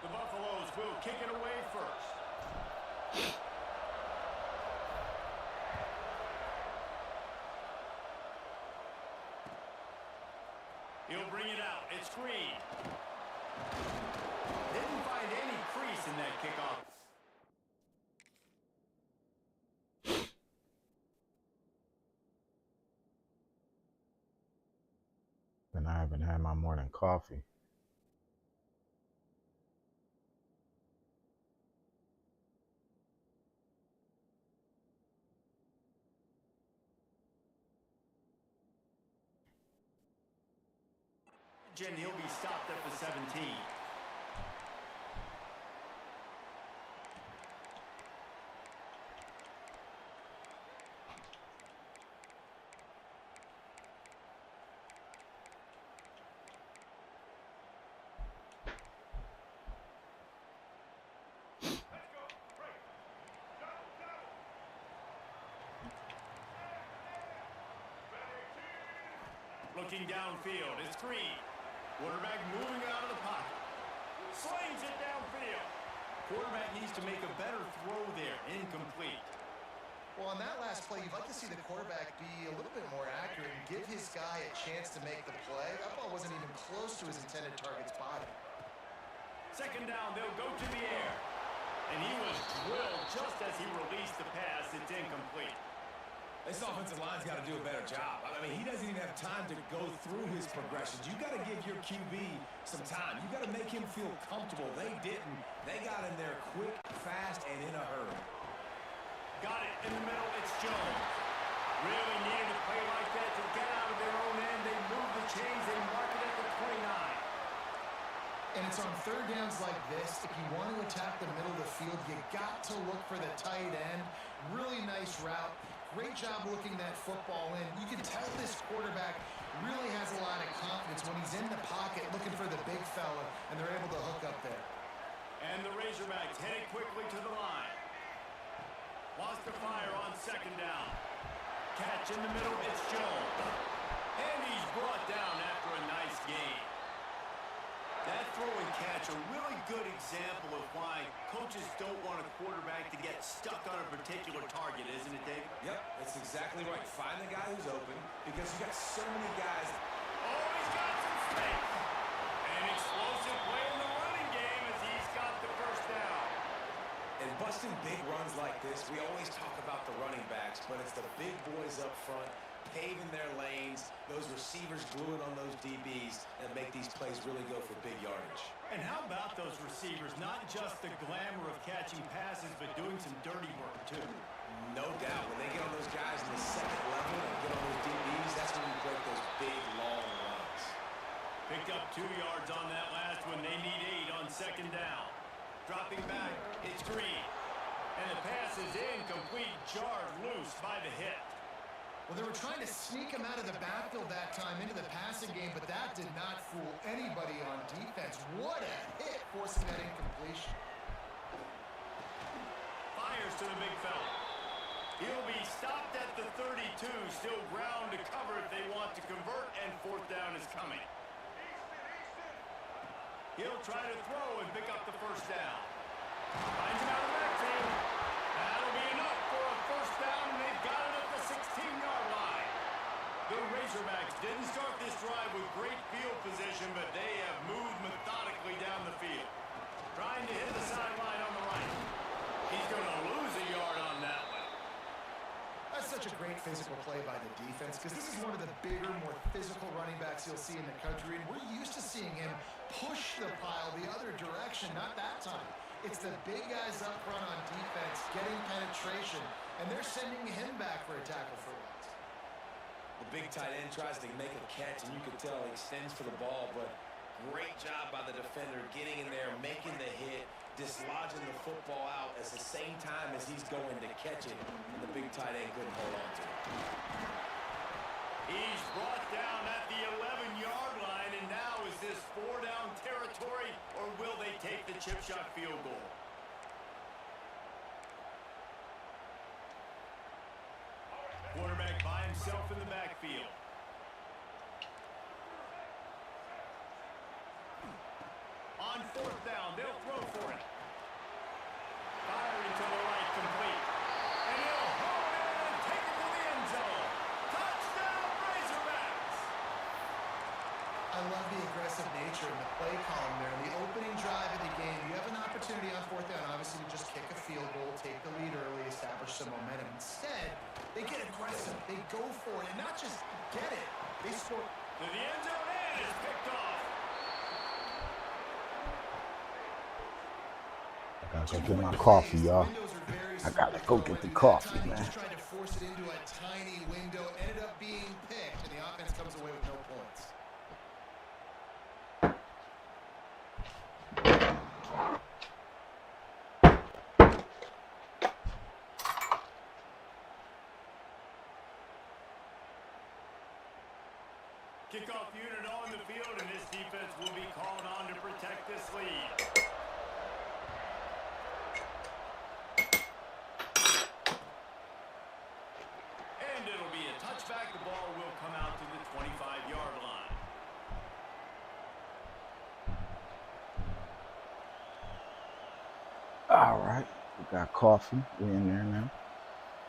The Buffaloes will kick it away first. He'll bring it out. It's Green. Didn't find any crease in that kickoff. And I haven't had my morning coffee. He'll be stopped at the 17. Looking downfield, it's Green. Quarterback moving out of the pocket. Slings it downfield. Quarterback needs to make a better throw there. Incomplete. Well, on that last play, you'd like to see the quarterback be a little bit more accurate and give his guy a chance to make the play. That ball wasn't even close to his intended target's body. Second down, they'll go to the air. And he was drilled just as he released the pass. It's incomplete. This offensive line's got to do a better job. I mean, he doesn't even have time to go through his progressions. You got to give your QB some time. You got to make him feel comfortable. They didn't. They got in there quick, fast, and in a hurry. Got it in the middle. It's Jones. Really needed to play like that to get out of their own end. They move the chains. They mark it at the 29. And it's on third downs like this. If you want to attack the middle of the field, you got to look for the tight end. Really nice route. Great job looking that football in. You can tell this quarterback really has a lot of confidence when he's in the pocket looking for the big fella, and they're able to hook up there. And the Razorbacks headed quickly to the line. Lost the fire on second down. Catch in the middle, it's Jones. And he's brought down after a nice gain. That throw and catch, a really good example of why coaches don't want a quarterback to get stuck on a particular target, isn't it, Dave? Yep, that's exactly right. Find the guy who's open because you got so many guys. Oh, he's got some space. An explosive play in the running game as he's got the first down. And busting big runs like this, we always talk about the running backs, but it's the big boys up front, paving their lanes, those receivers gluing on those DBs, and make these plays really go for big yardage. And how about those receivers? Not just the glamour of catching passes, but doing some dirty work, too. No doubt. When they get on those guys in the second level and get on those DBs, that's when you break those big, long runs. Picked up 2 yards on that last one. They need 8 on second down. Dropping back, it's Green. And the pass is incomplete, jarred loose by the hit. Well, they were trying to sneak him out of the backfield that time into the passing game, but that did not fool anybody on defense. What a hit, forcing that incompletion. Fires to the big fella. He'll be stopped at the 32, still ground to cover if they want to convert, and fourth down is coming. He'll try to throw and pick up the first down. Finds him out of the backfield. That'll be enough for a first down, and they've got it at the 16-yard line. The Razorbacks didn't start this drive with great field position, but they have moved methodically down the field. Trying to hit the sideline on the right. He's going to lose a yard on that one. That's such a great physical play by the defense because this is one of the bigger, more physical running backs you'll see in the country, and we're used to seeing him push the pile the other direction, not that time. It's the big guys up front on defense getting penetration, and they're sending him back for a tackle for loss. The big tight end tries to make a catch, and you can tell he extends for the ball, but great job by the defender getting in there, making the hit, dislodging the football out at the same time as he's going to catch it, and the big tight end couldn't hold on to it. He's brought down at the 11-yard line, and now is this 4-down territory, or will they take the chip shot field goal? Quarterback by himself in the On On fourth down, they'll throw for it. Firing to the right, complete. And he'll hone in and take it to the end zone. Touchdown, Razorbacks! I love the aggressive nature in the play column there. In the opening drive of the game, you have an opportunity on fourth down, obviously, to just kick a field goal, take the lead early, establish some momentum. Instead, they get aggressive. They go for it, and not just get it. They score. To the end zone and is picked off. I gotta go get my coffee, y'all. I gotta go get the coffee, man. Just tried to force it into a tiny window, ended up being picked, and the offense comes away with no points. Kickoff unit on the field, and this defense will be called on to protect this lead. And it'll be a touchback. The ball will come out to the 25-yard line. All right, we got coffee. We in there now.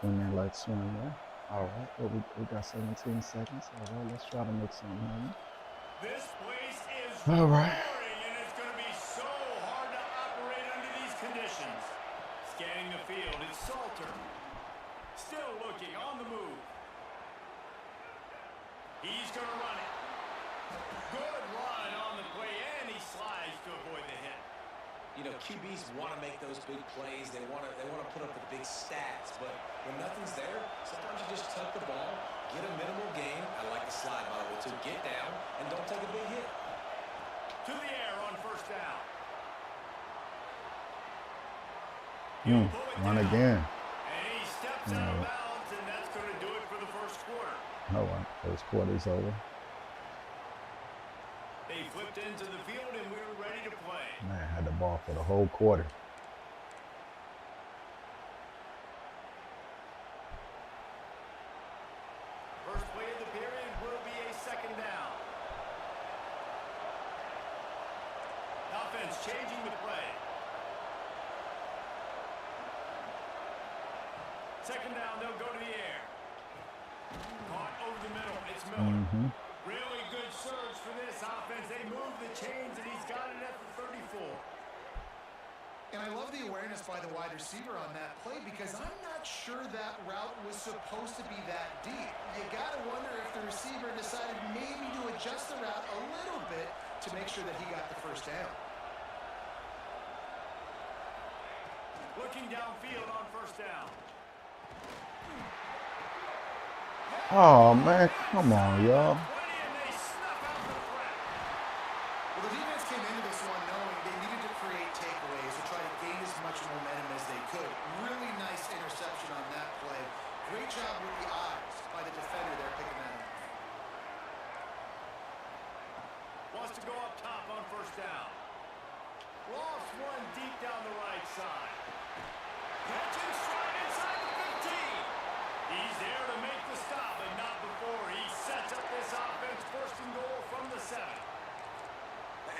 We in there like swimwear. All right, well, we got 17 seconds. All right, let's try to make something happen. This place is All right. roaring, and it's going to be so hard to operate under these conditions. Scanning the field, it's Salter. Still looking, on the move. He's going to run it. Good run on the play, and he slides to avoid the hit. You know, QBs want to make those big plays. They want to put up the big stats. But when nothing's there, sometimes you just tuck the ball, get a minimal gain. I like the slide, by the way, too. Get down and don't take a big hit. To the air on first down. Run again. And he steps out of bounds, and that's going to do it for the first quarter. All right, first quarter's over. They flipped into the field, and we're ready to play. Man, had the ball for the whole quarter. First play of the period will be a second down. Offense changing the play. Second down, they'll go to the air. Caught over the middle. It's Miller. Really good surge for this offense. They move the chains, and he's got it at the 34. And I love the awareness by the wide receiver on that play because I'm not sure that route was supposed to be that deep. You got to wonder if the receiver decided maybe to adjust the route a little bit to make sure that he got the first down. Looking downfield on first down. Oh, man, come on, y'all. Well, the defense came into this one knowing they needed to create takeaways to try to gain as much momentum as they could. Really nice interception on that play. Great job with the eyes by the defender there picking that up. Wants to go up top on first down. Lost one deep down the right side. Catching stride inside the 15. He's there to make the stop, but not before he sets up this offense. First and goal from the 7.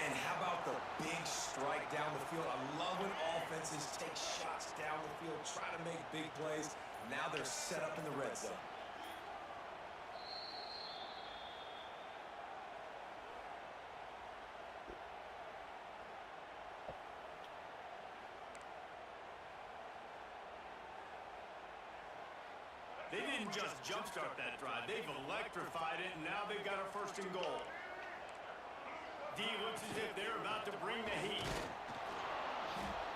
And how about the big strike down the field? I love when offenses take shots down the field, try to make big plays. Now they're set up in the red zone. They didn't just jumpstart that drive. They've electrified it, and now they've got a first and goal. D looks as if they're about to bring the heat.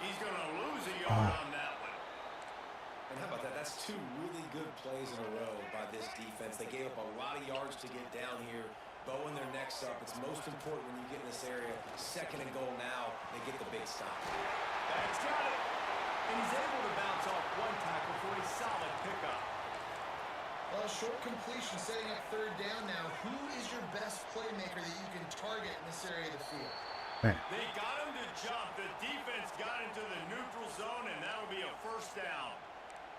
He's going to lose a yard on that one. And how about that? That's two really good plays in a row by this defense. They gave up a lot of yards to get down here. Bowing their necks up. It's most important when you get in this area. Second and goal now. They get the big stop. That's got it. And he's able to bounce off one tackle for a solid pickup. Well, short completion setting up third down now. Who is your best playmaker that you can target in this area of the field? Man. They got him to jump. The defense got into the neutral zone, and that'll be a first down.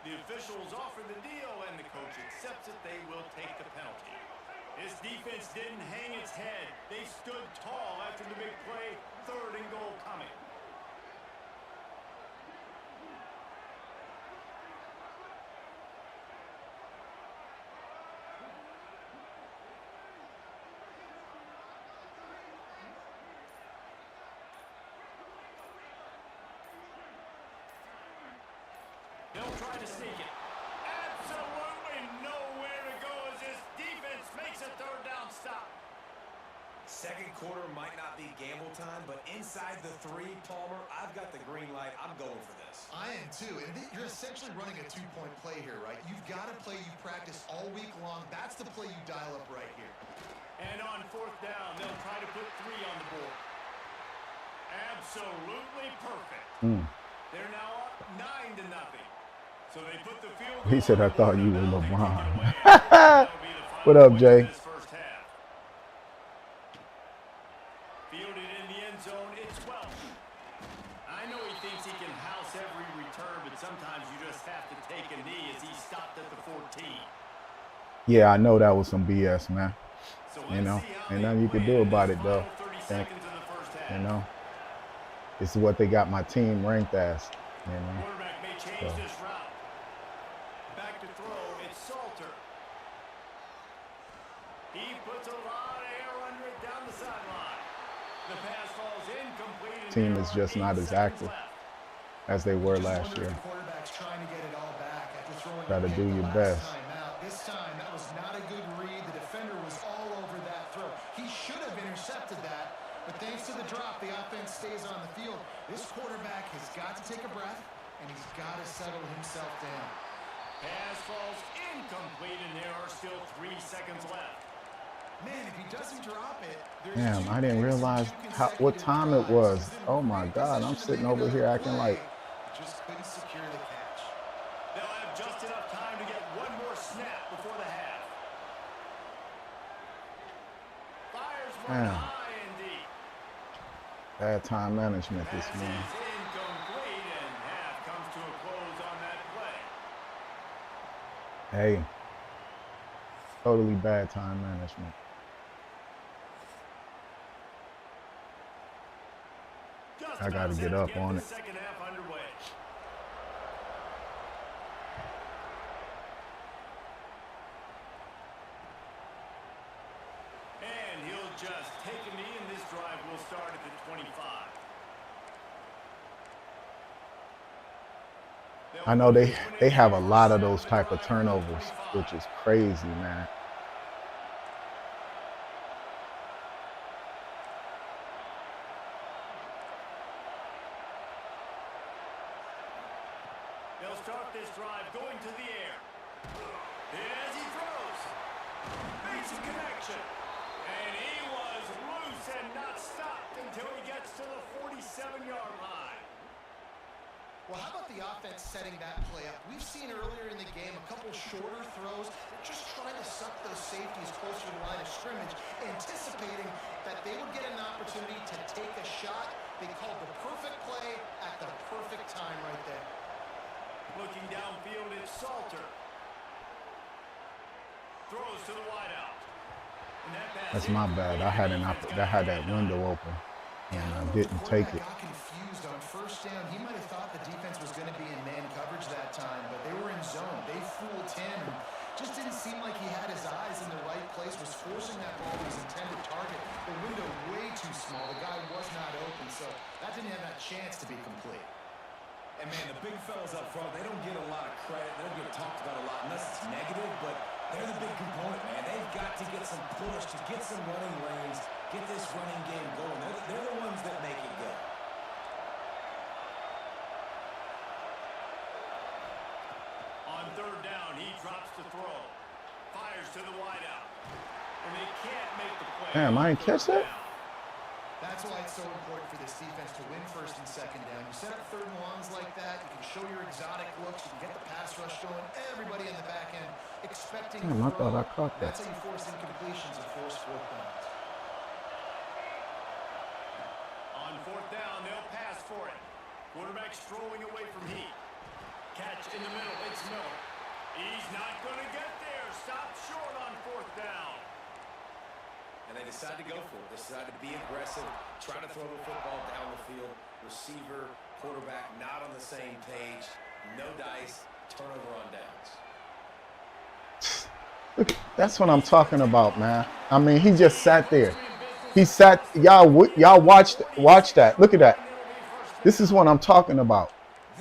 The officials offer the deal, and the coach accepts it. They will take the penalty. This defense didn't hang its head. They stood tall after the big play. 3rd and goal coming. They'll try to sneak it. Absolutely nowhere to go as this defense makes a 3rd down stop. Second quarter might not be gamble time, but inside the 3, Palmer, I've got the green light. I'm going for this. I am too. And you're essentially running a 2-point play here, right? You've got to play you practice all week long. That's the play you dial up right here. And on 4th down, they'll try to put 3 on the board. Absolutely perfect. They're now up 9-0. So they put the field goal. He said, I thought you were Now they LeBron. can get away. That'll be the final What up, point Jay? of this first half. Fielded in the end zone, it's Welch. I know he thinks he can house every return, but sometimes you just have to take a knee as he stopped at the 14. Yeah, I know that was some BS, man. So You know, let's see how ain't they nothing you can play do in about this it, though. final 30 Think, seconds of the first half. you know, this is what they got my team ranked as. You know, Quarterback may change this route. Back to throw, it's Salter. He puts a lot of air under it down the sideline. The pass falls incomplete. And team there is are just 8 not as seconds active left. as they were Just last wonder if year. the quarterback's trying to get it all back after throwing Try a to pick do the your last best. time out. This time, that was not a good read. The defender was all over that throw. He should have intercepted that, but thanks to the drop, the offense stays on the field. This quarterback has got to take a breath, and he's got to settle himself down. Pass falls incomplete, and there are still 3 seconds left. Man, if he doesn't drop it, there's Damn, 2 I didn't picks in realize 2 what consecutive time it drives. was. He's in Oh my great God, I'm position to sitting make over here another acting play, like, just couldn't secure the catch. They'll have just enough time to get one more snap before the half. Fires one Damn. high and deep. bad time management this Pass morning. is incomplete, and half comes to a close on that play. Hey, totally bad time management. Just I gotta about get set to up on the it. second half underway. And he'll just take a knee, and this drive will start at the 25. I know they have a lot of those type of turnovers, which is crazy, man. They'll start this drive going to the air. As he throws. Makes a connection. And he was loose and not stopped until he gets to the 47-yard line. Well, how about the offense setting that play up? We've seen earlier in the game a couple shorter throws. They're just trying to suck those safeties closer to the line of scrimmage, anticipating that they would get an opportunity to take a shot. They called the perfect play at the perfect time right there. Looking downfield, it's Salter. Throws to the wideout. And that pass That's my bad. I had that window open, and I didn't take it. Got confused on first down. He might have thought the defense was going to be in man coverage that time, but they were in zone. They fooled him. Just didn't seem like he had his eyes in the right place. Was forcing that ball to his intended target. The window way too small. The guy was not open, so that didn't have that chance to be complete. And, man, the big fellas up front, they don't get a lot of credit. They don't get talked about a lot unless it's negative, but they're the big component, man. They've got to get some push, to get some running lanes, get this running game going. They're the ones that make it go. On third down, he drops to throw. Fires to the wideout. And they can't make the play. Damn, I ain't catch that? That's why it's so important for this defense to win first and second down. You set up third and longs like that, you can show your exotic looks, you can get the pass rush going, everybody in the back end expecting Damn, I thought I caught that. That's how you force incompletions and force fourth downs. On fourth down, they'll pass for it. Quarterback strolling away from Heat. Catch in the middle, it's Miller. He's not going to get there. Stop short on fourth down. And they decide to go for it. They decide to be aggressive, try to throw the football down the field. Receiver, quarterback not on the same page. No dice, turnover on downs. Look, that's what I'm talking about, man. I mean, he just sat there. He sat. Y'all watch that. Look at that. This is what I'm talking about.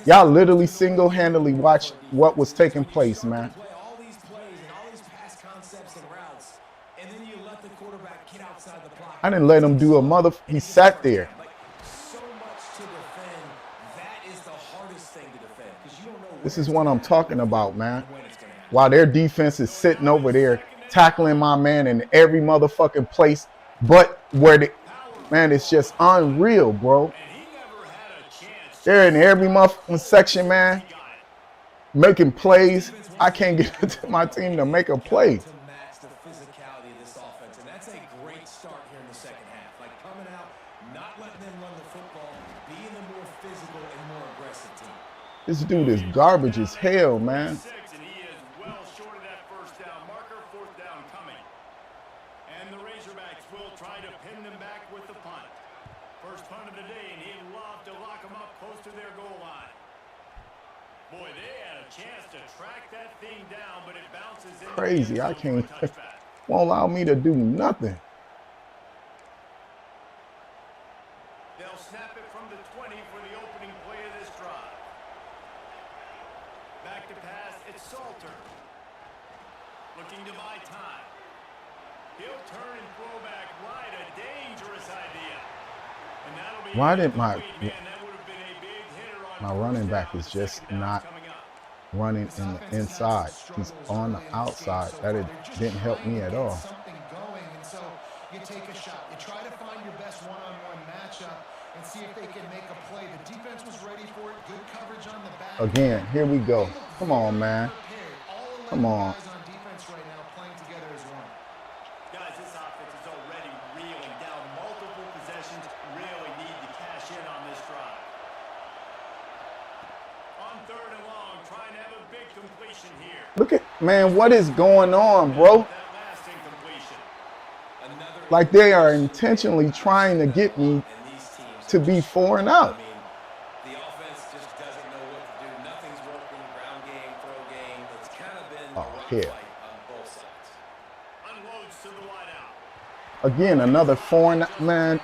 Y'all literally single-handedly watched what was taking place, man. All these plays and all these pass concepts and routes, and then you let the quarterback get outside the pocket. I didn't let him do a mother. He sat there. So much to defend. That is the hardest thing to defend because you don't know. This is what I'm talking about, man. While their defense is sitting over there tackling my man in every motherfucking place, but where the man, it's just unreal, bro. They're in every motherfucking section, man, making plays. I can't get to my team to make a play. To match the physicality of this offense, and that's a great start here in the second half. Like coming out, not letting them run the football, being the more physical and more aggressive team. This dude is garbage as hell, man. And he is well short of that first down marker. Fourth down coming. And the Razorbacks will try to pin them back with the punt. First punt of the day, and he'd love to lock them up close to their goal line. Boy, they had a chance to track that thing down, but it bounces in. Crazy. I can't. Won't allow me to do nothing. They'll snap it from the 20 for the opening play of this drive. Back to pass, it's Salter. Looking to buy time. He'll turn and throw back right, a dangerous idea. And that'll be Why did my running running back is just not running in the inside? He's on the outside. That it didn't help me at all. Something going, and so you take a shot. You try to find your best one-on-one matchup and see if they can make a play. The defense was ready for it. Good coverage on the back. Again, here we go. Come on, man. Come on. Guys on defense right now playing together as one. Guys, this offense is already reeling down multiple possessions. Really need to cash in on this drive. On third and long, trying to have a big completion here. Look at, man, what is going on, bro? That last incompletion. Like they are intentionally trying to get me to be 4 and out. I mean, the offense just doesn't know what to do. Nothing's working. Ground game, throw game. It's kind of been a rough hell. fight on both sides. Unloads to the wide out. Again, another 4 and out, man.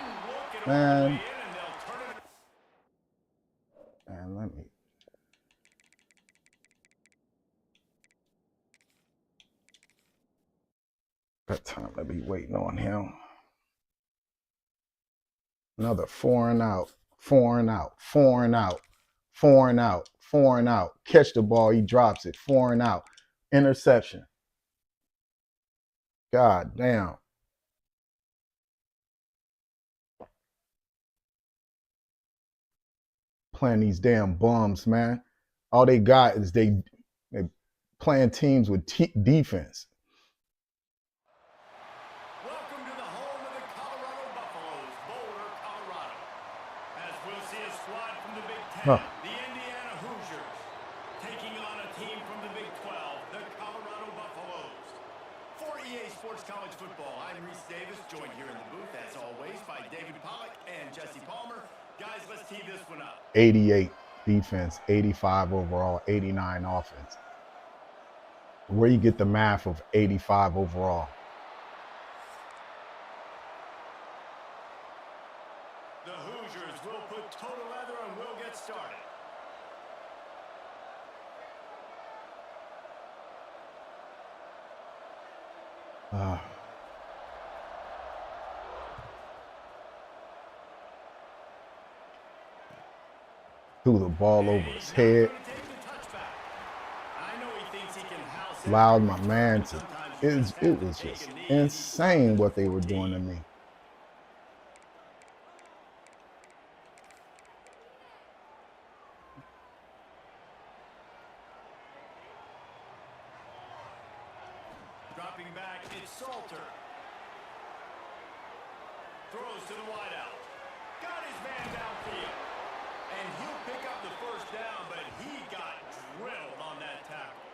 Man, man, let me. Got time to be waiting on him. Another 4 and out, 4 and out, 4 and out, 4 and out, 4 and out. Catch the ball, he drops it. 4 and out. Interception. God damn. Playing these damn bums, man. All they got is they playing teams with defense. Welcome to the home of the Colorado Buffaloes, Boulder, Colorado. As we'll see a squad from the Big Ten, the Indiana Hoosiers, taking on a team from the Big 12, the Colorado Buffaloes. For EA Sports College Football, I'm Reese Davis, joined here in the booth, as always, by David Pollack and Jesse Palmer. Guys, let's tee this one up. 88 defense, 85 overall, 89 offense. Where you get the math of 85 overall? The Hoosiers will put total leather and we'll get started. Threw the ball over his head. Allowed my man to. It was just insane what they were doing to me. Dropping back, it's Salter. Throws to the wideout. Got his man downfield. And he'll pick up the first down, but he got drilled on that tackle.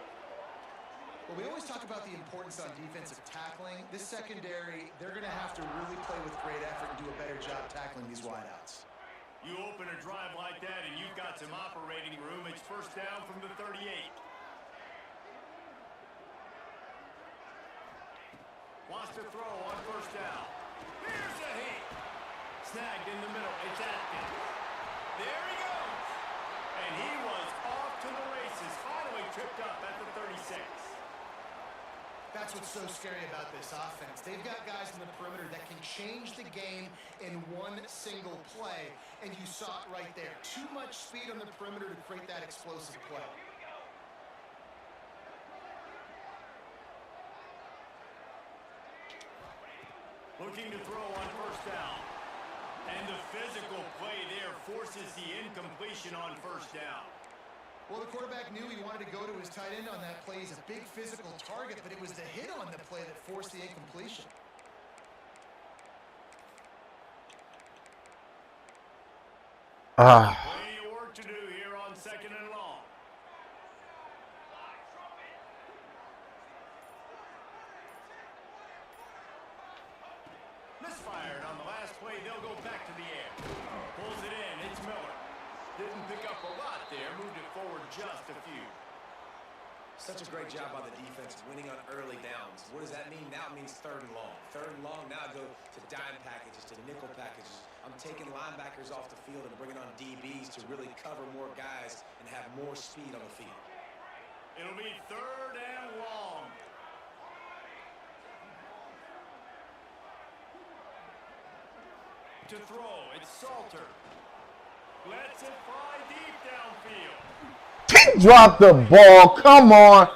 Well, we always talk about the importance on defensive tackling. This secondary, they're going to have to really play with great effort and do a better job tackling these wideouts. You open a drive like that and you've got some operating room. It's first down from the 38. Wants to throw on first down. Here's a hit. Snagged in the middle. It's Atkins. There he goes. And he was off to the races. Finally tripped up at the 36. That's what's so scary about this offense. They've got guys in the perimeter that can change the game in one single play, and you saw it right there. Too much speed on the perimeter to create that explosive play. Looking to throw on first down. And the physical play there forces the incompletion on first down. Well, the quarterback knew he wanted to go to his tight end on that play. He's a big physical target, but it was the hit on the play that forced the incompletion. Plenty of work to do here on second and long. Misfired on the last play. They'll go back to the air. Pulls it in. It's Miller. Didn't pick up a lot there. Moved it forward just a few. Such a great job by the defense winning on early downs. What does that mean? Now it means third and long. Third and long, now I go to dime packages, to nickel packages. I'm taking linebackers off the field and bringing on DBs to really cover more guys and have more speed on the field. It'll be third and long. To throw, it's Salter. Lets it fly deep downfield. He dropped the ball. Come on.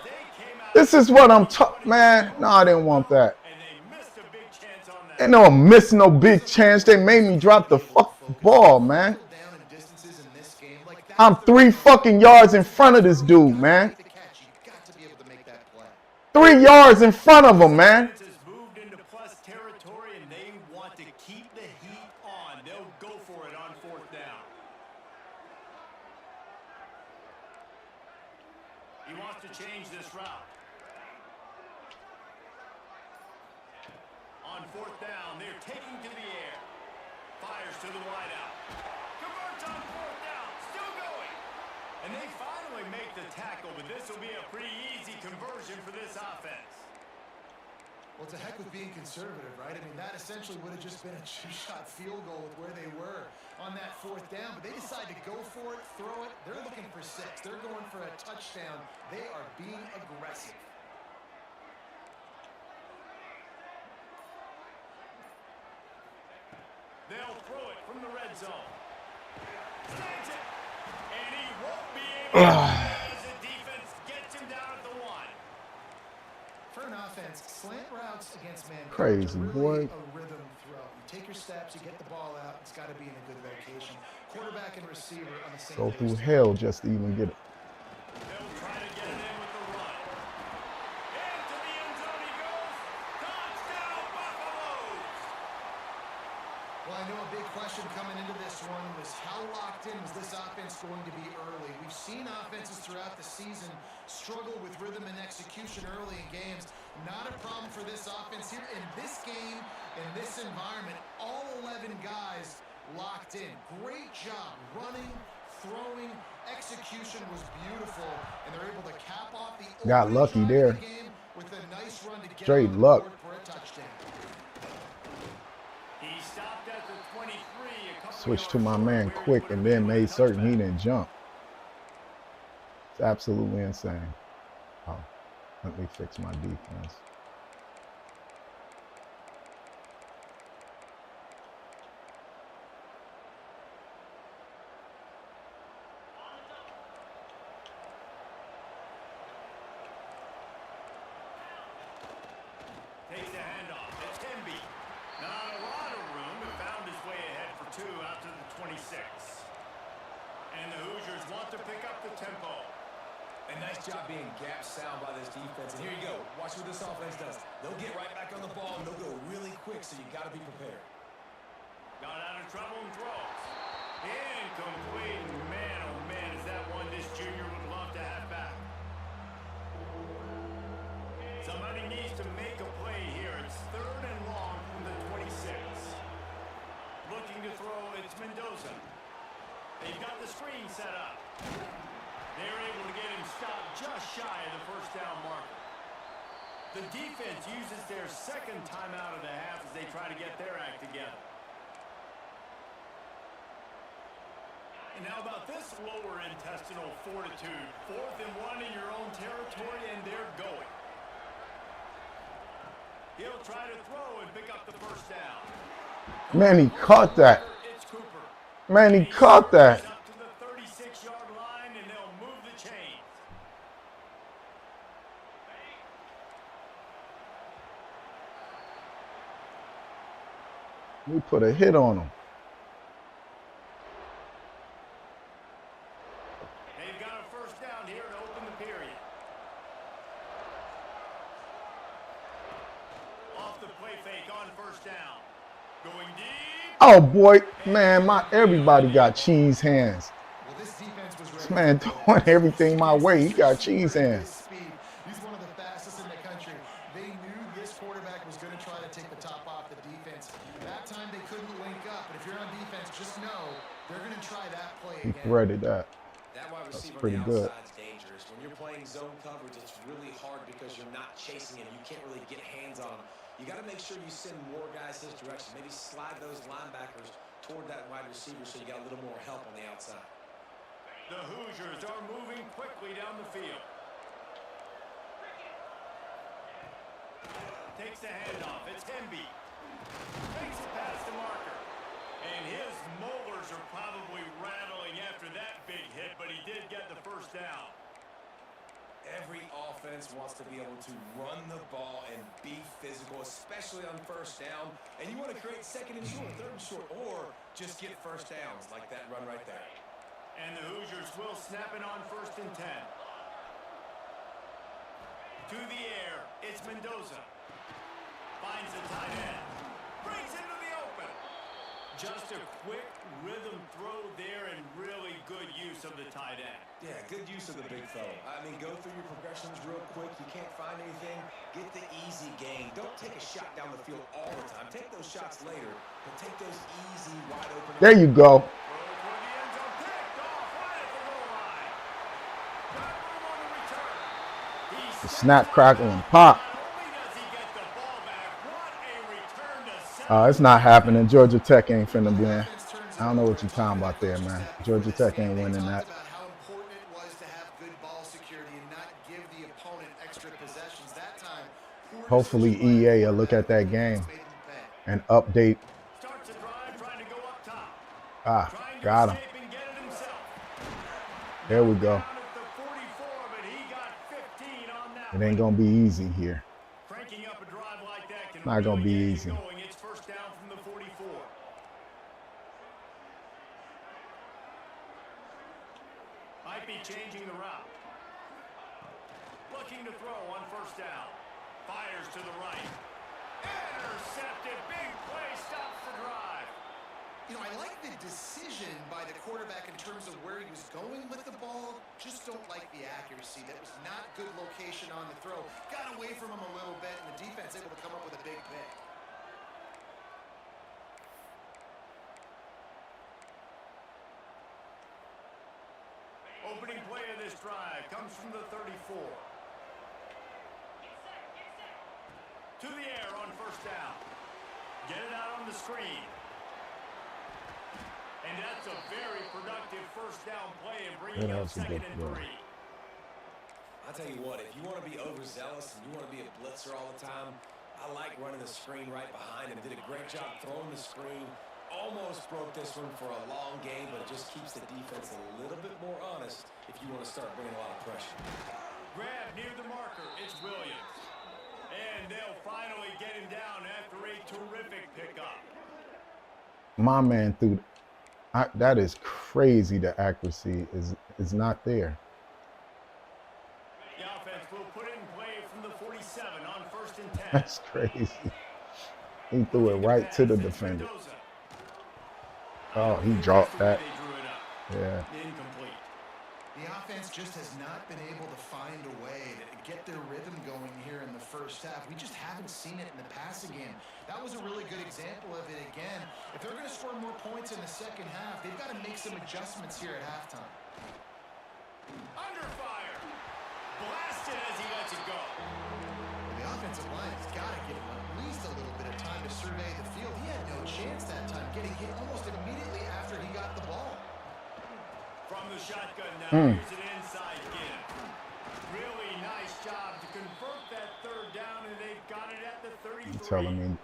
This is what I'm talking, man. No, I didn't want that. And they missed a big chance on that. Ain't no missing no big chance. They made me drop the fucking ball, man. I'm 3 fucking yards in front of this dude, man. 3 yards in front of him, man. Moved into plus territory and they want to keep the heat on. They'll go for it on fourth down. He wants to change this route. On fourth down, they're taking to the air. Fires to the wideout. Converts on fourth down. Still going. And they finally make the tackle, but this will be a pretty easy conversion for this offense. Well, it's a heck with being conservative, right? I mean, that essentially would have just been a two-shot field goal with where they were on that fourth down. But they decide to go for it, throw it. They're looking for 6. They're going for a touchdown. They are being aggressive. They'll throw it from the red zone. Snags it. And he won't be able to as the defense gets him down at the 1. For an offense, slant routes against man Crazy, really boy. a rhythm throw. You take your steps, you get the ball out. It's got to be in a good location. Quarterback and receiver on the same Go page. through hell just to even get it. They'll try to get it in with the run. Into the end zone he goes. Touchdown, Buffaloes! Well, I know a big question coming into this one was how locked in was this offense going to be early? We've seen offenses throughout the season struggle with rhythm and execution early in games. Not a problem for this offense here. In this game, in this environment, all 11 guys locked in. Great job running, throwing, execution was beautiful, and they're able to cap off the Got lucky there. game with a nice run to get Straight on the luck. board for a touchdown. He stopped at the 23. Switched to my man quick and then made certain he didn't jump. It's absolutely insane. Oh, let me fix my defense. Takes the handoff. It's Hemby. Not a lot of room, but found his way ahead for 2 out to the 26. And the Hoosiers want to pick up the tempo. A nice job being gap sound by this defense. And here you go. Watch what this offense does. They'll get right back on the ball, and they'll go really quick, so you got to be prepared. Got out of trouble and throws. Incomplete. Man, oh man, is that one this junior would love to have back. Somebody needs to make a play here. It's 3rd and long from the 26. Looking to throw, it's Mendoza. They've got the screen set up. They're able to get him stopped just shy of the first down marker. The defense uses their 2nd timeout of the half as they try to get their act together. And how about this lower intestinal fortitude? 4th and 1 in your own territory, and they're going. He'll try to throw and pick up the first down. Man, he caught that. It's Cooper. Man, he caught that. Up to the 36-yard line, and they'll move the chains. We put a hit on him. They've got a first down here to open the period. Off the play fake on first down. Going deep. Oh boy, man, everybody got cheese hands. Well, this defense was This ready. man throwing everything my way. He got cheese hands. Speed. He's one of the fastest in the country. They knew this quarterback was going to try to take the top off the defense. That time they couldn't link up. But if you're on defense, just know they're going to try that play He again. threaded that. That wide receiver pretty on the good. outside's dangerous. When you're playing zone coverage, it's really hard because you're not chasing him. You can't really get hands on him. You got to make sure you send more guys his direction. Maybe slide those linebackers toward that wide receiver so you got a little more help on the outside. The Hoosiers are moving quickly down the field. Takes the handoff. It's Hemby. Takes it past the marker. And his molars are probably rattling after that big hit, but he did get the first down. Every offense wants to be able to run the ball and be physical, especially on first down. And you want to create 2nd and short, 3rd and short, or just get first downs like that run right there. And the Hoosiers will snap it on 1st and 10. To the air, it's Mendoza. Finds the tight end. Brings it to the open. Just a quick rhythm throw there and really good use of the tight end. Yeah, good use of the big fellow. I mean, go through your progressions real quick. You can't find anything. Get the easy gain. Don't take a shot down the field all the time. Take those shots later, but take those easy, wide open. There you go. Throw toward the end zone. Picked off right at the goal line. Got room on the return. He Snap, crackle, and pop. Not only does he get the ball back, what a return to center. It's not happening. Georgia Tech ain't finna win. I don't know what you're talking about there, man. Georgia Tech ain't winning that. About how important it was to have good ball security and not give the opponent extra possessions. That time, Hopefully EA will look at that game and update. Starts a drive trying to go up top. Got Trying to him. escape and get it himself. There we go. Down at the 44, but he got 15 on that It ain't gonna be easy here. Cranking up a drive like that can Not gonna really be get you easy. going. It's first down from the 44. Might be changing the route. Looking to throw on first down. Fires to the right. Intercepted. Big play. Stops the drive. You know, I like the decision by the quarterback in terms of where he was going with the ball. Just don't like the accuracy. That was not good location on the throw. Got away from him a little bit, and the defense able to come up with a big pick. Opening play of this drive comes from the 34. To the air on first down. Get it out on the screen. And that's a very productive first down play and bringing Yeah, up that's a good 2nd and play. 3. I'll tell you what, if you want to be overzealous and you want to be a blitzer all the time, I like running the screen right behind him. Did a great job throwing the screen. Almost broke this one for a long game, but it just keeps the defense a little bit more honest if you want to start bringing a lot of pressure. Grab near the marker. It's Williams. And they'll finally get him down after a terrific pickup. My man threw. That is crazy. The accuracy is not there. The offense will put it in play from the 47 on 1st and 10. That's crazy. He threw it right to the defender. Mendoza. Oh, he dropped that. They drew it up. Yeah. Incomplete. The offense just has not been able to find a way to get their rhythm going here in the first half. We just haven't seen it in the passing game. That was a really good example of it again. If they're going to score more points in the second half, they've got to make some adjustments here at halftime. Under fire. Blasted as he lets it go. The offensive line has got to give him at least a little bit of time to survey the field. He had no chance that time, getting hit almost immediately after he got the ball. From the shotgun now, here's an inside give. Really nice job to convert that third down, and they've got it at the 33. You telling me?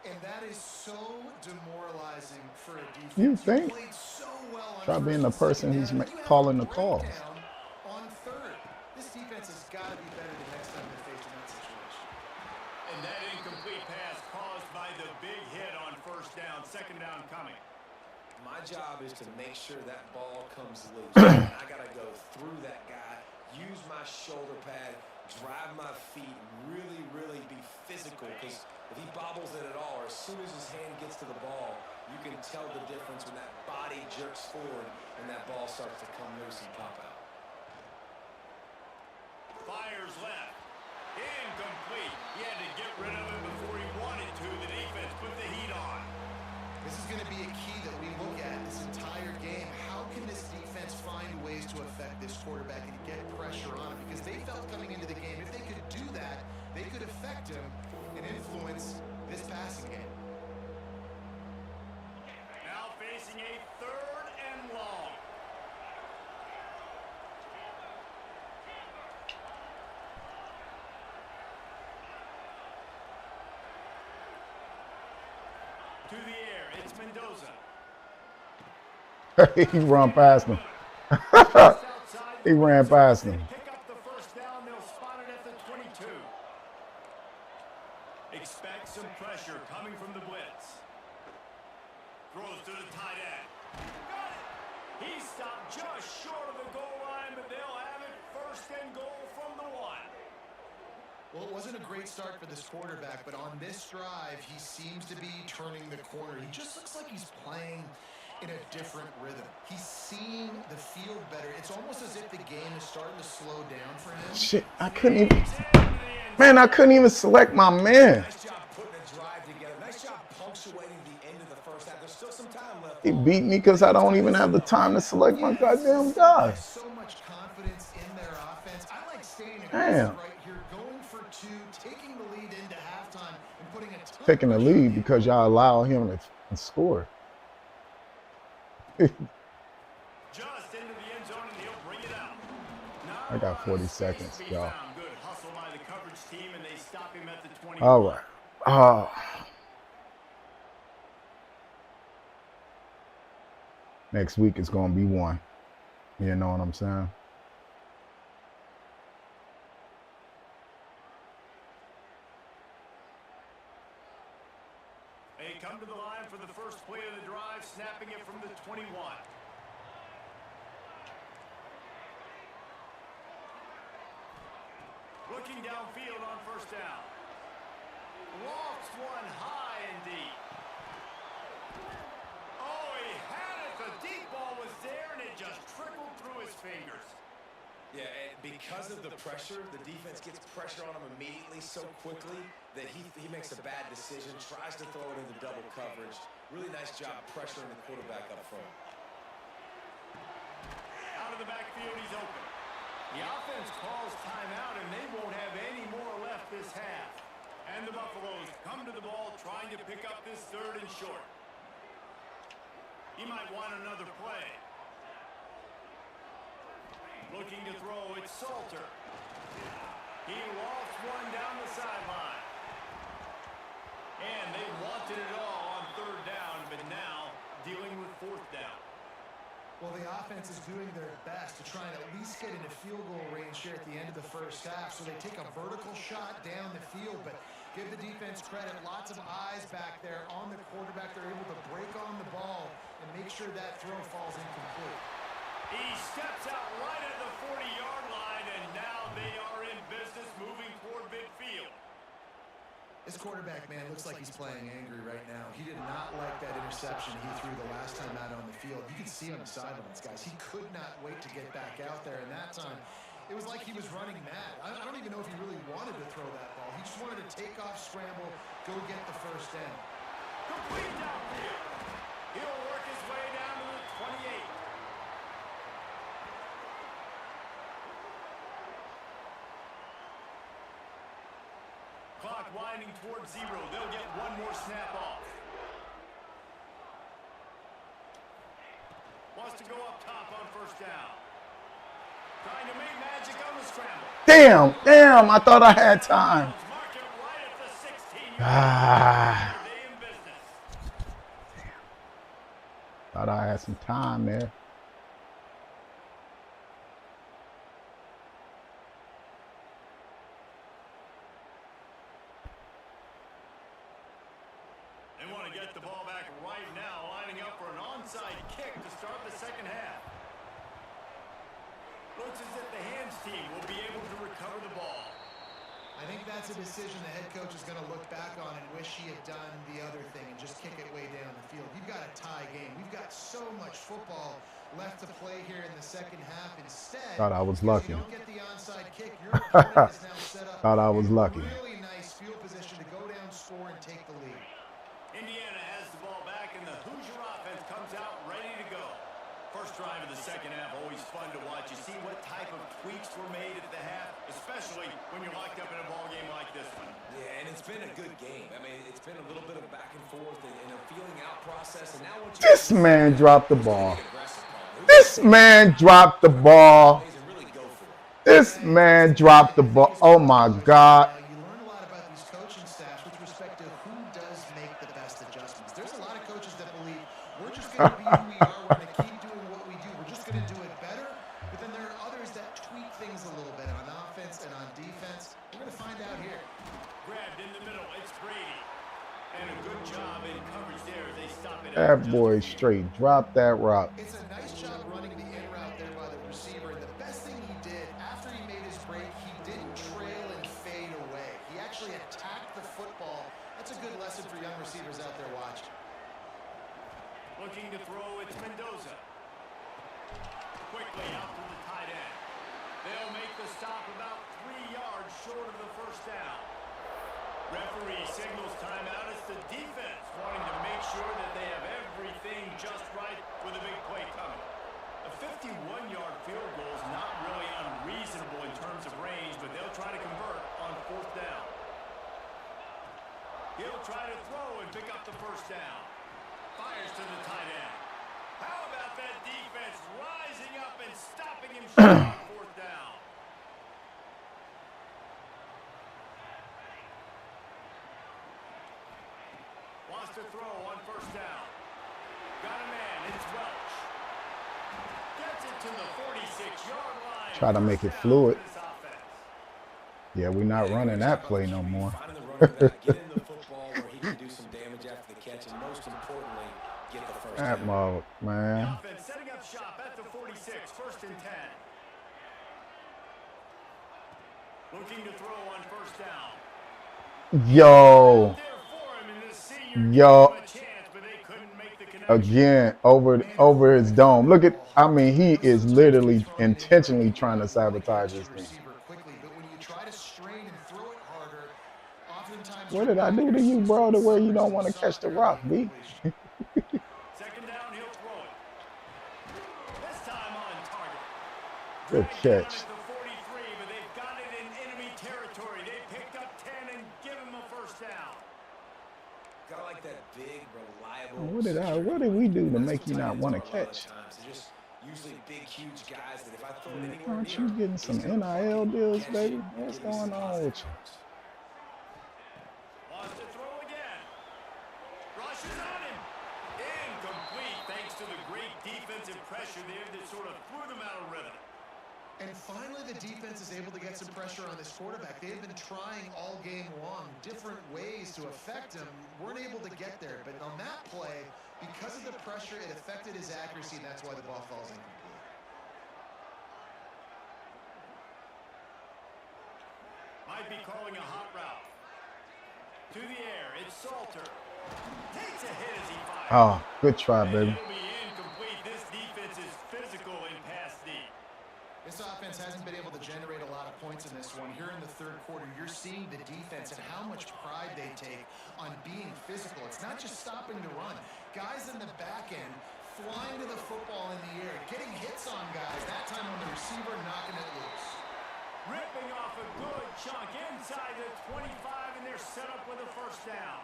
And that is so demoralizing for a defense. You think? Played so well on Try being the first and person who's second down, and calling you the have a calls. breakdown on third. This defense has got to be better the next time they're faced in that situation. And that incomplete pass caused by the big hit on first down. Second down coming. My job is to make sure that ball comes loose. And I got to go through that guy, use my shoulder pad, drive my feet, really, really be physical. Because if he bobbles it at all, or as soon as his hand gets to the ball, you can tell the difference when that body jerks forward and that ball starts to come loose and pop out. Fires left. Incomplete. He had to get rid of it before he wanted to. The defense put the heat on. This is going to be a key that we look at this entire game. How can this defense find ways to affect this quarterback and get pressure on him? Because they felt coming into the game, if they could do that, they could affect him and influence this passing game. Now facing a third and long. To the air, it's Mendoza. He run past him. He ran past him. Pick up the first down, they'll spot it at the 22. Expect some pressure coming from the blitz. Throws to the tight end. Got it! He stopped just short of the goal line, but they'll have it first and goal from the 1. Well, it wasn't a great start for this quarterback, but on this drive, he seems to be turning the corner. He just looks like he's playing in a different rhythm. He's seeing the field better. It's almost as if the game is starting to slow down for him. Shit, I couldn't even. Man, I couldn't even select my man. Nice job putting a drive together. Nice job punctuating the end of the first half. There's still some time left. He beat me because I don't even have the time to select my goddamn guy. So much confidence in their offense. I like staying Damn. right here, going for two, taking the lead into halftime, and putting a ton Taking the of pressure lead on because y'all allow him to score. Just into the end zone, and he'll bring it out. I got 40 seconds, y'all. Good hustle by the coverage team, and they stop him at the 20. All right. Oh. Next week it's going to be 1. You know what I'm saying? They come to the line for the first play of the drive, snapping it from the 21. Looking downfield on first down. Lofts one high and deep. Oh, he had it. The deep ball was there, and it just trickled through his fingers. Yeah, and because of the pressure, the defense gets pressure on him immediately so quickly that he makes a bad decision, tries to throw it into double coverage. Really nice job pressuring the quarterback up front. Out of the backfield, he's open. The offense calls timeout, and they won't have any more left this half. And the Buffaloes come to the ball, trying to pick up this third and short. He might want another play. Looking to throw, it's Salter. He lofts one down the sideline. And they wanted it all on third down, but now dealing with fourth down. Well, the offense is doing their best to try and at least get into field goal range here at the end of the first half. So they take a vertical shot down the field, but give the defense credit. Lots of eyes back there on the quarterback. They're able to break on the ball and make sure that throw falls incomplete. He steps out right at the 40-yard line, and now they are in business moving toward midfield. This quarterback, man, looks like he's playing angry right now. He did not like that interception. interception he threw the last time out on the field. You could see on the sidelines, guys, he could not wait to get back out there. And that time, it was like he was running mad. I don't even know if he really wanted to throw that ball. He just wanted to take off, scramble, go get the first down. Complete downfield. He'll work his way down to the 28. Clock winding towards 0. They'll get one more snap off. Wants to go up top on first down. Trying to make magic on the scramble. Damn, I thought I had time. Mark it right at the 16-yard Ah. line. They in business. Thought I had some time there. They want to get the ball back right now, lining up for an onside kick to start the second half. Looks as if the hands team will be able to recover the ball. I think that's a decision the head coach is going to look back on and wish he had done the other thing and just kick it way down the field. You've got a tie game. We've got so much football left to play here in the second half. Instead, Thought I was lucky. you don't get the onside kick. Your opponent is now set up. Thought I was in a lucky. Really nice field position to go down, score, and take the lead. Indiana has the ball back, and the Hoosier offense comes out ready to go. First drive of the second half, always fun to watch. You see what type of tweaks were made at the half, especially when you're locked up in a ball game like this one. Yeah, and it's been a good game. I mean, it's been a little bit of back and forth and a feeling out process. And now what you This man dropped the ball. This man dropped the ball. This man dropped the ball. Oh my God. You learn a lot about these coaching staffs with respect to who does make the best adjustments. There's a lot of coaches that believe we're just going to be who we are. We're going to keep doing what we do. We're just going to do it better. But then there are others that tweak things a little bit on offense and on defense. We're going to find out here. Grabbed in the middle, it's Brady. And a good job in coverage there as they stop it. That boy straight dropped that rock. It's a nice job running the in route there by the receiver. And the best thing he did after he made his break, he didn't trail and fade away. He actually attacked the football. That's a good lesson for young receivers out there watching. Looking to throw, it's Mendoza. Quickly out to the tight end. They'll make the stop about 3 yards short of the first down. Referee signals timeout. It's the defense wanting to make sure that they have everything just right with a big play coming. A 51-yard field goal is not really unreasonable in terms of range, but they'll try to convert on fourth down. He'll try to throw and pick up the first down. Fires to the tight end. How about that defense rising up and stopping him short on fourth down? Wants to throw on first down. Got a man, it's Welch. Gets it to the 46-yard line. Try to make it fluid. Yeah, we're not running that play no more. Finding the running back, get in the football where he can do some damage after the catch, and most importantly, get the first That down. mug, man. The offense setting up shop at the 46, first and 10. Looking to throw on first down. Yo, There for him, and the senior yo. gave him a chance, but they couldn't make the connection. Again, over his dome. Look at, I mean, he is literally intentionally trying to sabotage this thing. What did I do to you, bro, to where you don't want to catch the rock, B? Second down, he'll throw it. This time on target. Good catch. At the 43, but they've got it in enemy territory. They picked up 10 and give him a first down. Gotta like that big, reliable. What did we do to make you not want to catch? They're just usually big, huge guys that if I throw it anywhere Aren't near you getting some NIL deals, baby? What's going on with you? Wants to throw again. Rushes on him. Incomplete thanks to the great defensive pressure there that sort of threw them out of rhythm. And finally, the defense is able to get some pressure on this quarterback. They've been trying all game long different ways to affect him. Weren't able to get there. But on that play, because of the pressure, it affected his accuracy, and that's why the ball falls incomplete. Might be calling a hot route. To the air, it's Salter. Takes a hit as he fires. Oh, good try, And baby. it'll be incomplete. This defense is physical in pass D. This offense hasn't been able to generate a lot of points in this one. Here in the third quarter, you're seeing the defense and how much pride they take on being physical. It's not just stopping the run. Guys in the back end flying to the football in the air, getting hits on guys, that time on the receiver knocking it loose. Ripping off a good chunk inside the 25, and they're set up with a first down.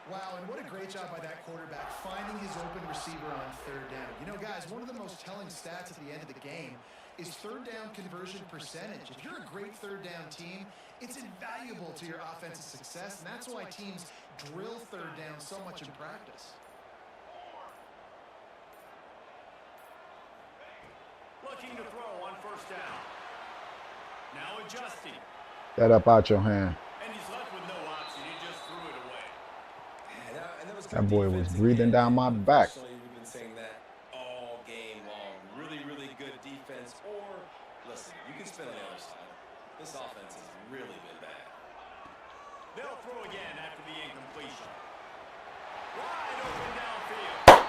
Wow, and what a great job by that quarterback finding his open receiver on third down. You know, guys, one of the most telling stats at the end of the game is third down conversion percentage. If you're a great third down team, it's invaluable to your offensive success, and that's why teams drill third down so much in practice. Looking to throw on first down. Now adjusting. That up out your hand. And he's left with no option. He just threw it away. That boy was breathing down my back. We've been saying that all game long. Really, really good defense. Or, listen, you can spin on the other side. This offense has really been bad. They'll throw again after the incompletion. Wide open downfield.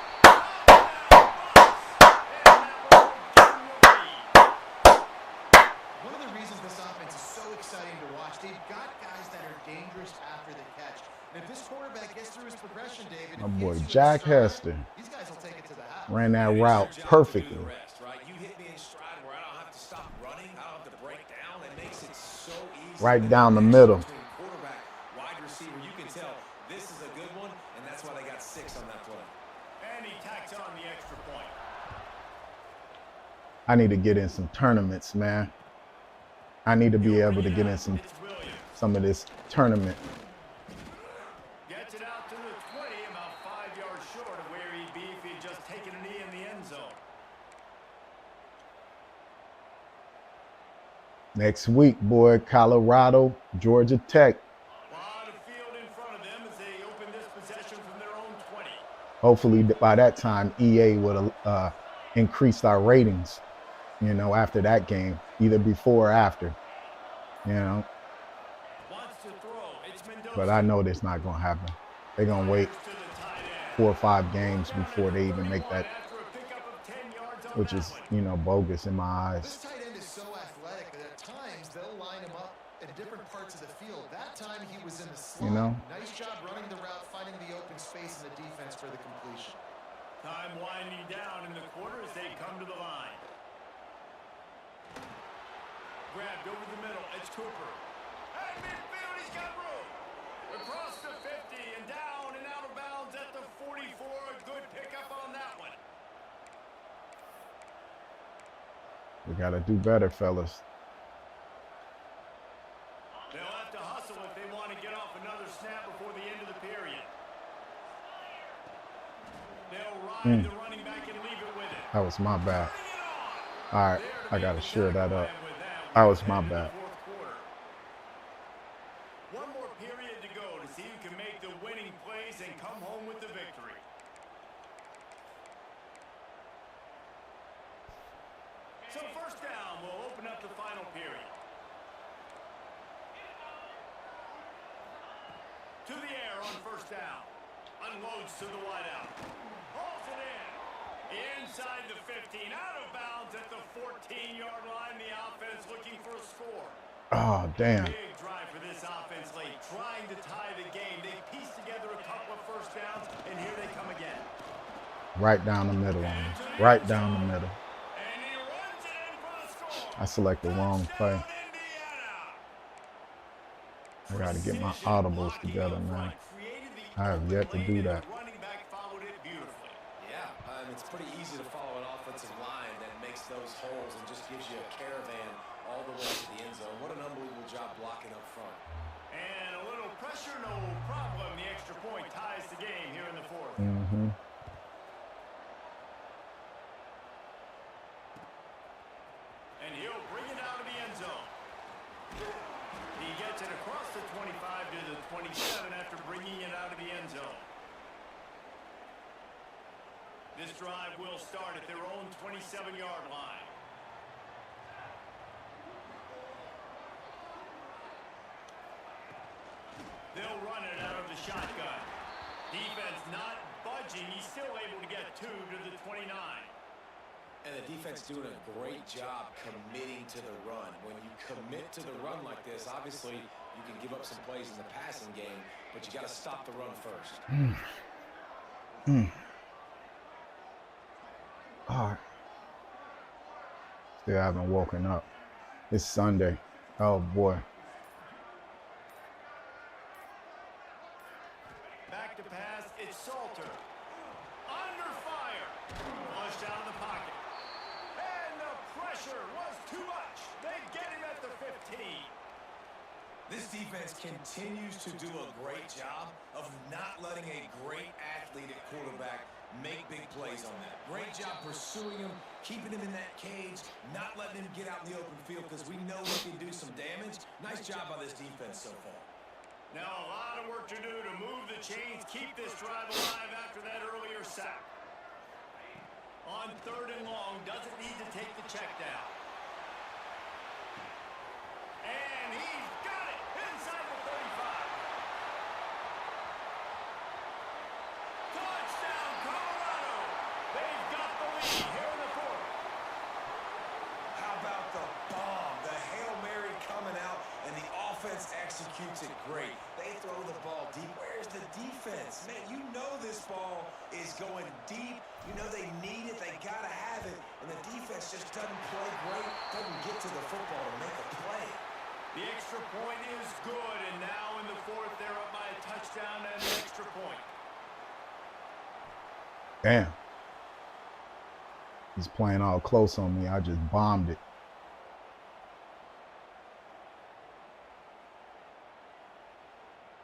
One of the reasons this offense is so exciting to watch, they've got guys that are dangerous after the catch. And if this quarterback gets through his progression, David, My boy Jack Hester these guys will take it to the house. ran that route perfectly. Right? You hit me in stride where I don't have to stop running. I don't have to break down. It makes it so easy. Right down the middle. Quarterback, wide receiver, you can tell this is a good one, and that's why they got 6 on that play. And he tacks on the extra point. I need to get in some tournaments, man. I need to be able to get in some of this tournament. Gets it out to the 20, about 5 yards short of where he'd be if he'd just taken a knee in the end zone. Next week, boy, Colorado, Georgia Tech. A lot of field in front of them as they open this possession from their own 20. Hopefully by that time, EA would have increased our ratings, you know, after that game, either before or after, you know. Wants to throw. It's Mendoza. But I know that's not going to happen. They're going to wait To the tight end. 4 or 5 games before they even make that, After a pickup of 10 yards on which that is, one. you know, bogus in my This eyes. tight end is so athletic that at times they'll line him up at different parts of the field. That time he was in the slot. You know? Nice job running the route, finding the open space in the defense for the completion. Time winding down in the quarter as they come to the line. Grabbed over the middle. It's Cooper. At midfield, he's got room. Across the 50 and down and out of bounds at the 44. A good pickup on that one. We got to do better, fellas. They'll have to hustle if they want to get off another snap before the end of the period. They'll ride the running back and leave it with it. That was my bad. Bring it on. All right, I got to share that up. That was my bad. One more period to go to see who can make the winning plays and come home with the victory. So first down will open up the final period. To the air on first down. Unloads to the wideout. Hauls it in. Inside the 15. Out of bounds at the 14-yard line. The offense looking for a score. Oh, damn. Big drive for this offense late. Trying to tie the game. They pieced together a couple of first downs, and here they come again. Right down the middle on him. Right down the middle. And he runs it in for the score. I selected the wrong play. Touchdown, Indiana. I got to get my audibles together, man. I have yet to do that. Running back followed it beautifully. Yeah, it's pretty easy to follow an offensive line that makes those holes and just gives you a caravan all the way to the end zone. What an unbelievable job blocking up front. And a little pressure, no problem. The extra point ties the game here in the fourth. Mm-hmm. And he'll bring it out of the end zone. He gets it across the 25 to the 27 after bringing it out of the end zone. This drive will start at their own 27-yard line. They'll run it out of the the shotgun. Defense not budging. He's still able to get 2 to the 29. And the defense doing a great job committing to the run. When you commit to the run like this, obviously you can give up some plays in the passing game, but you got to stop the run first. All right. Still haven't woken up. It's Sunday. Oh boy. Back to pass, it's Salter. Under fire. Flushed out of the pocket. And the pressure was too much. They get him at the 15. This defense continues to do a great job of not letting a great athlete at quarterback make big plays on that. Great job pursuing him, keeping him in that cage, not letting him get out in the open field because we know he can do some damage. Nice job by this defense so far. Now a lot of work to do to move the chains, keep this drive alive after that earlier sack. On 3rd and long, doesn't need to take the check down. And he's got it inside the 35. Touchdown, Colorado. They've got the lead here in the 4th. How about the bomb? The Hail Mary coming out, and the offense executes it great. They throw the ball deep. Where's the defense? Man, you know this ball is going deep. You know they need it. They got to have it. And the defense just doesn't play great, doesn't get to the football to make a play. The extra point is good, and now in the 4th, they're up by a touchdown and an extra point. Damn. He's playing all close on me. I just bombed it.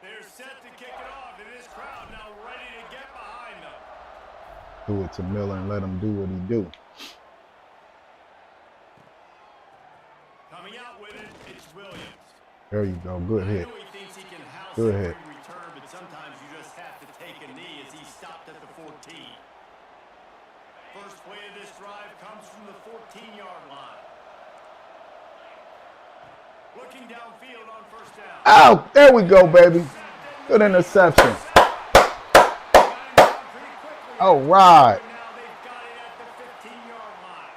They're set to kick it off, and this crowd now ready to get behind them. Do it to Miller and let him do what he do. Coming out with it, it's Williams. There you go. Good hit. I know he thinks he can house Good every hit. return, but sometimes you just have to take a knee as he stopped at the 14. First play of this drive comes from the 14-yard line. Looking downfield on 1st down. Oh, there we go, baby. Good interception. All right. Now they've got it at the 15-yard line.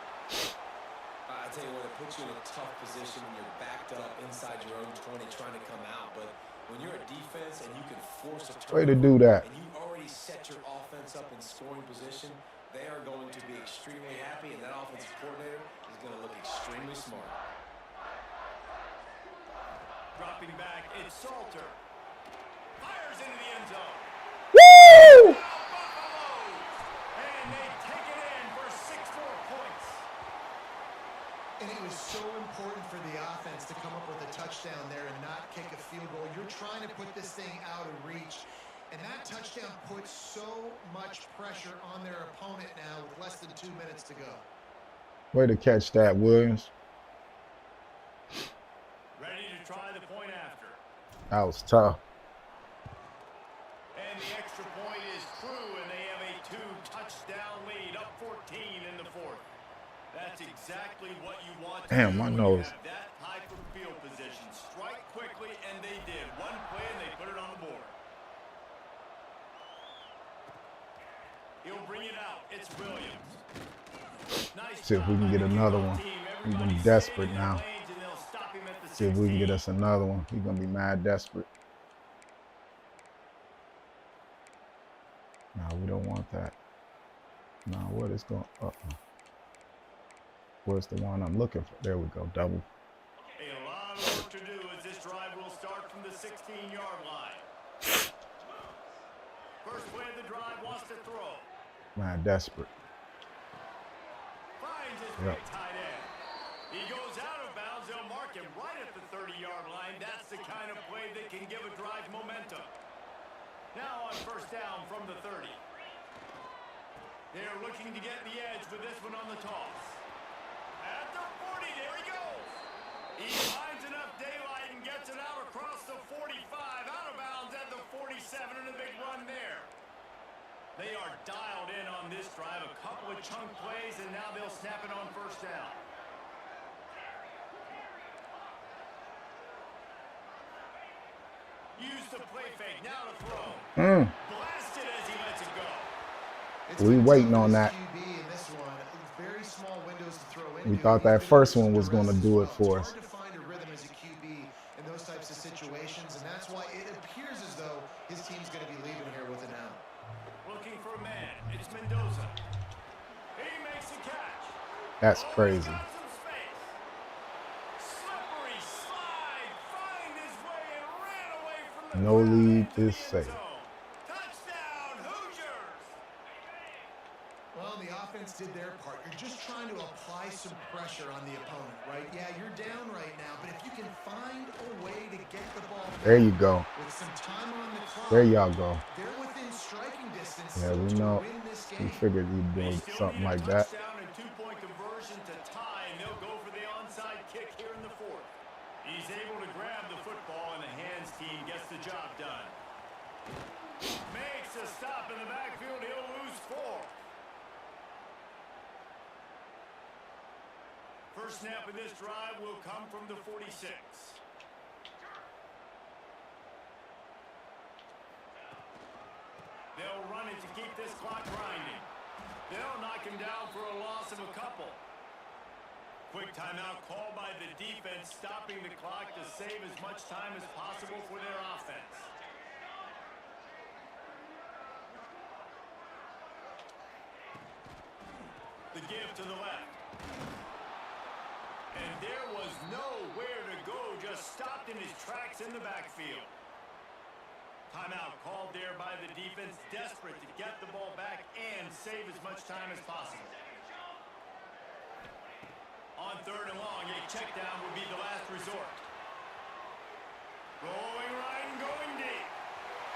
I tell you what, it puts you in a tough position when you're backed up inside your own 20 trying to come out. But when you're a defense and you can force a turnover, Way to do that. and you already set your offense up in scoring position, they are going to be extremely happy, and that offensive coordinator is going to look extremely smart. Dropping back, it's Salter. Fires into the end zone. Woo! Buffaloes! And they take it in for 6 more points. And it was so important for the offense to come up with a touchdown there and not kick a field goal. You're trying to put this thing out of reach. And that touchdown puts so much pressure on their opponent now with less than 2 minutes to go. Way to catch that, Williams. Ready to try the point after. That was tough. And the extra point is true, and they have a 2-touchdown lead, up 14 in the 4th. That's exactly what you want to Damn, do my when nose. you have that type of field position. Strike quickly, and they did. One play, and they put it on the board. He'll bring it out. It's Williams. Nice See if we can get another one. He's gonna be desperate now. See if we can get us another one. He's gonna be mad desperate. No, we don't want that. No, what is going? Where's the one I'm looking for? There we go. Double. A lot of work to do as this drive will start from the 16-yard line. First play of the drive wants to throw. Mad desperate. Finds his Yep. big tight end. He goes out of bounds. They'll mark him right at the 30-yard line. That's the kind of play that can give a drive momentum. Now on 1st down from the 30. They're looking to get the edge with this one on the toss. At the 40, there he goes. He finds enough daylight and gets it out across the 45, out of bounds at the 47, and a big run there. They are dialed in on this drive, a couple of chunk plays, and now they'll snap it on 1st down. Use the play fake. Now to throw. Blasted as he lets it go. We waiting on that. QB in this one. Very small windows to throw We into. thought that first one was going to do it for us. It's hard to find a rhythm as a QB in those types of situations, and that's why it appears as though his team's going to be leaving here with an out. Looking for a man. It's Mendoza. He makes a catch. That's He's crazy. got some space. Slippery slide. Find his way and ran away from the No crowd lead into the is end safe. zone. Touchdown, Hoosiers. Well, the offense did their part. You're just trying to apply some pressure on the opponent, right? Yeah, you're down right now, but if you can find a way to get the ball back There you go. with some time on the clock, There y'all go. they're within striking distance Yeah, we to know. win this We game. figured you'd They do still something need a like that. touchdown and two-point conversion to tie, and they'll go for the onside kick here in the fourth. He's able to grab the football, and the hands team gets the job done. Makes a stop in the backfield. He'll lose 4. First snap of this drive will come from the 46. They'll run it to keep this clock grinding. They'll knock him down for a loss of a couple. Quick timeout called by the defense, stopping the clock to save as much time as possible for their offense. The give to the left. And there was nowhere to go, just stopped in his tracks in the backfield. Timeout called there by the defense, desperate to get the ball back and save as much time as possible. On 3rd and long, a check down would be the last resort. Going right and going deep.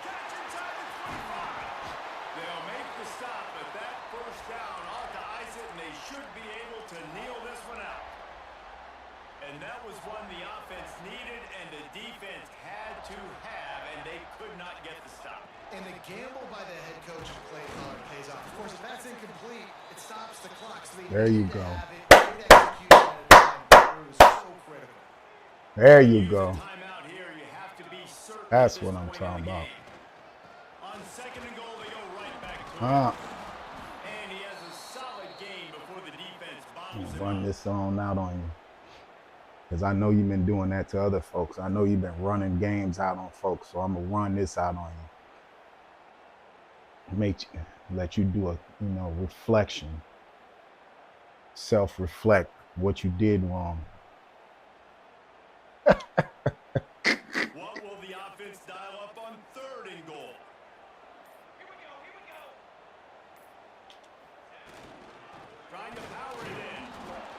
Catch inside the 25. They'll make the stop, but that first down ought to ice it, and they should be able to kneel this one out. And that was one the offense needed and the defense had to have, and they could not get the stop. And the gamble by the head coach and play caller pays off. Of course, if that's incomplete, it stops the clock. So There you go. have it, great execution at a time. It was so critical. There you go. Timeout here, you have to be certain That's at this what I'm point in talking the about. game. On 2nd and goal, they go right back to Ah, it. And he has a solid game before the defense I'm bottles it gonna run up. this on out on you. Because I know you've been doing that to other folks. I know you've been running games out on folks, so I'm gonna run this out on you. Let you do a reflection. Self-reflect what you did wrong. What will the offense dial up on 3rd and goal? Trying to power it in.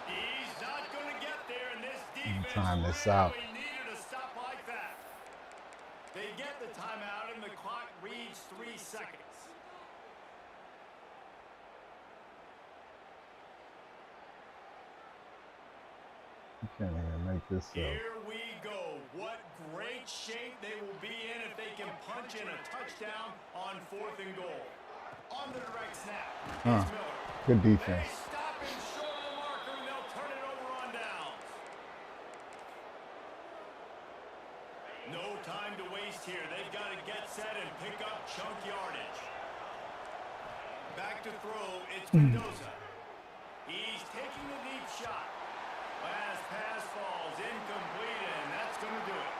He's not going to get there, and this defense Time this out. really needed a stop like that. They get the timeout, and the clock reads 3 seconds. You can't even make this up. Here we go. What great shape they will be in if they can punch in a touchdown on 4th and goal. On the direct snap, Huh. it's Miller. Good They defense. stop him short of the marker, and they'll turn it over on downs. No time to waste here. They've got to get set and pick up chunk yardage. Back to throw, it's Mendoza. He's taking the deep shot. Last pass falls incomplete, and that's going to do it.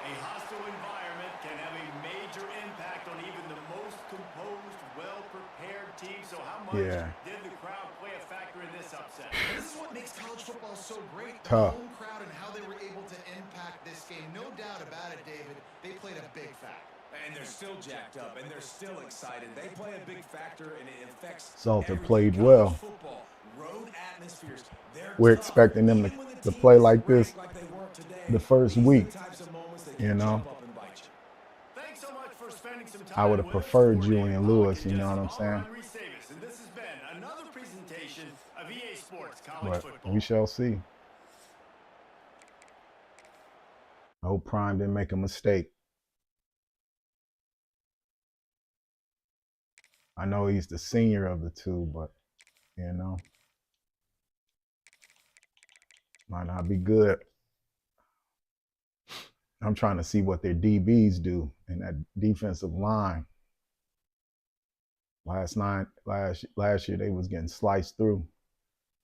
A hostile environment can have a major impact on even the most composed, well-prepared team. So how much did the crowd play a factor in this upset? This is what makes college football so great. The Tough. home crowd and how they were able to impact this game. No doubt about it, David. They played a big factor. And they're still jacked up, and they're still excited. They play a big factor, and it affects Salter everything. played College well. football, road atmospheres, they're We're tough. expecting them Even when to the play teams like this rank like they were today, the first these are week. the types of moments that You can know? jump up and bite you. Thanks so much for spending some time I would have with us. preferred For you Dave and Pollock Lewis, you know what I'm Jesse saying? Palmer, I'm Reese Davis, and this has been another presentation of EA Sports College But Football. we shall see. I hope Prime didn't make a mistake. I know he's the senior of the two, but, might not be good. I'm trying to see what their DBs do in that defensive line. Last year they was getting sliced through.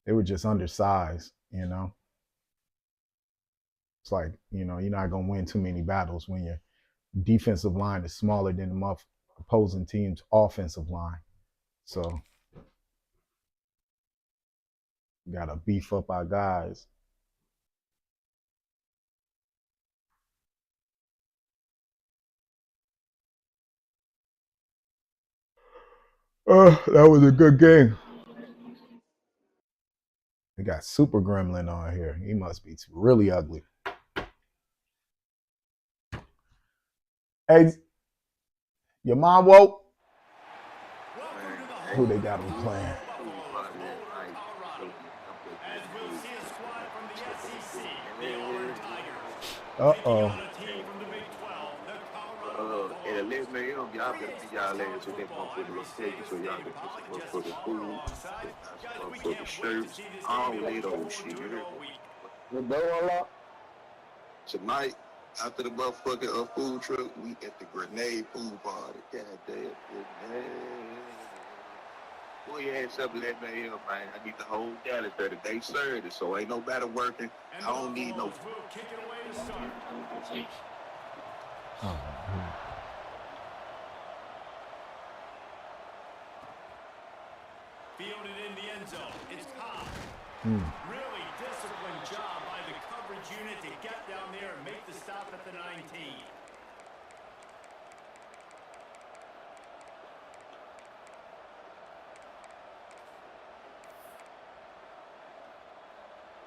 They were just undersized, you know. It's like, you know, you're not gonna win too many battles when your defensive line is smaller than the opposing team's offensive line. So we gotta beef up our guys. That was a good game. We got Super Gremlin on here. He must be really ugly. Hey, your mom woke? Who they got him playing? As we'll see a squad from the SEC, the Auburn Tigers. Uh-oh. Taking on a team from the Big 12, the Colorado And at 11 a.m., y'all better be y'all ass in that motherfucking location so y'all can get some motherfucking food, some motherfucking shirts, all that old shit. You hear me? The door unlocked? Tonight, after the motherfucking food truck, we at the grenade pool party. Goddamn grenade. Boy, you had something 11 a.m., man. I need the whole Dallas there. They served it, so ain't nobody working. I don't need no. Kick it away to start. Oh, Fielded in the end zone. It's Cobb. Really disciplined job by the coverage unit to get down there and make the stop at the 19.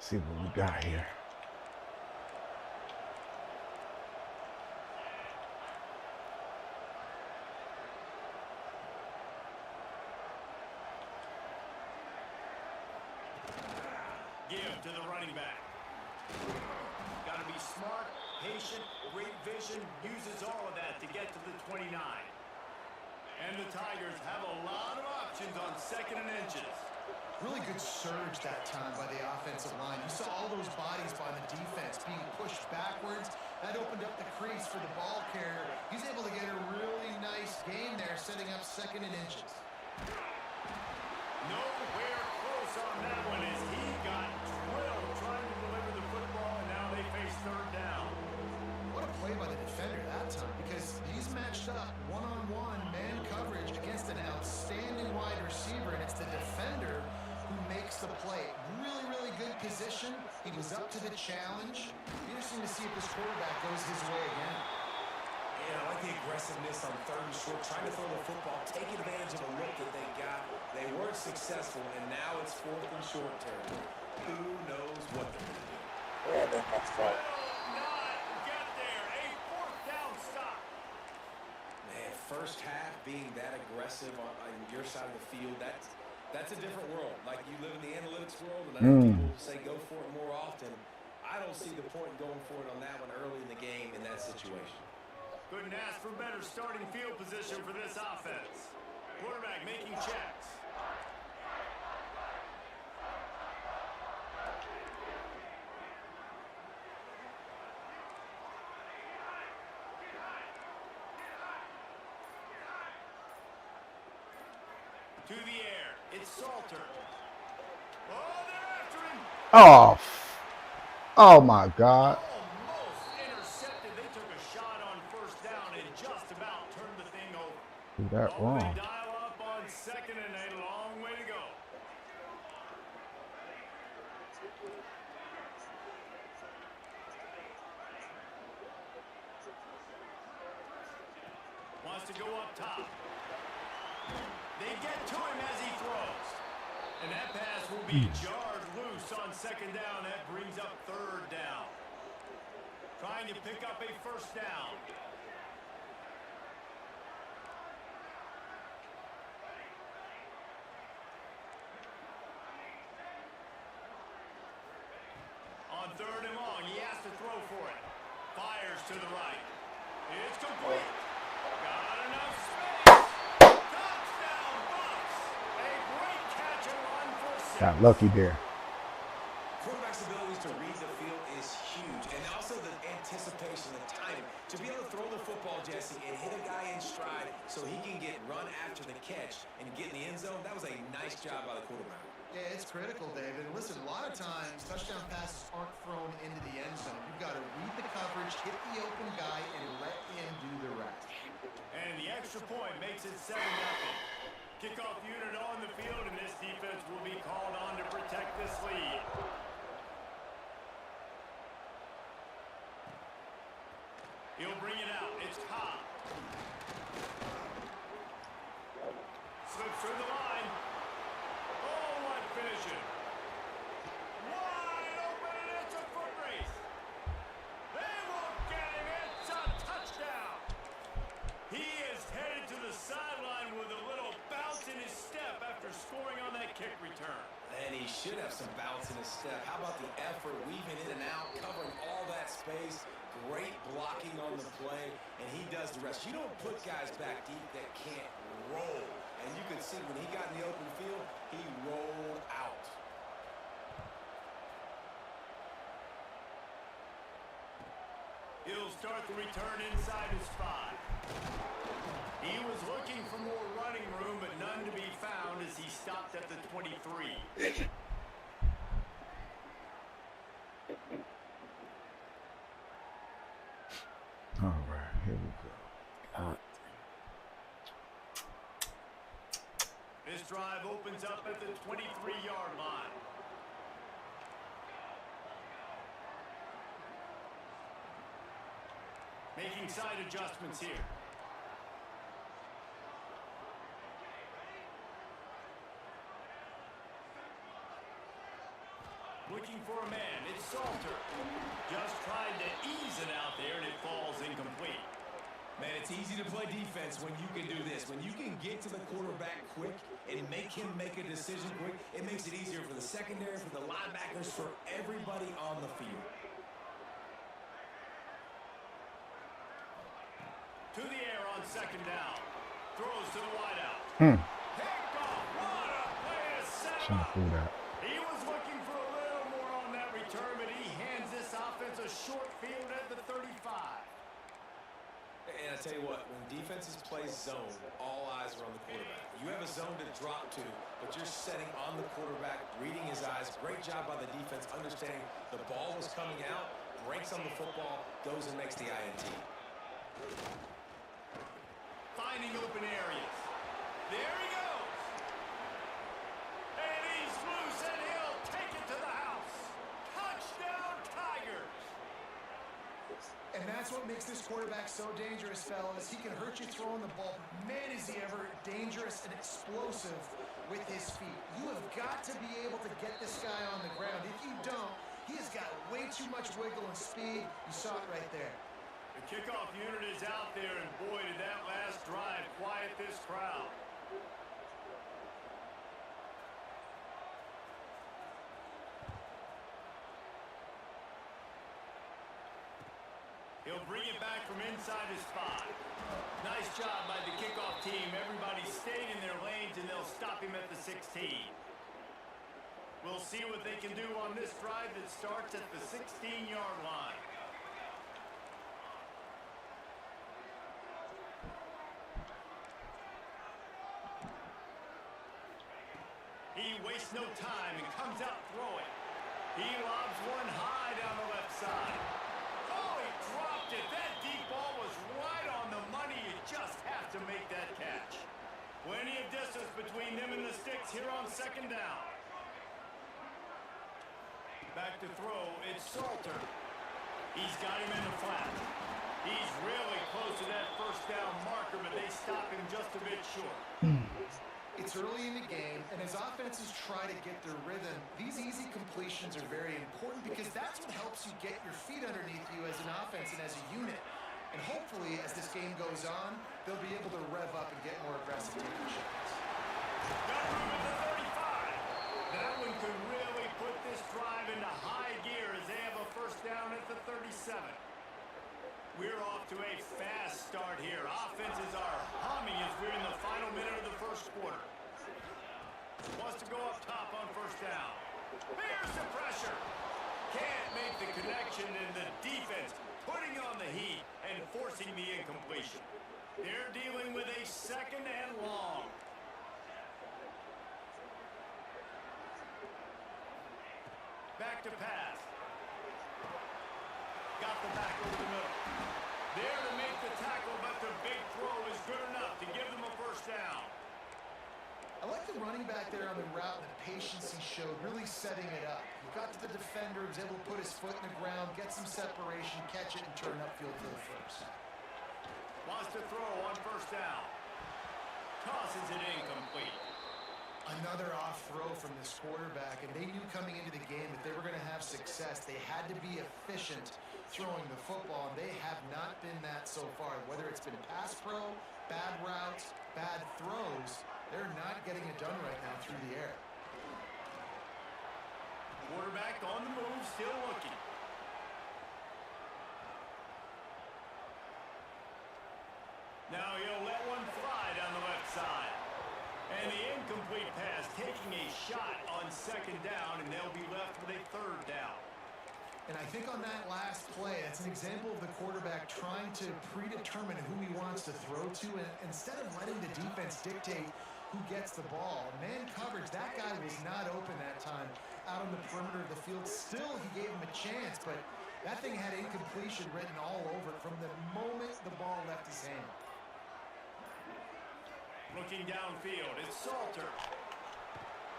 see what we got here. Give to the running back. Got to be smart, patient, great vision, uses all of that to get to the 29. And the Tigers have a lot of options on 2nd and inches. Really good surge that time by the offensive line. You saw all those bodies by the defense being pushed backwards. That opened up the crease for the ball carrier. He's able to get a really nice gain there, setting up 2nd and inches. Nowhere close on that one as he got drilled trying to deliver the football, and now they face 3rd down. What a play by the defender that time, because he's matched up one-on-one man coverage against an outstanding wide receiver, and it's the defender who makes the play. Really, really good position. He was up to the challenge. Interesting to see if this quarterback goes his way again. Yeah, I like the aggressiveness on 3rd and short, trying to throw the football, taking advantage of a look that they got. They weren't successful, and now it's 4th and short territory. Who knows what they're going to do? Yeah, that's right. Will not get there. A 4th down stop. Man, first half being that aggressive on your side of the field, that's a different world. Like, you live in the analytics world, and I know people say go for it more often. I don't see the point in going for it on that one early in the game in that situation. Couldn't ask for better starting field position for this offense. Quarterback making checks. To the air. It's Salter. Oh, they're after him. Oh my God. Almost intercepted. They took a shot on 1st down and just about turned the thing over. Do that Oh, wrong. they dial up on 2nd and a long way to go. Wants to go up top. They get to him as he throws. And that pass will be jarred loose on 2nd down. That brings up 3rd down. Trying to pick up a 1st down. On 3rd and long, he has to throw for it. Fires to the right. It's complete. Got enough space. Touchdown, Bucks. A great catch and run for 6. Got lucky there. Quarterback's ability to read the field is huge, and also the anticipation, the time zone, that was a nice job by the quarterback. Yeah, it's critical, David. Listen, a lot of times touchdown passes aren't thrown into the end zone. You've got to read the coverage, hit the open guy, and let him do the rest. And the extra point makes it 7-0. Kickoff unit on the field, and this defense will be called on to protect this lead. He'll bring it out. It's Cobb. Slips through the line. Oh, what finishing. Wide open, and it's a foot race. They won't get him. It's a touchdown. He is headed to the sideline with a little bounce in his step after scoring on that kick return. And he should have some bounce in his step. How about the effort, weaving in and out, covering all that space. Great blocking on the play, and he does the rest. You don't put guys back deep that can't roll. And you could see when he got in the open field, he rolled out. He'll start the return inside his 5. He was looking for more running room, but none to be found as he stopped at the 23. All right, here we go. This drive opens up at the 23-yard line. Making side adjustments here. Looking for a man. It's Salter. Just tried to ease it out there, and it falls incomplete. Man, it's easy to play defense when you can do this. When you can get to the quarterback quick and make him make a decision quick, it makes it easier for the secondary, for the linebackers, for everybody on the field. To the air on second down. Throws to the wideout. Picked off. What a play to set him up. That. He was looking for a little more on that return, but he hands this offense a short field at the 35. And I tell you what, when defenses play zone, all eyes are on the quarterback. You have a zone to drop to, but you're setting on the quarterback, reading his eyes. Great job by the defense, understanding the ball was coming out, breaks on the football, goes and makes the INT. Finding open areas. There he goes. And he's loose, and he'll take it to the house. Touchdown, Tigers. And that's what makes this quarterback so dangerous, fellas. He can hurt you throwing the ball. Man, is he ever dangerous and explosive with his feet. You have got to be able to get this guy on the ground. If you don't, he has got way too much wiggle and speed. You saw it right there. The kickoff unit is out there, and boy, did that last drive quiet this crowd. He'll bring it back from inside his 5. Nice job by the kickoff team. Everybody stayed in their lanes, and they'll stop him at the 16. We'll see what they can do on this drive that starts at the 16-yard line. He wastes no time and comes out throwing. He lobs one high down the left side. Oh, he dropped it. That deep ball was right on the money. You just have to make that catch. Plenty of distance between them and the sticks here on second down. Back to throw. It's Salter. He's got him in the flat. He's really close to that first down marker, but they stop him just a bit short. It's early in the game, and as offenses try to get their rhythm, these easy completions are very important because that's what helps you get your feet underneath you as an offense and as a unit. And hopefully, as this game goes on, they'll be able to rev up and get more aggressive taking shots. Got room at the 35. That one could really put this drive into high gear as they have a first down at the 37. We're off to a fast start here. Offenses are humming as we're in the final minute of the first quarter. Wants to go up top on first down. There's the pressure. Can't make the connection, and the defense putting on the heat and forcing the incompletion. They're dealing with a second and long. to pass. Got the back over the middle. There to make the tackle, but the big throw is good enough to give them a first down. I like the running back there on the route and the patience he showed, really setting it up. He got to the defender, was able to put his foot in the ground, get some separation, catch it, and turn upfield for the first. Wants to throw on first down. Tosses it incomplete. Another off throw from this quarterback, and they knew coming into the game that they were going to have success. They had to be efficient throwing the football, and they have not been that so far. Whether it's been pass pro, bad routes, bad throws, they're not getting it done right now through the air. Quarterback on the move, still looking. Now he'll let one fly down the left side. And the incomplete pass taking a shot on second down, and they'll be left with a third down. And I think on that last play, it's an example of the quarterback trying to predetermine who he wants to throw to, and instead of letting the defense dictate who gets the ball. Man coverage, that guy was not open that time out on the perimeter of the field. Still, he gave him a chance, but that thing had incompletion written all over it from the moment the ball left his hand. Looking downfield, it's Salter.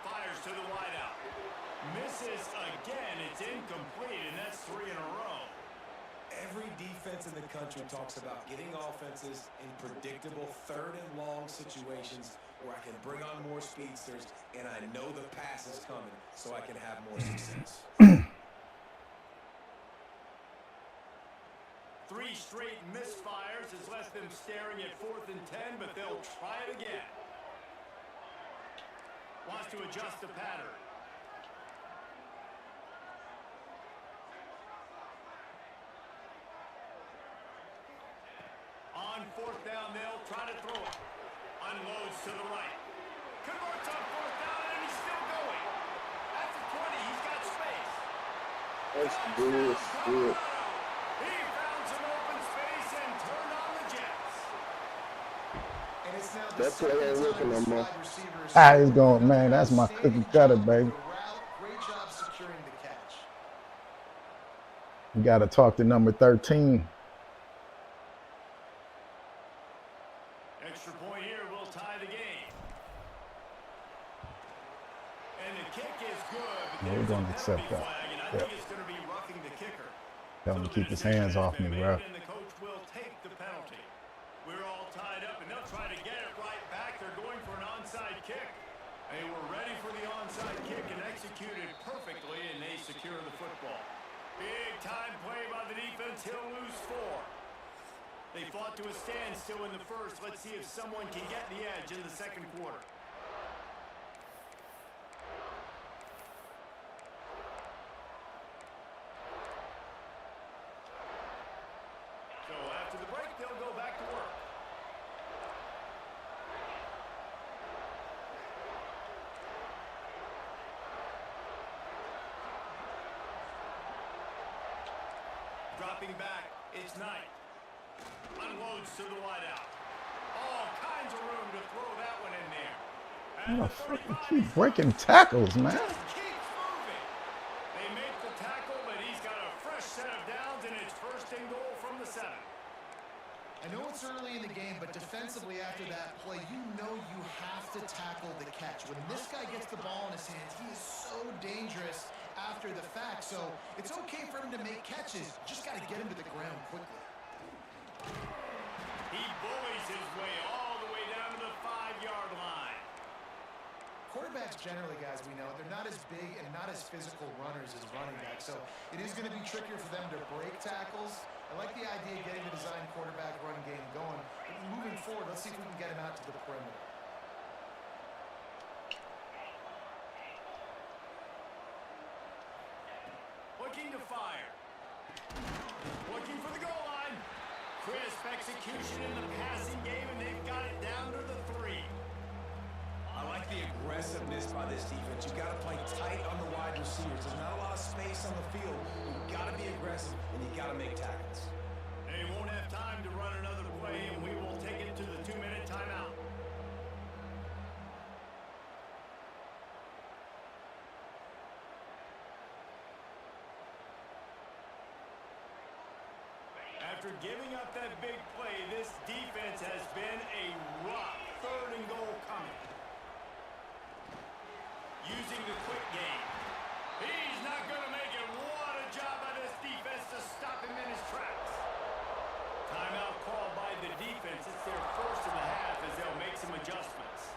Fires to the wideout. Misses again, it's incomplete, and that's 3 in a row. Every defense in the country talks about getting offenses in predictable third and long situations where I can bring on more speedsters and I know the pass is coming so I can have more success. 3 straight misfires has left them staring at 4th and 10, but they'll try it again. Wants to adjust the pattern. On 4th down, they'll try to throw it. Unloads to the right. Converts on 4th down, and he's still going. At the 20, he's got space. Let's do it. He found some open space and turned on the Jets. And it's now the That play ain't second working no time more. wide receivers. Ah, he's going, man. That's my cookie cutter, baby. Great job securing the catch. You got to talk to number 13. Extra point here will tie the game. And the kick is good, but Yeah, we're there's a gonna accept penalty that. flag, and I Yeah. think it's going to be roughing the kicker. Tell him to So keep the his hands decision has off me, been bro. made, and the coach will take the penalty. We're all tied up, and they'll try to get it right back. They're going for an onside kick. They were ready for the onside kick and executed perfectly, and they secure the football. Big time play by the defense. He'll lose 4. They fought to a standstill in the first. Let's see if someone can get the edge in the second quarter. So after the break, they'll go back to work. Dropping back, it's Knight. Unloads to the wideout. All kinds of room to throw that one in there. What the fuck? Keep breaking tackles, man. Just keeps moving. They make the tackle, but he's got a fresh set of downs, and it's 1st and goal from the 7. I know it's early in the game, but defensively after that play, you know you have to tackle the catch. When this guy gets the ball in his hands, he is so dangerous after the fact. So it's okay for him to make catches. Just got to get him to the ground quickly. He bullies his way all the way down to the 5-yard line. Quarterbacks generally, guys, we know, they're not as big and not as physical runners as running backs. So it is going to be trickier for them to break tackles. I like the idea of getting the design quarterback run game going. But moving forward, let's see if we can get him out to the perimeter. Looking to fire. Looking for the goal line. Crisp execution in the passing game, and they've got it down to the 3. I like the aggressiveness by this defense. You've got to play tight on the wide receivers. There's not a lot of space on the field. You've got to be aggressive, and you've got to make tackles. They won't have time to run another play, and we will take it to the 2-minute timeout. After giving up that big play, this defense has been a rock. 3rd and goal coming. Using the quick game. He's not going to make it. What a job by this defense to stop him in his tracks. Timeout called by the defense. It's their first of the half as they'll make some adjustments.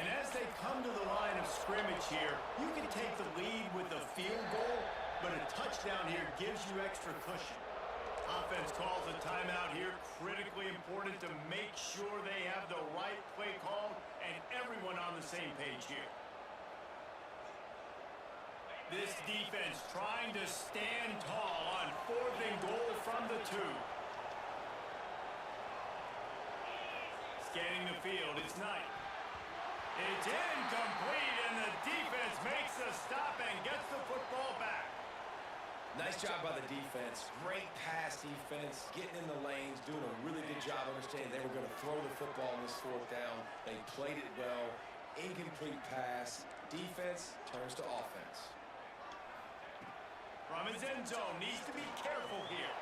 And as they come to the line of scrimmage here, you can take the lead with a field goal, but a touchdown here gives you extra cushion. Offense calls a timeout here. Critically important to make sure they have the right play call and everyone on the same page here. This defense trying to stand tall on 4th and goal from the 2. Scanning the field, it's Knight. It's incomplete, and the defense makes the stop and gets the football back. Nice job by the defense. Great pass defense, getting in the lanes, doing a really good job understanding they were going to throw the football on this 4th down. They played it well. Incomplete pass. Defense turns to offense. From his end zone, needs to be careful here.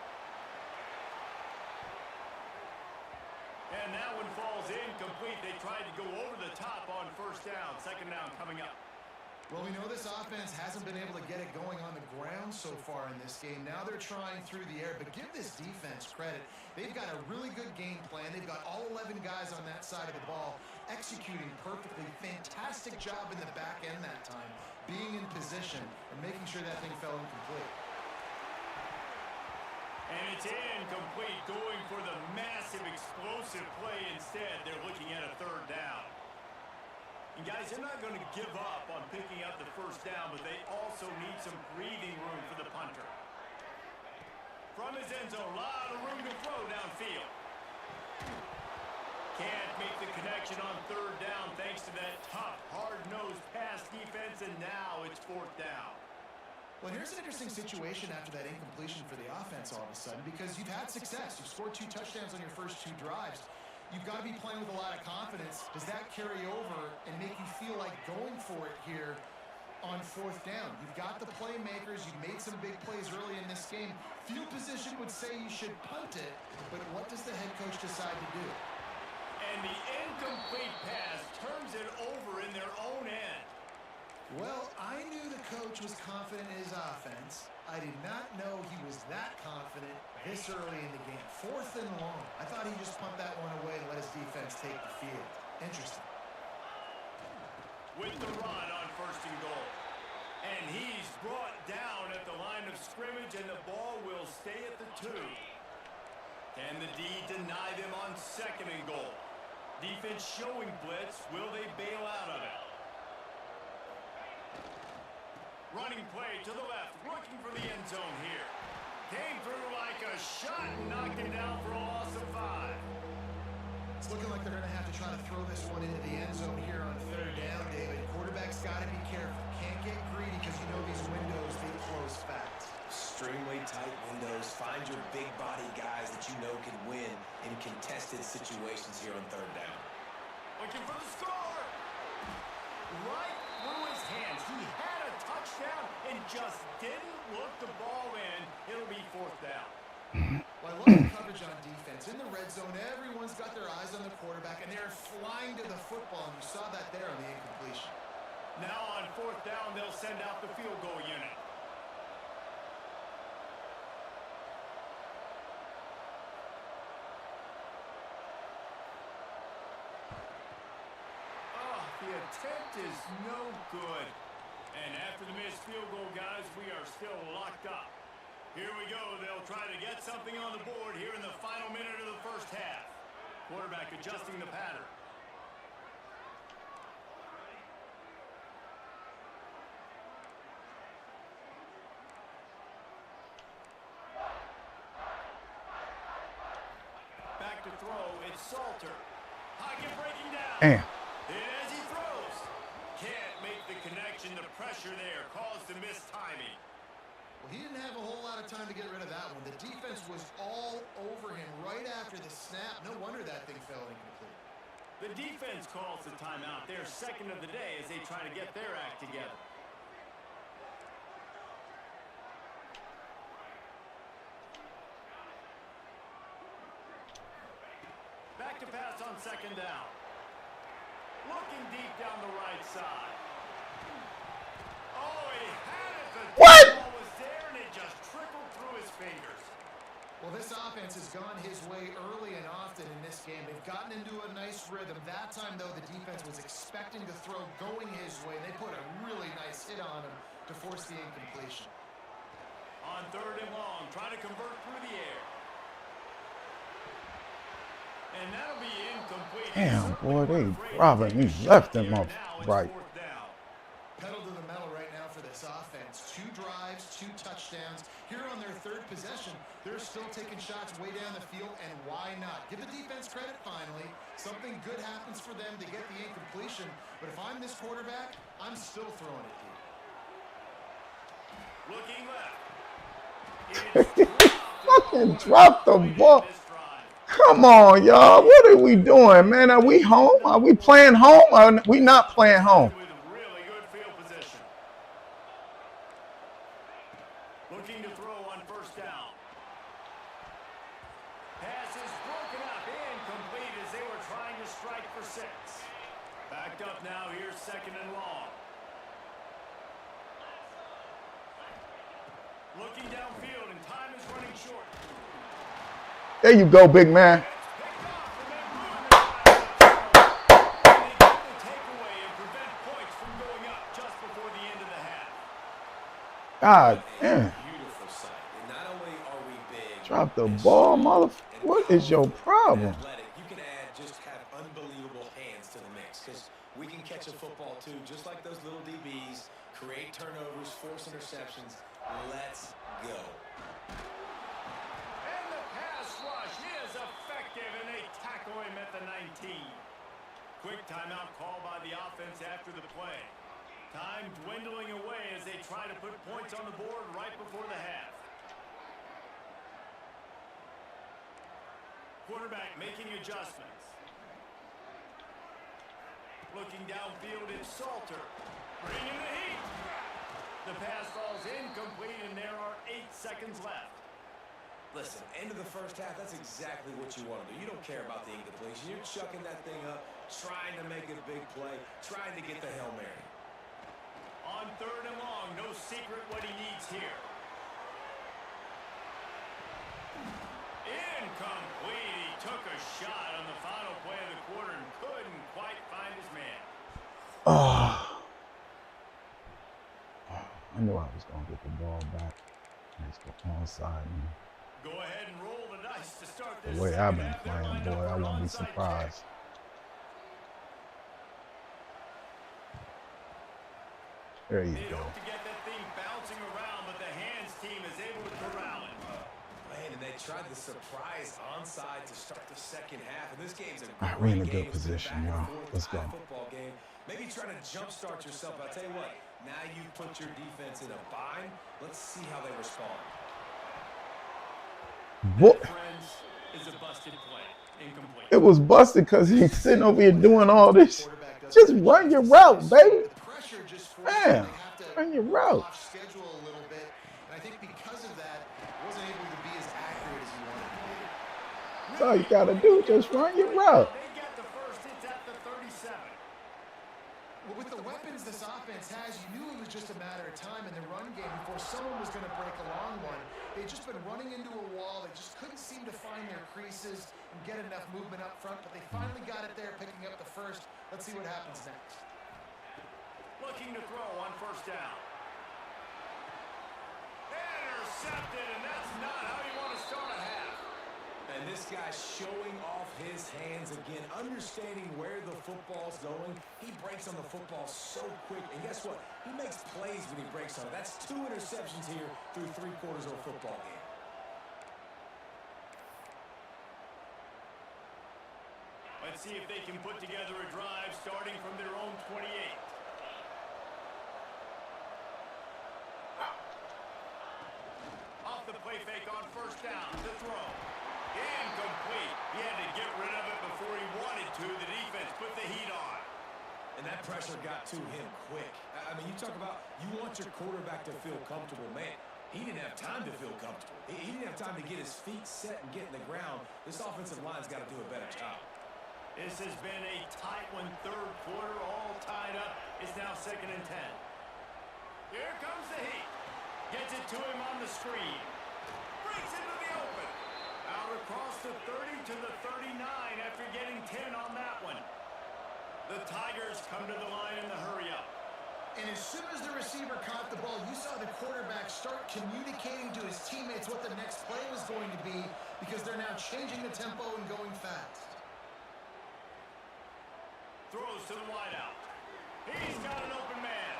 And that one falls incomplete. They tried to go over the top on 1st down. 2nd down coming up. Well, we know this offense hasn't been able to get it going on the ground so far in this game. Now they're trying through the air, but give this defense credit. They've got a really good game plan. They've got all 11 guys on that side of the ball executing perfectly. Fantastic job in the back end that time, being in position and making sure that thing fell incomplete. And it's incomplete, going for the massive explosive play instead. They're looking at a 3rd down. And guys, they're not going to give up on picking up the 1st down, but they also need some breathing room for the punter. From his end zone, a lot of room to throw downfield. Can't make the connection on 3rd down thanks to that tough, hard-nosed pass defense, and now it's 4th down. Well, here's an interesting situation after that incompletion for the offense all of a sudden, because you've had success. You've scored 2 touchdowns on your first 2 drives. You've got to be playing with a lot of confidence. Does that carry over and make you feel like going for it here on 4th down? You've got the playmakers. You've made some big plays early in this game. Field position would say you should punt it, but what does the head coach decide to do? And the incomplete pass turns it over in their own end. Well, I knew the coach was confident in his offense. I did not know he was that confident this early in the game. 4th and long. I thought he'd just punt that one away and let his defense take the field. Interesting. With the run on 1st and goal. And he's brought down at the line of scrimmage, and the ball will stay at the 2. Can the D deny them on 2nd and goal? Defense showing blitz. Will they bail out of it? Running play to the left, looking for the end zone here. Came through like a shot and knocked him down for a loss of 5. It's looking like they're going to have to try to throw this one into the end zone here on 3rd down, David. Quarterback's got to be careful. Can't get greedy because you know these windows, they close fast. Extremely tight windows. Find your big body guys that you know can win in contested situations here on 3rd down. Looking for the score. Right through his hands. He had a touchdown and just didn't look the ball in. It'll be 4th down. Well, I love the coverage on defense. In the red zone, everyone's got their eyes on the quarterback, and they're flying to the football, and you saw that there on the incompletion. Now on 4th down, they'll send out the field goal unit. The attempt is no good. And after the missed field goal, guys, we are still locked up. Here we go. They'll try to get something on the board here in the final minute of the 1st half. Quarterback adjusting the pattern. Back to throw. It's Salter. Pocket breaking down. Damn. As he throws, can't make the connection. The pressure there caused the missed timing. Well, He didn't have a whole lot of time to get rid of that one. The defense was all over him right after the snap. No wonder that thing fell incomplete. The defense calls the timeout. Their second of the day as they try to get their act together. Back to pass on second down. Looking deep down the right side. Oh, he had it. The What? ball was there, and it just trickled through his fingers. Well, this offense has gone his way early and often in this game. They've gotten into a nice rhythm. That time, though, the defense was expecting to throw going his way. They put a really nice hit on him to force the incompletion. On third and long, trying to convert through the air. And that'll be incomplete. Damn, boy, they robbing me left and right. Pedal to the metal right now for this offense. 2 drives, 2 touchdowns. Here on their third possession, they're still taking shots way down the field, and why not? Give the defense credit finally. Something good happens for them to get the incompletion, but if I'm this quarterback, I'm still throwing it deep. Looking left. Fucking drop the ball. Come on, y'all. What are we doing, man? Are we home? Are we playing home? Or are we not playing home? With really good field position. Looking to throw on first down. Pass is broken up, incomplete as they were trying to strike for 6. Backed up now, here's second and long. Looking downfield, and time is running short. There you go, big man. God damn. Beautiful sight. And not only are we big, Drop the ball, motherfucker. What is your problem? You can add just have unbelievable hands to the mix because we can catch a football too, just like those little DBs, create turnovers, force interceptions. Let's go. And the pass rush is effective, and they tackle him at the 19. Quick timeout call by the offense after the play. Time dwindling away as they try to put points on the board right before the half. Quarterback making adjustments. Looking downfield, it's Salter. Bringing the heat. The pass falls incomplete, and there are 8 seconds left. Listen, end of the first half, that's exactly what you want to do. You don't care about the incompletion. You're chucking that thing up, trying to make a big play, trying to get the Hail Mary. On third and long, no secret what he needs here. Incomplete. He took a shot on the final play of the quarter and couldn't quite find his man. Oh. I knew I was going to get the ball back. It's the onside. Go ahead and roll the dice to start this. The way I've been playing, boy, I won't be surprised. There you go. To get that thing bouncing around, but the hands team is able to corral it. Man, and they tried the surprise onside to start the second half. And this game's a All right, we're in a good position, y'all. Let's go. Football game. Maybe trying to jumpstart yourself. I'll tell you what, now you put your defense in a bind. Let's see how they respond. What? Friends, is a busted play. Incomplete. It was busted because he's sitting over here doing all this. Just run your route, baby. Man, run your route. Schedule a little bit, and I think because of that, wasn't able to be as accurate as he wanted to be. That's all you gotta do. Just run your route. They get the first. It's at the 37. Well, with the weapons this offense has, you knew it was just a matter of time in the run game before someone was going to break a long one. They'd just been running into a wall. They just couldn't seem to find their creases and get enough movement up front, but they finally got it there, picking up the first. Let's see what happens next. Looking to throw on first down. Intercepted, and that's not how you want to start a half. And this guy's showing off his hands again, understanding where the football's going. He breaks on the football so quick. And guess what? He makes plays when he breaks on it. That's 2 interceptions here through 3 quarters of a football game. Let's see if they can put together a drive starting from their own 28. the play fake on first down. The throw. Incomplete. He had to get rid of it before he wanted to. The defense put the heat on. And that pressure got to him quick. I mean, you talk about you want your quarterback to feel comfortable. Man, he didn't have time to feel comfortable. He didn't have time to get his feet set and get in the ground. This offensive line's got to do a better job. This has been a tight one, third quarter, all tied up. It's now 2nd and 10. Here comes the heat. Gets it to him on the screen. Brings it to the open. Out across the 30 to the 39 after getting 10 on that one. The Tigers come to the line in the hurry-up. And as soon as the receiver caught the ball, you saw the quarterback start communicating to his teammates what the next play was going to be because they're now changing the tempo and going fast. Throws to the wideout. He's got an open man.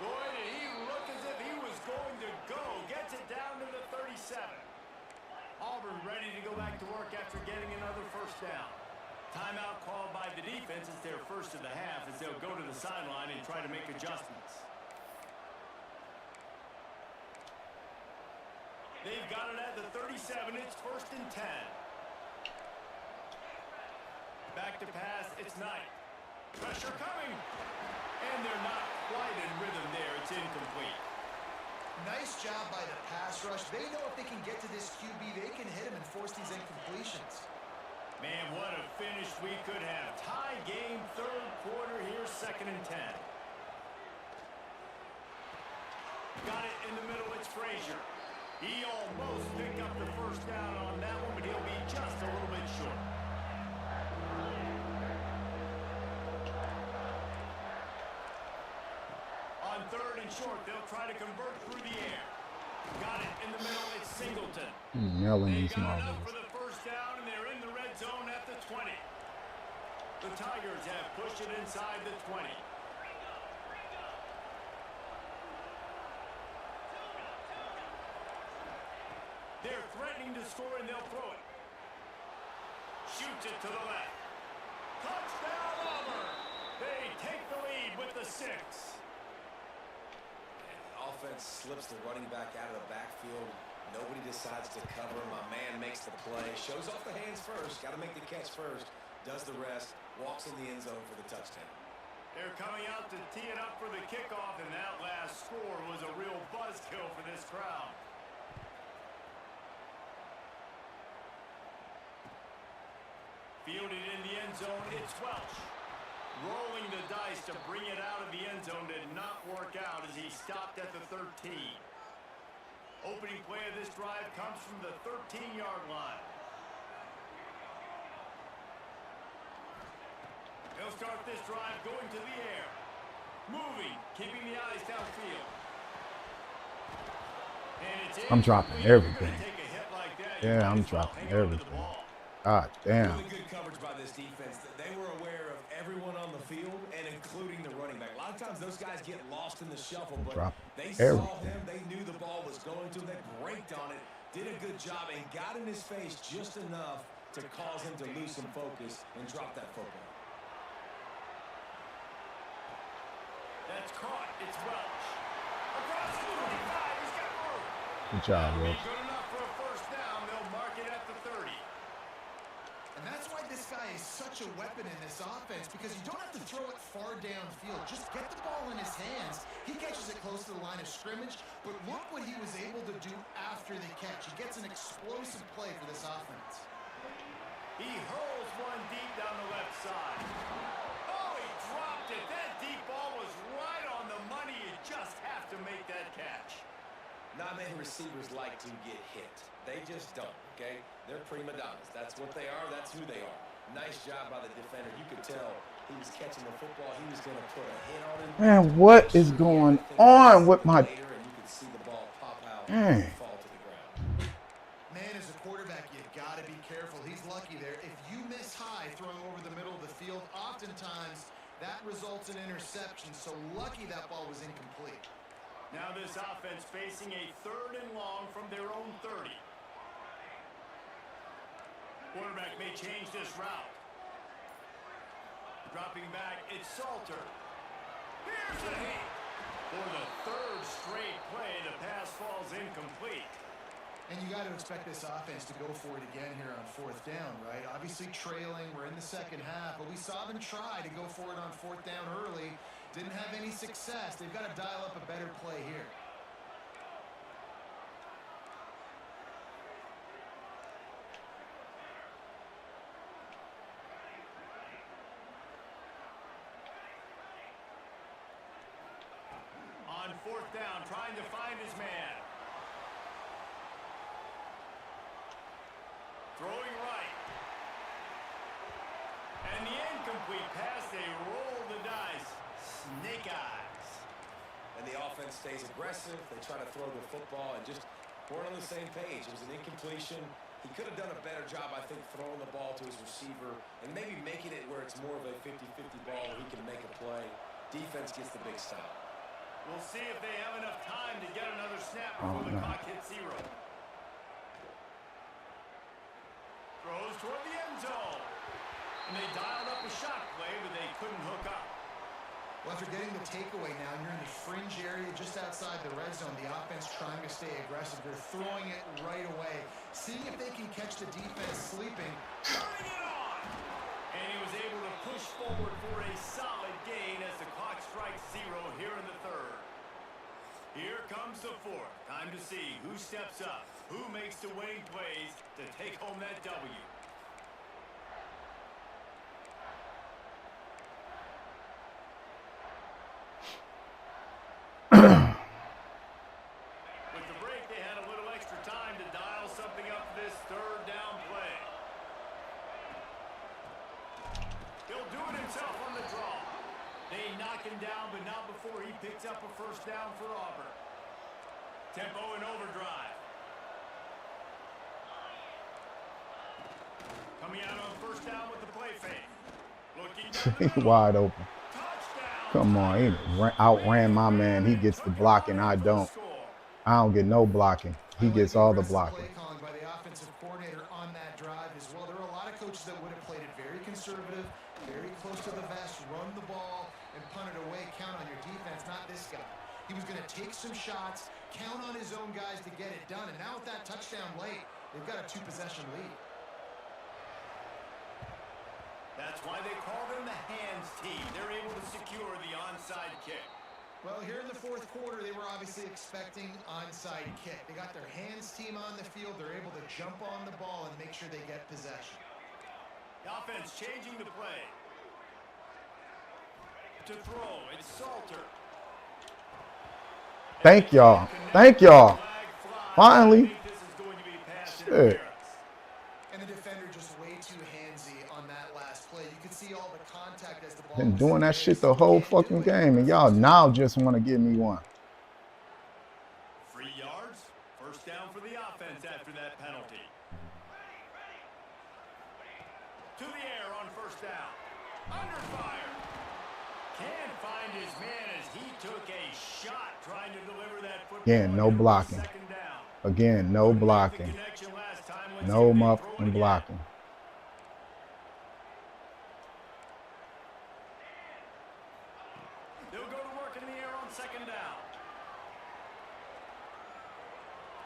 Boy, did he look as if he was going to go. Gets it down to the 37. Auburn ready to go back to work after getting another first down. Timeout called by the defense. It's their first of the half as they'll go to the sideline and try to make adjustments. They've got it at the 37. It's 1st and 10. Back to pass. It's Knight. Pressure coming. And they're not quite in rhythm there. It's incomplete. Nice job by the pass rush. They know if they can get to this QB, they can hit him and force these incompletions. Man, what a finish we could have. Tie game, third quarter here, 2nd and 10. Got it in the middle, it's Frazier. He almost picked up the first down on that one, but he'll be just a little bit short. On 3rd and short, they'll try to convert through the air. Got it in the middle, it's Singleton. Yelling They these got enough motherfuckers. for the first down, and they're in the red zone at the 20. The Tigers have pushed it inside the 20. They're threatening to score, and they'll throw it. Shoots it to the left. Touchdown, Auburn! They take the lead with the 6. Offense slips the running back out of the backfield. Nobody decides to cover. My man makes the play. Shows off the hands first. Got to make the catch first. Does the rest. Walks in the end zone for the touchdown. They're coming out to tee it up for the kickoff, and that last score was a real buzzkill for this crowd. Fielded in the end zone, it's Welch. Rolling the dice to bring it out of the end zone did not work out as he stopped at the 13. Opening play of this drive comes from the 13-yard line. They'll start this drive going to the air. Moving, keeping the eyes downfield. And it's I'm dropping everything. take a hit like that, Yeah, I'm dropping everything. God damn. Really good coverage by this defense. They were aware of everyone on the field and including the running back. A lot of times those guys get lost in the shuffle, but they saw him. They knew the ball was going to. They braked on it, did a good job, and got in his face just enough to cause him to lose some focus and drop that football. That's caught. It's Welch. Across the 25. He's got room. Good job, That'll be Welch. good enough for a first down. They'll mark it at the 30. And that's why this guy is such a weapon in this offense, because you don't have to throw it far downfield. Just get the ball in his hands. He catches it close to the line of scrimmage, but look what he was able to do after the catch. He gets an explosive play for this offense. He hurls one deep down the left side. Oh, he dropped it. That deep ball was right on the money. You just have to make that catch. Not many receivers like to get hit. They just don't, okay? They're prima donnas. That's what they are. That's who they are. Nice job by the defender. You could tell he was catching the football. He was going to put a hit on him. Man, what is going on with my... Later, and you could see the ball pop out Dang. and fall to the ground. Man, as a quarterback, you got to be careful. He's lucky there. If you miss high throwing over the middle of the field, oftentimes that results in interception. So lucky that ball was incomplete. Now this offense facing a 3rd and long from their own 30. Quarterback may change this route. Dropping back, it's Salter. Here's a hit. For the 3rd straight play, the pass falls incomplete. And you got to expect this offense to go for it again here on fourth down, right? Obviously trailing, we're in the second half, but we saw them try to go for it on fourth down early. Didn't have any success. They've got to dial up a better play here. On fourth down, trying to find his man. Throwing right. And the incomplete pass, they roll the dice. Snake eyes. And the offense stays aggressive. They try to throw the football and just weren't on the same page. It was an incompletion. He could have done a better job, I think, throwing the ball to his receiver and maybe making it where it's more of a 50-50 ball where he can make a play. Defense gets the big stop. We'll see if they have enough time to get another snap before the clock hits zero. Throws toward the end zone. And they dialed up a shot play, but they couldn't hook up. Well, after getting the takeaway now, you're in the fringe area just outside the red zone. The offense trying to stay aggressive. They're throwing it right away. Seeing if they can catch the defense sleeping. Turning it on! And he was able to push forward for a solid gain as the clock strikes zero here in the third. Here comes the fourth. Time to see who steps up, who makes the winning plays to take home that W. With the break, they had a little extra time to dial something up for this third down play. He'll do it himself on the draw. They knock him down, but not before he picks up a first down for Auburn. Tempo and overdrive. Coming out on first down with the play fake. Looking down Wide open. touchdown. Come on, he outran my man. He gets the blocking. I don't get no blocking. He gets all the blocking. Play calling by the offensive coordinator on that drive as well. There were a lot of coaches that would have played it very conservative, very close to the vest, run the ball, and punt it away. Count on your defense, not this guy. He was going to take some shots, count on his own guys to get it done. And now with that touchdown late, they've got a 2-possession lead. That's why they call them the hands team. They're able to secure the onside kick. Well, here in the fourth quarter, they were obviously expecting onside kick. They got their hands team on the field. They're able to jump on the ball and make sure they get possession. The offense changing the play. To throw, it's Salter. Thank y'all. Thank y'all. Finally. Shit. And the defender just way too handsy on that last play. You could see all the contact as the ball. Been doing that shit the whole fucking game, and y'all now just want to give me one. 3 yards. First down for the offense after that penalty. To the air on first down. Under fire. Can't find his man as he took a shot trying to deliver that football. Again, no blocking. Second down. Again, no blocking. No muffin blocking. They'll go to work in the air on second down.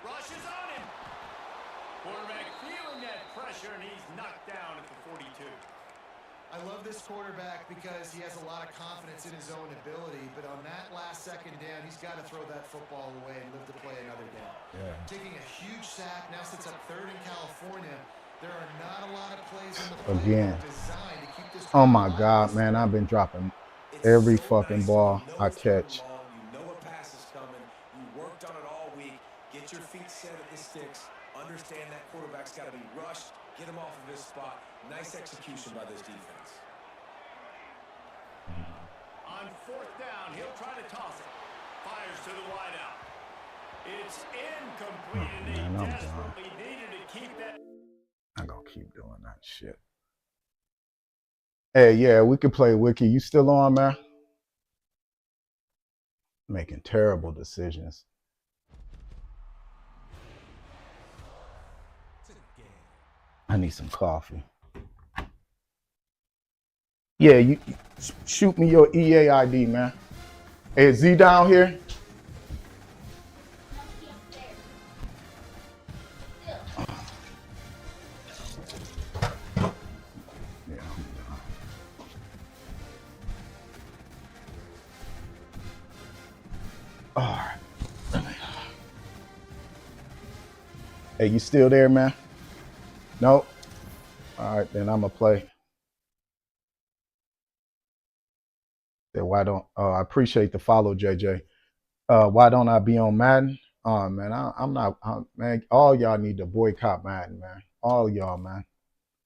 Rush is on him. Quarterback feeling that pressure, and he's knocked down at the 42. I love this quarterback because he has a lot of confidence in his own ability, but on that last second down, he's got to throw that football away and live to play another down. Yeah. Taking a huge sack, now sits up third in California. There are not a lot of plays in the play Again. designed to keep this. Oh my God, man, I've been dropping every fucking ball I catch. You know a pass is coming. You worked on it all week. Get your feet set at the sticks. Understand that quarterback's got to be rushed. Get him off of his spot. Nice execution by this defense. On fourth down, he'll try to toss it. Fires to the wideout. It's incomplete, and they Man, I'm desperately needed to keep that. I'm gonna keep doing that shit. Hey, yeah, we could play Wiki. You still on, man? Making terrible decisions. I need some coffee. Yeah, you shoot me your EA ID, man. Hey, is Z down here? right. Hey, you still there, man? Nope. All right, then I'm gonna play. Then why don't I appreciate the follow, JJ? Why don't I be on Madden? Man, I'm not. Man, all y'all need to boycott Madden, man. All y'all, man.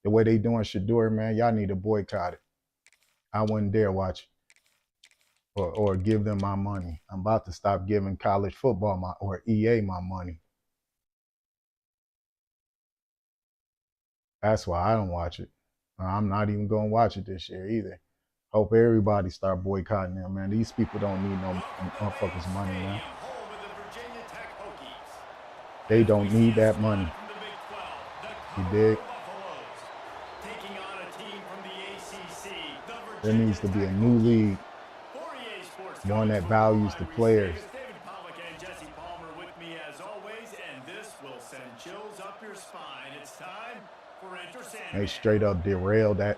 The way they doing Shador, man, y'all need to boycott it. I wouldn't dare watch it or give them my money. I'm about to stop giving college football or EA my money. That's why I don't watch it. I'm not even gonna watch it this year either. Hope everybody start boycotting them, man. These people don't need no motherfuckers' money, man. They don't need that money. You dig? There needs to be a new league, one that values the players. They straight up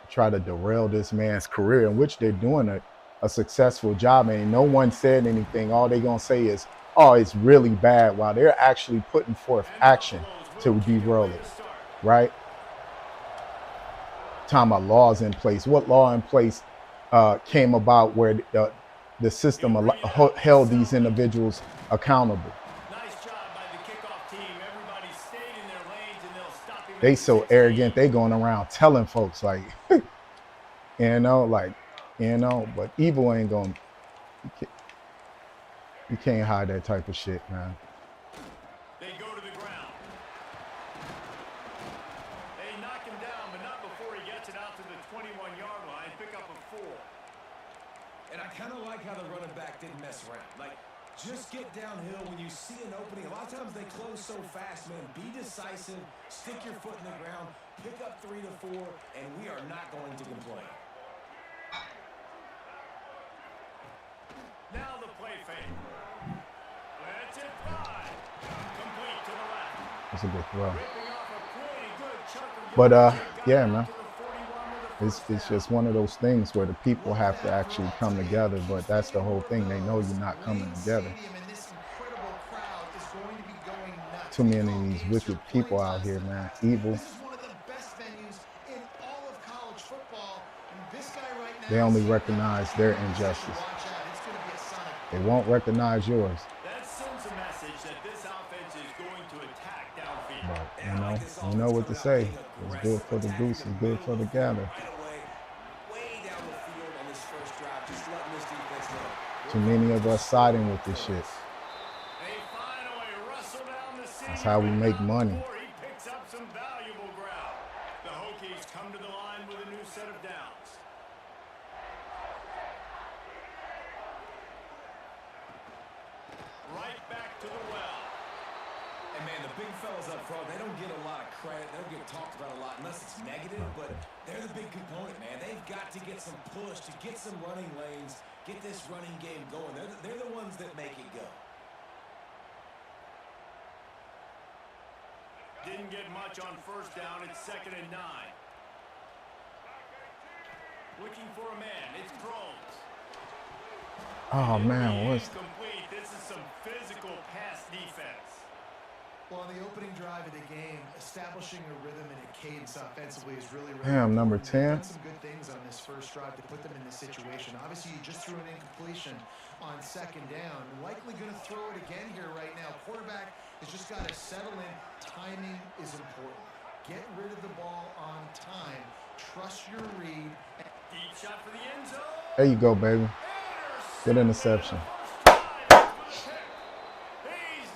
try to derail this man's career, in which they're doing a successful job, and no one said anything. All they gonna say is, oh, it's really bad, while they're actually putting forth action to derail it, right? Talking about laws in place. What law in place came about where the system held these individuals accountable? They so arrogant, they going around telling folks like, but evil ain't gonna, you can't hide that type of shit, man. They go to the ground. They knock him down, but not before he gets it out to the 21-yard line, pick up a 4. And I kind of like how the running back didn't mess around. Like, just get downhill when you see an opening. A lot of times they close so fast, man. Be decisive, stick your foot in the ground, pick up 3 to 4, and we are not going to complain. Now the play fake. Let's it fly. Complete to the left. That's a good throw. Ripping off a pretty good chunk of But yardage. yeah, man. It's just one of those things where the people have to actually come together, but that's the whole thing. They know you're not coming together. Too many of these wicked people out here, man. Evil. They only recognize their injustice. They won't recognize yours. That sends a message that this offense is going to attack downfield. But you know what to say. It's good for the goose, it's good for the gander. Too many of us siding with this shit. That's how we make money. He picks up some valuable ground. The Hokies come to the line with a new set of downs. Right back to the well. And man, the big fellas up front, they don't get a lot of credit. They don't get talked about a lot unless it's negative, but they're the big component, man. They've got to get some push, to get some running lanes, get this running game going. They're the ones that make it go. Didn't get much on first down. It's 2nd and 9. Looking for a man. It's Drones. Oh man, what's Complete. This is some physical pass defense. Well, on the opening drive of the game, establishing a rhythm and a cadence offensively is really damn number 10? They've done some good things on this first drive to put them in this situation. Obviously, you just threw an incompletion on 2nd down. Likely going to throw it again here right now. Quarterback has just got to settle in. Timing is important. Get rid of the ball on time. Trust your read. Deep shot for the end zone. There you go, baby. Good interception. He's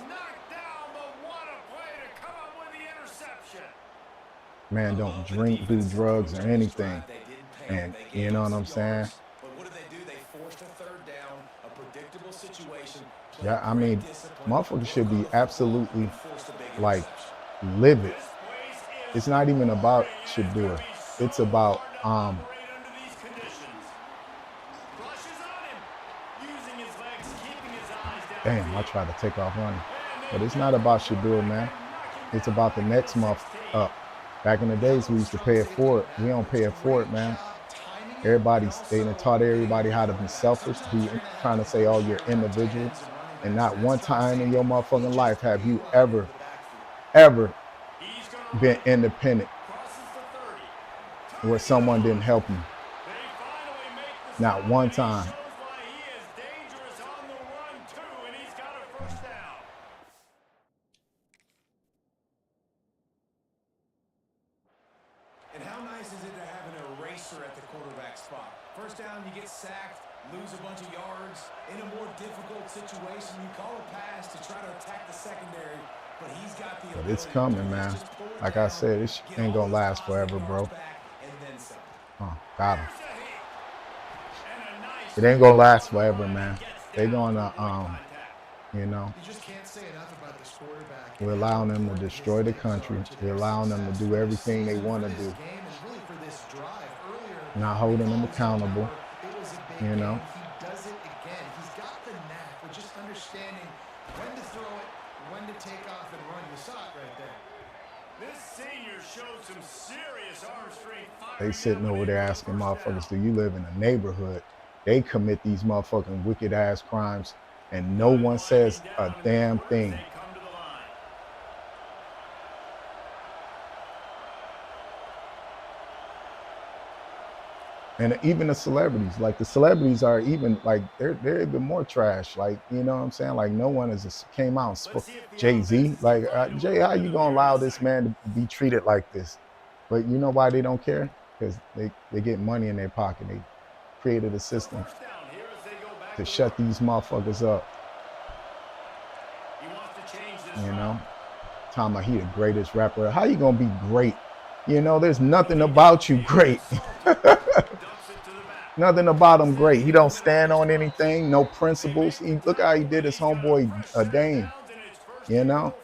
knocked down, but what a play to come up with the interception. Man, don't drink, do drugs, or anything. And you know what I'm saying? But what did they do? They forced a 3rd down, a predictable situation. Yeah, I mean, motherfuckers should be absolutely, like, livid. It's not even about Shador. It's about, damn, I tried to take off running. But it's not about Shador, man. It's about the next month up. Back in the days, we used to pay it forward. We don't pay it forward, man. They done taught everybody how to be selfish, trying to say, oh, you're individual. And not one time in your motherfucking life have you ever been independent where someone didn't help you. Not one time. And how nice is it to have an eraser at the quarterback spot? First down, you get sacked, lose a bunch of yards. In a more difficult situation, you call a pass to try to attack the secondary, but he's got the But it's coming, man. Like I said, this ain't gonna last forever, bro. Oh, got him. It ain't gonna last forever, man. They gonna, you know, we're allowing them to destroy the country. We're allowing them to do everything they want to do. Not holding them accountable, you know. He does it again. He's got the knack with just understanding when to throw it, when to take off and run. You saw it right there. This senior showed some serious arm strength. They sitting over there asking motherfuckers, do you live in a neighborhood? They commit these motherfucking wicked ass crimes and no one says a damn thing. And even the celebrities, like the celebrities are even like they're even more trash. Like, you know what I'm saying? Like no one has came out and spoke. Jay-Z, like Jay, how you gonna allow this man to be treated like this? But you know why they don't care? Because they get money in their pocket. They created a system to shut these motherfuckers up. You know, talking about he the greatest rapper. How you gonna be great? You know, there's nothing about you great. Nothing about him great. He don't stand on anything, no principles. Look how he did his homeboy Dame. You know,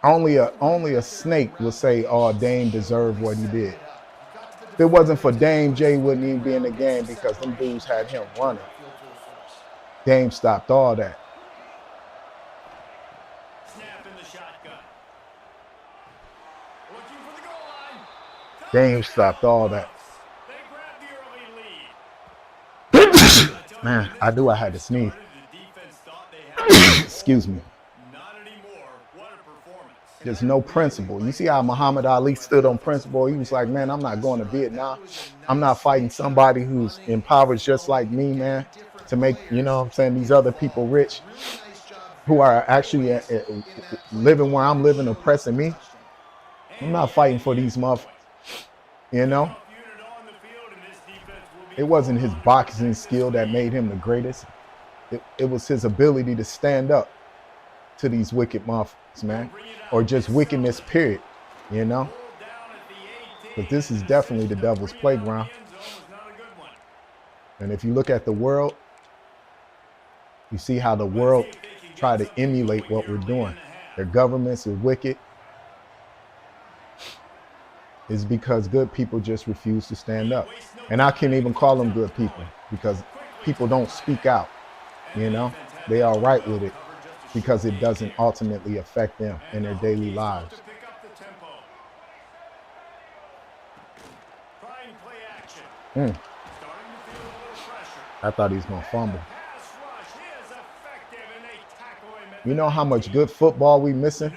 only a snake would say, "Oh, Dame deserved what he did." If it wasn't for Dame, Jay wouldn't even be in the game because them dudes had him running. Dame stopped all that. Dame stopped all that. Man, I had to sneeze. Excuse me. There's no principle. You see how Muhammad Ali stood on principle? He was like, man, I'm not going to Vietnam. I'm not fighting somebody who's impoverished just like me, man, to make, you know what I'm saying, these other people rich who are actually living where I'm living, oppressing me. I'm not fighting for these motherfuckers, you know? It wasn't his boxing skill that made him the greatest. It was his ability to stand up to these wicked motherfuckers, man. Or just wickedness, period, you know? But this is definitely the devil's playground. And if you look at the world, you see how the world try to emulate what we're doing. Their governments are wicked. It's because good people just refuse to stand up. And I can't even call them good people because people don't speak out, you know? They are right with it because it doesn't ultimately affect them in their daily lives. I thought he was going to fumble. You know how much good football we missing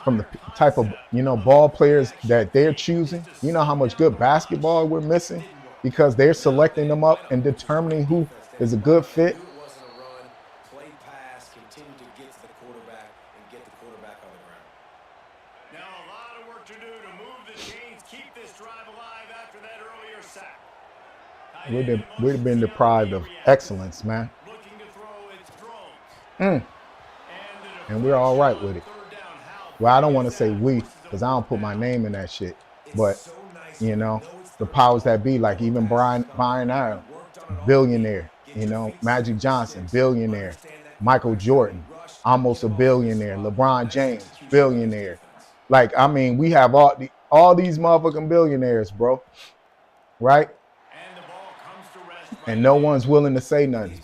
from the type of, you know, ball players that they're choosing? You know how much good basketball we're missing because they're selecting them up and determining who is a good fit? We've been deprived of excellence, man. And we're all right with it. Well, I don't want to say we, because I don't put my name in that shit. But, you know, the powers that be, like even Brian Iron, billionaire. You know, Magic Johnson, billionaire. Michael Jordan, almost a billionaire. LeBron James, billionaire. Like, I mean, we have all these motherfucking billionaires, bro. Right? And no one's willing to say nothing.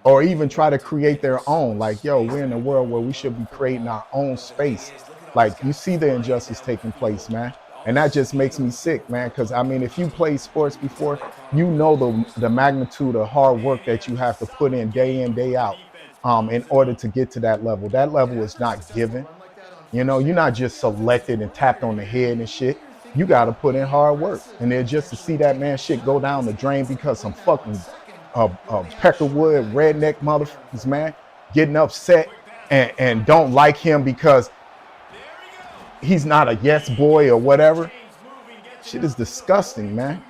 Or even try to create their own. Like, yo, we're in a world where we should be creating our own space. Like, you see the injustice taking place, man. And that just makes me sick, man, because, I mean, if you played sports before, you know the magnitude of hard work that you have to put in, day out, in order to get to that level. That level is not given. You know, you're not just selected and tapped on the head and shit. You got to put in hard work. And then just to see that man shit go down the drain because some fucking Peckerwood redneck motherfuckers, man, getting upset and don't like him because he's not a yes boy or whatever. Shit is disgusting, man.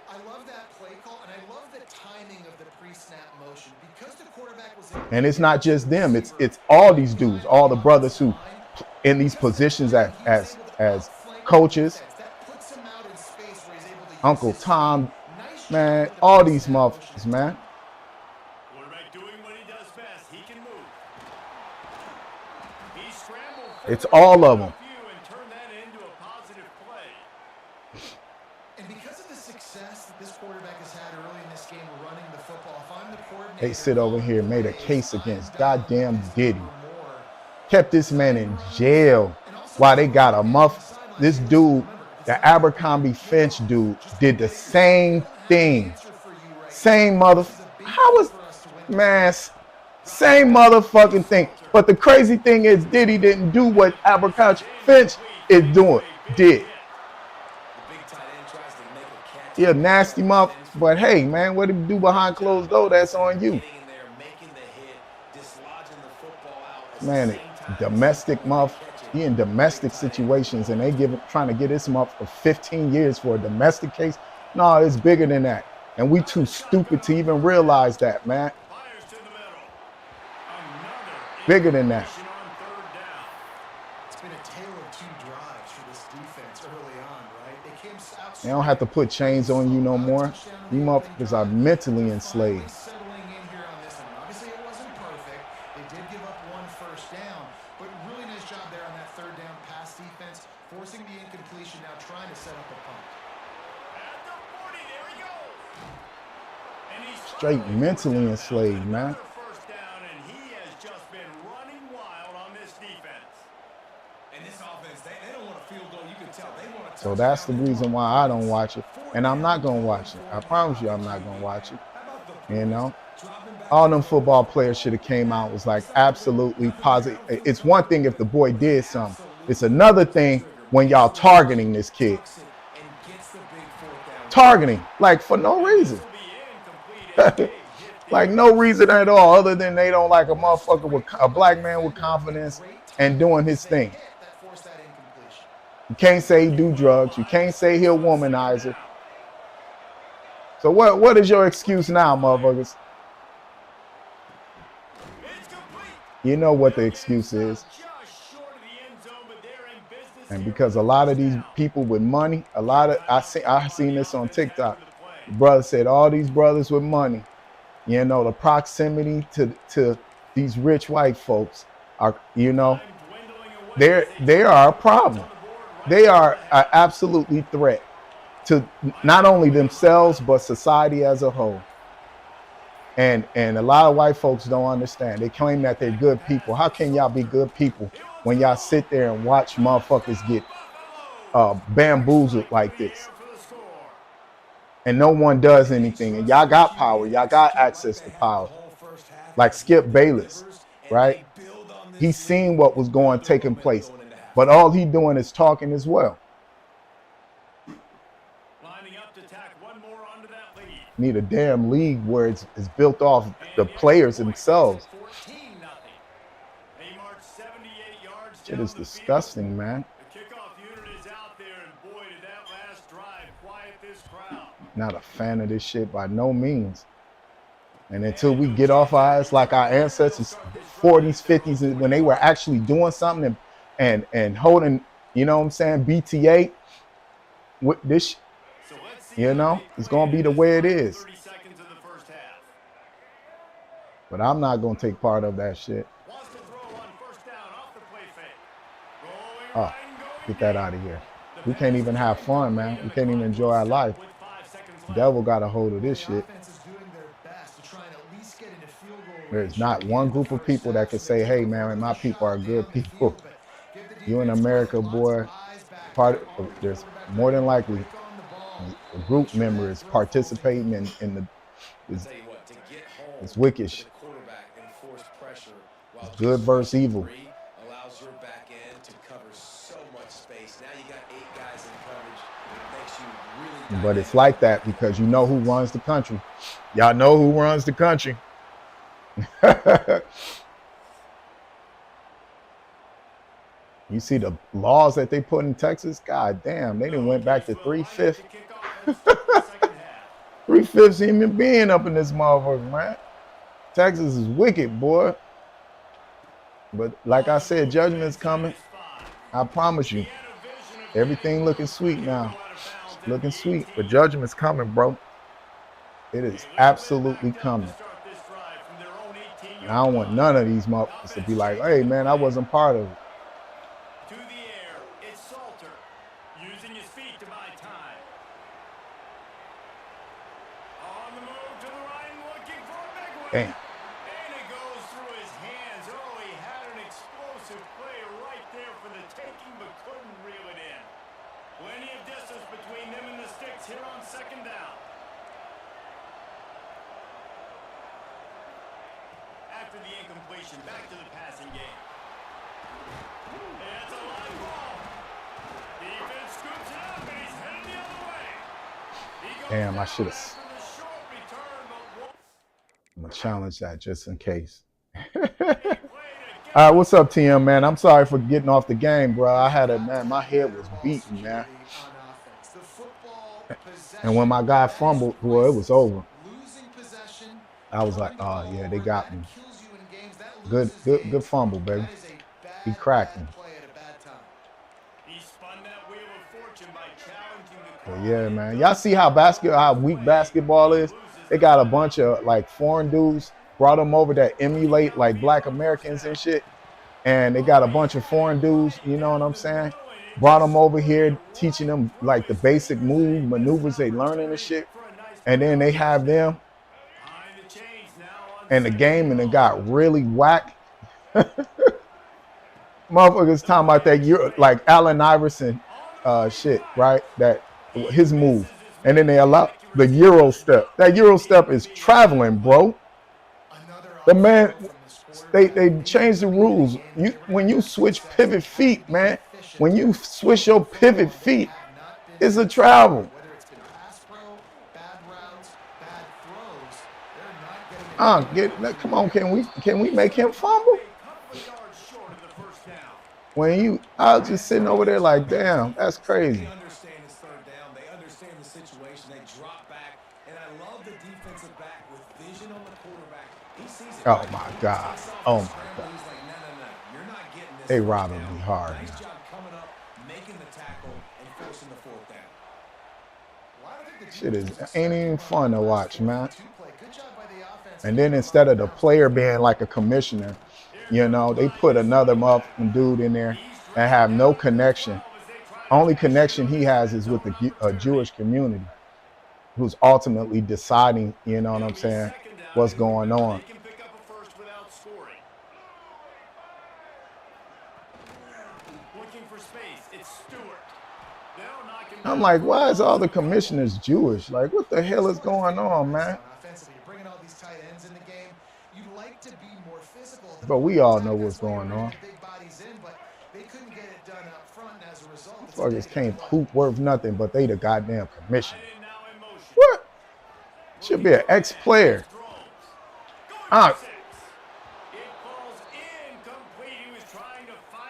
I love that play call, and I love the timing of the pre-snap motion because the quarterback was. And it's not just them; it's all these dudes, all the brothers who in these positions as coaches. Uncle Tom, man, all these motherfuckers, man. It's all of them. And because of the success that this quarterback has had early in this game running the football, if I'm the coordinator, They sit over here, made a case against goddamn Diddy. Kept this man in jail while they got a muff. This dude, the Abercrombie Finch dude, did the same thing. Same how was, man, same motherfucking thing. But the crazy thing is Diddy didn't do what Abercrombie Finch did. You're a nasty motherfucker, but hey, man, what did he do behind closed door? That's on you. Man, domestic motherfucker. He in domestic situations and they trying to get this motherfucker 15 years for a domestic case. No, it's bigger than that. And we too stupid to even realize that, man. Bigger than that. It's been a tale of two drives for this defense early on, right? They came out. They don't have to put chains on you no more. You motherfuckers are mentally enslaved. Settling in here on this one. Obviously, it wasn't perfect. They did give up one first down, but really nice job there on that third down pass defense, forcing the incompletion, now trying to set up a punt. Straight mentally enslaved, man. So that's the reason why I don't watch it. And I'm not going to watch it. I promise you I'm not going to watch it. You know? All them football players should have came out was like absolutely positive. It's one thing if the boy did something. It's another thing when y'all targeting this kid. Targeting, like for no reason. Like no reason at all other than they don't like a motherfucker with a black man with confidence and doing his thing. You can't say he do drugs. You can't say he a womanizer. So what is your excuse now, motherfuckers? You know what the excuse is. And because a lot of these people with money, I seen this on TikTok. The brother said all these brothers with money, you know, the proximity to these rich white folks are, you know, they are a problem. They are an absolutely threat to not only themselves, but society as a whole. And a lot of white folks don't understand. They claim that they're good people. How can y'all be good people when y'all sit there and watch motherfuckers get bamboozled like this? And no one does anything. And y'all got power. Y'all got access to power. Like Skip Bayless, right? He's seen what was taking place. But all he doing is talking as well. Need a damn league where it's built off the players themselves. Shit is disgusting, man. Not a fan of this shit by no means. And until we get off our ass like our ancestors, 40s, 50s, when they were actually doing something and holding, you know what I'm saying, BTA with this, you know, it's going to be the way it is. But I'm not going to take part of that shit. Oh, get that out of here. We can't even have fun, man. We can't even enjoy our life. The devil got a hold of this shit. There's not one group of people that can say, hey, man, my people are good people. You in America, boy, there's more than likely a group member is participating in the is wickish. It's good versus evil. Allows your back end to cover so much space. Now you got 8 guys in coverage. It makes you really But it's like that because you know who runs the country. Y'all know who runs the country. You see the laws that they put in Texas? God damn, they done went back to 3/5. 3/5 human being up in this motherfucker, man. Texas is wicked, boy. But like I said, judgment's coming. I promise you. Everything looking sweet now. Looking sweet, but judgment's coming, bro. It is absolutely coming. And I don't want none of these motherfuckers to be like, hey, man, I wasn't part of it. To the air, it's Salter, using his feet to buy time. On the move to the right, looking for a big one. Damn. And it goes through his hands. Oh, he had an explosive play right there for the taking, but couldn't reel it in. Plenty of distance between them and the sticks here on second down. After the incompletion, back to the passing game. It's a live ball. Defense scoops it up, and he's headed the other way. Damn, I should have. I'm going to challenge that just in case. All right, what's up, TM, man? I'm sorry for getting off the game, bro. I had man, my head was beaten, man. And when my guy fumbled, boy, it was over. I was like, oh, yeah, they got me. Good fumble, baby. He cracked him. But yeah, man. Y'all see how weak basketball is? They got a bunch of like foreign dudes, brought them over that emulate like black Americans and shit. And they got a bunch of foreign dudes, you know what I'm saying? Brought them over here, teaching them like the basic maneuvers they learning and shit. And then they have them in the game and it got really whack. Motherfuckers talking about that you're like Allen Iverson shit, right? That his move. And then they allow the Euro step. That Euro step is traveling, bro. The man, they changed the rules. When you switch pivot feet, man, when you switch your pivot feet, it's a travel. Come on, can we make him fumble? I was just sitting over there like, damn, that's crazy. Oh my God. Oh my God. They robbing me hard. Shit ain't even fun to watch, man. And then instead of the player being like a commissioner, you know, they put another motherfucking dude in there and have no connection. Only connection he has is with the Jewish community, who's ultimately deciding, you know what I'm saying, what's going on. I'm like, why is all the commissioners Jewish? Like, what the hell is going on, man? But we all know what's going on. Fuckers can't hoop worth nothing, but they the goddamn commissioner. What? Should be an ex-player.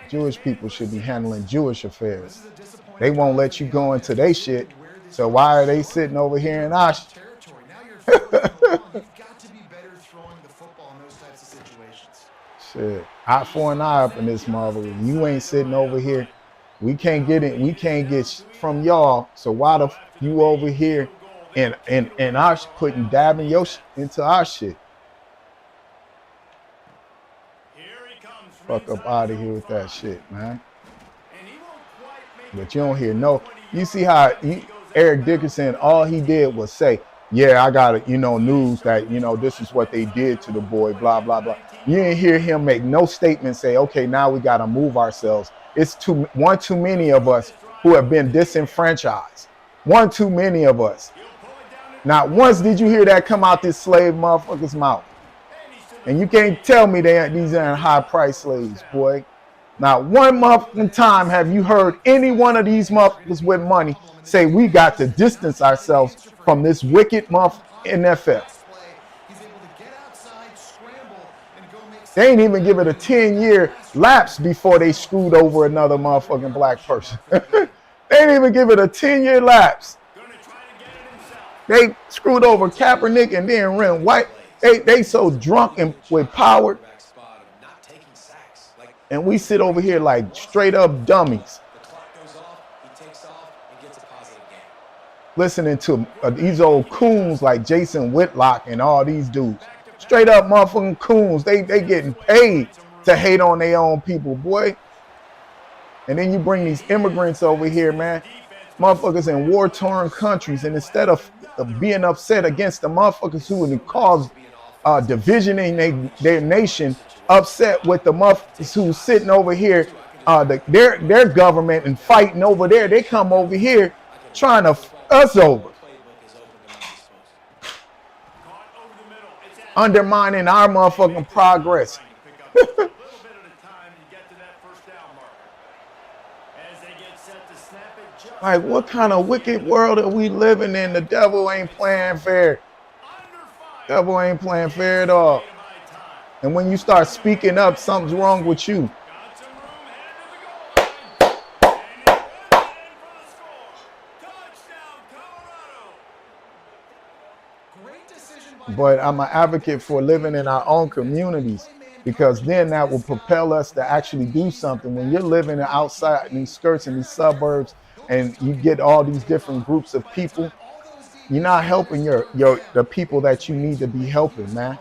Jewish people should be handling Jewish affairs. They won't let you go into their shit. So why are they sitting over here in our shit? Shit, eye for an eye up in this motherfucker. You ain't sitting over here. We can't get it. We can't get from y'all. So why the you over here and our dabbing your into our shit? Fuck up out of here with that shit, man. But you don't hear no. You see how Eric Dickerson, all he did was say, yeah, I got news that, this is what they did to the boy, blah, blah, blah. You didn't hear him make no statement say, okay, now we got to move ourselves. It's one too many of us who have been disenfranchised. One too many of us. Not once did you hear that come out this slave motherfucker's mouth. And you can't tell me these aren't high-priced slaves, boy. Not one motherfucking time have you heard any one of these motherfuckers with money say we got to distance ourselves from this wicked motherfucker NFL. They ain't even give it a 10-year lapse before they screwed over another motherfucking black person. They didn't even give it a 10-year lapse. They screwed over Kaepernick and then Ren White. They so drunk and with power. And we sit over here like straight up dummies. Listening to these old coons like Jason Whitlock and all these dudes. Straight up motherfucking coons. They getting paid to hate on their own people, boy. And then you bring these immigrants over here, man. Motherfuckers in war-torn countries. And instead of being upset against the motherfuckers who would cause division in their nation, upset with the motherfuckers who's sitting over here, their government and fighting over there. They come over here trying to us over. Undermining our motherfucking progress. Like, what kind of wicked world are we living in? The devil ain't playing fair. Devil ain't playing fair at all. And when you start speaking up, something's wrong with you. But I'm an advocate for living in our own communities, because then that will propel us to actually do something. When you're living outside in these skirts in these suburbs and you get all these different groups of people, you're not helping the people that you need to be helping, man.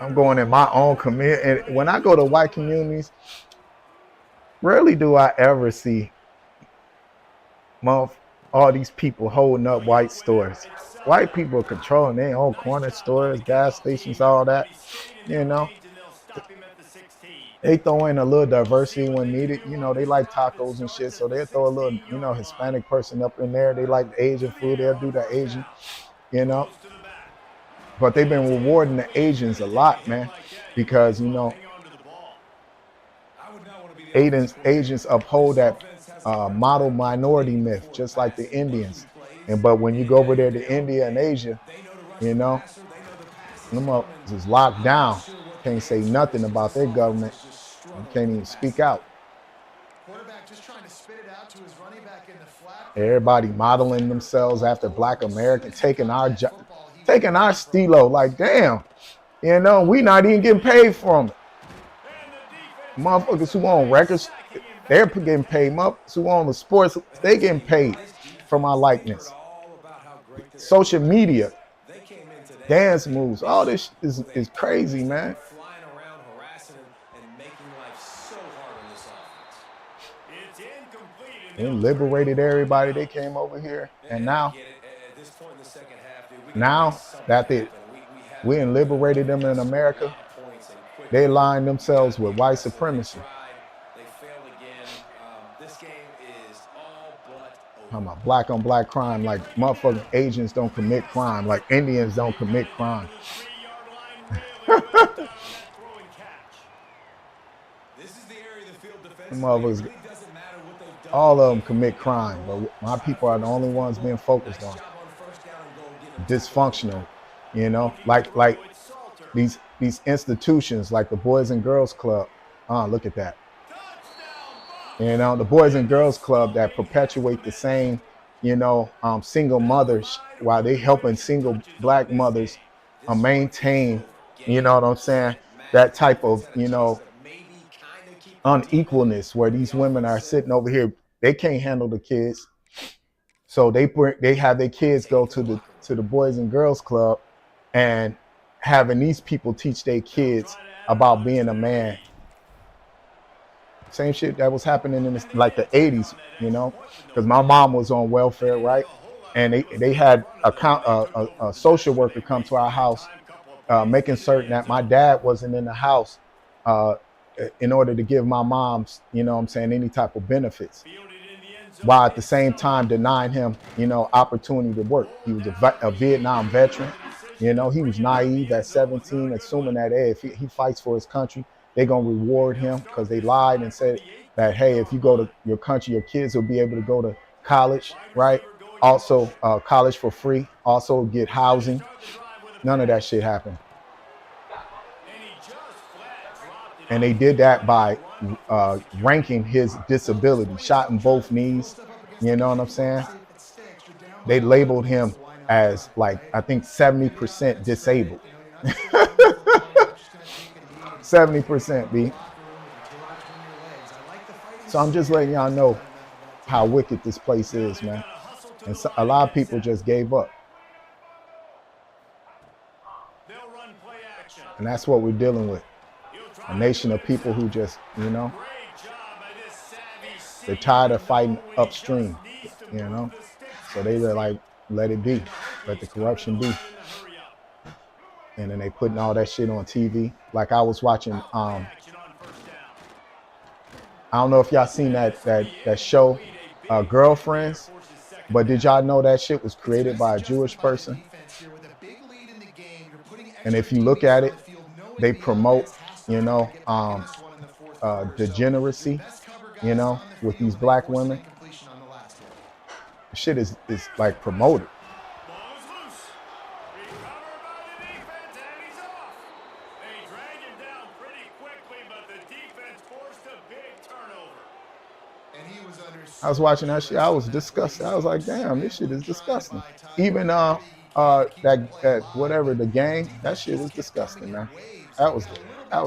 I'm going in my own community, and when I go to white communities, rarely do I ever see all these people holding up white stores. White people controlling their own corner stores, gas stations, all that. You know, they throw in a little diversity when needed. You know, they like tacos and shit, so they'll throw a little, Hispanic person up in there. They like Asian food, they'll do the Asian, But they've been rewarding the Asians a lot, man, because, Asians uphold that model minority myth, just like the Indians. But when you go over there to India and Asia, them up is locked down. Can't say nothing about their government. You can't even speak out. Everybody modeling themselves after Black American, taking our stilo. Like, damn, we not even getting paid from it. Motherfuckers who own records, they're getting paid. Motherfuckers who own the sports, they getting paid from our likeness. Social media, dance moves, all this is crazy, man. They liberated everybody. They came over here, and now that we liberated them in America, they align themselves with white supremacy. I'm a black on black crime, like motherfucking Asians don't commit crime, like Indians don't commit crime. Motherfuckers, all of them commit crime, but my people are the only ones being focused on. Dysfunctional, like these institutions like the Boys and Girls Club. Look at that. The Boys and Girls Club that perpetuate the same, single mothers, while they helping single black mothers maintain, what I'm saying, that type of, unequalness, where these women are sitting over here, they can't handle the kids, so they have their kids go to the Boys and Girls Club, and having these people teach their kids about being a man. Same shit that was happening in the 80s, because my mom was on welfare, right? and they had a social worker come to our house, making certain that my dad wasn't in the house, uh, in order to give my mom's, you know what I'm saying, any type of benefits, while at the same time denying him, you know, opportunity to work. He was a Vietnam veteran. You know, he was naive at 17, assuming that, hey, if he fights for his country, they're going to reward him, because they lied and said that, hey, if you go to your country, your kids will be able to go to college, right? Also, college for free, also get housing. None of that shit happened. And they did that by ranking his disability, shot in both knees. You know what I'm saying? They labeled him as, like, I think 70% disabled. 70%, B. So I'm just letting y'all know how wicked this place is, man. And so, a lot of people just gave up. And that's what we're dealing with. A nation of people who just, you know, they're tired of fighting upstream, you know. So they were like, let it be. Let the corruption be. And then they putting all that shit on TV. Like I was watching, I don't know if y'all seen that show, Girlfriends, but did y'all know that shit was created by a Jewish person? And if you look at it, they promote, you know, degeneracy, you know, with these black women. Shit is like promoted. I was watching that shit. I was disgusted. I was like, damn, this shit is disgusting. Even that whatever, the game, that shit was disgusting, man. That was. I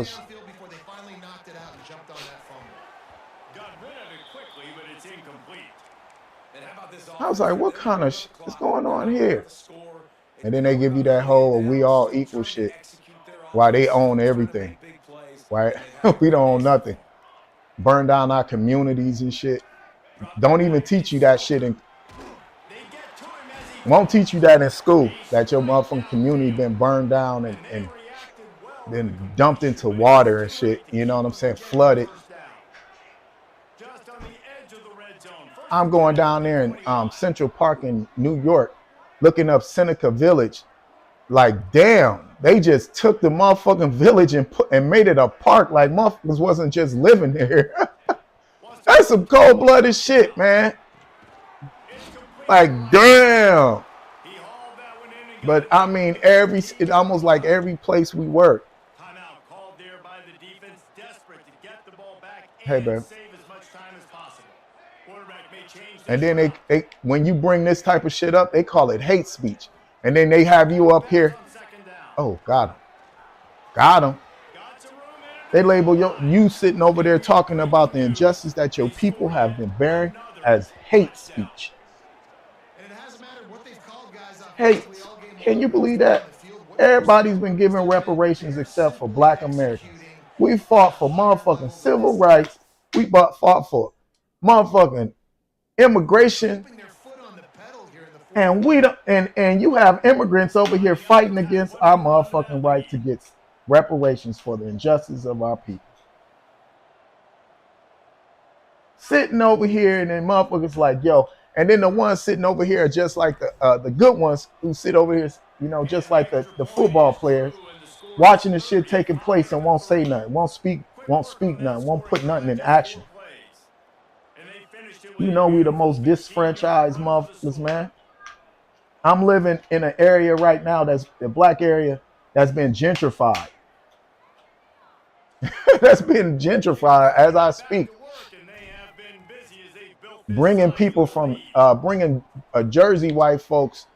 was like, what kind of shit is going on here? And then they give you that whole we all equal shit, while they own everything, right? We don't own nothing. Burn down our communities and shit. Don't even teach you that shit won't teach you that in school, that your motherfucking community been burned down and then dumped into water and shit, you know what I'm saying, flooded. I'm going down there in Central Park in New York, looking up Seneca Village, like, damn, they just took the motherfucking village and made it a park, like motherfuckers wasn't just living there. That's some cold-blooded shit, man. Like, damn. But I mean, it's almost like every place we work. Hey, babe. And then they when you bring this type of shit up, they call it hate speech. And then they have you up here. Oh, got him. They label you sitting over there talking about the injustice that your people have been bearing as hate speech. Hate. Can you believe that? Everybody's been given reparations except for black Americans. We fought for motherfucking civil rights. We fought for motherfucking immigration. And we don't, and you have immigrants over here fighting against our motherfucking right to get reparations for the injustice of our people. Sitting over here, and then motherfuckers like, yo, and then the ones sitting over here are just like the good ones who sit over here, you know, just like the football players, watching the shit taking place and won't say nothing, won't speak nothing, won't put nothing in action. You know, we the most disfranchised motherfuckers, man. I'm living in an area right now that's the black area that's been gentrified. That's been gentrified as I speak. Bringing people from, bringing Jersey white folks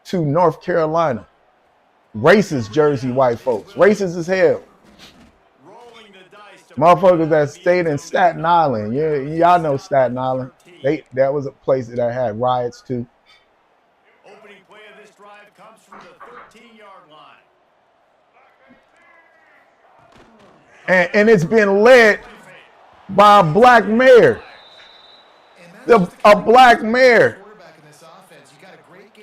to North Carolina. Racist Jersey white folks. Racist as hell. Motherfuckers that stayed in Staten Island. Yeah, y'all know Staten Island. That was a place that had riots too. Opening play of this drive comes from the 13-yard line. And it's been led by a black mayor. A black mayor.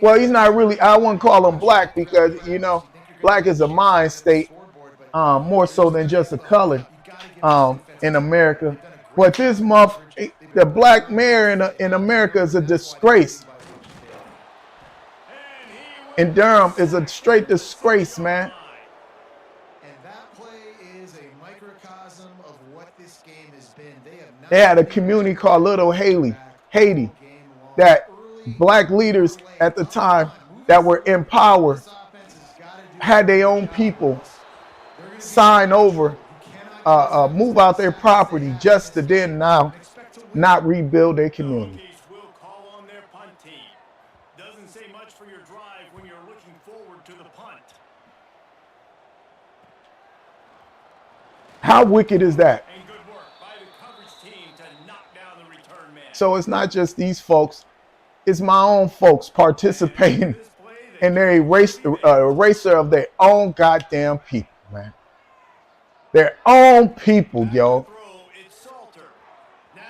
Well, he's not really. I wouldn't call him black because black is a mind state, more so than just a color, in America. But this the black mayor in America is a disgrace. In Durham is a straight disgrace, man. And that play is a microcosm of what this game has been. They had a community called Little Haiti, that black leaders at the time that were in power had their own people sign over, move out their property just to then now not rebuild their community. Doesn't say much for your drive when you're looking forward to the punt. How wicked is that? And good work by the coverage team to knock down the return man. So it's not just these folks, it's my own folks participating in their eraser of their own goddamn people, man. Their own people, yo.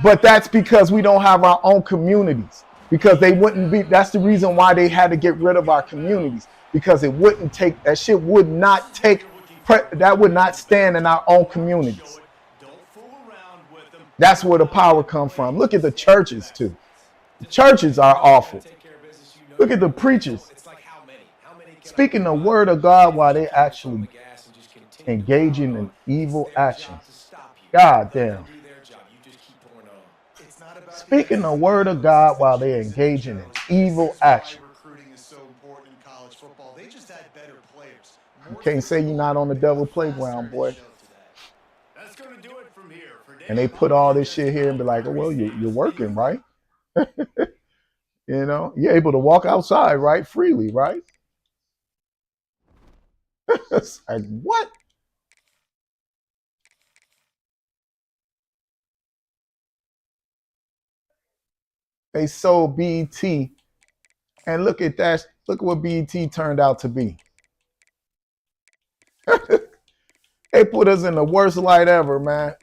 But that's because we don't have our own communities. Because they wouldn't be, that's the reason why they had to get rid of our communities. Because it wouldn't take, that shit would not take, that would not stand in our own communities. That's where the power comes from. Look at the churches too. The churches are awful. Look at the preachers speaking the word of God while they actually engaging in evil actions. God damn. Speaking the word of God while they're engaging in evil action. You can't say you're not on the devil playground, boy. And they put all this shit here and be like, oh, well, you're working, right? You're able to walk outside, right? Freely, right? It's like, what? They sold BET, and look at that. Look what BET turned out to be. They put us in the worst light ever, man.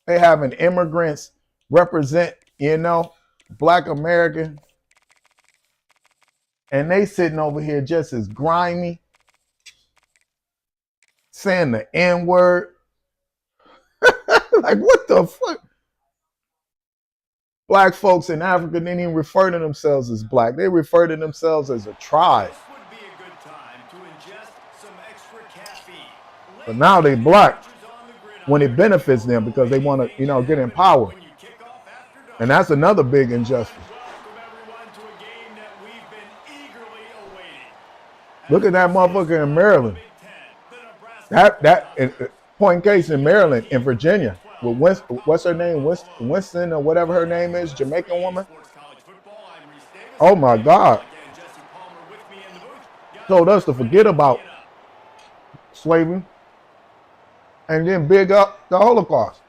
They having immigrants represent, Black American, and they sitting over here just as grimy, saying the N-word. Like, what the fuck? Black folks in Africa didn't even refer to themselves as black. They refer to themselves as a tribe. This would be a good time to ingest some extra caffeine. But now they black when it benefits them because they want to, get in power. And that's another big injustice. Look at that motherfucker in Maryland. That point case in Maryland, in Virginia, with what's her name, Winston or whatever her name is, Jamaican woman. Oh my God! Told us to forget about slavery and then big up the Holocaust.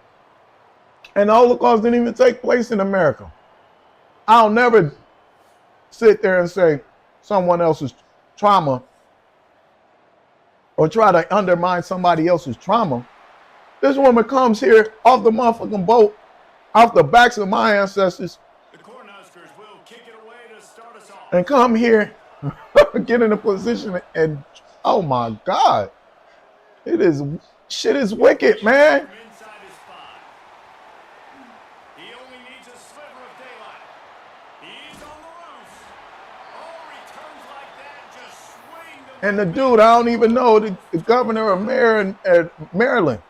And the Holocaust didn't even take place in America. I'll never sit there and say someone else's trauma or try to undermine somebody else's trauma. This woman comes here off the motherfucking boat, off the backs of my ancestors, and come here, get in a position, and oh my God, shit is wicked, man. And the dude, I don't even know, the governor of Maryland.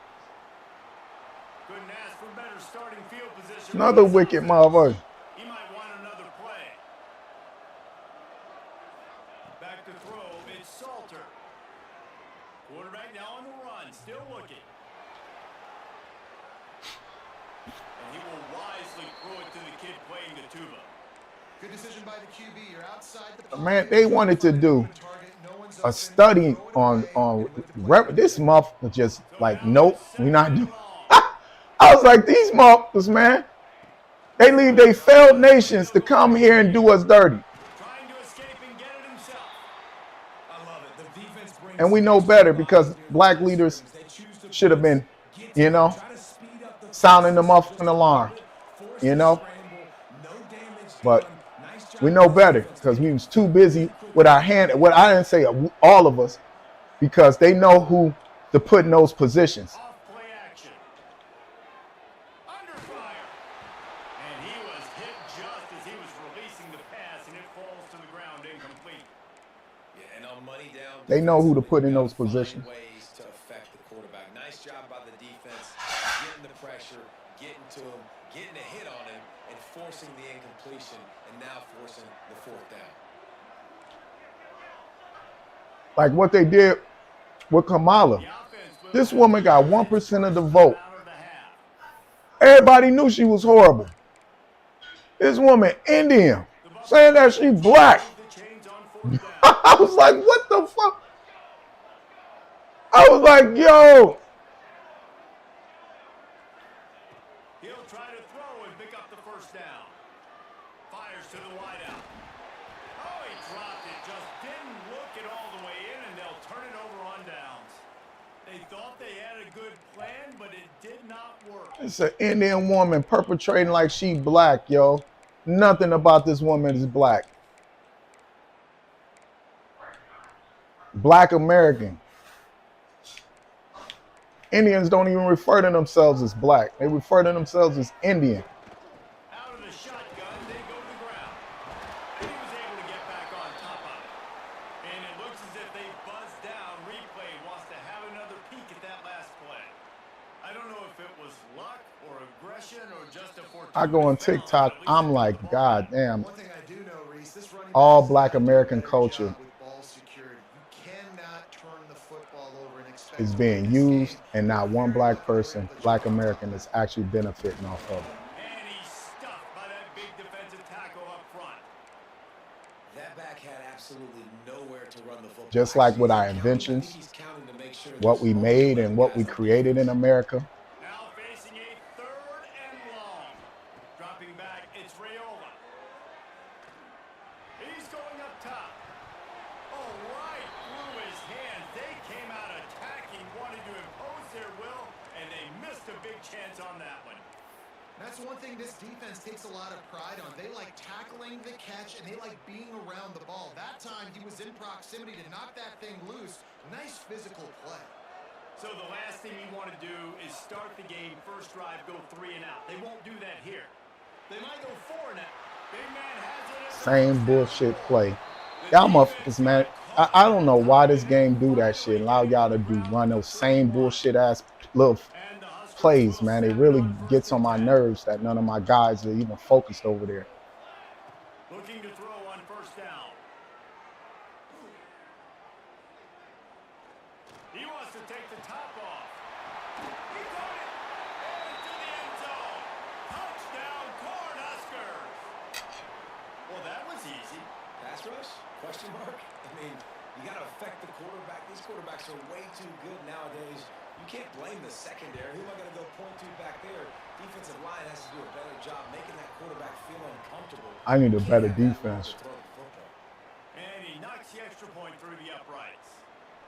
Another wicked motherfucker. He might want another play. Back to throw, it's Salter. Quarterback now on the run, still looking. And he will wisely throw it to the kid playing the tuba. Good decision by the QB. You're outside the Man, they wanted to do a study on this motherfucker just like, nope, we're not doing. I was like, these motherfuckers, man. They leave their failed nations to come here and do us dirty. Trying to escape and get it himself. I love it. The defense brings And we know better because black leaders should have been, sounding the motherfucking alarm, But We know better because we was too busy with our hand. What I didn't say all of us, because they know who to put in those positions. Off play action. Under fire. And he was hit just as he was releasing the pass, and it falls to the ground incomplete. Yeah, and on money down, They know who to put in those positions. Ways to affect the quarterback. Nice job by the defense, getting the pressure, getting to him, getting a hit on him, and forcing the incompletion, and now forcing the fourth down. Like what they did with Kamala. This woman got 1% of the vote. Everybody knew she was horrible. This woman, Indian, saying that she black. I was like, what the fuck? I was like, yo. He'll try to throw and pick up the first down. Fires to the wideout. Oh, he dropped it. Just didn't look it all the way in, and they'll turn it over on downs. They thought they had a good plan, but it did not work. It's an Indian woman perpetrating like she black, yo. Nothing about this woman is black. Black American. Indians don't even refer to themselves as black. They refer to themselves as Indian. Out of the shotgun, they go to the ground. And he was able to get back on top of it. And it looks as if they buzzed down. Replay wants to have another peek at that last play. I don't know if it was luck or aggression or just a fortuitous. I go on TikTok, I'm like, God damn. All black American culture is being used, and not one black person, black American, is actually benefiting off of it. And he's stuffed by that big defensive tackle up front. That back had absolutely nowhere to run the football. Just like with our inventions, what we made and what we created in America. Now facing a 3rd and long. Dropping back, it's Rayola. He's going up top. Oh, right through his hands. They came out attacking, wanted to impose their will, and they missed a big chance on that one. That's one thing this defense takes a lot of pride on. They like tackling the catch, and they like being around the ball. That time, he was in proximity to knock that thing loose. Nice physical play. So the last thing you want to do is start the game, first drive, go 3 and out. They won't do that here. They might go 4 and out. Big man has it. Same bullshit play. Y'all motherfuckers, man. I don't know why this game do that shit. Allow y'all to run those same bullshit ass little plays, man. It really gets on my nerves that none of my guys are even focused over there. Looking to throw on first down. He wants to take the top off. He got it into the end zone. Touchdown, Cornhuskers. Well, that was easy. Pass rush? Question mark? I mean, you got to affect the quarterback. These quarterbacks are way too good nowadays. You can't blame the secondary. Who am I going to go point to back there? Defensive line has to do a better job making that quarterback feel uncomfortable. I need a better defense. And he knocks the extra point through the uprights.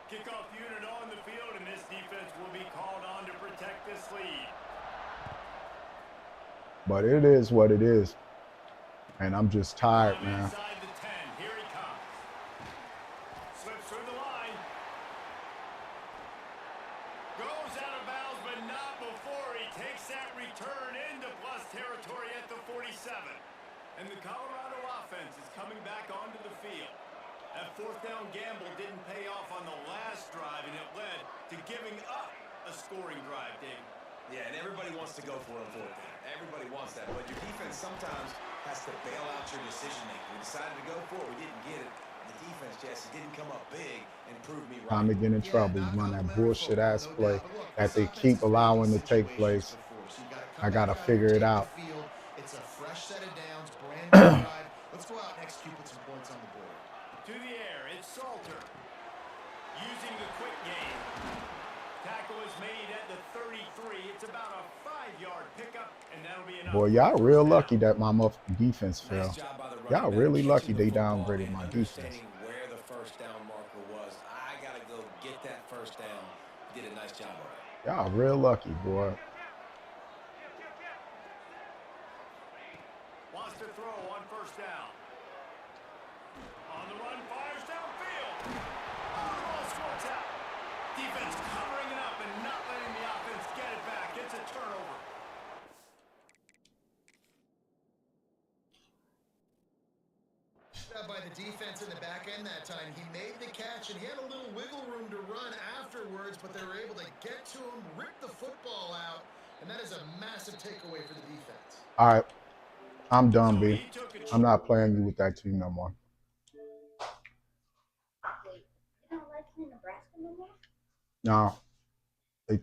Kickoff unit on the field, and this defense will be called on to protect this lead. But it is what it is. And I'm just tired, man. Inside the 10, here he comes. Slips through the line. Goes out of bounds, but not before he takes that return into plus territory at the 47. And the Colorado offense is coming back onto the field. That 4th down gamble didn't pay off on the last drive, and it led to giving up a scoring drive, Dave. Yeah, and everybody wants to go for it on 4th down. Everybody wants that, but your defense sometimes has to bail out your decision-making. We decided to go for it. We didn't get it. The defense, Jesse, didn't come up big and prove me right. Time to get in trouble. You run that bullshit-ass play that they keep allowing to take place. I got to figure it out. It's a fresh set of downs, brand new drive. Let's go out and execute with some points on the board. To the air, it's Salter. Using the quick game. Tackle is made at the 33. It's about a 5-yard pickup, and that'll be enough. Boy, y'all real lucky that my motherfucking defense fell. Y'all really lucky they downgraded my defense. Where the first down marker was, I got to go get that first down. Did a nice job of it. Y'all real lucky, boy. Wants to throw on first down. defense covering it up and not letting the offense get it back. It's a turnover. By the defense in the back end that time. He made the catch, and he had a little wiggle room to run afterwards, but they were able to get to him, rip the football out, and that is a massive takeaway for the defense. All right. I'm done, B. I'm not playing you with that team no more. Wait, you don't like playing Nebraska no more? No. They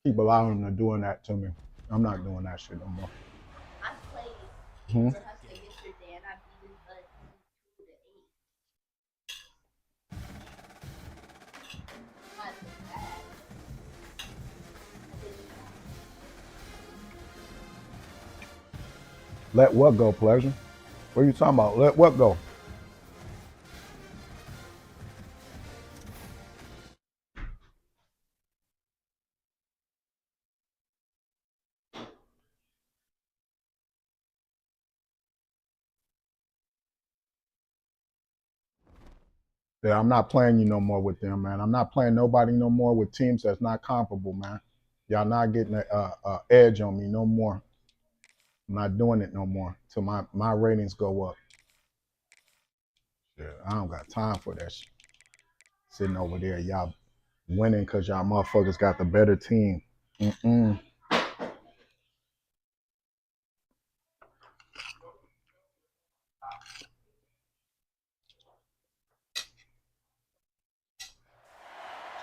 keep allowing them to doing that to me. I'm not doing that shit no more. I played Hmm? for Husker yesterday, and I beat his butt 22-8. Not so bad. Let what go, Pleasure? What are you talking about? Let what go? Yeah, I'm not playing you no more with them, man. I'm not playing nobody no more with teams that's not comparable, man. Y'all not getting a edge on me no more. I'm not doing it no more till my ratings go up. Yeah, I don't got time for that shit. Sitting over there, y'all winning because y'all motherfuckers got the better team. Mm-mm.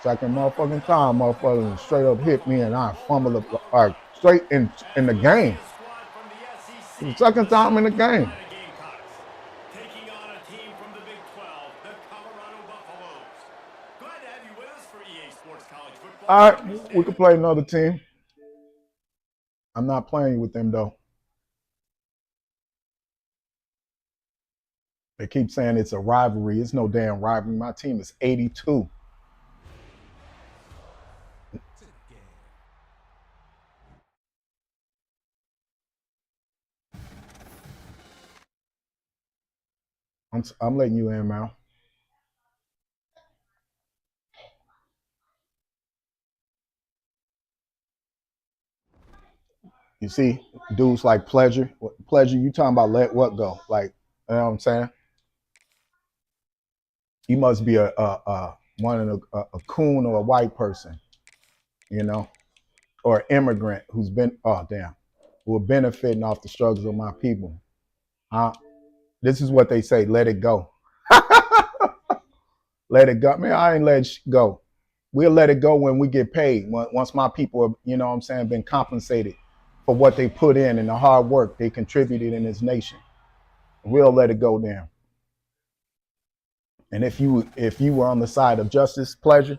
Second motherfucking time, motherfuckers straight up hit me and I fumbled up straight in the game. The second time in the game. Taking on a team from the Big 12, the Colorado Buffaloes. Glad to have you with us for EA Sports College Football. All right, we could play another team. I'm not playing with them though. They keep saying it's a rivalry. It's no damn rivalry. My team is 82. I'm letting you in, man. You see, dudes like Pleasure. Pleasure, you talking about let what go? Like, you know what I'm saying? You must be a coon or a white person, you know, or an immigrant who's been who are benefiting off the struggles of my people. This is what they say, let it go. Let it go. Man, I ain't let it go. We'll let it go when we get paid. Once my people are, you know what I'm saying, been compensated for what they put in and the hard work they contributed in this nation. We'll let it go then. And if you were on the side of justice, Pleasure,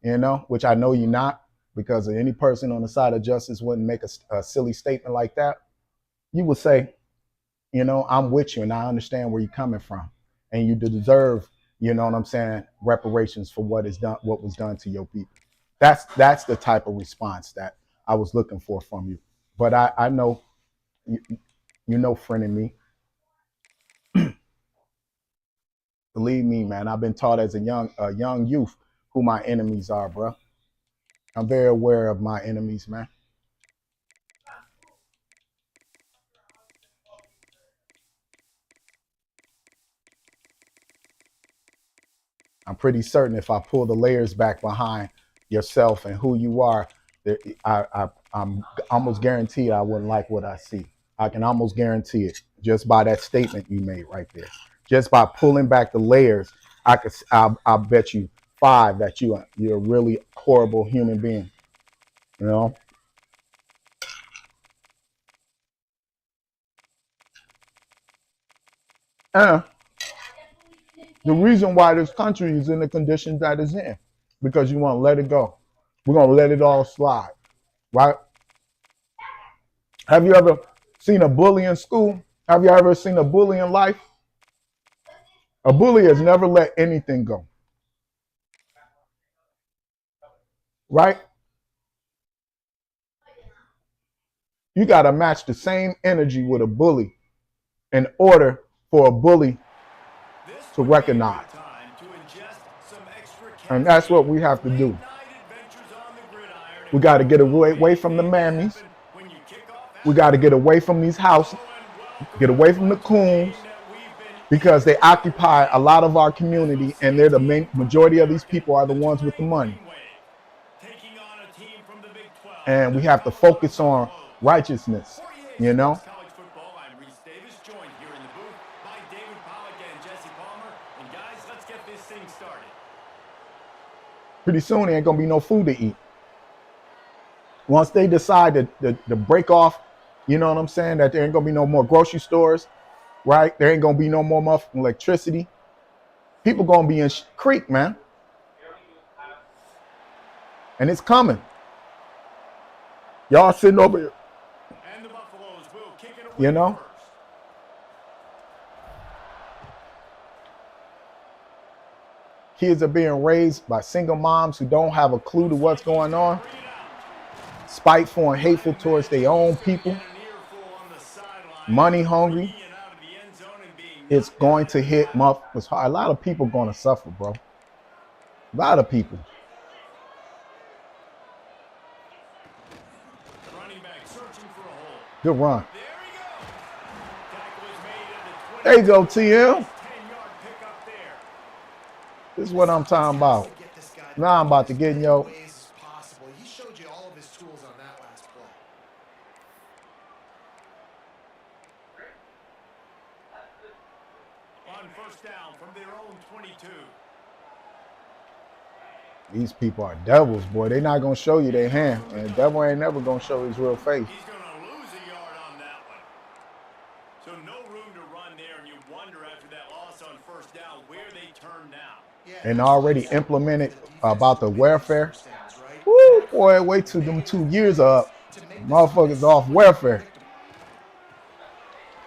you know, which I know you're not, because any person on the side of justice wouldn't make a silly statement like that, you would say, you know, I'm with you and I understand where you're coming from. And you deserve, you know what I'm saying, reparations for what was done to your people. That's the type of response that I was looking for from you. But I know you know friend in me. Believe me, man, I've been taught as a young youth who my enemies are, bro. I'm very aware of my enemies, man. I'm pretty certain if I pull the layers back behind yourself and who you are, I'm almost guaranteed I wouldn't like what I see. I can almost guarantee it just by that statement you made right there. Just by pulling back the layers, I'll bet you 5 that you're a really horrible human being. You know? And the reason why this country is in the condition that it's in, because you want to let it go. We're going to let it all slide, right? Have you ever seen a bully in school? Have you ever seen a bully in life? A bully has never let anything go, right? You got to match the same energy with a bully in order for a bully to recognize. And that's what we have to do. We got to get away from the mammies. We got to get away from these houses, get away from the coons, because they occupy a lot of our community, and they're the majority of these people are the ones with the money. And we have to focus on righteousness, you know? Pretty soon, there ain't going to be no food to eat. Once they decide to break off, you know what I'm saying, that there ain't going to be no more grocery stores, right? There ain't going to be no more electricity. People going to be in creek, man. And it's coming. Y'all sitting over here. You know? Kids are being raised by single moms who don't have a clue to what's going on. Spiteful and hateful towards their own people. Money hungry. It's going to hit motherfuckers hard. A lot of people going to suffer, bro. A lot of people. Good run. There you go, TM. This is what I'm talking about. Now I'm about to get in your... He showed you all of his tools on that last play. On first down from their own 22. These people are devils, boy. They're not going to show you their hand. And the devil ain't never going to show his real face. He's going to lose a yard on that one. So no room to run there, and you wonder after that loss on first down where they turn now. And already implemented about the welfare. Woo, boy, wait till them 2 years are up. Motherfuckers off welfare.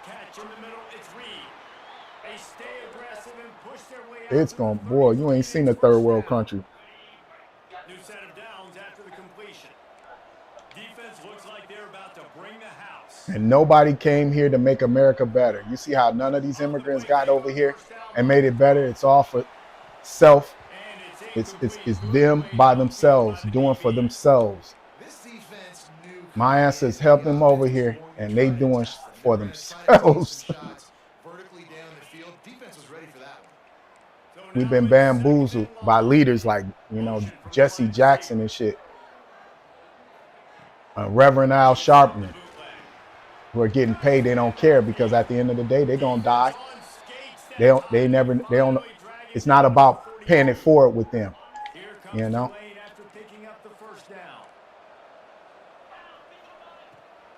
Catch in the middle, it's Reed. They stay aggressive and push their way out. It's going, boy, you ain't seen a third world country. New set of downs after the completion. Defense looks like they're about to bring the house. And nobody came here to make America better. You see how none of these immigrants got over here and made it better? It's all for self. It's them by themselves, doing for themselves. My ancestors helped them over here, and they doing for themselves. We've been bamboozled by leaders like, you know, Jesse Jackson and shit. Reverend Al Sharpton, who are getting paid. They don't care, because at the end of the day, they're gonna die. They don't. It's not about paying it forward with them, you know. After picking up the first down.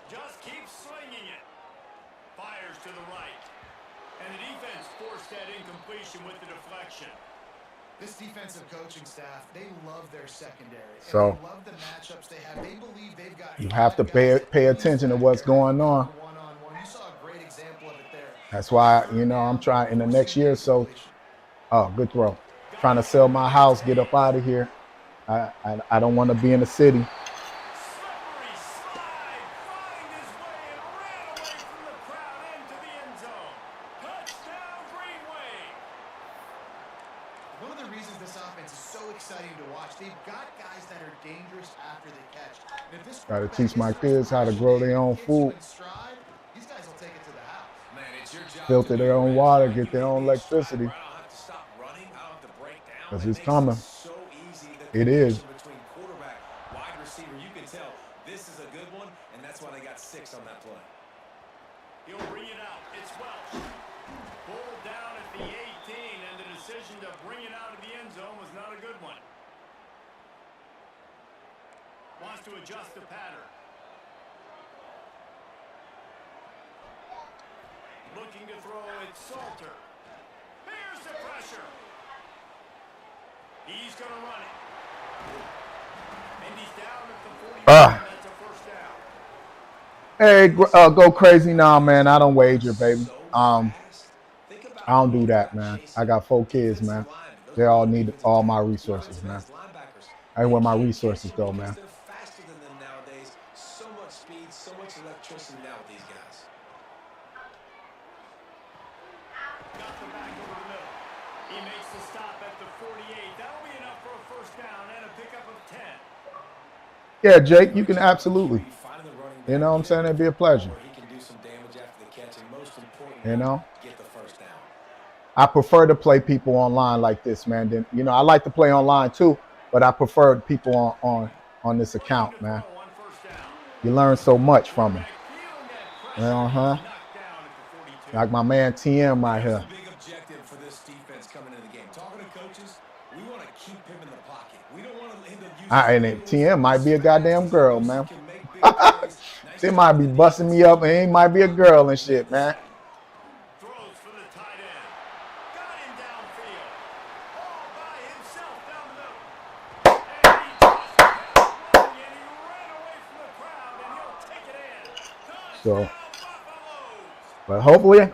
Just keep slinging it. Fires to the right. And the defense forced that incompletion with the deflection. This defensive coaching staff, they love their secondary. So they love the matchups they have. They believe they've got you have to pay attention to what's going on. You saw a great example of it there. That's why, you know, I'm trying in the next year or so. Oh, good throw. Trying to sell my house, get up out of here. I don't want to be in the city. Slippery slide, find his way and ran away from the crowd into the end zone. Touchdown, Greenway. One of the reasons this offense is so exciting to watch, they've got guys that are dangerous after they catch. And if this Got to teach my kids how to grow their own food. These guys will take it to the house. Man, it's your job Filter their own water, get their own electricity. Because it's coming. It is. Between quarterback, wide receiver, you can tell this is a good one, and that's why they got 6 on that play. He'll bring it out. It's Welch. Pulled down at the 18, and the decision to bring it out of the end zone was not a good one. Wants to adjust the pattern. Looking to throw, it's Salter. Here's the pressure. He's going to run it. And he's down at the 40. That's a first down. Hey, go crazy now, man. I don't wager, baby. I don't do that, man. I got 4 kids, man. They all need all my resources, man. That's where my resources go, man. Faster than them nowadays. So much speed, so much electricity now with these guys. Got the back over the middle. He makes the stop at the 48. That'll be enough for a first down and a pickup of 10. Yeah, Jake, you can absolutely. You know what I'm saying? It'd be a pleasure. He can do some damage after the catch, and most importantly, You know? get the first down. I prefer to play people online like this, man. Then, you know, I like to play online too, but I prefer people on this account, man. You learn so much from them. Like my man TM right here. Big objective for this defense coming into the game. Talking to coaches, we want to keep him in the pocket. We don't want him to use And then TM might be a goddamn girl, man. They might be busting me up, and he might be a girl and shit, man. Throws for the tight end. Got him downfield. All by himself down the middle. And he tossed it past running, and he ran away from the crowd, and he'll take it in. So, Touchdown, Buffaloes. but hopefully, And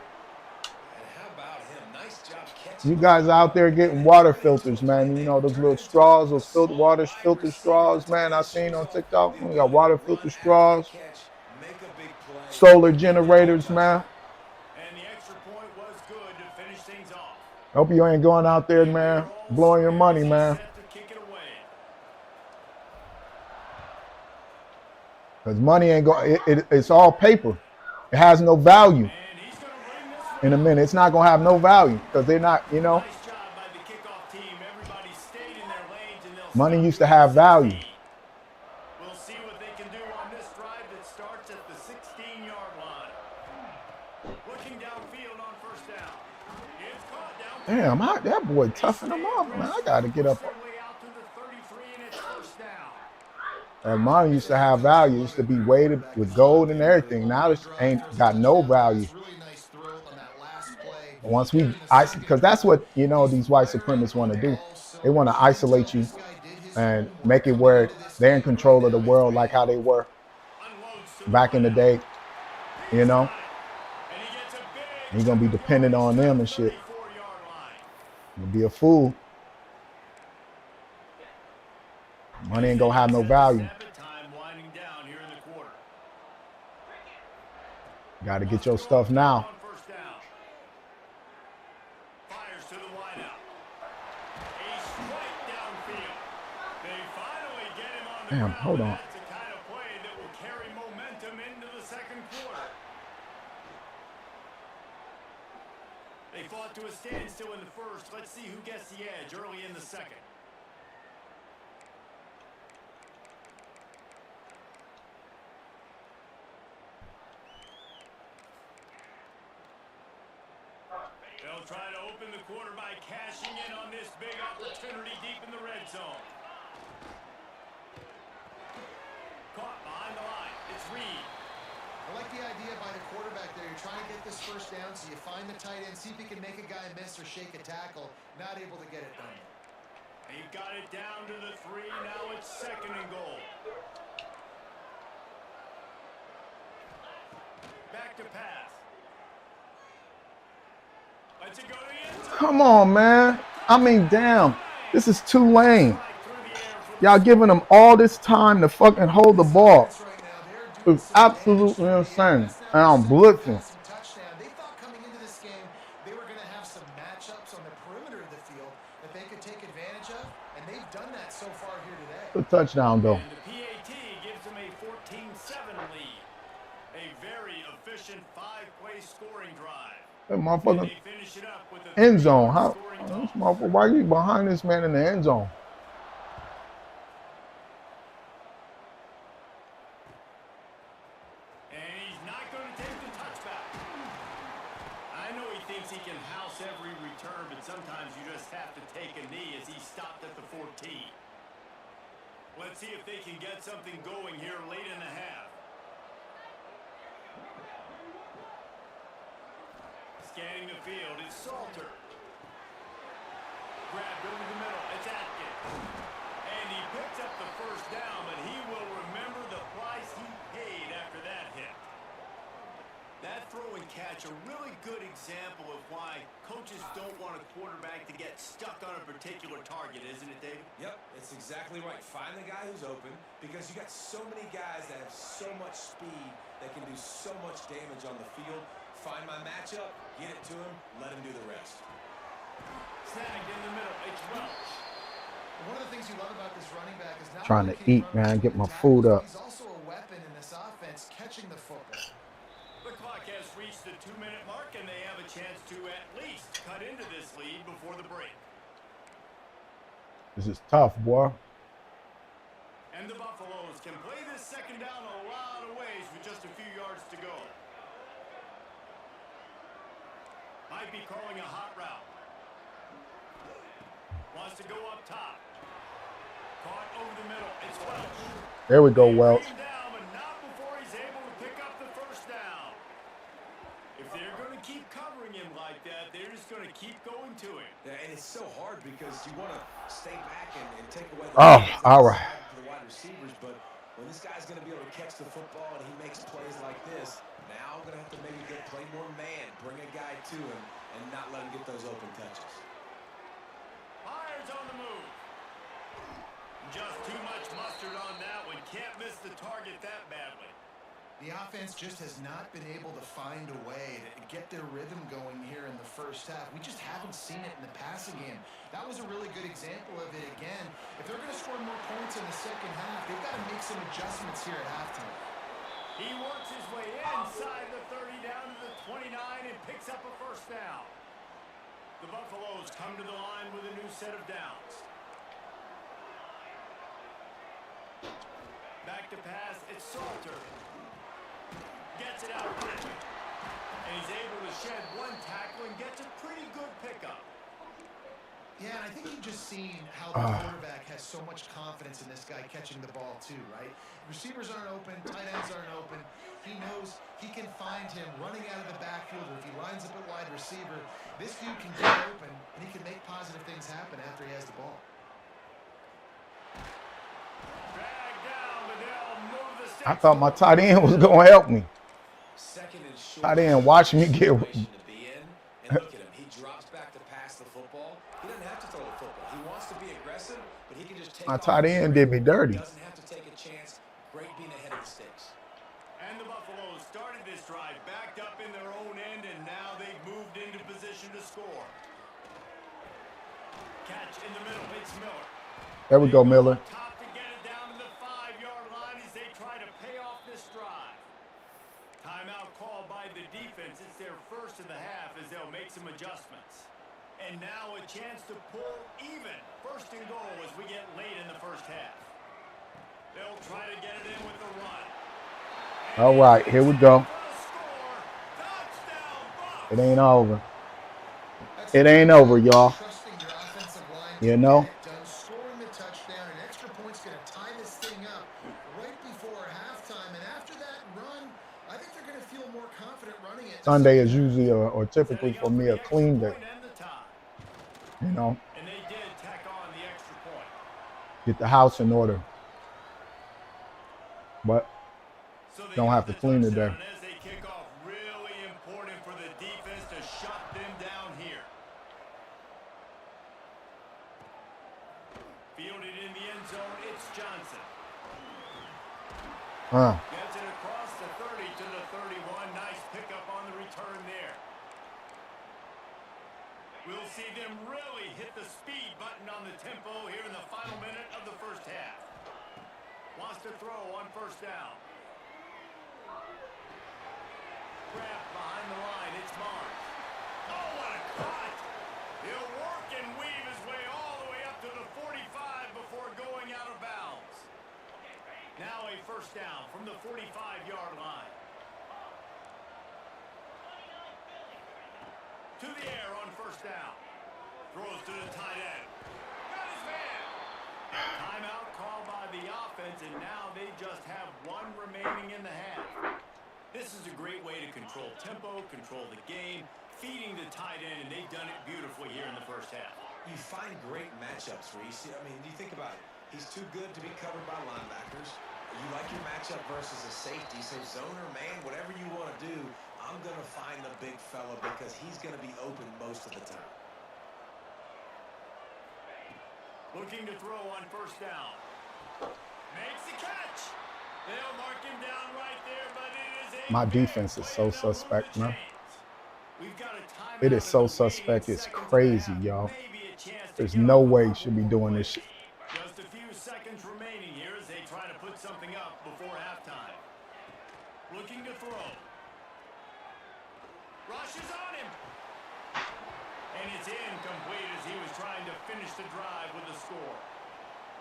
how about him? Nice job catching. you guys out there getting water filters, man. You know, those little straws, those water filter straws, man. I seen on TikTok. We got water filter straws, solar generators, man. And the extra point was good to finish things off. Hope you ain't going out there, man, blowing your money, man. Set to kick it away. Because money ain't going, it's all paper. It has no value. And he's going to bring this one. In a minute, it's not going to have no value because they're not, you know, Nice job by the kickoff team. Everybody stayed in their lanes, and they'll money stop used to here at have value. 16. We'll see what they can do on this drive that starts at the 16-yard line. Looking downfield on first down. It's caught down. Damn, that boy toughing them up, man. I got to get up. Way out to the 33, and it's first down. And money used to have value. It used to be weighted with gold and everything. Now it ain't got no value. Once we, because that's what, you know, these white supremacists want to do. They want to isolate you and make it where they're in control of the world like how they were back in the day, you know. You're going to be dependent on them and shit. You'll be a fool. Money ain't going to have no value. Got to get your stuff now. Damn, hold on. That's the kind of play that will carry momentum into the second quarter. They fought to a standstill in the first. Let's see who gets the edge early in the second. They'll try to open the quarter by cashing in on this big opportunity deep in the red zone. Caught behind the line. It's Reed. I like the idea by the quarterback there. You're trying to get this first down, so you find the tight end, see if he can make a guy miss or shake a tackle. Not able to get it done. They've got it down to the 3. Now it's second and goal. Back to pass. Let's it go to the end zone. Come on, man. I mean, damn. This is Tulane. Y'all giving them all this time to fucking hold the ball. It's absolutely insane. And I'm blitzing. They thought coming into this game they were going to have some matchups on the perimeter of the field that they could take advantage of, and they've done that so far here today. Good touchdown, though. And the PAT gives them a 14-7 lead. A very efficient 5-play scoring drive. That motherfucker They finish it up with a end zone. How? scoring This total. motherfucker, why are you behind this man in the end zone? And he's not going to take the touchback. I know he thinks he can house every return, but sometimes you just have to take a knee as he stopped at the 14. Let's see if they can get something going here late in the half. Scanning the field is Salter. Grabbed over the middle. It's Atkins. And he picks up the first down, but he will remember the price he paid after that hit. That throw and catch, a really good example of why coaches don't want a quarterback to get stuck on a particular target, isn't it, David? Yep, it's exactly right. Find the guy who's open because you got so many guys that have so much speed that can do so much damage on the field. Find my matchup, get it to him, let him do the rest. Snagged in the middle. It's Welch. One of the things you love about this running back is not Trying only to can he eat, run man. between Get the my tackles, food but up. he's also a weapon in this offense, catching the football. The clock has reached the 2-minute mark, and they have a chance to at least cut into this lead before the break. This is tough, boy. And the Buffaloes can play this second down a lot of ways with just a few yards to go. Might be calling a hot route. Wants to go up top. Caught over the middle. It's Welch. There we go, They Welch. bring him down, but not before he's able to pick up the first down. If they're going to keep covering him like that, they're just going to keep going to him. Yeah, and it's so hard because you want to stay back and take away the Oh, plays all outside right. to the wide receivers, but when this guy's going to be able to catch the football and he makes plays like this, now I'm going to have to maybe play more man, bring a guy to him, and not let him get those open touches. Myers on the move. Just too much mustard on that one. Can't miss the target that badly. The offense just has not been able to find a way to get their rhythm going here in the first half. We just haven't seen it in the passing game. That was a really good example of it again. If they're going to score more points in the second half, they've got to make some adjustments here at halftime. He works his way inside the 30 down to the 29 and picks up a first down. The Buffaloes come to the line with a new set of downs. Back to pass, it's Salter. Gets it out quickly. And he's able to shed one tackle and gets a pretty good pickup. Yeah, and I think you've just seen how the quarterback has so much confidence in this guy catching the ball too, right? Receivers aren't open, tight ends aren't open. He knows he can find him running out of the backfield, or if he lines up at wide receiver, this dude can get open, and he can make positive things happen after he has the ball. Dragged down, but they'll move the sticks. I thought my tight end was going to help me. Second and short. Tight end, watch me get. Situation to be in. And look at him. He drops back to pass the football. He doesn't have to throw the football. He wants to be aggressive, but he can just take My off tight the end straight. did me dirty. Doesn't have to take a chance. Great being ahead of the sticks. And the Buffaloes started this drive backed up in their own end, and now they've moved into position to score. Catch in the middle. It's Miller. There we go, Miller. Top to get it down to the 5-yard line as they try to pay off this drive. Timeout called by the defense. It's their first of the half as they'll make some adjustments. And now a chance to pull even. First and goal as we get late in the first half. They'll try to get it in with the run. All right, here we go. It ain't over. It ain't over, y'all. Trusting your offensive line You to know? get it done, scoring the touchdown, and extra points going to tie this thing up right before halftime. And after that run, I think they're going to feel more confident running it. Sunday is usually or typically for me a clean day. You know, And they did tack on the extra point. get the house in order. But So they don't got have to the clean touchdown, today. and as they kick off, really important for the defense to shut them down here. Fielded in the end zone, it's Johnson. Gets it across the 30 to the 31. Nice pickup on the return there. We'll see them really hit the speed button on the tempo here in the final minute of the first half. Wants to throw on first down. Wrapped behind the line, it's Mars. Oh, what a cut! He'll work and weave his way all the way up to the 45 before going out of bounds. Now a first down from the 45-yard line. To the air on first down. Throws to the tight end. Got his man. Timeout called by the offense, and now they just have one remaining in the half. This is a great way to control tempo, control the game, feeding the tight end, and they've done it beautifully here in the first half. You find great matchups, Reese. I mean, you think about it. He's too good to be covered by linebackers. You like your matchup versus a safety, so zone or man, whatever you want to do, I'm going to find the big fella because he's going to be open most of the time. Looking to throw on first down. Makes the catch. They'll mark him down right there, but it is a My big defense is play so to move the suspect, man. chains. We've got a time It is so suspect. It's crazy, y'all. There's no way you should be doing this shit. Just a few seconds remaining here as they try to put something up before halftime. Looking to throw. Rushes on him. And it's incomplete as he was trying to finish the drive with a score.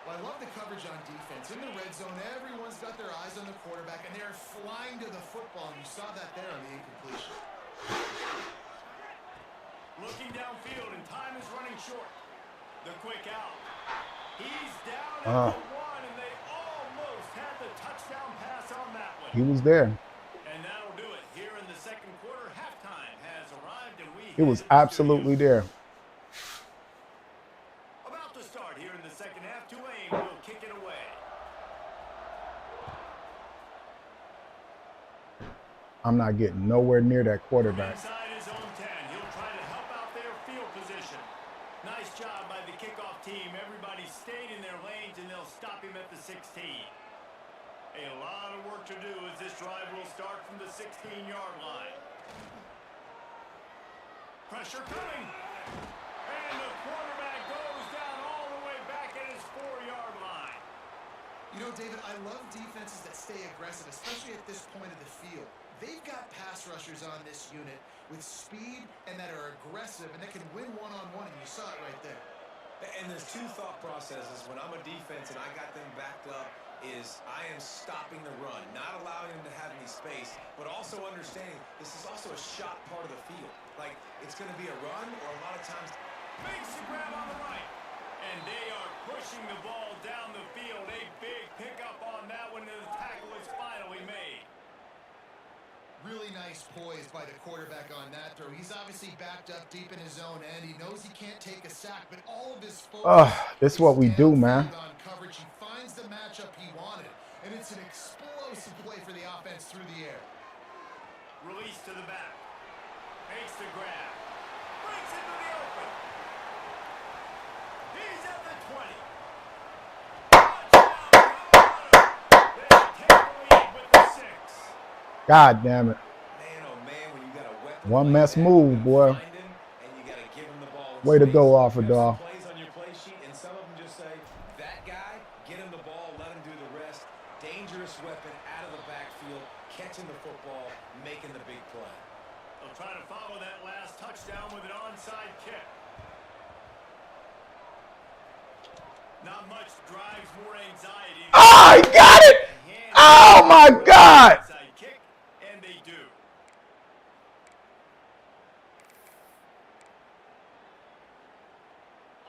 Well, I love the coverage on defense. In the red zone, everyone's got their eyes on the quarterback, and they're flying to the football, and you saw that there on the incompletion. Looking downfield, and time is running short. The quick out. He's down at the one, and they almost had the touchdown pass on that one. He was there. And that'll do it. Here in the second quarter, halftime has arrived, and He was absolutely there. About to start here in the second half. Tulane will kick it away. I'm not getting nowhere near that quarterback. Inside his own 10, he'll try to help out their field position. Nice job by the kickoff team. Everybody stayed in their lanes, and they'll stop him at the 16. A lot of work to do as this drive will start from the 16-yard line. Pressure coming. And the quarterback goes down all the way back at his 4-yard line. You know, David, I love defenses that stay aggressive, especially at this point of the field. They've got pass rushers on this unit with speed and that are aggressive and that can win one-on-one, and you saw it right there. And there's two thought processes. When I'm a defense and I got them backed up, is I am stopping the run, not allowing them to have any space, but also understanding this is also a shot part of the field. Like, it's going to be a run, or a lot of times Makes the grab on the right. And they are pushing the ball down the field. A big pickup on that one, and the tackle is finally made. Really nice poise by the quarterback on that throw. He's obviously backed up deep in his own end. He knows he can't take a sack, but all of his focus This is what we do, man. on coverage. He finds the matchup he wanted, and it's an explosive play for the offense through the air. Release to the back. Makes the grab. Brings it to the open. He's at the 20. They take the lead with the 6. God damn it. man, oh man, when you got a weapon One like mess that, move, you boy. find him, and you got to give him the ball in Way to space. go, Alpha You have Dog. some plays on your play sheet, and some of them just say, that guy, get him the ball, let him do the rest. Dangerous weapon out of the backfield, catching the football, making the big play. They'll try to follow that last touchdown with an onside kick. Not much drives more anxiety. Oh, he got it! Oh, my God! Onside kick, and they do.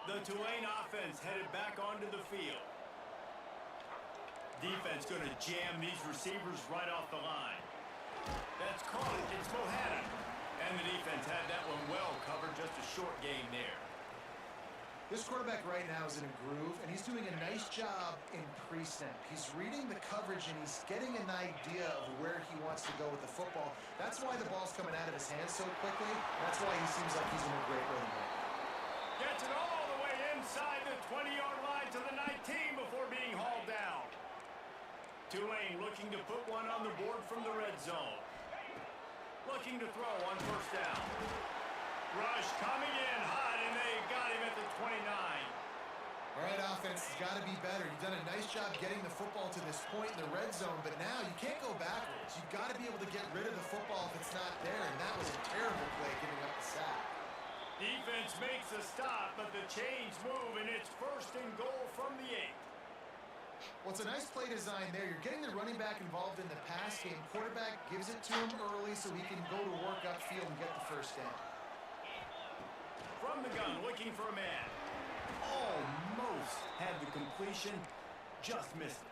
The Tulane offense headed back onto the field. Defense going to jam these receivers right off the line. That's caught. It's Bohannon. And the defense had that one well covered. Just a short gain there. This quarterback right now is in a groove, and he's doing a nice job in pre-snap. He's reading the coverage, and he's getting an idea of where he wants to go with the football. That's why the ball's coming out of his hands so quickly. That's why he seems like he's in a great rhythm. Gets it all the way inside the 20-yard line to the 19 before being hauled down. Tulane looking to put one on the board from the red zone. Looking to throw on first down. Rush coming in hot, and they got him at the 29. All right, offense has got to be better. You've done a nice job getting the football to this point in the red zone, but now you can't go backwards. You've got to be able to get rid of the football if it's not there, and that was a terrible play giving up the sack. Defense makes a stop, but the chains move, and it's first and goal from the 8. Well, it's a nice play design there. You're getting the running back involved in the pass game. Quarterback gives it to him early so he can go to work upfield and get the first down. From the gun, looking for a man. Almost had the completion, just missed it.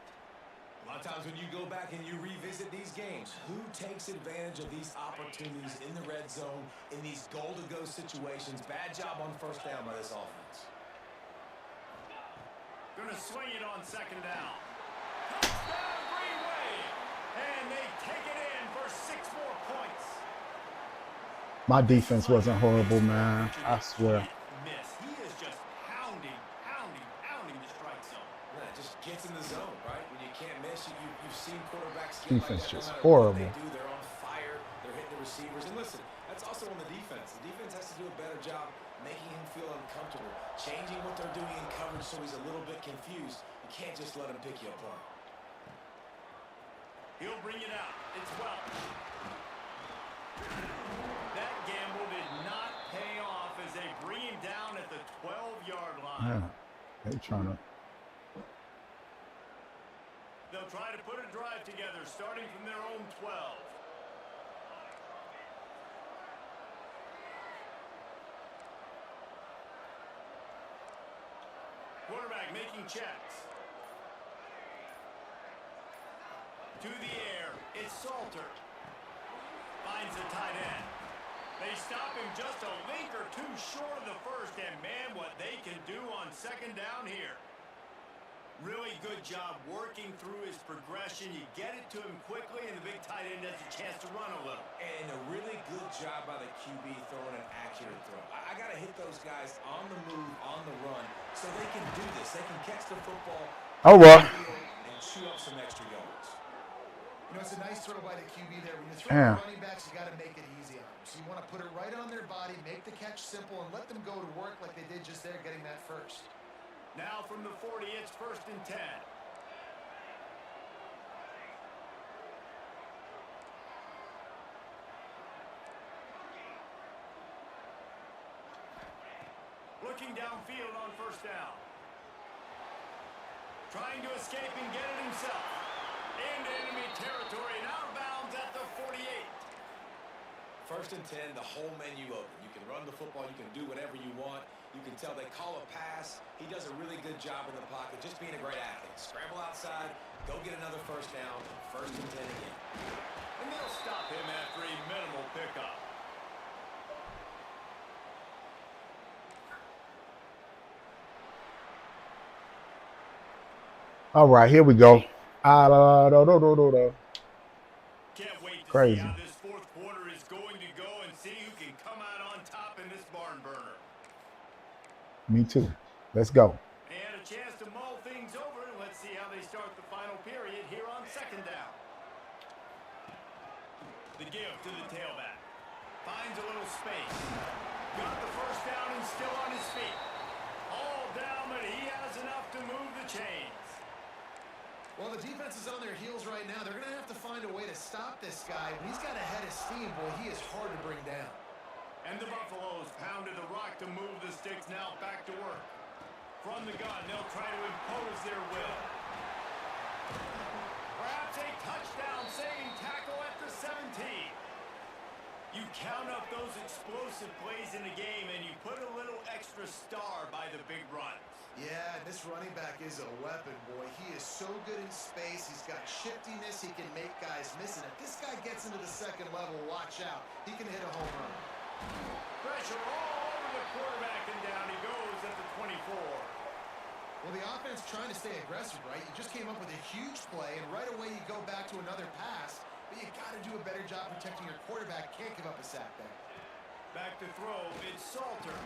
A lot of times when you go back and you revisit these games, who takes advantage of these opportunities in the red zone, in these goal-to-go situations? Bad job on first down by this offense. Going to swing it on second down. Touchdown, Green Wave. And they take it in for 6 more points. My defense wasn't horrible, man. I swear. Miss. He is just pounding the strike zone. Yeah, it just gets in the zone, right? When you can't miss, you've seen quarterbacks get Defense like that, just no matter horrible. what they do, they're on fire. They're hitting the receivers. And listen, that's also on the defense. The defense has to do a better job making him feel uncomfortable, changing what they're doing in coverage so he's a little bit confused. You can't just let him pick you apart. He'll bring it out. It's well. That gamble did not pay off as they bring him down at the 12-yard line. Yeah, they trying to. They'll try to put a drive together starting from their own 12. Quarterback making checks. To the air, it's Salter. Finds the tight end. They stop him just a link or two short of the first, and man, what they can do on second down here. Really good job working through his progression. You get it to him quickly, and the big tight end has a chance to run a little. And a really good job by the QB throwing an accurate throw. I got to hit those guys on the move, on the run, so they can do this. They can catch the football and chew up some extra yards. You know, it's a nice throw by the QB there. When you throw running backs, you got to make it easy on them. So you want to put it right on their body, make the catch simple, and let them go to work like they did just there, getting that first. Now from the 40, it's 1st and 10. Looking downfield on 1st down. Trying to escape and get it himself. Into enemy territory and out of bounds at the 48. 1st and 10, the whole menu open. You can run the football, you can do whatever you want. You can tell they call a pass. He does a really good job in the pocket, just being a great athlete. Scramble outside, go get another 1st down, 1st and 10 again. And they'll stop him after a minimal pickup. All right, here we go. Can't wait to Crazy. see how this 4th quarter is going to go and see who can come out on top in this barn burner. Me too. Let's go. And a chance to mull things over, and let's see how they start the final period here on 2nd down. The give to the tailback. Finds a little space. Got the 1st down and still on his feet. All down, but he has enough to move the chains. Well, the defense is on their heels right now. They're going to have to find a way to stop this guy. When he's got a head of steam, boy, he is hard to bring down. And the Buffaloes pounded the rock to move the sticks, now back to work. From the gun, they'll try to impose their will. Perhaps a touchdown-saving tackle at the 17. You count up those explosive plays in the game, and you put a little extra star by the big runs. Yeah, this running back is a weapon, boy. He is so good in space. He's got shiftiness. He can make guys miss. And if this guy gets into the 2nd level, watch out. He can hit a home run. Pressure all over the quarterback, and down he goes at the 24. Well, the offense trying to stay aggressive, right? You just came up with a huge play, and right away you go back to another pass. But you got to do a better job protecting your quarterback. Can't give up a sack there. Back to throw, it's Salter.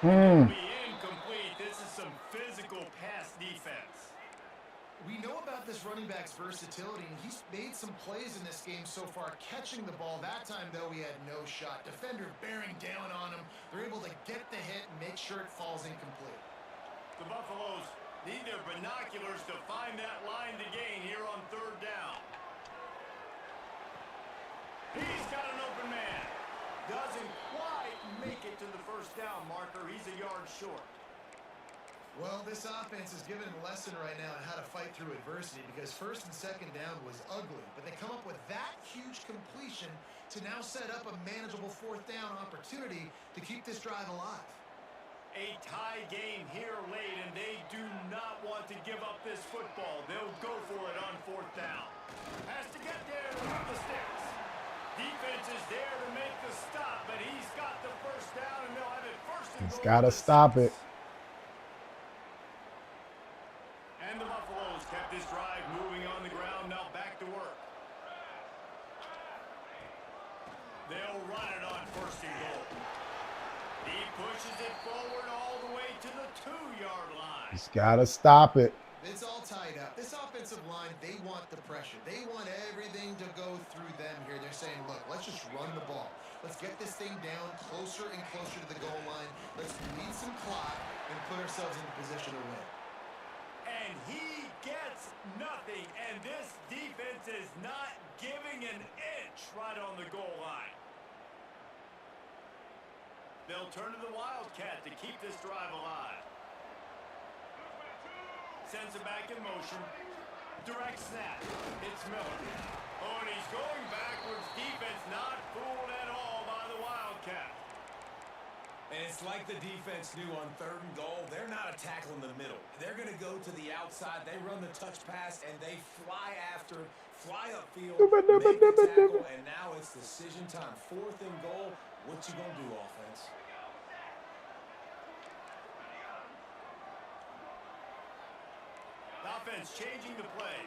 Mm. Be incomplete. This is some physical pass defense. We know about this running back's versatility, and he's made some plays in this game so far, catching the ball. That time, though, he had no shot. Defender bearing down on him. They're able to get the hit and make sure it falls incomplete. The Buffaloes need their binoculars to find that line to gain here on 3rd down. He's got an open man. Doesn't quite make it to the 1st down marker. He's a yard short. Well, this offense is giving him a lesson right now on how to fight through adversity, because 1st and 2nd down was ugly, but they come up with that huge completion to now set up a manageable 4th down opportunity to keep this drive alive. A tie game here late, and they do not want to give up this football. They'll go for it on 4th down. Has to get there to move the sticks. Defense is there to make the stop, but he's got the 1st down, and they'll have it 1st and He's goal. got to stop it. And the Buffaloes kept this drive moving on the ground, now back to work. They'll run it on 1st and goal. He pushes it forward all the way to the 2-yard line. He's got to stop it. It's all tied up. This offense defensive line, they want the pressure. They want everything to go through them here. They're saying, look, let's just run the ball. Let's get this thing down closer and closer to the goal line. Let's bleed some clock and put ourselves in a position to win. And he gets nothing, and this defense is not giving an inch right on the goal line. They'll turn to the Wildcat to keep this drive alive. Sends it back in motion. Direct snap. It's Miller. Oh, and he's going backwards. Defense not fooled at all by the Wildcat. And it's like the defense knew on 3rd and goal. They're not a tackle in the middle. They're going to go to the outside. They run the touch pass, and they fly after, fly upfield, make the tackle, and now it's decision time. 4th and goal. What you going to do, offense? Offense changing the play.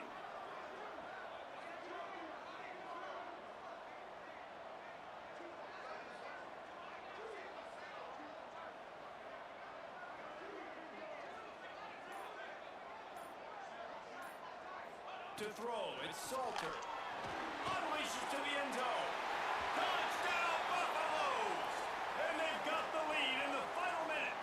To throw, it's Salter. Unleashes to the end zone. Touchdown, Buffaloes! And they've got the lead in the final minute.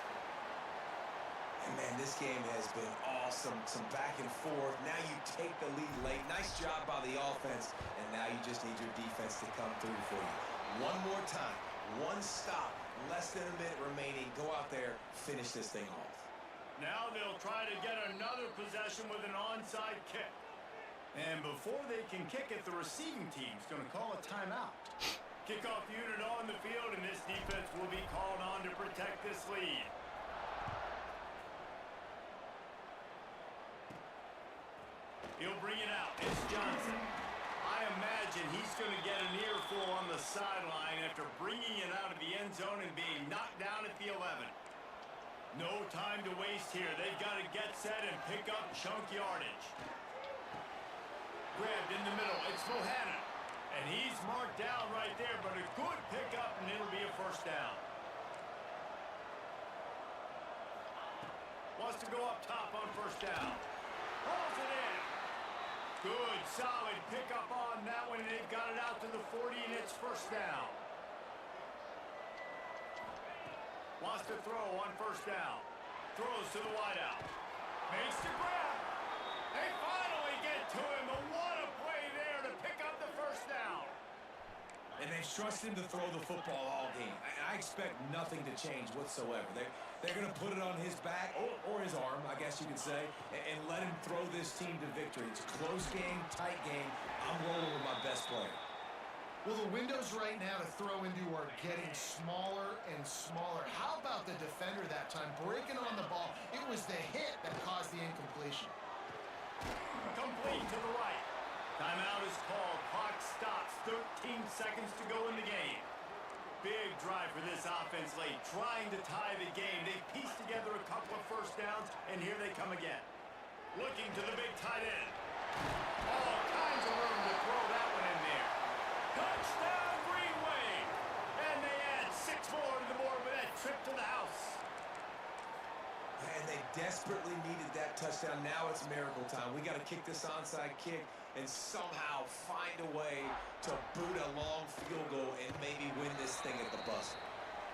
And man, this game has been awesome. Some back and forth. Now you take the lead late. Nice job by the offense. And now you just need your defense to come through for you. One more time. One stop. Less than a minute remaining. Go out there. Finish this thing off. Now they'll try to get another possession with an onside kick. And before they can kick it, the receiving team's going to call a timeout. Kickoff unit on the field, and this defense will be called on to protect this lead. He'll bring it out. It's Johnson. I imagine he's going to get an earful on the sideline after bringing it out of the end zone and being knocked down at the 11. No time to waste here. They've got to get set and pick up chunk yardage. Grabbed in the middle. It's Bohannon. And he's marked down right there, but a good pickup, and it'll be a first down. Wants to go up top on first down. Hauls it in. Good, solid pickup on that one, and they've got it out to the 40, and it's first down. Wants to throw on first down. Throws to the wideout. Makes the grab. They finally get to him, but what a play there to pick up the first down. And they've trusted him to throw the football all game. I expect nothing to change whatsoever. They're going to put it on his back, or his arm, I guess you could say, and let him throw this team to victory. It's a close game, tight game. I'm rolling with my best player. Well, the windows right now to throw into are getting smaller and smaller. How about the defender that time breaking on the ball? It was the hit that caused the incompletion. Complete to the right. Timeout is called. Clock stops. 13 seconds to go in the game. Big drive for this offense late, trying to tie the game. They pieced together a couple of first downs, and here they come again. Looking to the big tight end. All kinds of room to throw that one in there. Touchdown, Green Wave! And they add 6 more to the board with that trip to the house. And they desperately needed that touchdown. Now it's miracle time. We got to kick this onside kick and somehow find a way to boot a long field goal and maybe win this thing at the buzzer.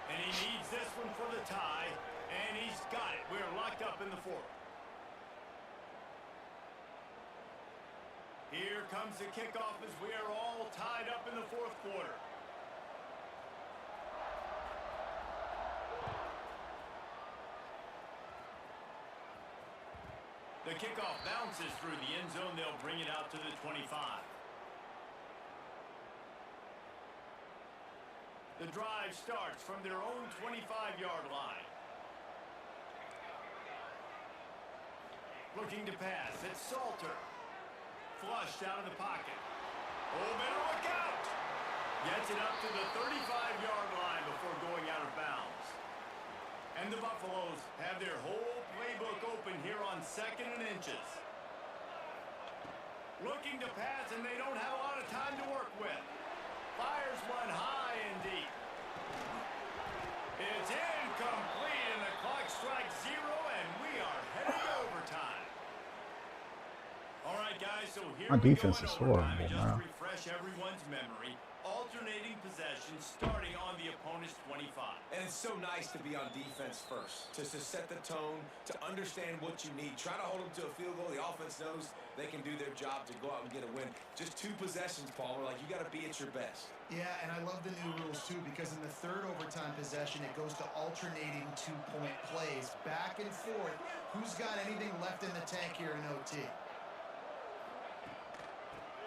And he needs this one for the tie, and he's got it. We're locked up in the 4th. Here comes the kickoff as we are all tied up in the 4th quarter. The kickoff bounces through the end zone. They'll bring it out to the 25. The drive starts from their own 25-yard line. Looking to pass. It's Salter. Flushed out of the pocket. Oh, better look out. Gets it up to the 35-yard line before going out of bounds. And the Buffaloes have their whole playbook open here on 2nd and inches. Looking to pass, and they don't have a lot of time to work with. Fires one high and deep. It's incomplete, and the clock strikes 0, and we are headed to overtime. All right. right, guys, so here My we go defense in is overtime. horrible, And just to man. refresh everyone's memory, alternating possession starting on the opponent's 25. And it's so nice to be on defense first, to set the tone, to understand what you need. Try to hold them to a field goal. The offense knows they can do their job to go out and get a win. Just 2 possessions, Paul. Like, you got to be at your best. Yeah, and I love the new rules, too, because in the third overtime possession, it goes to alternating 2-point plays. Back and forth. Who's got anything left in the tank here in OT?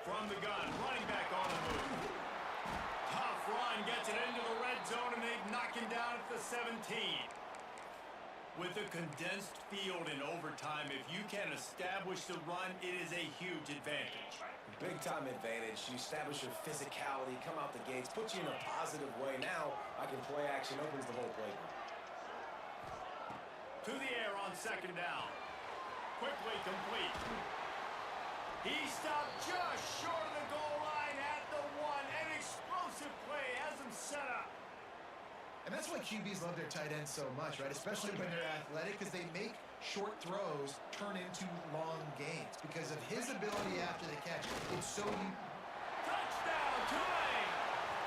From the gun, running back on the move. Tough run, gets it into the red zone, and they knock him down at the 17. With a condensed field in overtime, if you can establish the run, it is a huge advantage. Big-time advantage. You establish your physicality, come out the gates, put you in a positive way. Now, I can play action, opens the whole playbook. To the air on second down. Quickly complete. He stopped just short of the goal line at the 1. An explosive play has him set up. And that's why QBs love their tight ends so much, right? Especially when they're athletic, because they make short throws turn into long gains. Because of his ability after the catch, it's so... Touchdown, Tulane!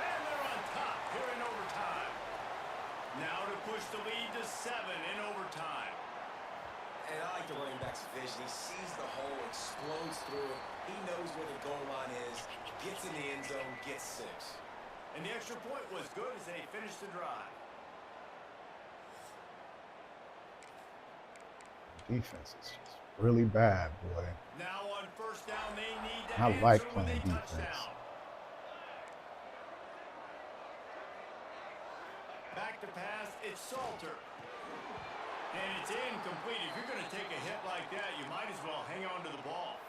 And they're on top here in overtime. Now to push the lead to 7 in overtime. And I like the running back's vision. He sees the hole, explodes through it. He knows where the goal line is, gets in the end zone, gets 6. And the extra point was good as they finished the drive. Defense is just really bad, boy. Now on first down, they need to I answer like with playing a defense. touchdown. Back to pass, it's Salter. And it's incomplete. If you're going to take a hit like that, you might as well hang on to the ball.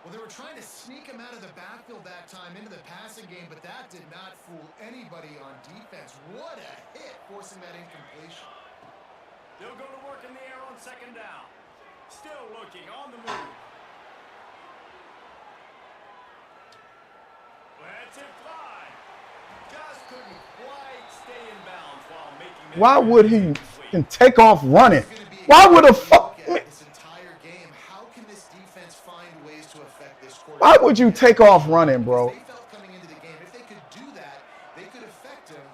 Well, they were trying to sneak him out of the backfield that time into the passing game, but that did not fool anybody on defense. What a hit, forcing that incompletion. They'll go to work in the air on second down. Still looking on the move. Let's it fly. Just couldn't quite stay in bounds while making that. Why would he can take off running? Why would a fuck? This entire game, how can this defense find ways to affect this quarterback? Why would you take off running, bro? They felt coming into the game, if they could do that, they could affect him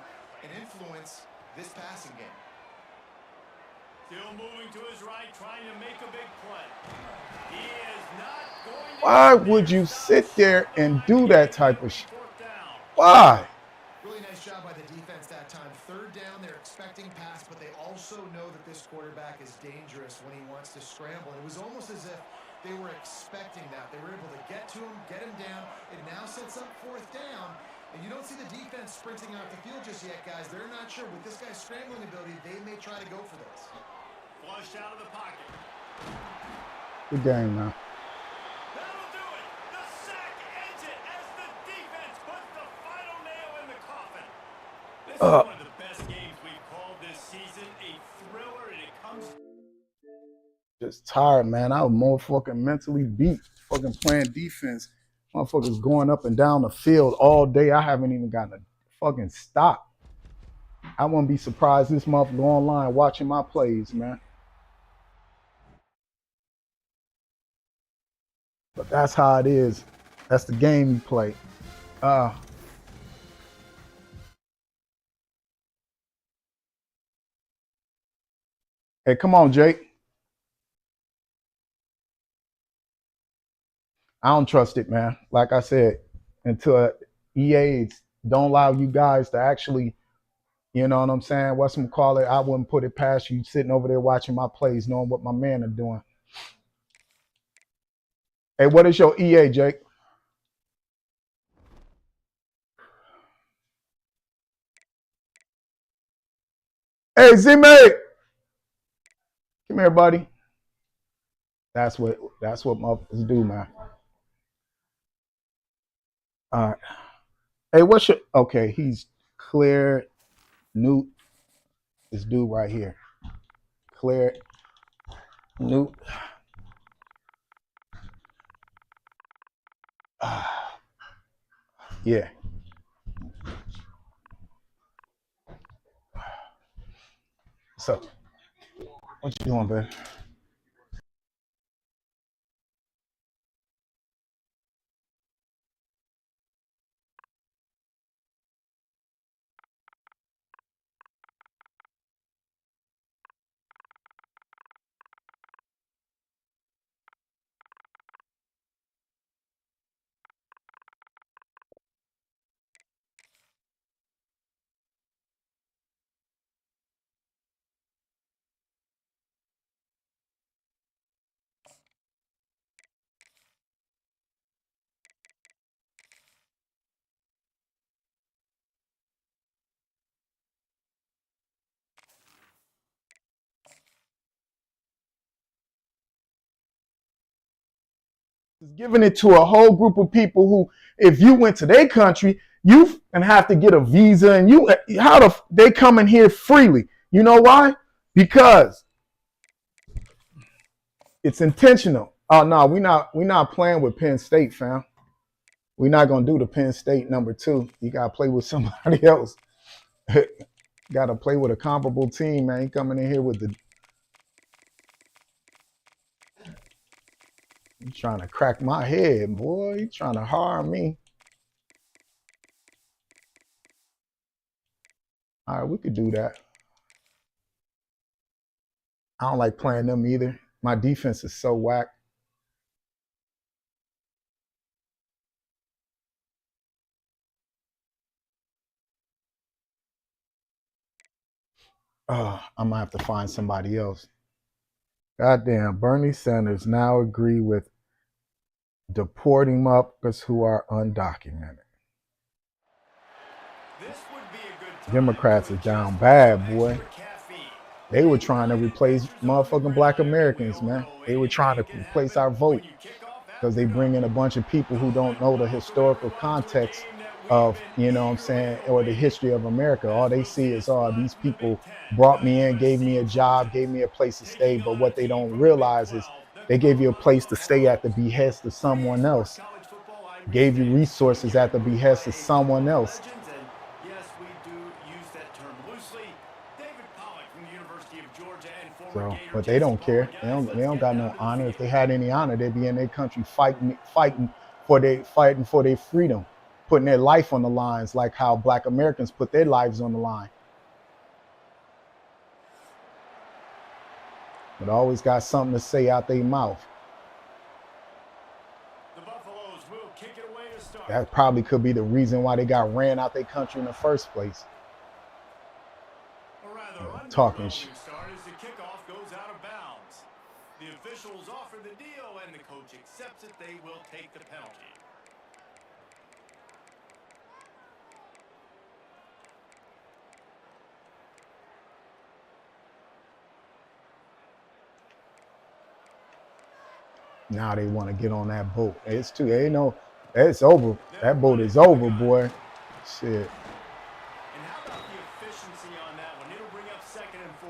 and influence this passing game. Still moving to his right, trying to make a big play. He is not going to. Why would you sit there and do that type of shit? Why? Really nice job by the defense that time. Third down, they're expecting pass, but they also know that this quarterback is dangerous when he wants to scramble. It was almost as if they were expecting that. They were able to get to him, get him down. It now sets up fourth down. And you don't see the defense sprinting out the field just yet, guys. They're not sure. With this guy's scrambling ability, they may try to go for this. Flushed out of the pocket. Good game, man. That'll do it. The sack ends it as the defense puts the final nail in the coffin. This is one of the best games we've called this season. A thriller, and it comes. Just tired, man. I was more fucking mentally beat. Fucking playing defense. Motherfuckers going up and down the field all day. I haven't even gotten a fucking stop. I wouldn't be surprised this motherfucker online watching my plays, man. But that's how it is. That's the game you play. Hey, come on, Jake. I don't trust it, man. Like I said, until EA don't allow you guys to actually, you know what I'm saying? What's them call it? I wouldn't put it past you sitting over there watching my plays, knowing what my men are doing. Hey, what is your EA, Jake? Hey, Z-Mate. Come here, buddy. That's what motherfuckers do, man. All right. Hey, what's your okay? He's clear. Newt. This dude right here. Clear. Newt. Yeah. So, what you doing, babe? Giving it to a whole group of people who, if you went to their country, you and have to get a visa, and they come in here freely. You know why? Because it's intentional. Oh no, we not playing with Penn State, fam. We're not gonna do the Penn State #2. You gotta play with somebody else. Gotta play with a comparable team, man. You coming in here with you trying to crack my head, boy. You trying to harm me. All right, we could do that. I don't like playing them either. My defense is so whack. I'm gonna have to find somebody else. Goddamn, Bernie Sanders now agree with deporting muckers who are undocumented. Democrats are down bad, boy. They were trying to replace motherfucking black Americans, man. They were trying to replace our vote because they bring in a bunch of people who don't know the historical context of, you know what I'm saying, or the history of America. All they see is, oh, these people brought me in, gave me a job, gave me a place to stay. But what they don't realize is they gave you a place to stay at the behest of someone else, gave you resources at the behest of someone else. So, but they don't care. They don't got no honor. If they had any honor, they'd be in their country fighting for their freedom, putting their life on the lines, like how black Americans put their lives on the line. But always got something to say out their mouth. That probably could be the reason why they got ran out their country in the first place. Talking shit. The officials offer the deal, and the coach accepts it. They will take the penalty. Now they want to get on that boat. It's too. They know it's over. That boat is over, boy. Shit. And how about the efficiency on that one? It'll bring up 2nd and 4.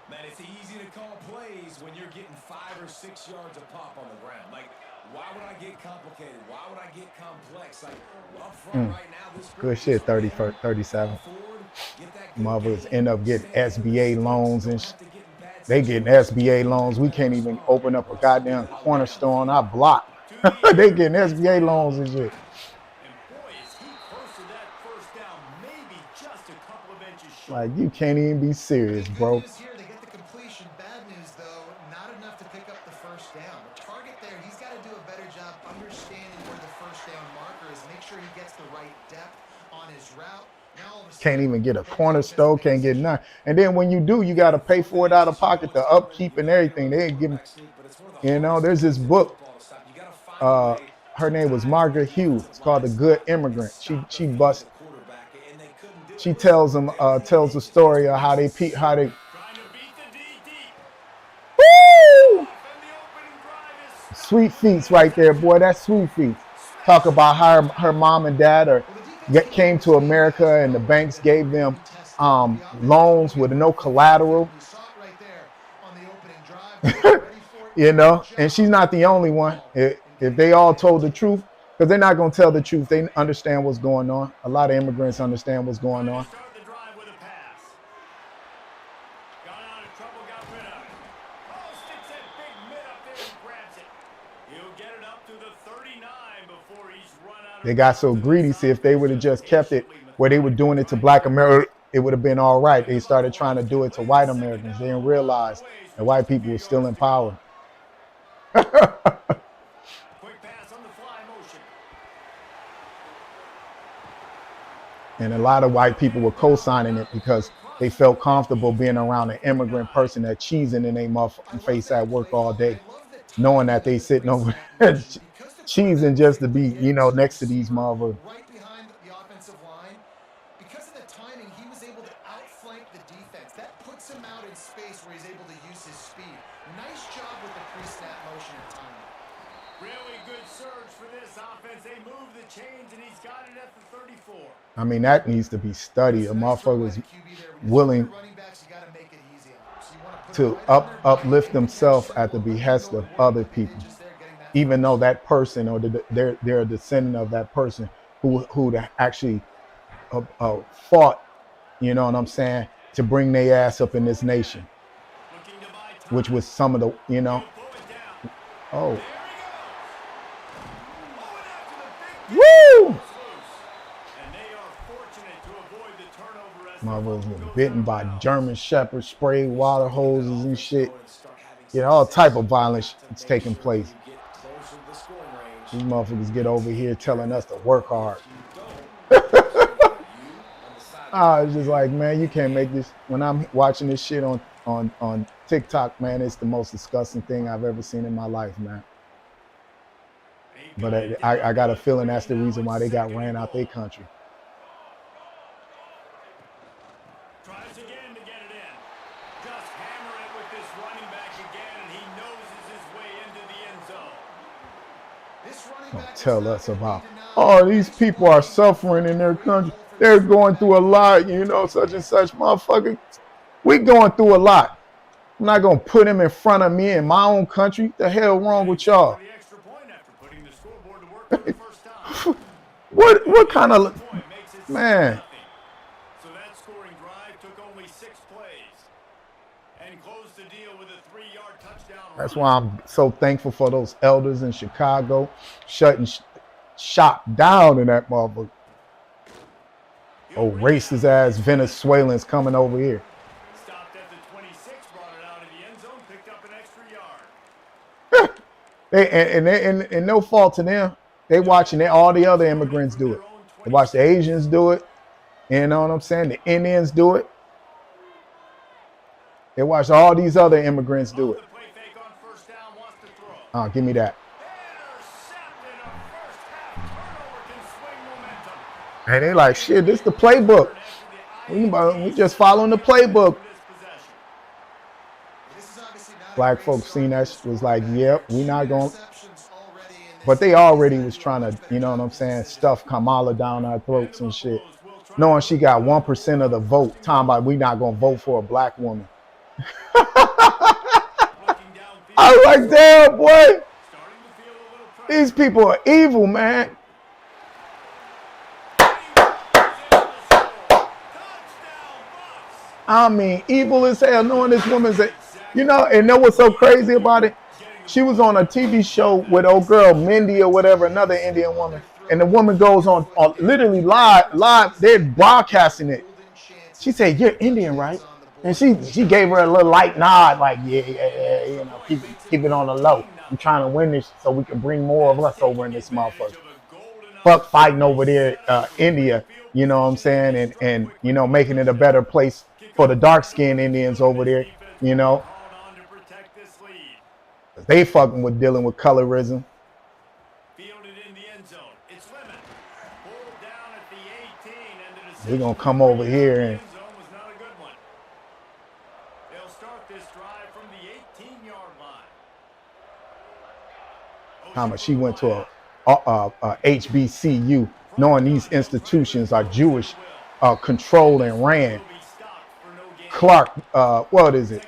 Man, it's easy to call plays when you're getting 5 or 6 yards of pop on the ground. Like, why would I get complicated? Why would I get complex? Like, up front right now, this good shit, 37. Mothers end up getting SBA loans and they getting SBA loans. We can't even open up a goddamn corner store on our block. They getting SBA loans and shit. Like, you can't even be serious, bro. They get the completion. Bad news, though, not enough to pick up the first down. The target there, he's got to do a better job understanding where the first down marker is. Make sure he gets the right depth on his route. Can't even get a corner store, can't get none. And then when you do, you got to pay for it out of pocket, the upkeep and everything. They ain't giving, you know, there's this book. Her name was Margaret Hughes. It's called The Good Immigrant. She tells the story of how they. Woo! Sweet feats right there, boy. That's sweet feats. Talk about how her mom and dad came to America and the banks gave them loans with no collateral. You know, and she's not the only one. If they all told the truth, because they're not going to tell the truth. They understand what's going on. A lot of immigrants understand what's going on. They got so greedy. See, if they would have just kept it where they were doing it to black America, it would have been all right. They started trying to do it to white Americans. They didn't realize that white people were still in power. And a lot of white people were co-signing it because they felt comfortable being around an immigrant person that cheesing in their motherfucking face at work all day, knowing that they sitting over there cheesing just to be, you know, next to these motherfuckers. Right behind the offensive line. Because of the timing, he was able to outflank the defense. That puts him out in space where he's able to use his speed. Nice job with the pre-snap motion and timing. Really good surge for this offense. They move the chains, and he's got it at the 34. I mean, that needs to be studied. A motherfucker's willing to uplift themselves at the behest of other people, even though that person or they're a descendant of that person who actually fought, you know what I'm saying, to bring their ass up in this nation, which was some of the, you know, oh, woo! Motherfuckers get bitten by German shepherds, spray water hoses and shit. Yeah, all type of violence is taking place. These motherfuckers get over here telling us to work hard. It's just like, man, you can't make this. When I'm watching this shit on TikTok, man, it's the most disgusting thing I've ever seen in my life, man. But I got a feeling that's the reason why they got ran out their country. Tries again to get it in. Just hammer it with this running back again, and he noses his way into the end zone. Don't tell us about, oh, these people are suffering in their country. They're going through a lot, you know, such and such. Motherfucker, we going through a lot. I'm not going to put him in front of me in my own country. The hell wrong with y'all? What kind of, man? So that scoring drive took only 6 plays and closed the deal with a 3-yard touchdown. That's why I'm so thankful for those elders in Chicago shutting shop down in that motherfucker. Oh, racist ass Venezuelans coming over here. Stopped at the 26, brought it out of the end zone, picked up an extra yard. And no fault to them. They watching all the other immigrants do it. They watch the Asians do it. You know what I'm saying? The Indians do it. They watch all these other immigrants do it. Oh, give me that. Hey, they like, shit, this is the playbook. We just following the playbook. Black folks seen that, was like, yep, we not going. But they already was trying to, you know what I'm saying, stuff Kamala down our throats and shit. Knowing she got 1% of the vote, talking about we not going to vote for a black woman. I was like, damn, boy. These people are evil, man. I mean, evil as hell, knowing this woman's, you know, and know what's so crazy about it? She was on a TV show with old girl, Mindy or whatever, another Indian woman. And the woman goes on literally live, they're broadcasting it. She said, you're Indian, right? And she gave her a little light nod, like, yeah, you know, keep it on the low. I'm trying to win this so we can bring more of us over in this motherfucker. Fuck fighting over there, India, you know what I'm saying? And you know, making it a better place for the dark-skinned Indians over there, you know. They fucking with dealing with colorism. We're going to come over here and how much she went to a HBCU, knowing these institutions are Jewish, controlled and ran. Clark, what is it?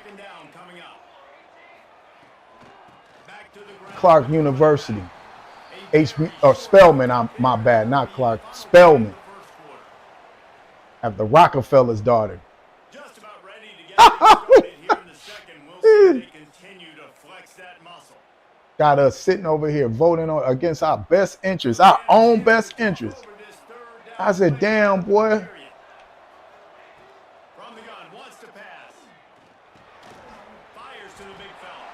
Clark University. Spelman, my bad, not Clark, Spelman. Have the Rockefeller's daughter. Just about ready to get started here in the second. We'll see if they continue to flex that muscle. Got us sitting over here voting against our best interests, our own best interests. I said, damn, boy. From the gun, wants to pass. Fires to the big fella.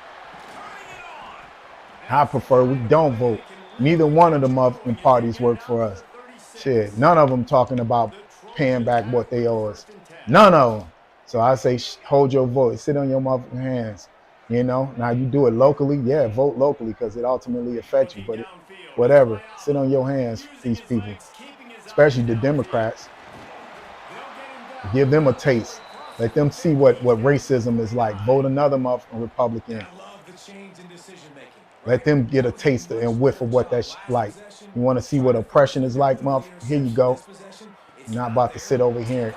Turning it on. I prefer we don't vote. Neither one of the motherfucking parties work for us. Shit, none of them talking about paying back what they owe us. None of them. So I say, hold your vote. Sit on your motherfucking hands. You know, now you do it locally. Yeah, vote locally because it ultimately affects you. But whatever, sit on your hands, these people, especially the Democrats. Give them a taste. Let them see what racism is like. Vote another motherfucking Republican. Let them get a taste and whiff of what that's like. You want to see what oppression is like, motherfucker? Here you go. You're not about to sit over here.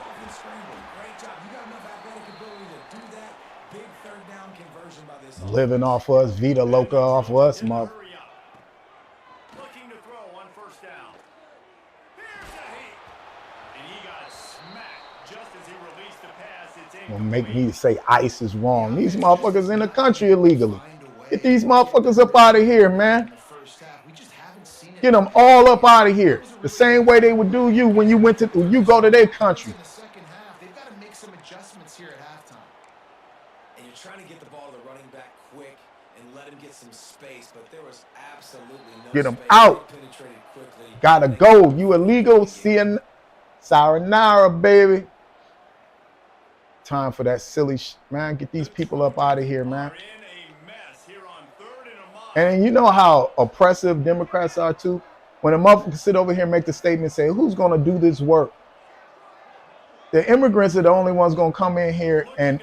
Living off us, Vita Loca off us, mother. Looking to throw on first down. Here's a hit. And he got smacked just as he released the pass. It's Gonna make me say ICE is wrong. These motherfuckers in the country illegally. Get these motherfuckers up out of here, man. Get them all up out of here. The same way they would do you when you went to you go to their country. In the second half, they've got to make some adjustments here at halftime. And you're trying to get the ball to the running back quick and let him get some space, but there was absolutely no Get them space. out. They penetrated quickly. Gotta go. You illegal. Seeing Saranara, baby. Time for that silly man. Get these people up out of here, man. And you know how oppressive Democrats are too? When a motherfucker sit over here and make the statement and say, who's gonna do this work? The immigrants are the only ones gonna come in here and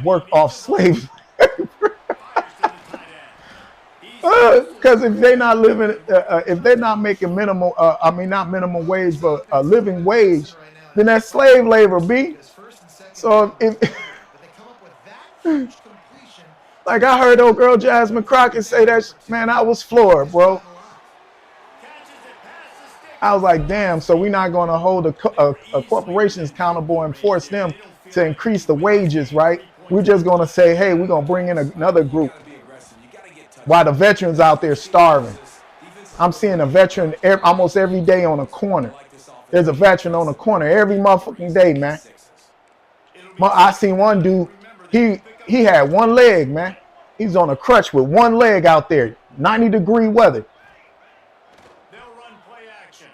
work off slaves. Because if they're not living, if they're not making minimal, not minimum wage, but a living wage, then that's slave labor, B. So if like I heard old girl Jasmine Crockett say that, man, I was floored, bro. I was like, damn, so we're not going to hold a corporations accountable and force them to increase the wages, right? We're just going to say, hey, we're going to bring in another group while the veterans out there starving. I'm seeing a veteran almost every day on a corner. There's a veteran on a corner every motherfucking day, man. I seen one dude, he had one leg, man. He's on a crutch with one leg out there, 90-degree weather. They'll run play action.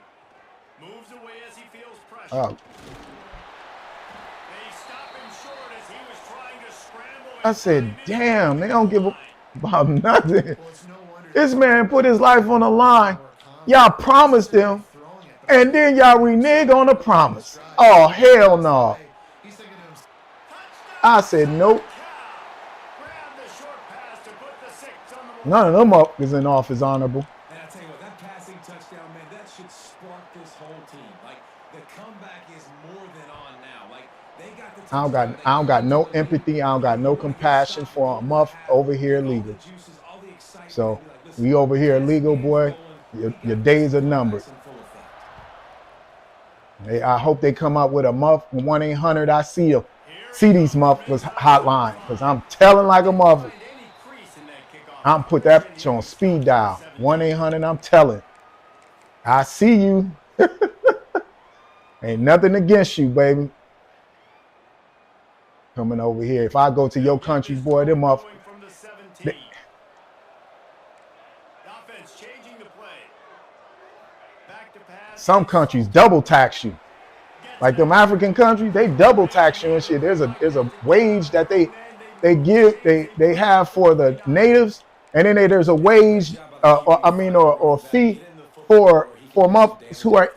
Moves away as he feels pressure. Oh. They stop him short as he was trying to scramble. I said, damn, they don't give about nothing. This man put his life on the line. Y'all promised him, and then y'all renege on the promise. Oh, hell no. I said, nope. None of them up is in office honorable. And I tell you what, that passing touchdown, man, that should spark this whole team. Like, the comeback is more than on now. Like, they got the I don't got no empathy. I don't got no compassion for a muff over here illegal. So we over here illegal, boy. Your days are numbered. I hope they come up with a muff 1-800. I see them. See these motherfuckers hotline, because I'm telling like a mother. I'm put that bitch on speed dial. 1-800, I'm telling. I see you. Ain't nothing against you, baby. Coming over here. If I go to your country, boy, them up. Some countries double tax you. Like them African countries, they double tax you and shit. There's a wage that they have for the natives, and then there's a wage or fee for motherfuckers who are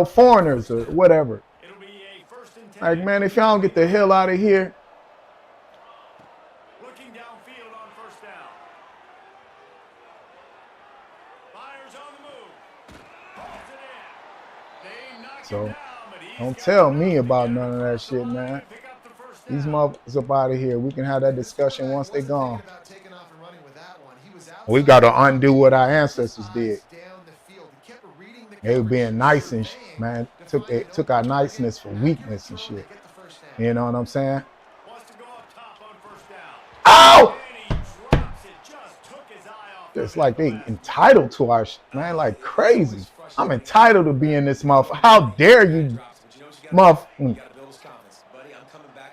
foreigners or whatever. Like, man, if y'all don't get the hell out of here. Looking downfield on first down. Fires on the move. Pulls it in. They knock So him down, but he's don't got tell it me up. about none of that shit, man. Pick up the first down. These motherfuckers up out of here. We can have that discussion once they're gone. We got to undo what our ancestors did. They were being nice and man, took our niceness for weakness and shit. You know what I'm saying? Wants to go up top on first down. Ow! And he drops it. Just took his eye off. It's like they entitled to our man, like crazy. I'm entitled to be in this motherfucker. How dare you, motherfucker,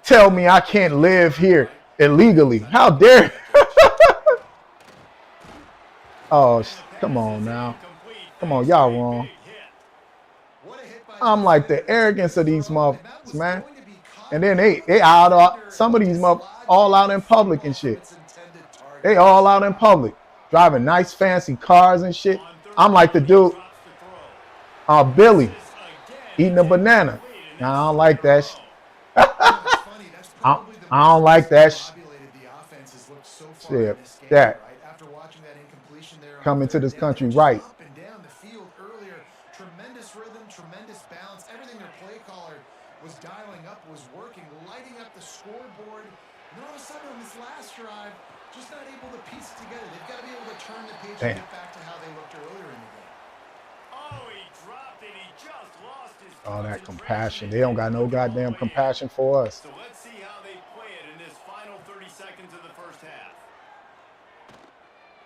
tell me I can't live here illegally? How dare? Oh, come on now. Come on, y'all wrong. I'm like the arrogance of these motherfuckers, man. And then they out, some of these motherfuckers all out in public and shit. They all out in public, driving nice fancy cars and shit. I'm like the dude, Billy, eating a banana. I don't like that shit. I don't like that shit. That. Coming to this They country just right. up and down the field earlier. Tremendous rhythm, tremendous balance. Everything their play caller was dialing up was working, lighting up the scoreboard. And all of a sudden on this last drive, just not able to piece it together. They've got to be able to turn the page and Damn. get back to how they looked earlier in the game. Oh, he dropped it. He just lost his All that concentration. compassion. They don't got no goddamn compassion for us. So let's see how they play it in this final 30 seconds of the first half.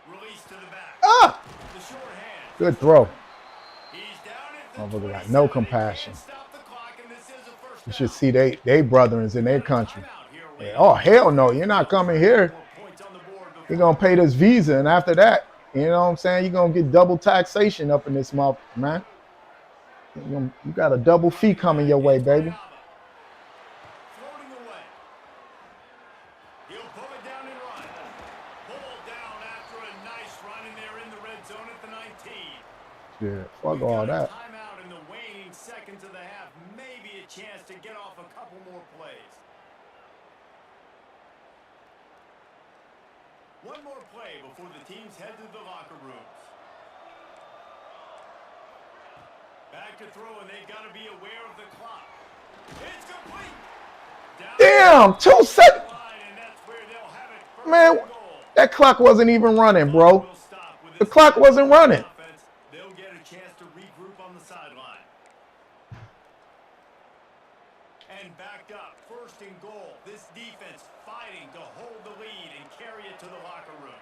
Release to the back. Ah! The short hand. Good throw. He's down at the Motherfucker got 27. no compassion. Can't stop the clock, and this is a first You down. should see they brethrens in their country. Timeout here, Yeah, Wade. oh, hell no. You're not coming here. 4 points on the board before You're going to pay this visa. And after that, you know what I'm saying? You're going to get double taxation up in this month, man. You got a double fee coming your way, baby. floating away. He'll pull it down and run. Pulled down after a nice run, and they're in the red zone at the 19. Yeah, fuck We've all got a that. timeout in the waning seconds of the half. Maybe a chance to get off a couple more plays. One more play before the teams head to the locker rooms. Back to throw, and they've got to be aware of the clock. It's complete. Down Damn, 2 seconds. the line, and that's where they'll have it. First Man, and goal. that clock wasn't even running, bro. Will stop with The this clock wasn't running. offense. They'll get a chance to regroup on the sideline. And backed up, first and goal. This defense fighting to hold the lead and carry it to the locker room.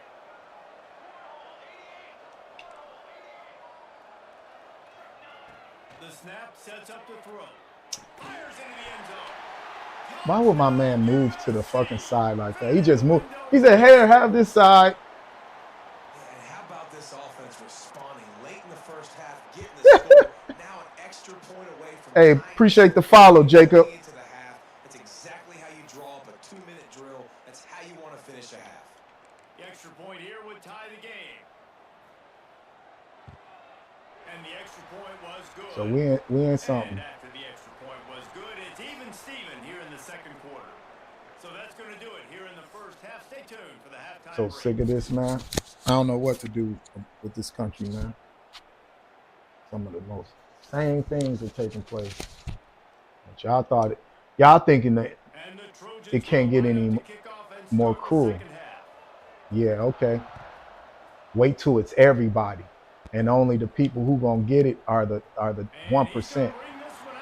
The snap sets up the throw. Fires into the end zone. Why would my man move to the fucking side like that? He just moved. He said, hey, have this side. And how about this offense responding late in the first half, getting the score, now an extra point away from Hey, tying appreciate the game follow, Jacob. into the half. That's exactly how you draw up a 2-minute drill. That's how you want to finish a half. The extra point here would tie the game. And the extra point was good. So we in something. And after the extra point was good, it's even Steven here in the second quarter. So that's going to do it here in the first half. Stay tuned for the halftime So break. sick of this, man. I don't know what to do with this country, man. Some of the most same things are taking place. But y'all thinking that And the Trojans it can't get will line any up to kick off and more start the cruel. second half. Yeah, okay. Wait till it's everybody. And only the people who gonna get it are the And 1%. he's gonna bring this one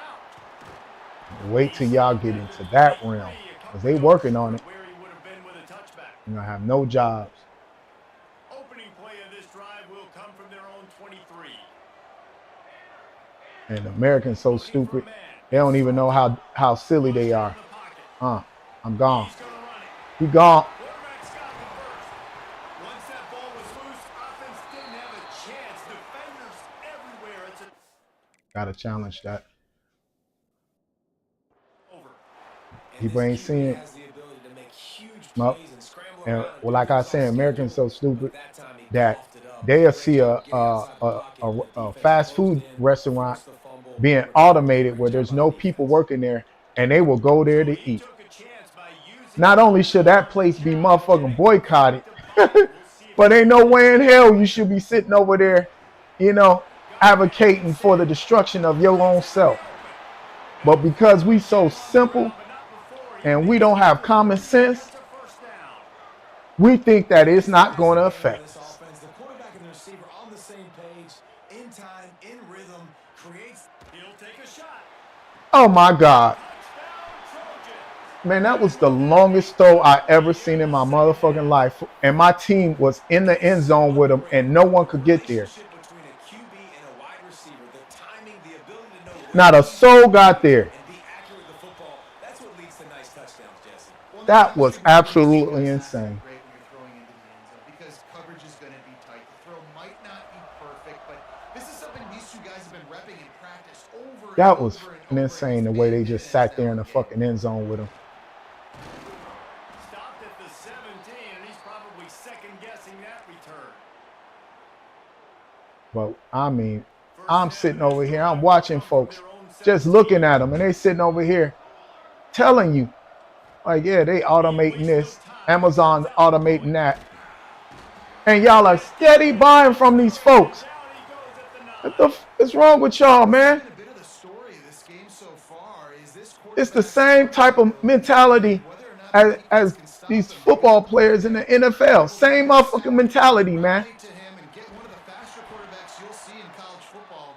out. Wait till y'all get into that realm. Because they working on it. Where he would have been with a touchback. You're gonna have no jobs. Opening play of this drive will come from their own 23. And Americans so stupid, they don't even know how silly they In are. the pocket. I'm gone. He's gonna run it. He gone. Quarterback's got the first. Once that ball was loose, offense didn't have a chance. Defenders everywhere. It's Gotta challenge that. over. People ain't seen it. Has the ability to make huge Nope. plays and scramble And around well, like I defense said, off Americans so schedule. stupid That time he that coughed it up. they'll see Getting outside the pocket, a defense fast food closed in, restaurant forced the fumble. being automated where there's no people working there, and they will go there to He eat. took a chance by using Not only should that place be motherfucking boycotted, but ain't no way in hell you should be sitting over there, advocating for the destruction of your own self. But because we so simple and we don't have common sense, we think that it's not going to affect This us. offense, the quarterback and the receiver on the same page, in time, in rhythm, creates. He'll take a shot. Oh my God. Touchdown, Trojans. Man, that was the longest throw I ever seen in my motherfucking life. And my team was in the end zone with them and no one could get there. Relationship between a QB and a wide receiver, the timing, the ability to know when Not a soul got there. and be accurate with the football. That's what leads to nice touchdowns, Jesse. Well, That was chemistry absolutely is insane. great when you're throwing into the end zone because coverage is going to be tight. The throw might not be perfect, but this is something these two guys have been repping in practice over and That was over and over. insane the It's way been they just an sat there in the touchdown fucking end zone with him. Stopped at the 17, and he's probably second-guessing that return. But I mean, I'm sitting over here, I'm watching folks just looking at them, and they sitting over here telling you, like, yeah, they automating this, Amazon automating that. And y'all are steady buying from these folks. What the f is wrong with y'all, man? A bit of the story of this game so far is this It's the quarterback's same type of ability to mentality dictate whether or not the defense as can stop these him picking football up the ball players in again. the NFL. Well, he Same did motherfucking sound like he mentality, man. rallied to him and get one of the faster quarterbacks you'll see in college football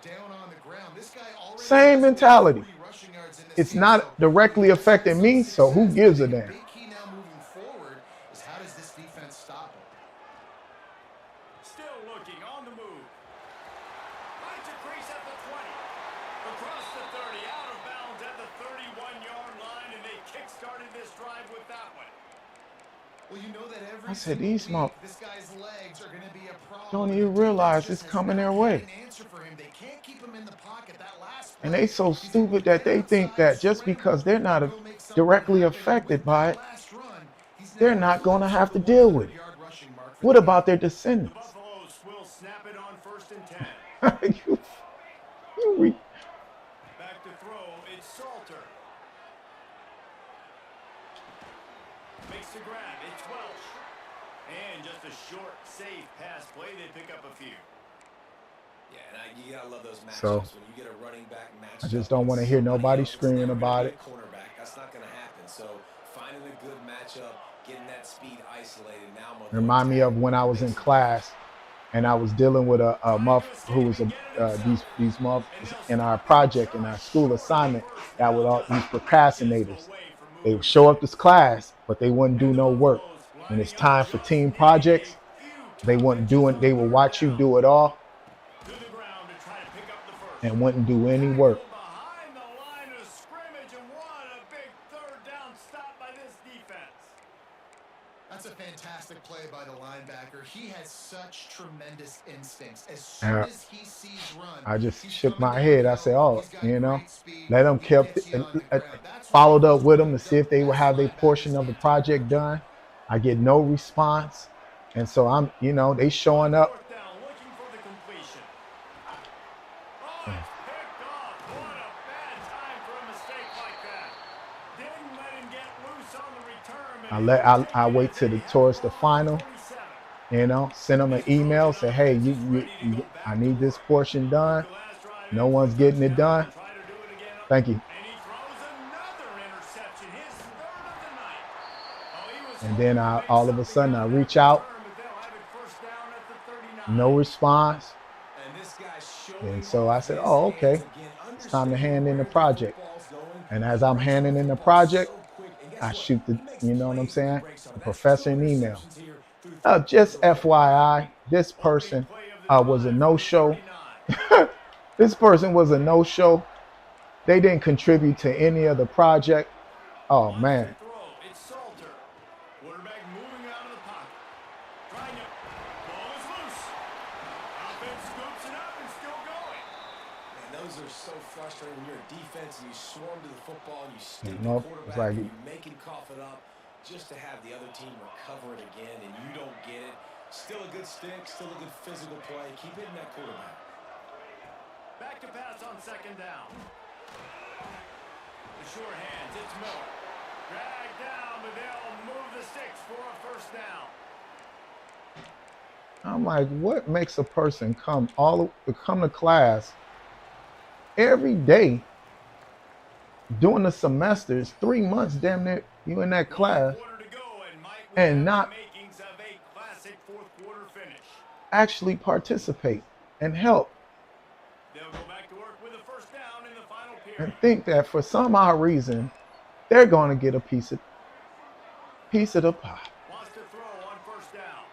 down on the ground. This guy already Same has over mentality. 40 rushing yards in this It's game, so not directly he's had affecting some me, so who success. But I gives a think a damn? big key now moving forward is how does this defense stop him? Still looking on the move. Finds a crease at the 20. Across the 30, out of bounds at the 31-yard line, and they kick-started this drive with that one. Well, you know that every I said, single these week, smoke this guy's legs are going to be a problem. don't and even the defense realize just it's has coming not their had way. an answer for him. They can't keep him in the pocket. That last And play, they so he's able stupid to that get they think outside, that just scramble, because they're and not go make something directly happen. And with affected by that it, last run, he's now they're not going to close to have the to deal with it. 100-yard rushing mark for What the about game. their The descendants? Buffaloes will snap it on 1st and 10. you, you re- Back to throw, it's Salter. Makes the grab, it's Welsh. And just a short, safe pass play, they pick up a few. Yeah, and you gotta love those So matchups when you get a running back matched I just up don't want to against hear somebody nobody else. It's screaming never gonna about be it. a cornerback. That's not gonna happen. So finding a good matchup, getting that speed isolated. Now I'm gonna go Remind me attack of when I was in makes a difference. class and I was dealing with a Trying muff to escape who was and get it himself. these And muffs they'll in our stop him project in our just school short of a assignment first that were down, all just these inches procrastinators. away from They moving would the show up to sticks. class, but they wouldn't And do the no work. Buffaloes When it's lining up time for just team needing a projects, few they tough wouldn't inches do it. on They would 3rd watch you down. do it all To the ground to try to pick up the first. and wouldn't do any work. Tackle behind the line of scrimmage, and what a big 3rd down stop by this defense. That's a fantastic play by the linebacker. He has such tremendous instincts. As soon as he sees run, I just he's shook coming my head. I downhill. said, "Oh, He's got you know, great speed. let them He kept gets you on the ground. That's what followed up most with them to see if they would best have their linebackers portion of the can't do. project done." I get no response, and so I'm, they showing On up. 4th down, looking for the completion. Oh, it's picked off. What a bad time for a mistake like that. Didn't let him get loose on the return. I wait till towards the final, send them an email, say, hey, I need this portion done. No one's getting it done. Thank you. And he throws another interception, his 3rd of the night. Oh, he was And then hoping to make all of a something sudden out I of that reach out, return, but they'll have it 1st down at the 39. no response. And this guy's And showing so I off said, his oh, hands okay. again, It's time to hand understanding in the where the project. football's going. And He as I'm breaks on handing the in the football project, so quick. And guess I what? shoot He the, makes you know what I'm plays when he saying? breaks on The it. That's professor 2 an email. interceptions here through 3 quarters Just already. FYI, this Opening person play of the was a drive from the no-show. 39. This person was a no-show. They didn't contribute to any of the project. Oh, Wants man. to throw. It's Salter. Quarterback moving out of the pocket. Trying to. Ball is loose. Offense scoops it up and still going. Man, those are so frustrating when you're a defense and you swarm to the football and you stick the Nope. It's quarterback like, and you make him cough it up just to have the other team recover it again and you don't get it. Still a good stick, still a good physical play. Keep hitting that quarterback. Back to pass on 2nd down. The sure hands, it's Miller. Dragged down, but they'll move the sticks for a 1st down. I'm like, what makes a person come to class every day during the semesters, 3 months, damn near you in that 1 class, quarter to go, and Mike will and have not the makings of a classic 4th quarter finish. actually participate and help, They'll go back to work with a 1st down in the final and period. think that for some odd reason they're going to get a piece of the pie. Wants to throw on 1st down.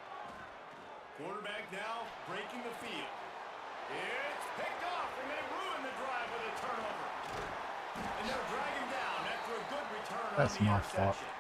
Quarterback now breaking the field. It's picked off, and they ruin the drive with a turnover. And they'll drag him down after a good return That's on the my fault. interception.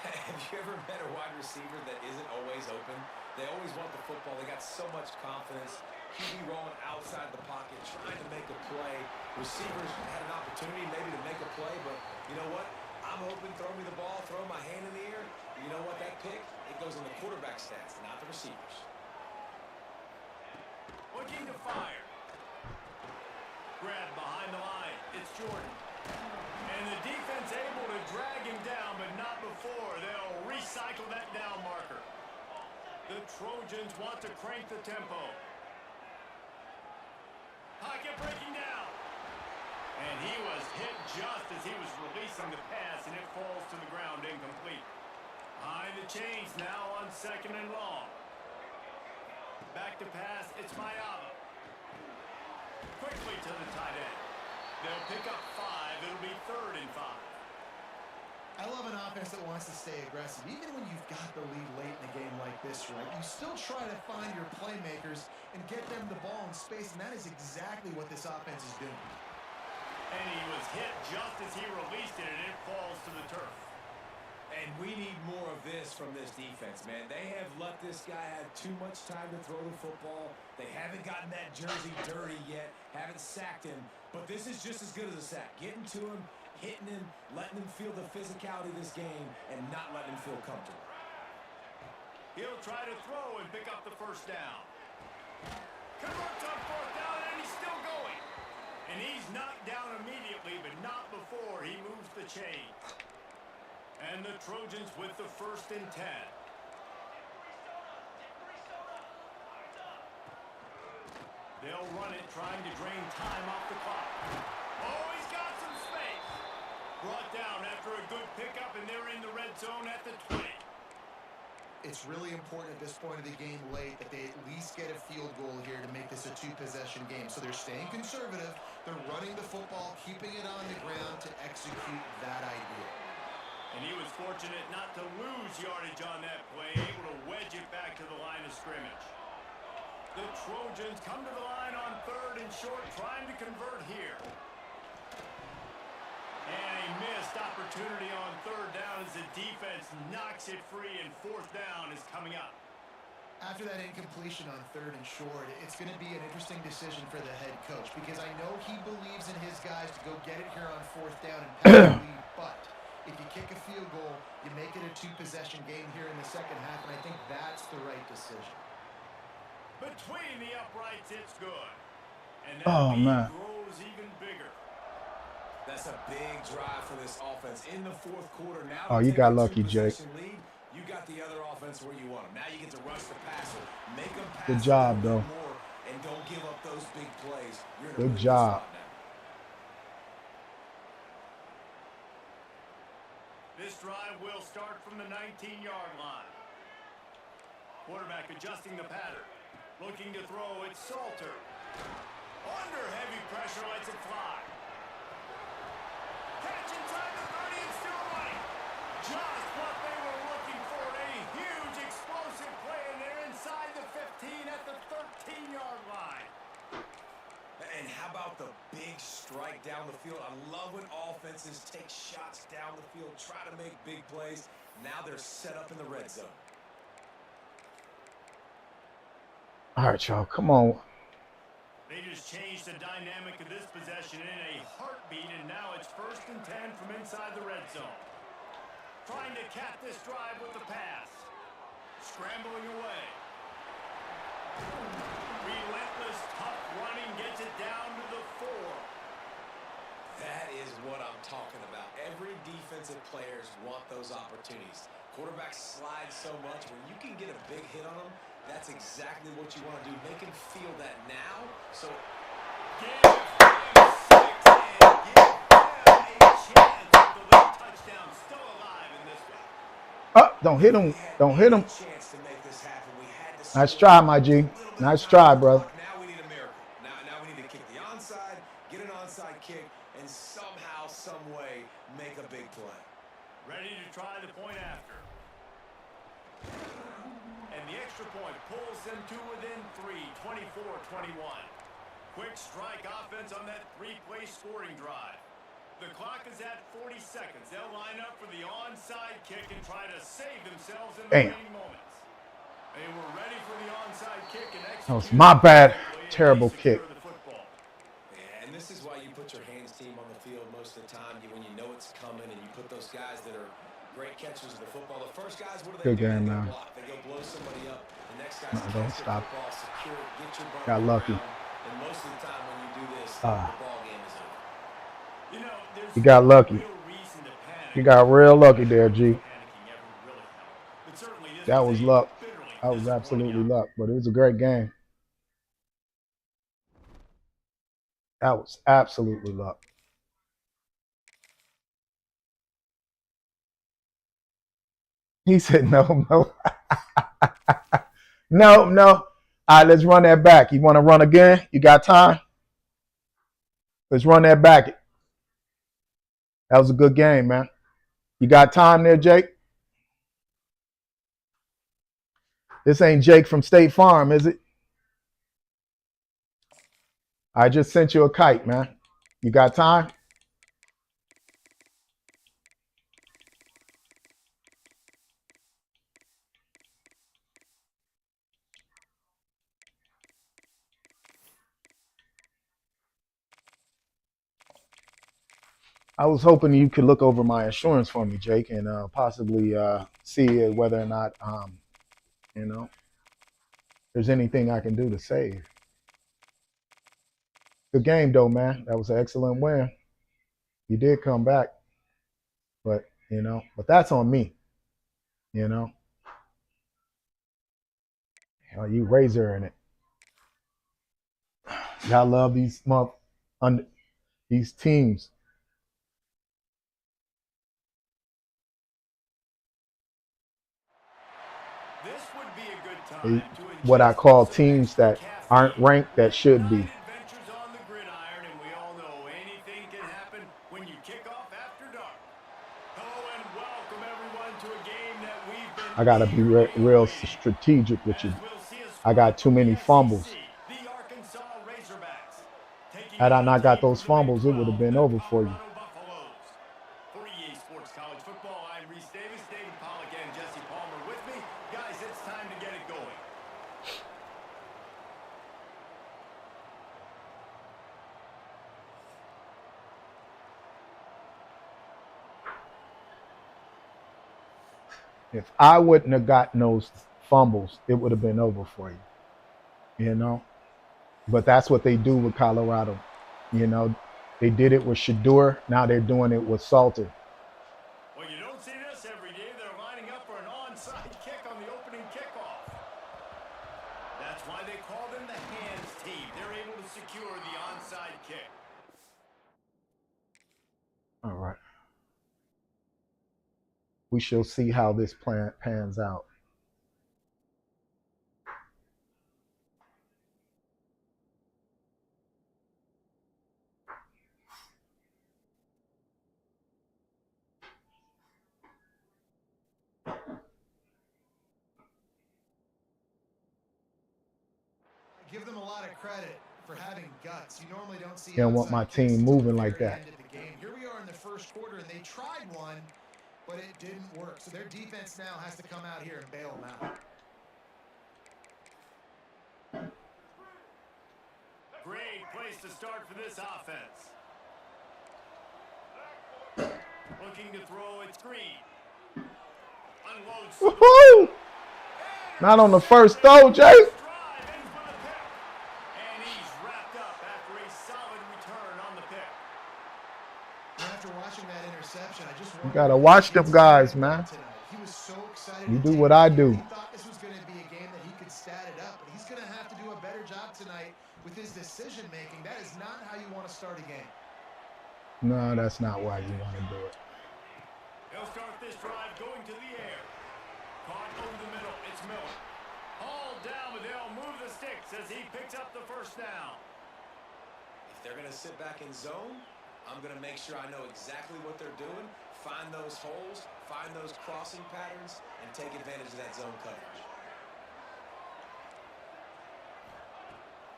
Have you ever met a wide receiver that isn't always open? They always want the football. They got so much confidence. QB rolling outside the pocket, trying to make a play. Receivers had an opportunity maybe to make a play, but you know what? I'm open, throw me the ball, throw my hand in the air. You know what? That pick, it goes in the quarterback stats, not the receivers. Looking to fire. Grab behind the line. It's Jordan. And the defense able to drag him down, but not before. They'll recycle that down marker. The Trojans want to crank the tempo. Pocket breaking down. And he was hit just as he was releasing the pass, and it falls to the ground incomplete. Behind the chains now on 2nd and long. Back to pass, it's Mayava. Quickly to the tight end. They'll pick up 5. It'll be 3rd and 5. I love an offense that wants to stay aggressive. Even when you've got the lead late in a game like this, right, you still try to find your playmakers and get them the ball in space, and that is exactly what this offense is doing. And he was hit just as he released it, and it falls to the turf. And we need more of this from this defense, man. They have let this guy have too much time to throw the football. They haven't gotten that jersey dirty yet, haven't sacked him. But this is just as good as a sack. Getting to him, hitting him, letting him feel the physicality of this game, and not letting him feel comfortable. He'll try to throw and pick up the 1st down. Converts on 4th down, and he's still going. And he's knocked down immediately, but not before he moves the chain. And the Trojans with the 1st and 10. They'll run it, trying to drain time off the clock. Oh, he's got some space. Brought down after a good pickup, and they're in the red zone at the 20. It's really important at this point of the game late that they at least get a field goal here to make this a 2-possession game. So they're staying conservative. They're running the football, keeping it on the ground to execute that idea. And he was fortunate not to lose yardage on that play, able to wedge it back to the line of scrimmage. The Trojans come to the line on 3rd and short, trying to convert here. And a missed opportunity on 3rd down as the defense knocks it free, and 4th down is coming up. After that incompletion on 3rd and short, it's going to be an interesting decision for the head coach, because I know he believes in his guys to go get it here on 4th down and pass the lead, but if you kick a field goal, you make it a 2-possession game here in the 2nd half, and I think that's the right decision. Between the uprights, it's good. And Oh, that man. lead grows even bigger. That's a big drive for this offense in the 4th quarter. Now Oh, you got lucky, Jake. lead, you got the other offense where you want them. Now you get to rush the passer, make them pass Good job, a little though. bit more, and don't give up those big plays. You're in a Good really job. spot now. This drive will start from the 19-yard line. Quarterback adjusting the pattern. Looking to throw, it's Salter. Under heavy pressure, lets it fly. Catch inside the 30 and still running. Just what they were looking for. A huge explosive play, and they're inside the 15 at the 13-yard line. And how about the big strike down the field? I love when offenses take shots down the field, try to make big plays. Now they're set up in the red zone. All right, y'all, come on. They just changed the dynamic of this possession in a heartbeat, and now it's 1st and 10 from inside the red zone. Trying to cap this drive with the pass. Scrambling away. Relentless, tough running gets it down to the 4. That is what I'm talking about. Every defensive players want those opportunities. Quarterbacks slide so much. When you can get a big hit on them, that's exactly what you want to do. Make him feel that now. So Give him 6 and give them a chance at the late touchdown. Still alive in this one. Don't hit him. Don't hit him. chance to make this happen. We had to Nice score try, my G. Nice try, brother. Now we need a miracle. Now we need to kick the onside, get an onside kick, and somehow, some way, make a big play. Ready to try the point after. And the extra point pulls them to within 3, 24-21. Quick strike offense on that 3-play scoring drive. The clock is at 40 seconds. They'll line up for the onside kick and try to save themselves in the remaining moments. They were ready for the onside kick and That was my bad. Terrible kick. Yeah, and this is why you put your hands team on the field most of the time. When you know it's coming, and you put those guys that are great catchers of the football. The first guys, what do they Good do? game, They go man. block. They go blow somebody up. The next guys No, catch don't the stop. football, secure it, get your ball Got on the lucky. ground. And most of the time when you do this, the ball game is over. You know, there's You got lucky. no real reason to panic. You got real lucky there, G. Panicking ever really helped. But certainly this That was was a luck. bitterly That was absolutely luck, but it was a great game. That was absolutely luck. He said, no, no. No, no. All right, let's run that back. You want to run again? You got time? Let's run that back. That was a good game, man. You got time there, Jake? This ain't Jake from State Farm, is it? I just sent you a kite, man. You got time? I was hoping you could look over my insurance for me, Jake, and possibly see whether or not, there's anything I can do to save. Good game, though, man. That was an excellent win. You did come back, but that's on me. You razor in it. Y'all love these these teams. This would be a good time to What I call teams that aren't ranked that should be. adventures on the gridiron, and we all know anything can happen when you kick off after dark. Hello and welcome everyone to a game that we've been I gotta be real strategic with you. I got too many fumbles. The Arkansas Razorbacks taking Had I on not the got team those from the Big fumbles, it would have 12, been the over for you. Colorado Buffaloes. For EA Sports College Football, I'm Reese Davis, David Pollack, and Jesse Palmer with me. Guys, it's time to get it going. If I wouldn't have gotten those fumbles, it would have been over for you. But that's what they do with Colorado. They did it with Shadur. Now they're doing it with Salter. Well, you don't see this every day. They're lining up for an onside kick on the opening kickoff. That's why they call them the hands team. They're able to secure the onside kick. All right. We shall see how this plan pans out. Give them a lot of credit for having guts. You normally don't see. I want my team moving like that. Here we are in the first quarter, and they tried one, but it didn't work. So their defense now has to come out here and bail them out. Great place to start for this offense. Looking to throw it screen. Unloads. Woohoo! Not on the first throw, Jay. And he's wrapped up after a solid return on the pick. After watching that interception, I just You gotta watch them guys, man. He was so excited. You do what I do. He thought this was going to be a game that he could stat it up, but he's going to have to do a better job tonight with his decision making. That is not how you want to start a game. No, that's not why you want to do it. They'll start this drive going to the air. Caught over the middle. It's Miller. Hauled down, but they'll move the sticks as he picks up the first down. If they're going to sit back in zone, I'm going to make sure I know exactly what they're doing, find those holes, find those crossing patterns, and take advantage of that zone coverage.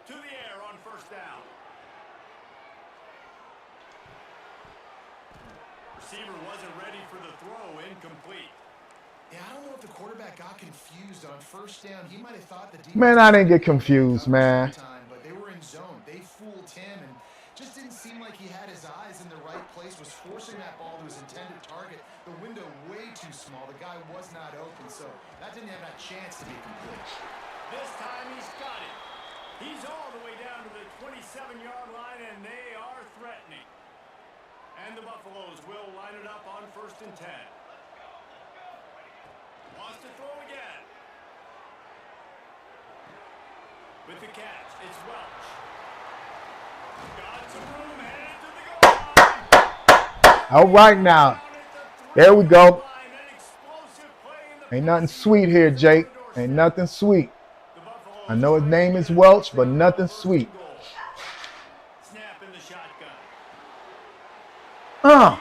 To the air on first down. Receiver wasn't ready for the throw, incomplete. Yeah, I don't know if the quarterback got confused on first down. He might have thought the defense. Man, I didn't get confused, man. But they were in zone. They fooled him and just didn't seem like he had his eyes in the right place, was forcing that ball to his intended target. The window way too small. The guy was not open, so that didn't have that chance to be complete. This time he's got it. He's all the way down to the 27-yard line, and they are threatening. And the Buffaloes will line it up on 1st and 10. Wants to throw again. With the catch, it's Welch. Got some room, headed to the goal line. All right now. There we go. Ain't nothing sweet here, Jake. Ain't nothing sweet. I know his name is Welch, but nothing sweet. Snap in the shotgun.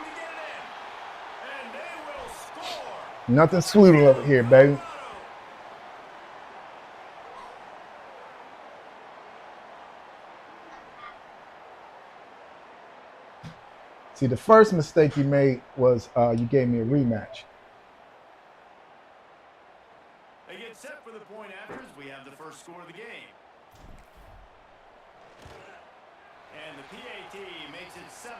Nothing sweet over here, baby. See, the first mistake you made was you gave me a rematch. They get set for the point afters. We have the first score of the game. And the PAT makes it 7-0.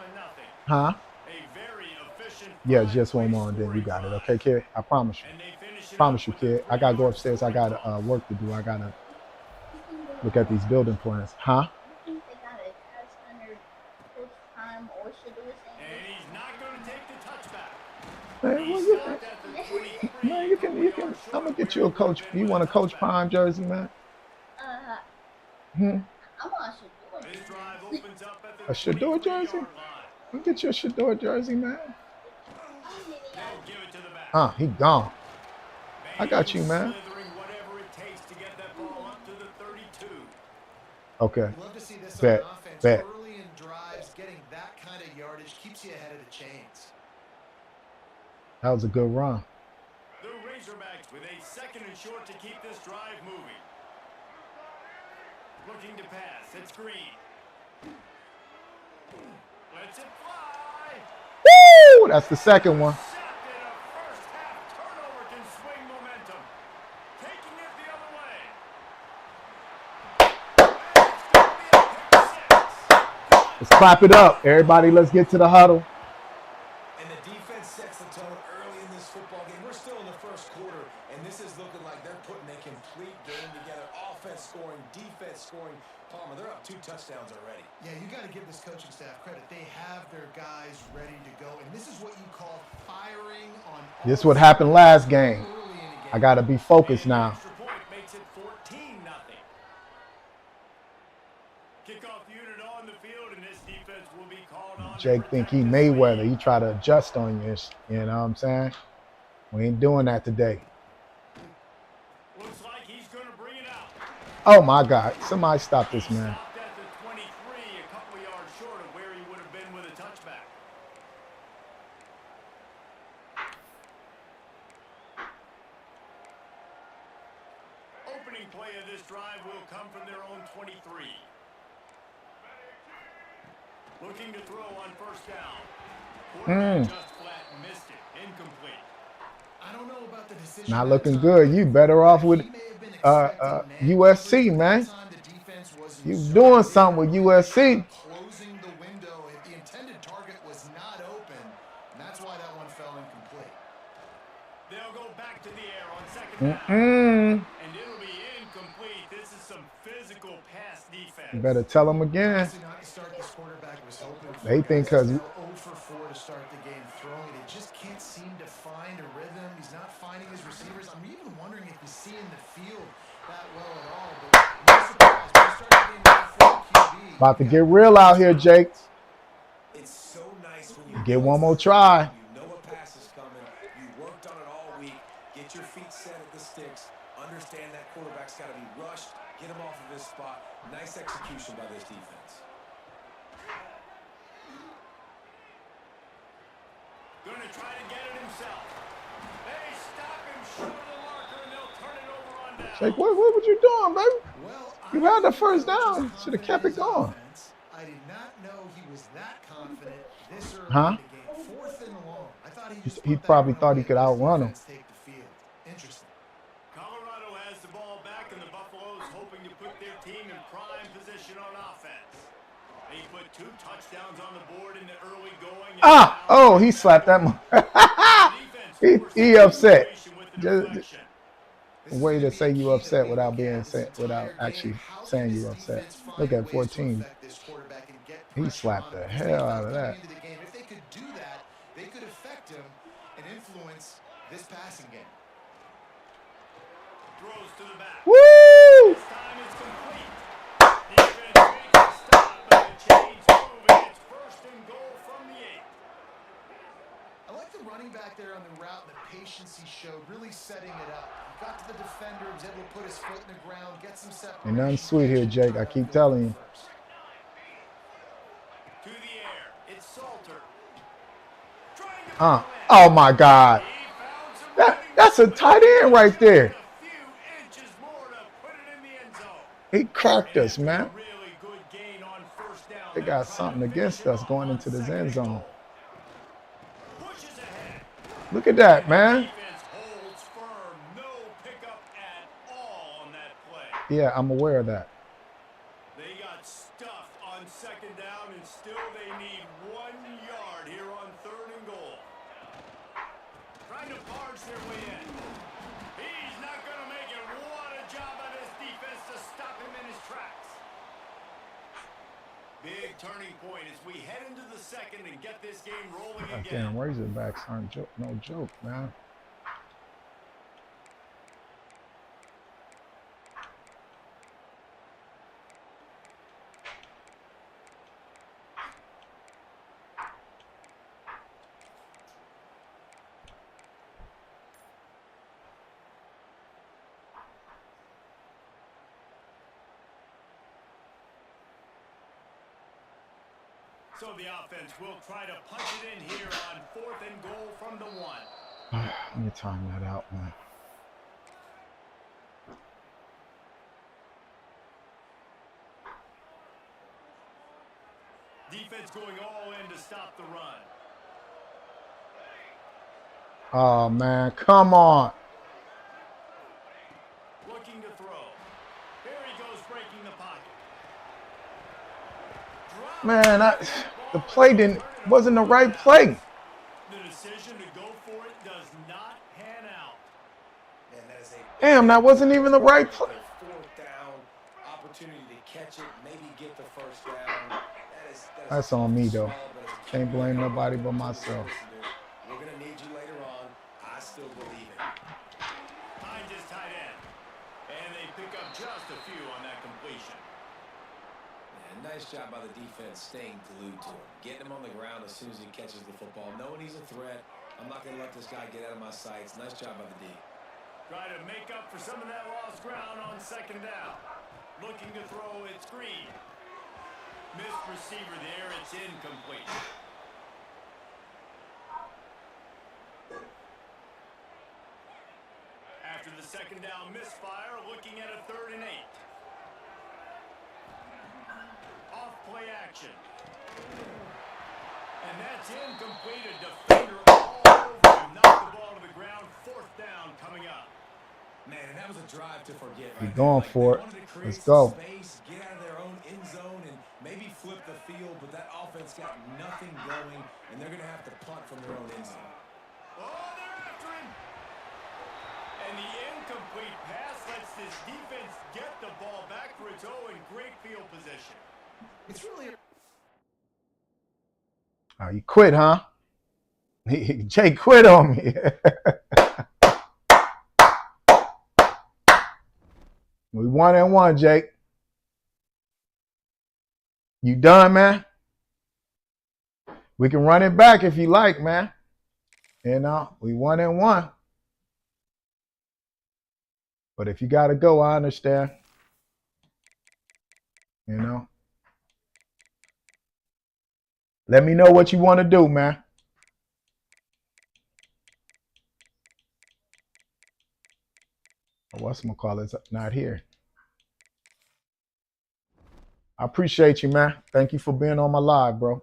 Huh? A very efficient. Yeah, just one more and then you got it. Okay, kid? I promise you. Promise you, kid. I gotta go upstairs. I got work to do. I gotta look at these building plans. Huh? I think they got a touch under Coach Prime or should do the And he's not going to take the touchback. Man, well, you can. I'm gonna get you a coach. You want a Coach Prime jersey, man? I'm on Shador. This drive opens up at the A Shador 23-yard jersey? line. I'll get you a Shador jersey, man. They'll give it to the back. He gone. I got you, man. Slithering whatever it takes to get that ball up to the 32. Okay. Love to see this Bet, on offense. bet. Early in drives, getting that kind of yardage keeps you ahead of the chains. That was a good run. The Razorbacks with a 2nd and short to keep this drive moving. Looking to pass. It's Green. Lets it fly. Woo! That's the second one. Sacked in a first half turnover can swing momentum. Taking it the other way. And it's going to be a pick 6. Let's clap it up. Everybody, let's get to the huddle. And the defense sets the tone early in this football game. We're still in the first quarter, and this is looking like they're putting a complete game together. Offense scoring, defense scoring. Palmer, they're up 2 touchdowns already. Yeah, you got to give this coaching staff credit. They have their guys ready to go, and this is what you call firing on. This is what happened last game. Early in a game. I got to be focused now. Extra point makes it 14-0. Kickoff unit on the field, and this defense will be called on. Jake think he Mayweather. He try to adjust on you. You know what I'm saying? We ain't doing that today. Looks like he's going to bring it out. Oh, my God. Somebody stop this, man. Stopped at the 23, a couple yards short of where he would have been with a touchback. Opening play of this drive will come from their own 23. Looking to throw on first down. Quarterback just flat missed it. Incomplete. I don't know about the decision. Not that looking time. good. You better off with He may have been expecting USC, man man. coverage, but that time the defense wasn't You certain. doing something with USC. Closing the window. If the intended target was not open, and that's why that one fell incomplete. They'll go back to the air on second down. And it'll be incomplete. This is some physical pass defense. You better tell them again. Honestly, not to start this quarterback was hoping for. They think Guys, 'cause- he's now 0 for 4 to start the game throwing it. He just can't seem to find a rhythm. He's not finding his receivers. I'm even wondering if he's seeing the field that well at all. But no surprise, when you start the game with a full QB, About to get real out here, Jake. It's so nice when you Get one more try. You know a pass is coming. You worked on it all week. Get your feet set at the sticks. Understand that quarterback's got to be rushed. Get him off of his spot. Nice execution by this defense. Going to try to get it himself. They stop him short of the marker, and they'll turn it over on down. Jake, what was you doing, baby? well, You I had the think first the coach down. was Should have confident kept in it his going. offense. I did not know he was that confident this early Huh? in the game. 4th and long. I thought he just He put that probably one thought he away could and let outrun his him. defense take the field. Interesting. Colorado has the ball back, and the Buffaloes hoping to put their team in prime position on offense. They put 2 touchdowns on the board in the early going. Oh, he slapped that. He upset. Just way to say you upset without being without actually saying you upset. Look at 14. He slapped the hell out of that. If they could do that, they could affect him and influence this passing game. Throws to the back. Woo! This time it's complete. Ain't nothing sweet here, Jake. I keep telling you. To the air. It's Salter. Trying to put Oh my God. he found some That's a tight end right there. a few inches more to put it in the end zone. He cracked And us, after a man. really good gain on first down, They they'll got try to something finish against it us off going on into the second end and zone. goal. Pushes ahead. Look at that, And man. the defense holds firm. No pickup at all on that play. Yeah, I'm aware of that. They got stuffed on second down, and still they need 1 yard here on third and goal. Trying to barge their way in. He's not going to make it. What a job by this defense to stop him in his tracks. Big turning point as we head into the second and get this game rolling again. Damn, Razorbacks aren't no joke, man. So the offense will try to punch it in here on fourth and goal from the 1. Let me time that out, man. Defense going all in to stop the run. Oh, man. Come on. Looking to throw. Here he goes breaking the pocket. Man, the play wasn't the right play. The decision to go for it does not pan out. Man, that is a Damn, that wasn't even the right play. fourth down opportunity to catch it, maybe get the first down. That's on me, though. Can't blame nobody but myself. We're going to need you later on. I still believe it. Finds his tight end. And they pick up just a few on that completion. Man, nice job by the defense staying glued to him. Getting him on the ground as soon as he catches the football. Knowing he's a threat. I'm not going to let this guy get out of my sights. Nice job by the D. Try to make up for some of that lost ground on second down. Looking to throw, it's Green. Missed receiver there, it's incomplete. After the second down misfire, looking at a 3rd and 8. Off play action. And that's incomplete. A defender all over him. Knocked the ball to the ground. 4th down coming up. Man, and that was a drive to forget. You're Right going there. for it. They wanted to create Let's some go. space, get out of their own end zone, and maybe flip the field, but that offense got nothing going, and they're going to have to punt from their own end zone. Oh, they're after him. And the incomplete pass lets this defense get the ball back for its own. Great field position. It's really Oh, you quit, huh? Jay quit on me. We 1-1, Jake. You done, man? We can run it back if you like, man. You know, we 1-1. But if you got to go, I understand. You know. Let me know what you want to do, man. Whatchamacallit's not here. I appreciate you, man. Thank you for being on my live, bro.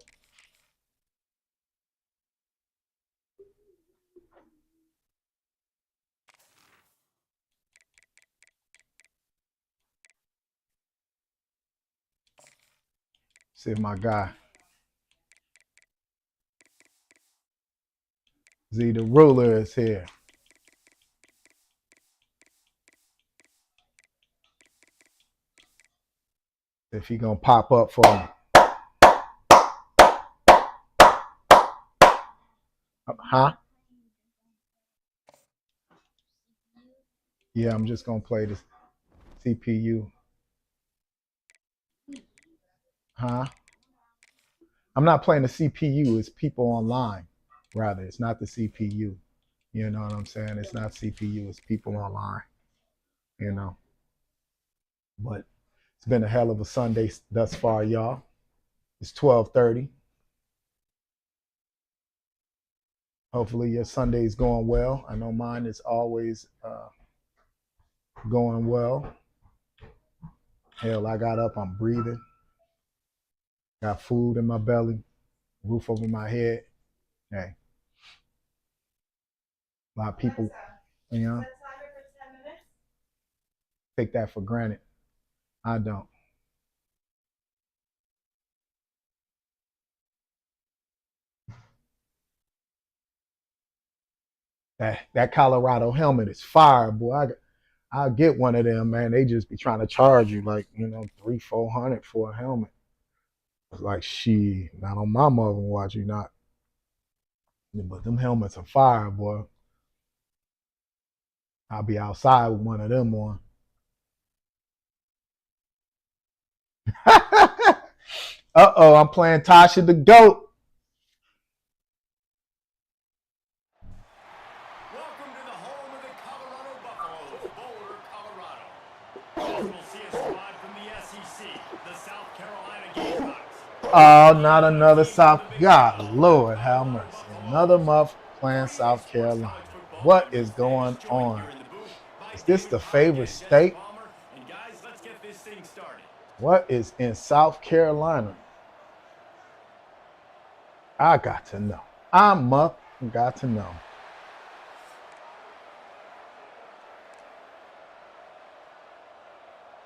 See if my guy Z the ruler is here. If he gonna pop up for me. Huh? Yeah, I'm just gonna play this CPU. Huh? I'm not playing the CPU, it's people online. Rather, it's not the CPU. You know what I'm saying? It's not CPU, it's people online. You know. But it's been a hell of a Sunday thus far, y'all. It's 12:30. Hopefully your Sunday's going well. I know mine is always going well. Hell, I got up, I'm breathing. Got food in my belly, roof over my head. Hey, a lot of people, you know, take that for granted. I don't. That Colorado helmet is fire, boy. I'll get one of them, man. They just be trying to charge you like, you know, 300-400 for a helmet. It's like, she, not on my mother watch, you not. But them helmets are fire, boy. I'll be outside with one of them on. Uh-oh, I'm playing Tasha the GOAT. Welcome to the home of the Colorado Buffaloes, Boulder, Colorado. This will see a squad from the SEC, the South Carolina Gamecocks. Oh, not another South. God, Lord, have mercy. Another month playing South Carolina. What is going on? Is this the favorite state? And guys, let's get this thing started. What is in South Carolina? I got to know. Got to know.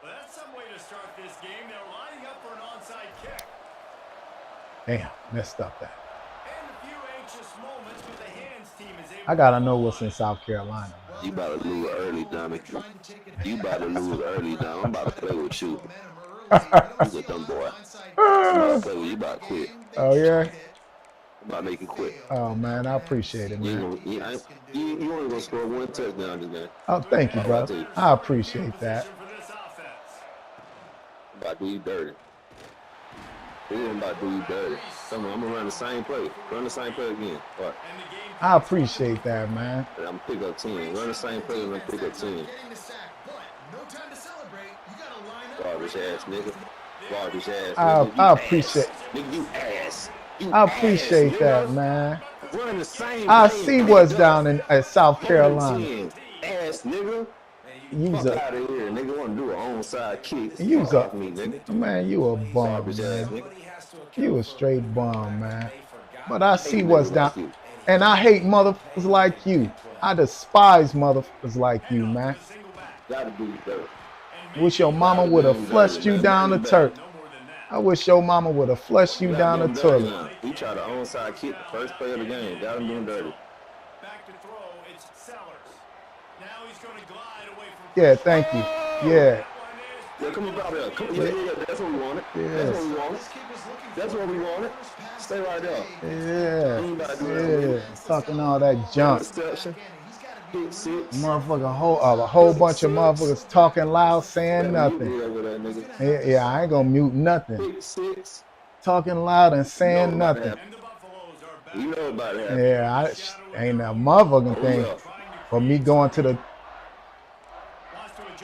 Well, that's some way to start this game. They're lining up for an onside kick. Damn, messed up that. And a few anxious moments, but the hands team is able I gotta know what's in South Carolina. You about to lose early, Dominic. You about to lose early now. I'm about to play with you. You a dumb boy. I'm about to play with you. You about to quit. Oh yeah. I'm about to make you quit. Oh man, I appreciate it, man. You only gonna score one touchdown today. Oh, thank you, brother. I appreciate that. I'm about to do you dirty. I'm about to do you dirty. I'm gonna run the same play. Run the same play again. What? I appreciate that, man. I'm gonna pick up 10. Run the same play and I'm pick up 10. Garbage ass nigga. Garbage ass nigga. I appreciate. Nigga, you ass. I appreciate that, man. Run the same I play see and what's pick down in South up Carolina. 10. Ass nigga. You's Fuck a out of here, nigga. Want to do an onside kick? You's Fuck a off me, nigga. man. You a bum, Garbage ass man. nigga. You a straight bum, man. But I see what's down, and I hate motherfuckers like you. I despise motherfuckers like you, man. Gotta do better. Wish your mama would have flushed you down the turf. I wish your mama would have flushed you down the toilet. He tried to onside kick the first play of the game. Got him doing dirty. Back to throw, it's Sellers. Now he's going to glide away from. Yeah, thank you. Yeah. Yeah, come on, brother. Come on. Yeah, that's what we wanted. That's what we wanted. That's what we wanted. Stay right there. Yeah. Talking all that junk. Interception. Pick six. Motherfucker, a whole bunch of motherfuckers talking loud, saying nothing. Yeah, I ain't gonna mute nothing. Pick six. Talking loud and saying nothing. You know about that. Yeah, ain't a motherfucking thing for me going to the.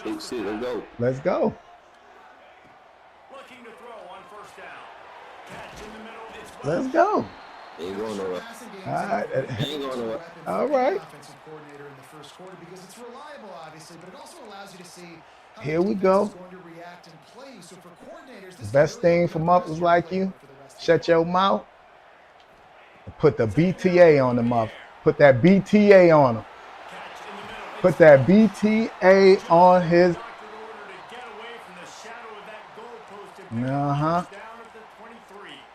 Pick six. Let's go. Let's go. Looking to throw on first down. Catch in the middle. It's Let's go. Ain't going nowhere. All right. Ain't going nowhere. All right. Here we go. The best thing for mothers like you, shut your mouth and put the BTA on the mother. Put that BTA on him. Put that BTA on his. Uh-huh.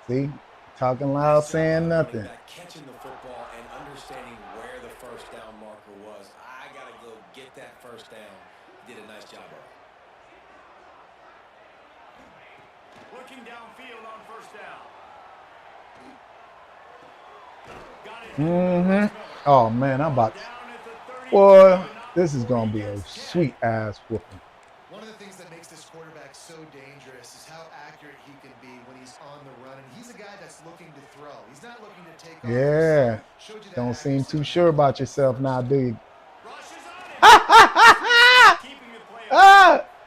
See? Talking loud, saying nothing. Catching the football and understanding where the first down marker was. I got to go get that first down. Did a nice job of it. Looking downfield on first down. Oh, man, I'm about to. Boy, this is going to be a sweet ass whooping. One of the things that makes this quarterback so dangerous is how accurate he can be when he's on the run. And he's a guy that's looking to throw. He's not looking to take off. Yeah. Don't seem too sure about yourself now, do you?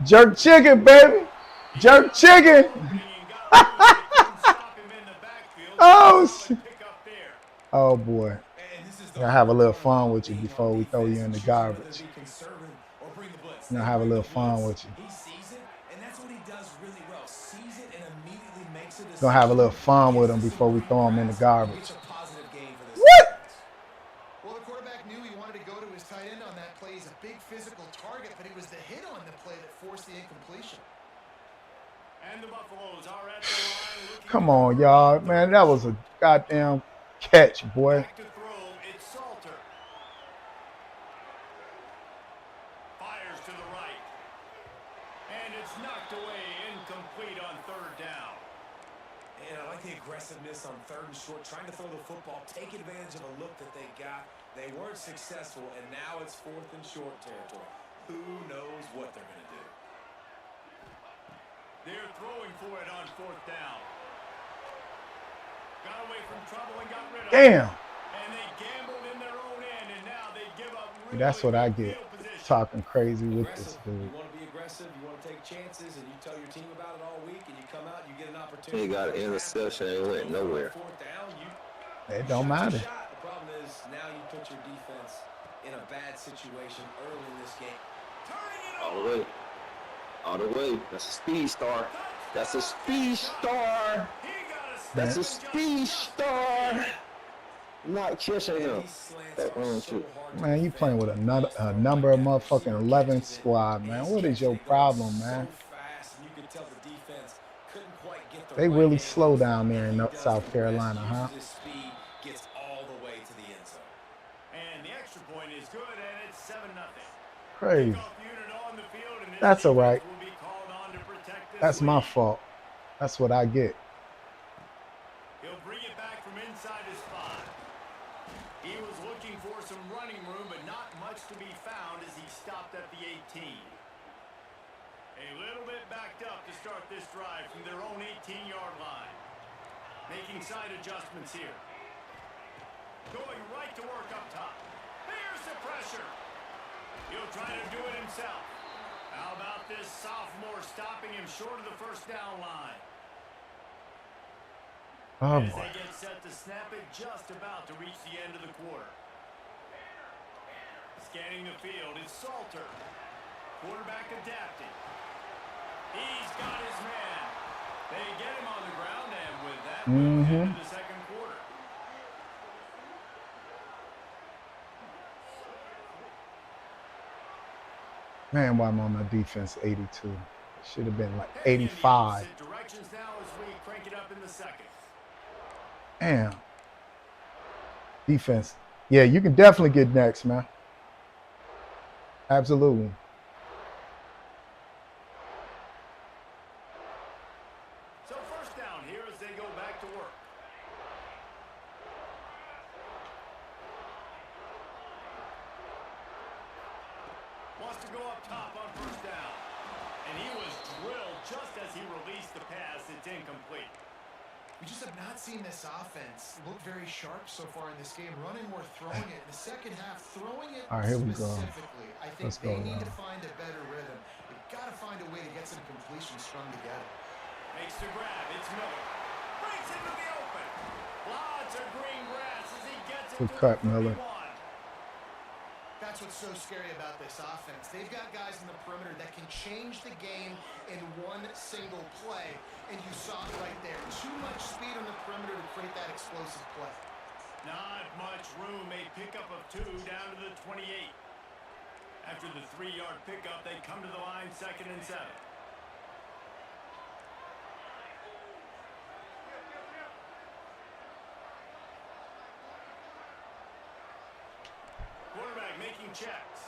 Jerk chicken, baby. Jerk chicken. Oh, shit. Oh, boy. Gonna have a little fun with you before we throw you in the garbage. Gonna have a little fun with you. He sees it, and that's what he does really well. Sees it and immediately makes a decision. Gonna have a little fun with him before we throw him in the garbage. It's a positive game for this What? offense. Well, the quarterback knew he wanted to go to his tight end on that play. He's a big physical target, but it was the hit on the play that forced the incompletion. And the Buffaloes are at the line. Come on, y'all. Man, that was a goddamn catch, boy. Back to throw, it's Salter. Fires to the right. And it's knocked away, incomplete on third down. And I like the aggressiveness on third and short, trying to throw the football, take advantage of a look that they got. They weren't successful, and now it's fourth and short territory. Who knows what they're going to do? They're throwing for it on fourth down. Got away from trouble and got rid of it. Damn. And they gambled in their own end, and now they give up really That's what I good get. field position. Talking crazy with this Aggressive. dude. You want to be aggressive, you want to take chances, and you tell your team about it all week, and you come out, you get an opportunity. He got an interception and went nowhere. Fourth down, It don't shot's a matter. shot. The problem is now you put your defense in a bad situation early in this game. Turning it All the over. way. All the way. That's a speed star. That's a speed star. He got a That's a snap speed just star. Not catching him. These slants That are wrong so too. hard to Man, you defend. playing with a number of motherfucking 11 squad, man. What is your problem, man? So fast, and you could tell the defense couldn't quite get the They right really angle. slow down there in He does South the Carolina, rest, huh? uses his speed, gets all the way to the end zone. And the extra point is good, and it's 7-0. Crazy. Kickoff unit on the field, and this That's all right. defense will be called on to protect this That's my lead. fault. That's what I get. He'll bring it back from inside his spot. He was looking for some running room, but not much to be found as he stopped at the 18. A little bit backed up to start this drive from their own 18-yard line. Making side adjustments here. Going right to work up top. There's the pressure. He'll try to do it himself. How about this sophomore stopping him short of the first down line? Oh, As boy. they get set to snap it, just about to reach the end of the quarter. Scanning the field is Salter. Quarterback adapting. He's got his man. They get him on the ground, and with that, we'll head to the second quarter. Man, why am I on my defense 82? Should have been like Heading in the 85. opposite directions now as we crank it up in the second. Damn. Defense. Yeah, you can definitely get next, man. Absolutely. So first down here as they go back to work. Wants to go up top on first down. And he was drilled just as he released the pass. It's incomplete. We just have not seen this offense look very sharp so far in this game, running or throwing it. In the second half, throwing it All right, here we go. specifically, I think Let's they go need now. to find a better rhythm. They've got to find a way to get some completions strung together. Makes the grab. It's Miller. Breaks into the open. Lots of green grass as he gets it Good to cut, the Miller. 31. That's what's so scary about this offense. They've got guys in the perimeter that can change the game in one single play. And you saw it right there. Too much speed on the perimeter to create that explosive play. Not much room. A pickup of 2 down to the 28. After the 3-yard pickup, they come to the line 2nd and 7. Quarterback making checks.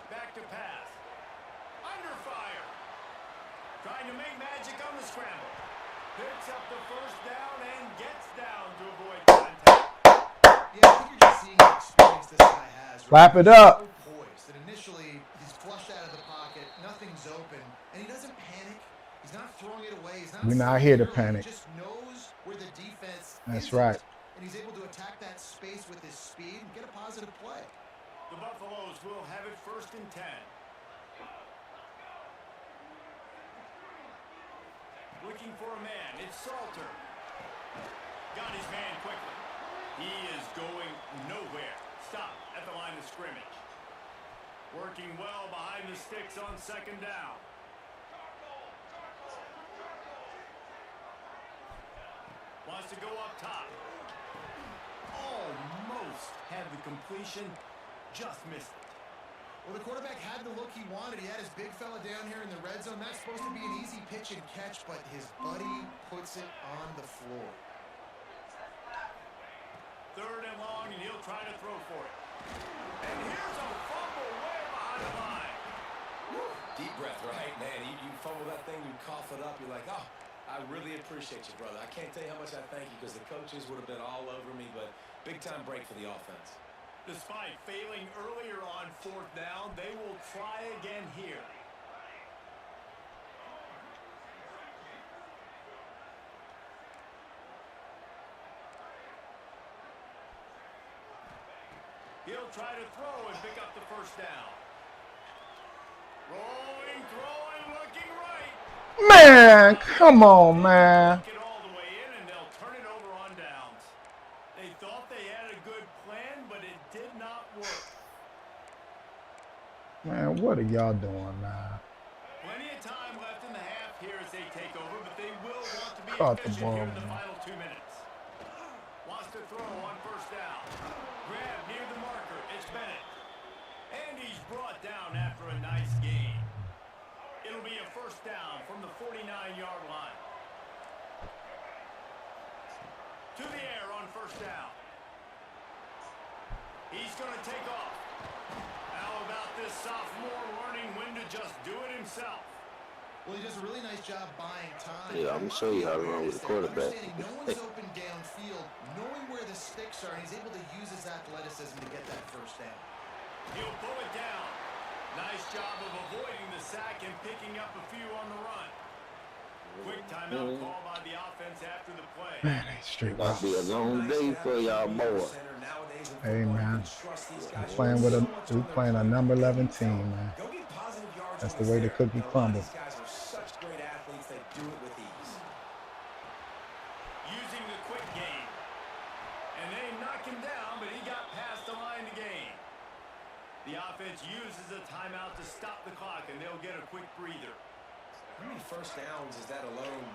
Back to pass. Under fire. Trying to make magic on the scramble. Picks up the first down and gets down to avoid contact. Yeah, I think you're just seeing the experience this guy has. Right? Clap it He's up. so poised that initially he's flushed out of the pocket, nothing's open, and he doesn't panic. He's not throwing it away. He's not. We're not here to scared. panic. He just knows where the defense. That's isn't, right. And he's able to attack that space with his speed and get a positive play. The Buffaloes will have it 1st and 10. Looking for a man. It's Salter. Got his man quickly. He is going nowhere. Stop at the line of scrimmage. Working well behind the sticks on 2nd down. Wants to go up top. Almost had the completion. Just missed it. Well, the quarterback had the look he wanted. He had his big fella down here in the red zone. That's supposed to be an easy pitch and catch, but his buddy puts it on the floor. 3rd and long, and he'll try to throw for it. And here's a fumble way behind the line. Woo. Deep breath, right? Man, you fumble that thing, you cough it up, you're like, oh, I really appreciate you, brother. I can't tell you how much I thank you because the coaches would have been all over me, but big-time break for the offense. Despite failing earlier on 4th down, they will try again here. He'll try to throw and pick up the 1st down. Rolling, throwing, looking right. Man, come on, man. Get all the way in, and they'll turn it over on downs. They thought they had a good plan, but it did not work. Man, what are y'all doing, man? Plenty of time left in the half here as they take over, but they will want to be Caught the efficient ball, here in the man. final 2 minutes. Wants to throw on 1st down. Grab near the marker. It's Bennett. And he's brought down after a nice gain. It'll be a 1st down from the 49-yard line. To the air on 1st down. He's going to take off. How about this sophomore learning when to just do it himself? Well, he does a really nice job buying time. Yeah, I'm gonna show you how to run with the quarterback. Understanding no one's open downfield, knowing where the sticks are, and he's able to use his athleticism to get that 1st down. He'll pull it down. Nice job of avoiding the sack and picking up a few on the run. Quick timeout call by the offense after the play. Man, they straight Might be a long day for y'all boys. Hey, man. We playing a number 11 team, man. That's the way the cookie crumbles. These guys are such great athletes, they do it with ease. Using the quick game. And they knock him down, but he got past the line to gain. The offense uses a timeout to stop the clock, and they'll get a quick breather. How many 1st downs is that alone,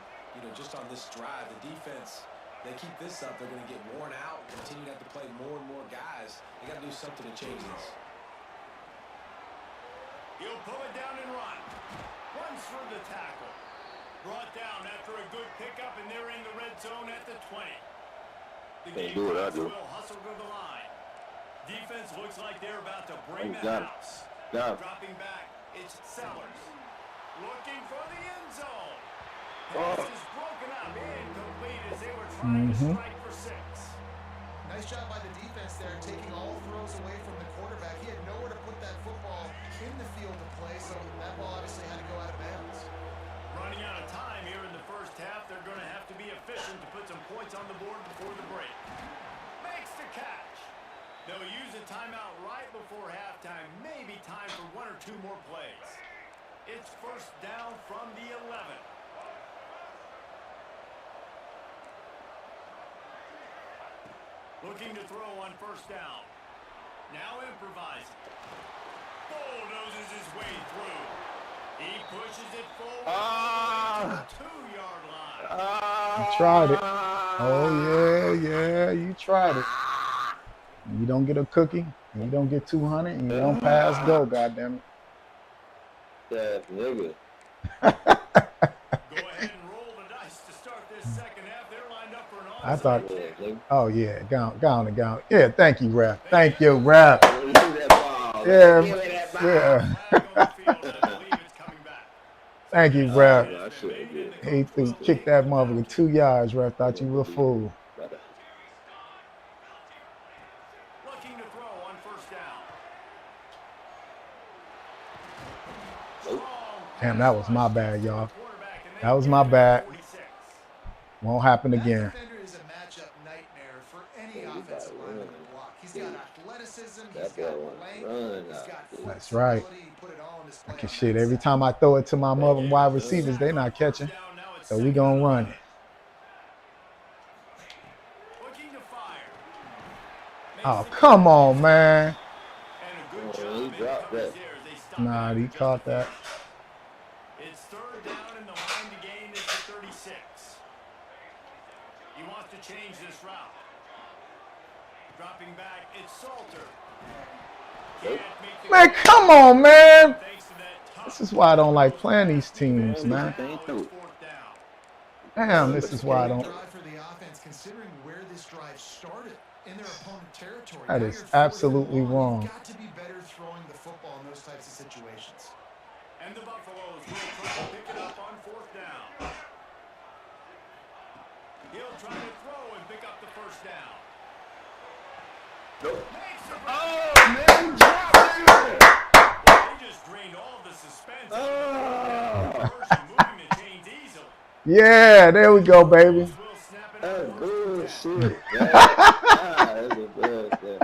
just on this drive? The defense, they keep this up, they're going to get worn out, continue to have to play more and more guys. They got to do something to change this. He'll pull it down and run. Runs through the tackle. Brought down after a good pickup, and they're in the red zone at the 20. The Can't game do what I will do. hustle to the line. Defense looks like they're about to bring the Got it. house. Got it. Dropping back, it's Sellers. Looking for the end zone. Oh. Pass is broken up, incomplete as they were trying to strike for 6. Nice job by the defense there, taking all throws away from the quarterback. He had nowhere to put that football in the field to play, so that ball obviously had to go out of bounds. Running out of time here in the 1st half. They're going to have to be efficient to put some points on the board before the break. Makes the catch. They'll use a timeout right before halftime. Maybe time for 1 or 2 more plays. It's 1st down from the 11. Looking to throw on 1st down. Now improvising. Bulldozes his way through. He pushes it forward to the 2-yard line. You tried it. Oh, yeah, you tried it. You don't get a cookie, and you don't get 200, and you don't pass go, goddammit. Yeah, nigga. Go ahead and roll the dice to start this 2nd half. They're lined up for an onside I thought, kick. oh, yeah, go. Yeah, thank you, ref. Thank you, ref. Give me that ball. Yeah, Give me that ball. yeah. Flag on the field, and I believe it's coming back. Thank you, ref. I should have did. He threw, kicked that motherfucker 2 yards, ref. Thought you were a fool. Looking to throw on 1st down. Damn, that was my bad, y'all. That was my bad. Won't happen again. Defender is a matchup nightmare for any offensive lineman to block. He's got athleticism, he's got got one run He's out got there. That's right. flexibility. He put it all on display Fucking on shit. that Every side. time I throw it to my mother wide receivers, they not catching. So we gonna run it. Looking to fire. Oh, come on, man. And a good Oh, job he in dropped coverage that. there as they stop Nah, it he after just caught a that. finish. It's third down and the line to gain is the 36. He wants to change this route. Dropping back, it's Salter. Can't make the Man, catch. come on, man. Thanks to that tough This is why I don't like close playing pass these teams, defense. Man, man. he Now can't it's throw. fourth down. Damn, this But is you why I can't don't. Drive for the offense, considering where this drive started in their opponent territory. That Now is you're fourth and absolutely long. wrong. You've got to be better throwing the football in those types of situations. And the Buffaloes will try to pick it up on fourth down. He'll try to throw and pick up the first down. Nope. Makes the Oh, man, drop it. They just drained all the suspense out of the third down conversion, moving the chains easily. Yeah, there we go, baby. Will snap it That's up first and 10. bullshit, man. That's a bullshit.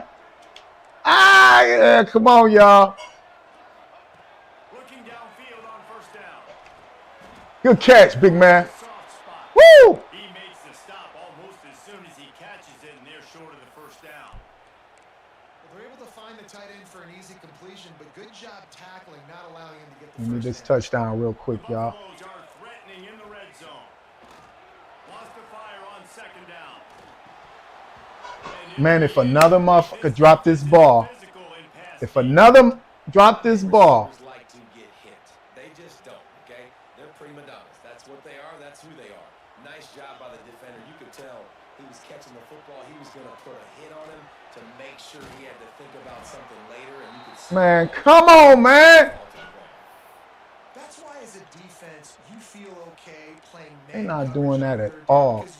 Ah, yeah, come on, y'all. Looking downfield on first down. Good catch, big man. Soft spot. Woo! He makes the stop almost as soon as he catches it, and they're short of the first down. Well, they're able to find the tight end for an easy completion, but good job tackling, not allowing him to get the Give me first this down. touchdown real quick, The y'all. Buffaloes are threatening in the red zone. Wants to fire on second down. Man, if another motherfucker drop this ball, if another drop this ball, Receivers like to get hit. They just don't, okay? They're prima donnas. That's what they are. That's who they are. Nice job by the defender. You could tell he was catching the football. He was going to put a hit on him to make sure he had to think about something later, and you could see man, come on, man. That's why, as a defense, you feel okay playing They're man not coverage doing on that at third down all. because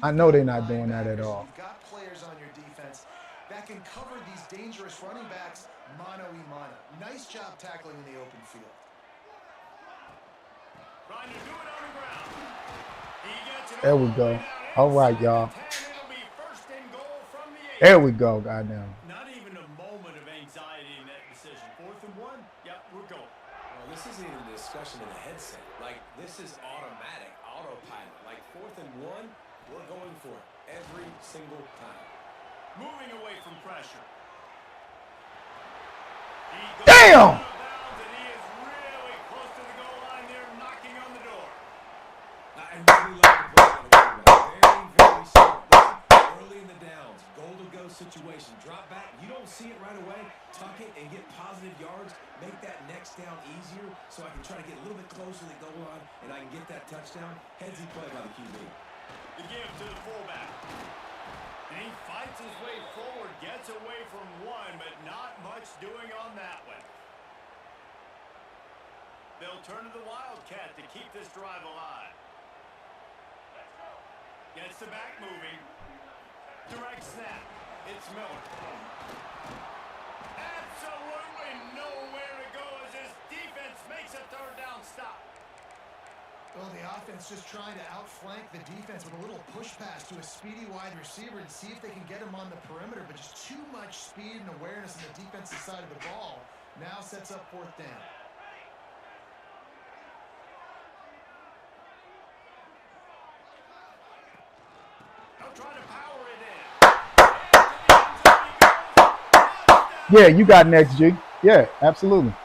I know they're you've not got doing that at linebackers, all. You've got players on your defense that can cover these dangerous running backs mano a mano. Nice job tackling in the open field. Trying to do it on the ground. He gets it There all we the go. way down All right, inside y'all. the 10. It'll be first and goal from the 8. There we go, goddamn. Not even a moment of anxiety in that decision. 4th and 1? Yep, we're going. Well, this isn't even a discussion in the headset. Like, this is automatic, autopilot. Like, 4th and 1, we're going for it every single time. Moving away from pressure. He goes Damn! out of bounds, and he is really close to the goal line there, knocking on the door. I really like the play by the quarterback. Very, very smart. Listen, early in the downs, goal-to-go situation. Drop back. You don't see it right away. Tuck it and get positive yards. Make that next down easier so I can try to get a little bit closer to the goal line and I can get that touchdown. Headsy play by the QB. The give to the fullback. And he fights his way forward, gets away from one, but not much doing on that one. They'll turn to the Wildcat to keep this drive alive. Gets the back moving. Direct snap. It's Miller. Absolutely nowhere to go as his defense makes a third down stop. Well, the offense just trying to outflank the defense with a little push pass to a speedy wide receiver and see if they can get him on the perimeter, but just too much speed and awareness on the defensive side of the ball. Now sets up fourth down. They'll try to power it in. Yeah, you got next, G. Yeah, absolutely. Yeah,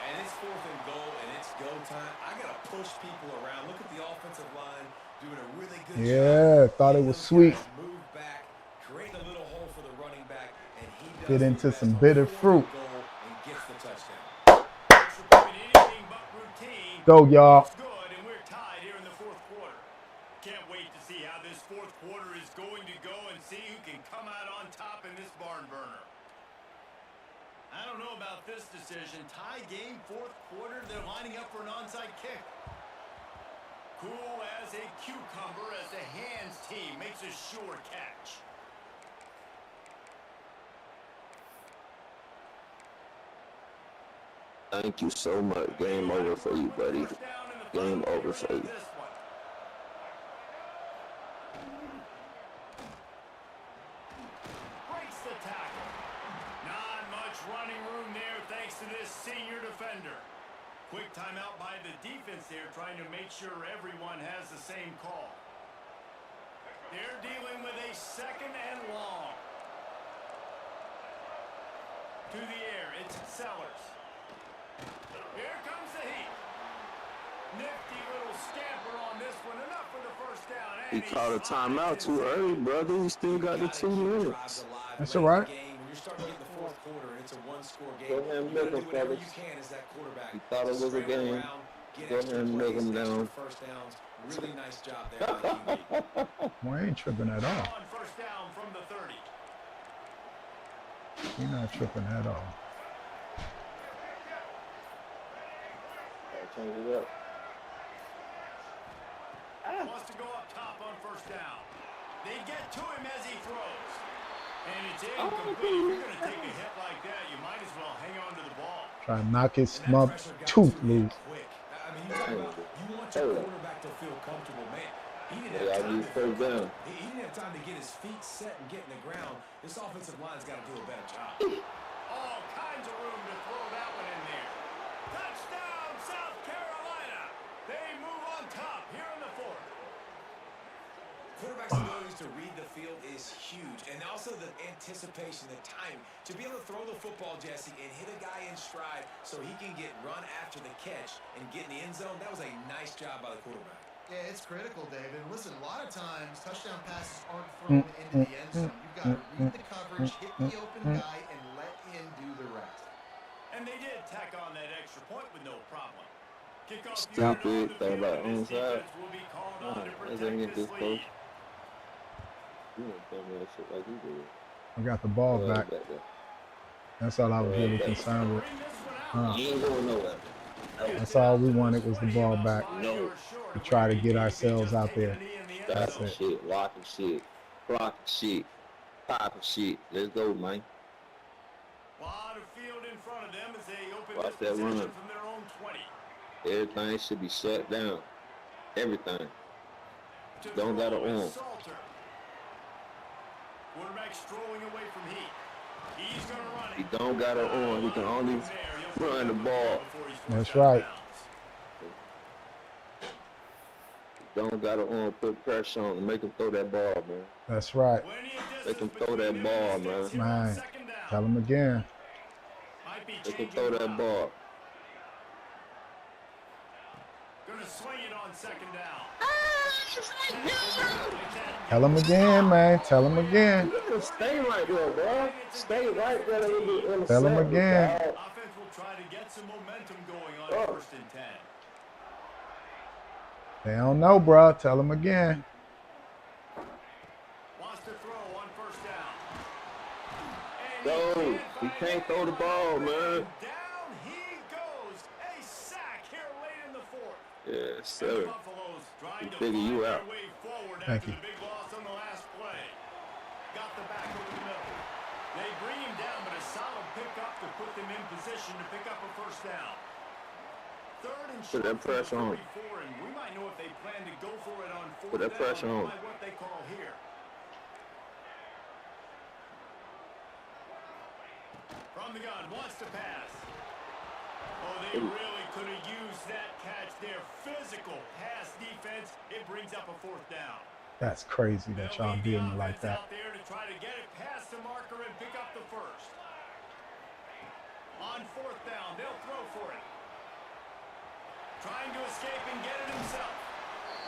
and it's 4th and goal, and it's go time. I got to push people around. Look at the offensive line doing a really good job. Yeah, thought it was Those sweet. guys move back, create a little hole for the running back, and he does Get his into best some on bitter 4th and fruit. goal and gets the touchdown. Extra point, anything but routine. Go, y'all. Looks good, and we're tied here in the 4th quarter. Can't wait to see how this 4th quarter is going to go and see who can come out on top in this barn burner. I don't know about this decision. Tie game, 4th quarter. They're lining up for an onside kick. Cool as a cucumber as the hands team makes a sure catch. Thank you so much. Game over for you, buddy. First down in the Game final over for period of you. this one. Breaks the tackle. Not much the defense there trying to make sure everyone has the same call. They're dealing with a 2nd and long. To the air, it's Sellers. Here comes the heat. Nifty little scamper on this one. Enough for the first down. He called a timeout too early, brother. He still got the 2 minutes. That's all right. When you're starting to get in the 4th quarter and it's a 1-score game, Go ahead and you milk gotta him, do whatever fellas. you can as that quarterback. He thought it was a Scramble game. around, get Go ahead extra and milk plays, him extra down. first downs. Really nice job there by the QB. Well, I ain't tripping at all. On first down from the 30. You're not tripping at all. Gotta change it up. Wants to go up top on first down. They get to him as he throws. And it's incomplete. If you're going to take a hit like that, you might as well hang on to the ball. Try to knock his tooth loose. Quick. I mean, you want your quarterback to feel comfortable, man. He didn't Yeah, I have time need to first down. He didn't have time to get his feet set and get in the ground. This offensive line's got to do a better job. All kinds of room to throw that one in there. Touchdown, South Carolina. They move on top here in the 4th. Quarterback's abilities to read the field is huge, and also the anticipation, the time to be able to throw the football, Jesse, and hit a guy in stride so he can get run after the catch and get in the end zone. That was a nice job by the quarterback. Yeah, it's critical, David. Listen, a lot of times touchdown passes aren't thrown into the end zone. You've got to read the coverage, hit the open guy, and let him do the rest. And they did tack on that extra point with no problem. Kickoff Stop unit on it. the Thought field, about and this onside. defense will be called Oh, on to let's protect get this this close. lead. You don't tell me that shit like you did. I got the ball back. There. That's all I was really concerned with. You ain't going nowhere. That's all we wanted was the ball back. No. To try to get ourselves out there. That's Stacking it. shit, locking shit, blocking shit, popping shit. Let's go, man. Lot of field in front of them as they open Watch this that possession run. from their own 20. Everything should be shut down. Everything. To Don't throw got it is on. Salter. Quarterback strolling away from Heat. He's going to run it. He don't got it on. He can only run the ball. That's right. Don't got it on. Put pressure on him. Make him throw that ball, man. That's right. Make him throw that ball, man. Man, tell him again. Make him throw that ball. Going to swing it on 2nd down. Tell him again, man. Tell him again. Stay right there, bro. Stay right there. Tell him again. Offense will try to get some momentum going on 1st and 10. They don't know, bro. Tell him again. Wants to throw on 1st down. Go. He can't throw the ball, man. Down he goes. A sack here late in the 4th. Yes, sir. Buffalo's trying to Figure you find out. their way forward Thank after you. the big loss on the last play. Got the back over the middle. They bring him down, but a solid pickup to put them in position to pick up a 1st down. 3rd and Put short that pressure from on. 34, and we might know if they plan to go for it on 4th Put that pressure down on. by what they call here. From the gun, wants to pass. Oh, they really could have used that catch there. Physical pass defense. It brings up a 4th down. That's crazy that y'all doing me like that. Out there to try to get it past the marker and pick up the 1st. On 4th down, they'll throw for it. Trying to escape and get it himself.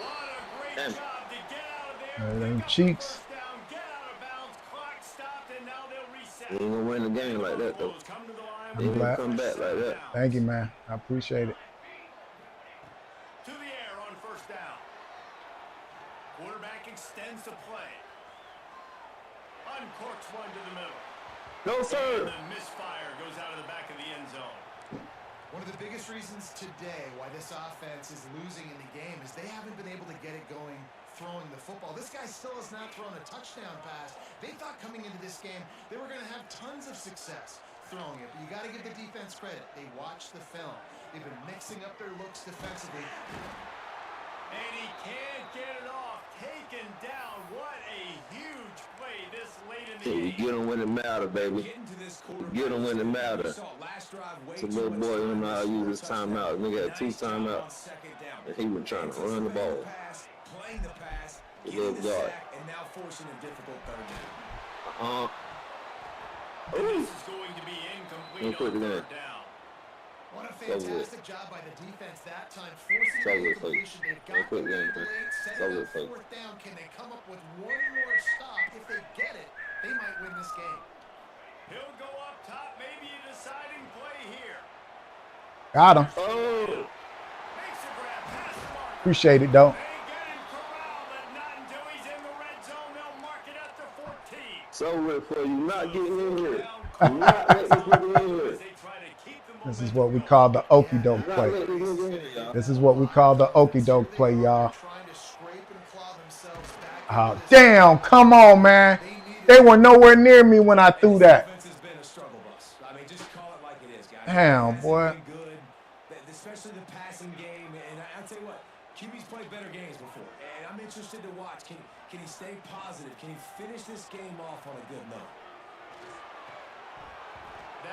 What a great job to get out of there. Them cheeks. Down, get out of bounds. Clock stopped, and now they'll reset. He ain't gonna win the game like that, though. Come to the line He ain't with gonna glad. come back like that. Thank you, man. I appreciate it. to the air on 1st down. Quarterback extends the play. Uncorks one to the middle. No, sir. And the misfire goes out of the back of the end zone. One of the biggest reasons today why this offense is losing in the game is they haven't been able to get it going throwing the football. This guy still has not thrown a touchdown pass. They thought coming into this game they were going to have tons of success throwing it, but you got to give the defense credit. They watched the film. They've been mixing up their looks defensively. And he can't get it off. Taken down. What a huge play this late in the Yeah, we game. get them when it matter, baby. Getting to this quarter, Get them when it matter. last drive way It's a too little much boy who time know how to to use score a his touchdown. timeout. Nigga had 2 Nice job timeouts. on second down. And he was trying to run the ball. Pass, playing the pass, The getting little the guard. sack, and now forcing a difficult third down. And this is going to be incomplete Put on it in. third down. What a So fantastic job by the defense that time, forcing So the good, incompletion. They've Don't got put the it in, lead man. late, So setting good, up so. fourth down. Can they come up with one more stop? If they get it, they might win this game. He'll go up top. Maybe a deciding play here. Got him. Oh! Makes a grab past the marker. Appreciate it, though. They get him corralled, but not until he's in the red zone. They'll mark it at the 14. So good for you not getting in here. You not letting this nigga in here. They try to keep the This is momentum what we going. call the okie doke Not play. letting this nigga in here, y'all. This is what we call the okie doke play, y'all. Trying to scrape and claw themselves back Oh, into this damn. Come on, man. They were nowhere near me when I threw that. Defense has been a struggle bus. I mean, just call it like it is, guys. Damn, It hasn't boy. been good, especially the passing game. And I'll tell you what, QB's played better games before. And I'm interested to watch. Can he stay positive? Can he finish this game off on a good note?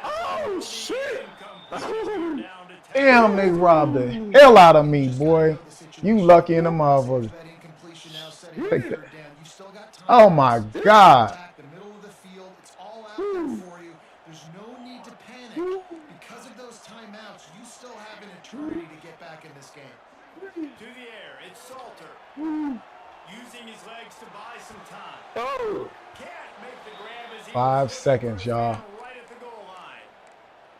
Oh, shit! Damn, they robbed the hell out of me, boy. You lucky in the motherfucker. that incompletion now setting Take third that. down. You still got time. Oh, my God. The middle of the field, it's all out there for you. There's no need to panic. Because of those timeouts, you still have an eternity to get back in this game. To the air, it's Salter. Using his legs to buy some time. Oh! Can't make the grab as he 5 was seconds, y'all. right at the goal line.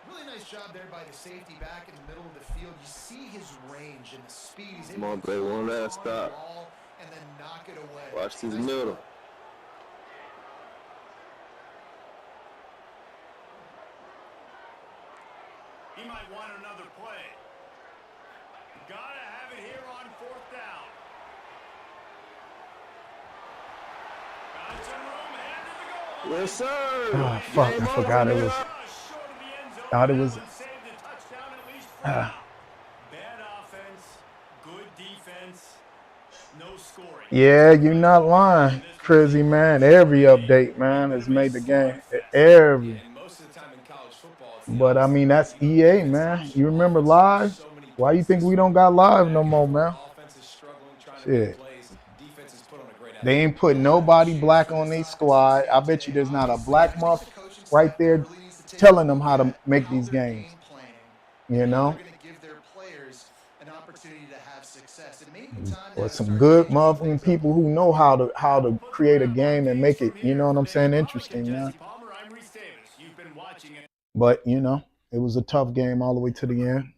Really nice job there by the safety back in the middle of the field. You see his range and the speed. He's Come able on, to baby, one focus last on the stop. ball and then knock it away. Watch this Nice middle. play. He might want another play. Gotta have it here on fourth down. Got some room, headed to the goal line. Yes, sir! Oh, fuck. I forgot it was. Just short of the end zone. Thought it was. And saved the touchdown at least for now. Bad offense, good defense, no scoring. Yeah, you're not lying, Crazy, man. Every update, man, has made the game. Every. And most of the time in college football, it's But, I mean, that's EA, man. You remember live? Why you think we don't got live no more, man? offense is struggling, trying to Shit. make plays. Defense is put on a great They ain't put nobody black on their squad. I bet you there's not a black muff right there telling them how to make these games. You know? They're going to give their players an opportunity to have success. It may be time Or to some start good changing motherfucking things up. people who know how to create a game and make it, you know what I'm saying, interesting, man. Palmer, I'm Reese Davis. You've been watching it. But, you know, it was a tough game all the way to the end.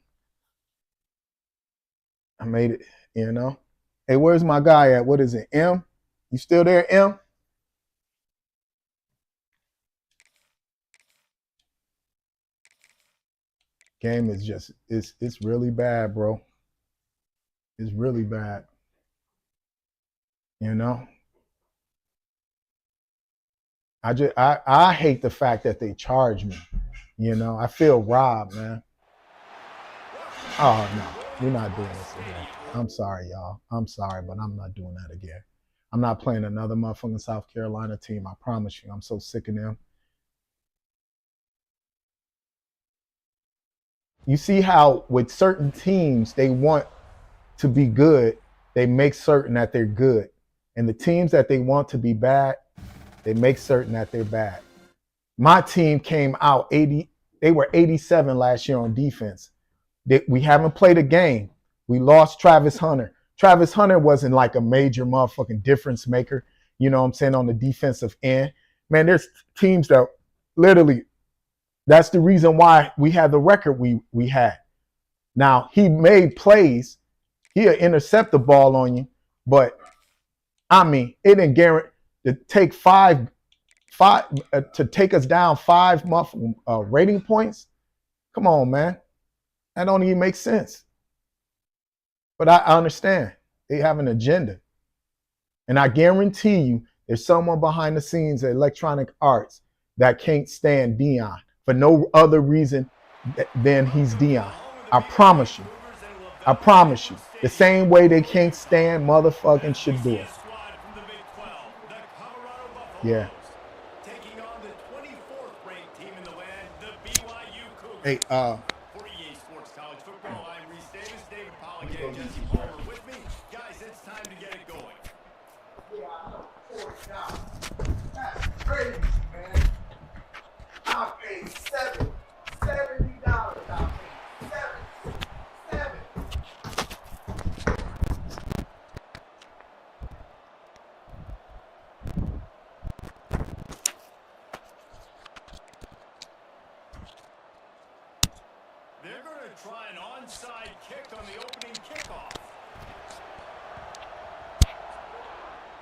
I made it, you know. Hey, where's my guy at? What is it, M? You still there, M? Game is just, it's really bad, bro. It's really bad. You know? I hate the fact that they charge me. You know, I feel robbed, man. Oh no, we're not doing this again. I'm sorry, y'all. I'm sorry, but I'm not doing that again. I'm not playing another motherfucking South Carolina team. I promise you. I'm so sick of them. You see how with certain teams they want to be good, they make certain that they're good. And the teams that they want to be bad, they make certain that they're bad. My team came out 80, they were 87 last year on defense. We haven't played a game. We lost Travis Hunter. Travis Hunter wasn't like a major motherfucking difference maker, you know what I'm saying, on the defensive end. Man, there's teams that literally, that's the reason why we had the record we had. Now, he made plays. He'll intercept the ball on you, but I mean, it didn't guarantee to take to take us down 5 rating points. Come on, man. That don't even make sense. But I understand. They have an agenda. And I guarantee you there's someone behind the scenes at Electronic Arts that can't stand Dion for no other reason than he's Dion. I promise you. I promise you. The same way they can't stand motherfucking Shador. Yeah. Taking on the 24th ranked team in the land, the BYU Cougars. Hey, For EA Sports College Football, I'm Reese Davis, David Pollack, and Jesse Palmer with me. Guys, it's time to get it going. That's crazy, man. I paid $70. I paid seven. They're going to try an onside kick on the opening kickoff.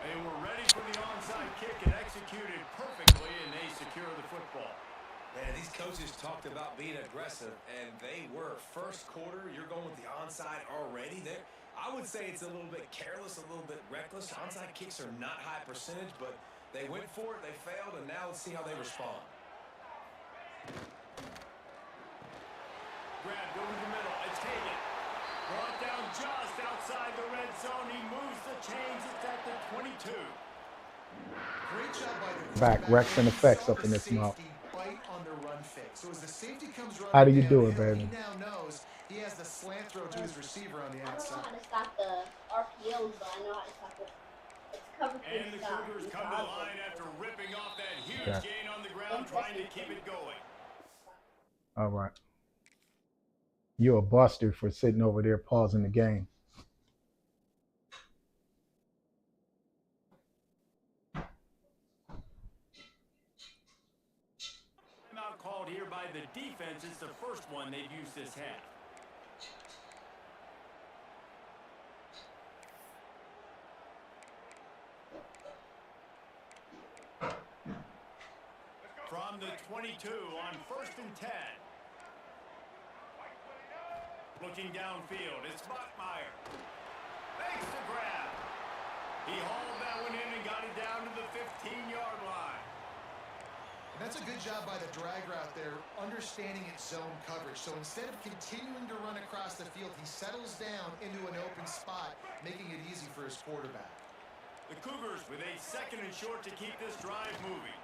They were ready for the onside kick and executed perfectly, and they secure the football. Man, these coaches talked about being aggressive, and they were. First quarter, you're going with the onside already. There, I would say it's a little bit careless, a little bit reckless. Onside kicks are not high percentage, but they went for it, they failed, and now let's see how they respond. Grabbed over the middle. It's taken. Brought down just outside the red zone. He moves the chains. It's at the 22. Great job by the Back, Rex and effects up in this safety mouth. bite on the run fake. So as the safety comes running How do you down do it, hill, baby? He now knows he has the slant throw to his receiver on the I don't know outside. how to stop the RPOs, but I know how to stop it. It's cover three And the stop. Cougars come to the line after ripping off that huge Yeah. gain on the ground, trying to keep it going. All right. You're a buster for sitting over there pausing the game. Timeout called here by the defense. It's the first one they've used this half. From the 22 on 1st and 10. Looking downfield, it's Bachmeier. Makes the grab. He hauled that one in and got it down to the 15-yard line. And that's a good job by the drag route there, understanding its zone coverage. So instead of continuing to run across the field, he settles down into an open spot, making it easy for his quarterback. The Cougars with a 2nd and short to keep this drive moving.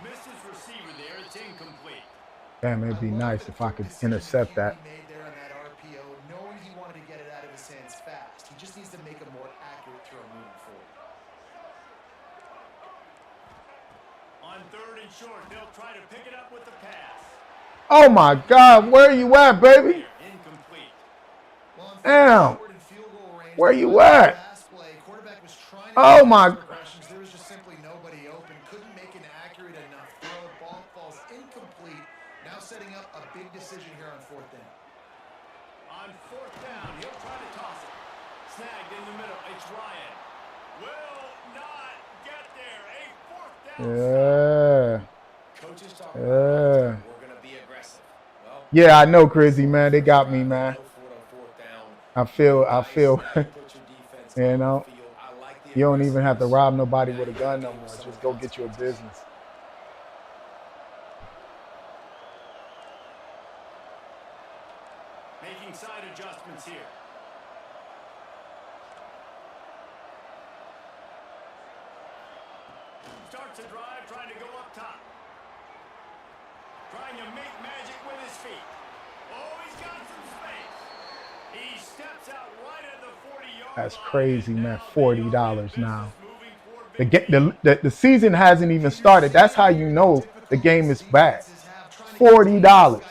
Missed his receiver there. It's incomplete. Damn, it'd be nice if I could intercept that. He made there on that RPO, knowing he wanted to get it out of his hands fast. He just needs to make a more accurate throw moving forward. On 3rd and short, they'll try to pick it up with the pass. Oh my God, where you at, baby? Incomplete. Well, Damn. forward in field goal range, Where you the at? pass play, quarterback was trying to Oh get my. progressions. There was just simply nobody open. Couldn't make an accurate enough throw. Ball falls incomplete. Now setting up a big decision here on 4th down. On 4th down, he'll try to toss it. Snagged in the middle. It's Ryan. Will not get there. A 4th down. Yeah. Coaches talk Yeah. about we're going to be aggressive. Well, Yeah, I know, Crizzy, man. They got me, man. go for it on 4th down. I feel, Put your defense you on know, the field. I like the you don't even have to aggressiveness. rob nobody Now with a you gun gotta no deal with more. some Just of go the get your consequences. business. Making side adjustments here. Starts a drive, trying to go up top. Trying to make magic with his feet. Oh, he's got some space. He steps out right at the 40-yard line. That's crazy, man. $40 now. The season hasn't even started. That's how you know the game is bad. $40.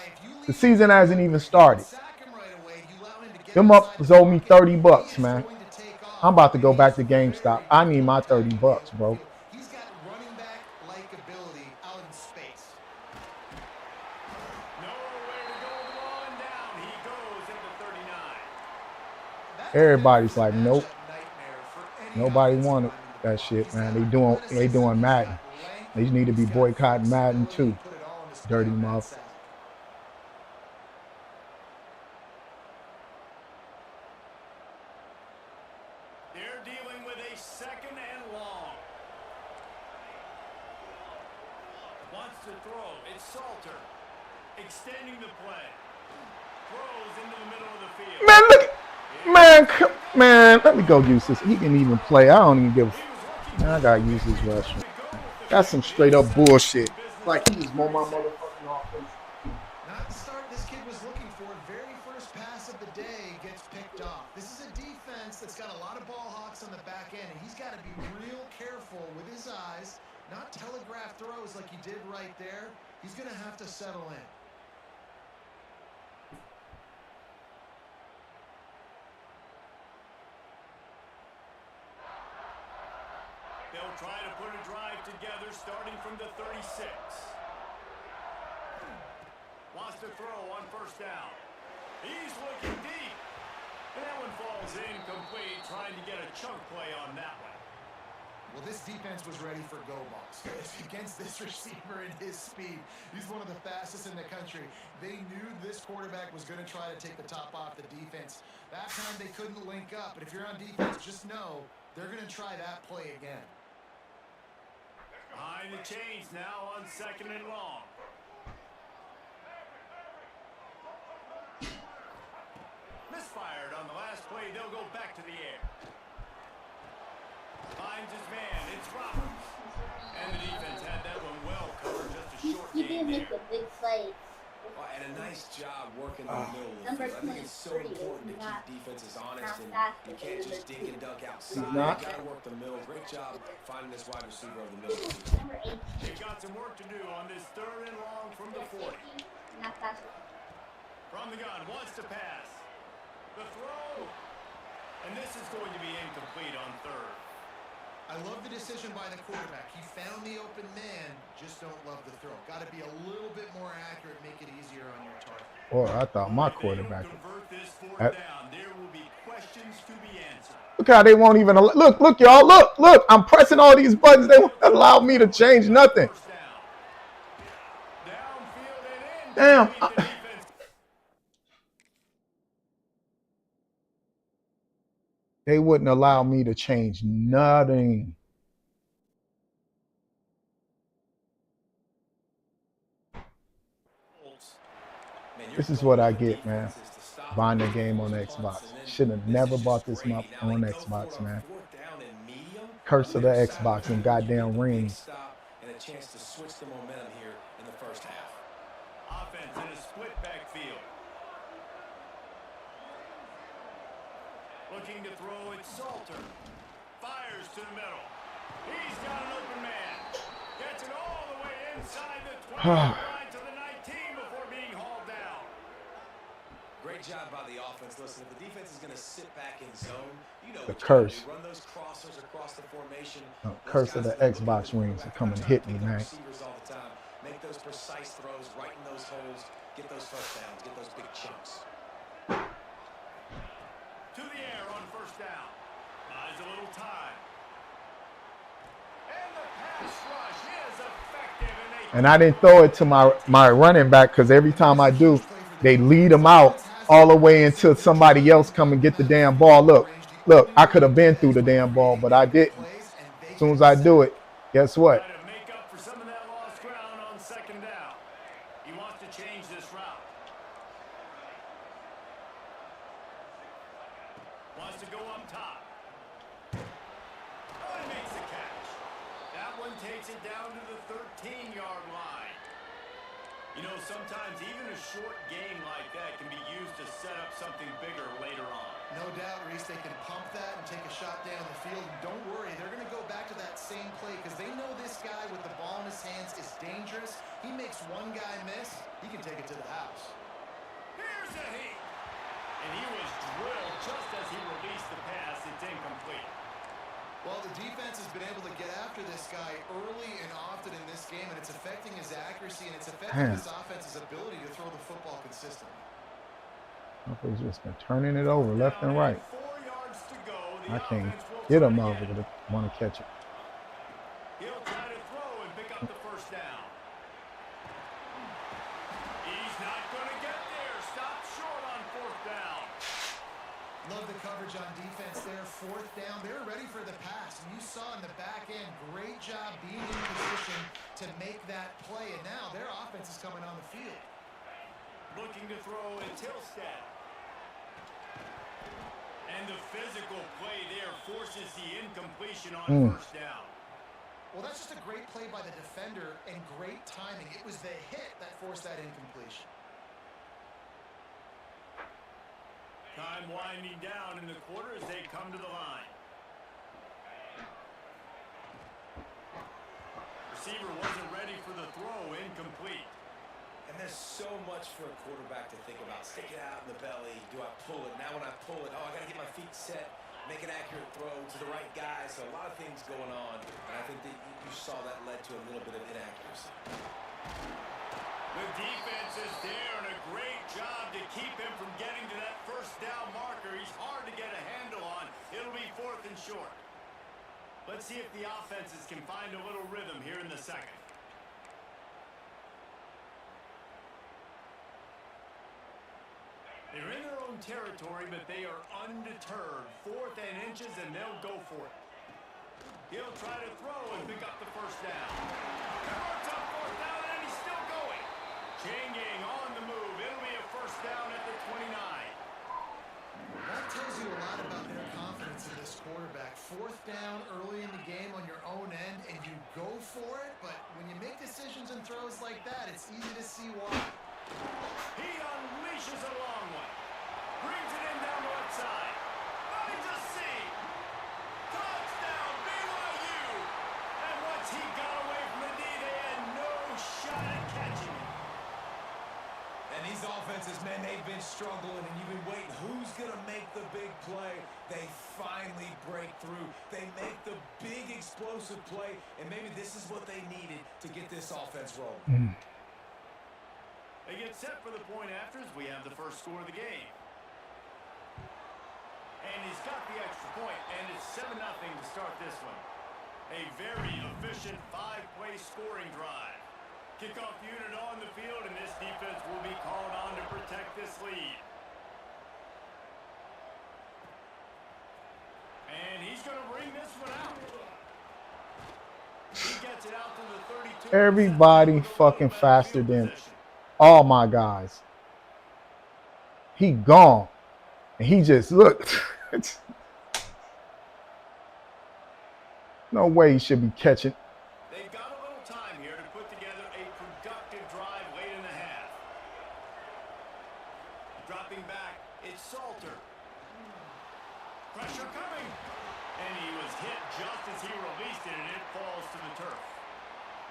The season hasn't even started. Them ups owe me $30, man. I'm about to go back to GameStop. I need my $30, bro. He's got running back-like ability out in space. Nowhere to go on down. He goes at the 39. Everybody's like, nope. Nobody wanted that shit, man. They doing Madden. They need to be boycotting Madden too. Dirty mouth. They're dealing with a 2nd and long. Wants to throw. It's Salter. Extending the play. Throws into the middle of the field. Man, look. Man, let me go use this. He can even play. I don't even give a man, I gotta use this rush. That's some straight up bullshit. Like he was more my motherfucking offense. Not the start this kid was looking for. Very first pass of the day gets picked off. This is a defense that's got a lot of ball hawks on the back end, and he's got to be real careful with his eyes, not telegraph throws like he did right there. He's going to have to settle in. They'll try to put a drive together starting from the 36. Wants to throw on first down. He's looking deep. And that one falls incomplete, trying to get a chunk play on that one. Well, this defense was ready for go balls. Against this receiver and his speed, he's one of the fastest in the country. They knew this quarterback was going to try to take the top off the defense. That time they couldn't link up, but if you're on defense, just know they're going to try that play again. Behind the chains now on 2nd and long. Misfired on the last play. They'll go back to the air. Finds his man. It's Roberts. And the defense had that one well covered. Just a short He game did make there. a big play. Well, and a nice job working in the middle of the Number field. I think it's so 23 is important to not keep defenses honest, and fast you as can't the just other dink two. and dunk outside. He's You not. got to work the middle. Great job finding this wide receiver over the middle. Number 8. They've got some work to do on this 3rd and long from the 40. Not fast. From the gun, wants to pass. The throw. And this is going to be incomplete on 3rd. I love the decision by the quarterback. He found the open man, just don't love the throw. Got to be a little bit more accurate, make it easier on your target. Boy, I thought my If they don't quarterback. convert this 4th At- down, there will be questions to be answered. Look how they won't even look, y'all. Look. I'm pressing all these buttons. They won't allow me to change nothing. First down. Downfield and in. Damn. Beat the defense. They wouldn't allow me to change nothing. This is what I get, man. Buying the game on Xbox. Should have never bought this on Xbox, man. Curse of the Xbox and goddamn rings. And a chance to switch the momentum here in the first half. Offense in a split backfield. Looking to throw it, Salter. Fires to the middle. He's got an open man. Gets it all the way inside the 20 line to the 19 before being hauled down. Great job by the offense. Listen, if the defense is going to sit back in zone, you know The what you curse. gotta do. Run those crossers across the formation. Curse of the Xbox rings are coming to hit me, man. Receivers all the time. Make those precise throws, right in those holes, get those first downs, get those big chunks. To the air on first down. Buys a little time. And the pass rush is effective. And I didn't throw it to my running back because every time I do, they lead them out all the way until somebody else come and get the damn ball. Look, I could have been through the damn ball, but I didn't. As soon as I do it, guess what? Try to make up for some of that lost ground on 2nd down. He wants to change this route. Wants to go up top. Oh, he makes the catch. That one takes it down to the 13-yard line. You know, sometimes even a short game like that can be used to set up something bigger later on. No doubt, Reese, they can pump that and take a shot down the field. And don't worry, they're going to go back to that same play because they know this guy with the ball in his hands is dangerous. He makes one guy miss, he can take it to the house. Here's a heat. And he was drilled just as he released the pass. It's incomplete. Well, the defense has been able to get after this guy early and often in this game, and it's affecting his accuracy, and it's affecting this offense's ability to throw the football consistently. He's just been turning it over left and right. 4 yards to go. I can't get him over to want to catch it. He'll try to throw and pick up the first down. He's not going to get there. Stop short on 4th down. Love the coverage on defense there. 4th down. They're ready for the pass. And you saw in the back end, great job being in position to make that play. And now their offense is coming on the field. Looking to throw at Tilstead. And the physical play there forces the incompletion on first down. Well, that's just a great play by the defender and great timing. It was the hit that forced that incompletion. Time winding down in the quarter as they come to the line. Receiver wasn't ready for the throw, incomplete. And there's so much for a quarterback to think about. Stick it out in the belly. Do I pull it? Now when I pull it, I got to get my feet set, make an accurate throw to the right guy. So a lot of things going on. And I think that you saw that led to a little bit of inaccuracy. The defense is there, and a great job to keep him from getting to that first down marker. He's hard to get a handle on. It'll be 4th and short. Let's see if the offenses can find a little rhythm here in the second. They're in their own territory, but they are undeterred. 4th and inches, and they'll go for it. He'll try to throw and pick up the first down. Converts on 4th down, and he's still going. Chain gang on the move. It'll be a first down at the 29. That tells you a lot about their confidence in this quarterback. 4th down early in the game on your own end, and you go for it. But when you make decisions and throws like that, it's easy to see why. He unleashes a long one. Brings it in down the left side. Finds a seam. Touchdown, BYU. And once he got away from the D, they had no shot at catching him. And these offenses, man, they've been struggling, and you've been waiting. Who's going to make the big play? They finally break through. They make the big explosive play, and maybe this is what they needed to get this offense rolling. They get set for the point after as we have the first score of the game. And he's got the extra point, and it's 7-0 to start this one. A very efficient 5-play scoring drive. Kickoff unit on the field, and this defense will be called on to protect this lead. And he's going to bring this one out. He gets it out to the 32. Everybody fucking faster than all my guys. He gone. And he just looked. No way he should be catching. They've got a little time here to put together a productive drive late in the half. Dropping back, it's Salter. Pressure coming. And he was hit just as he released it, and it falls to the turf.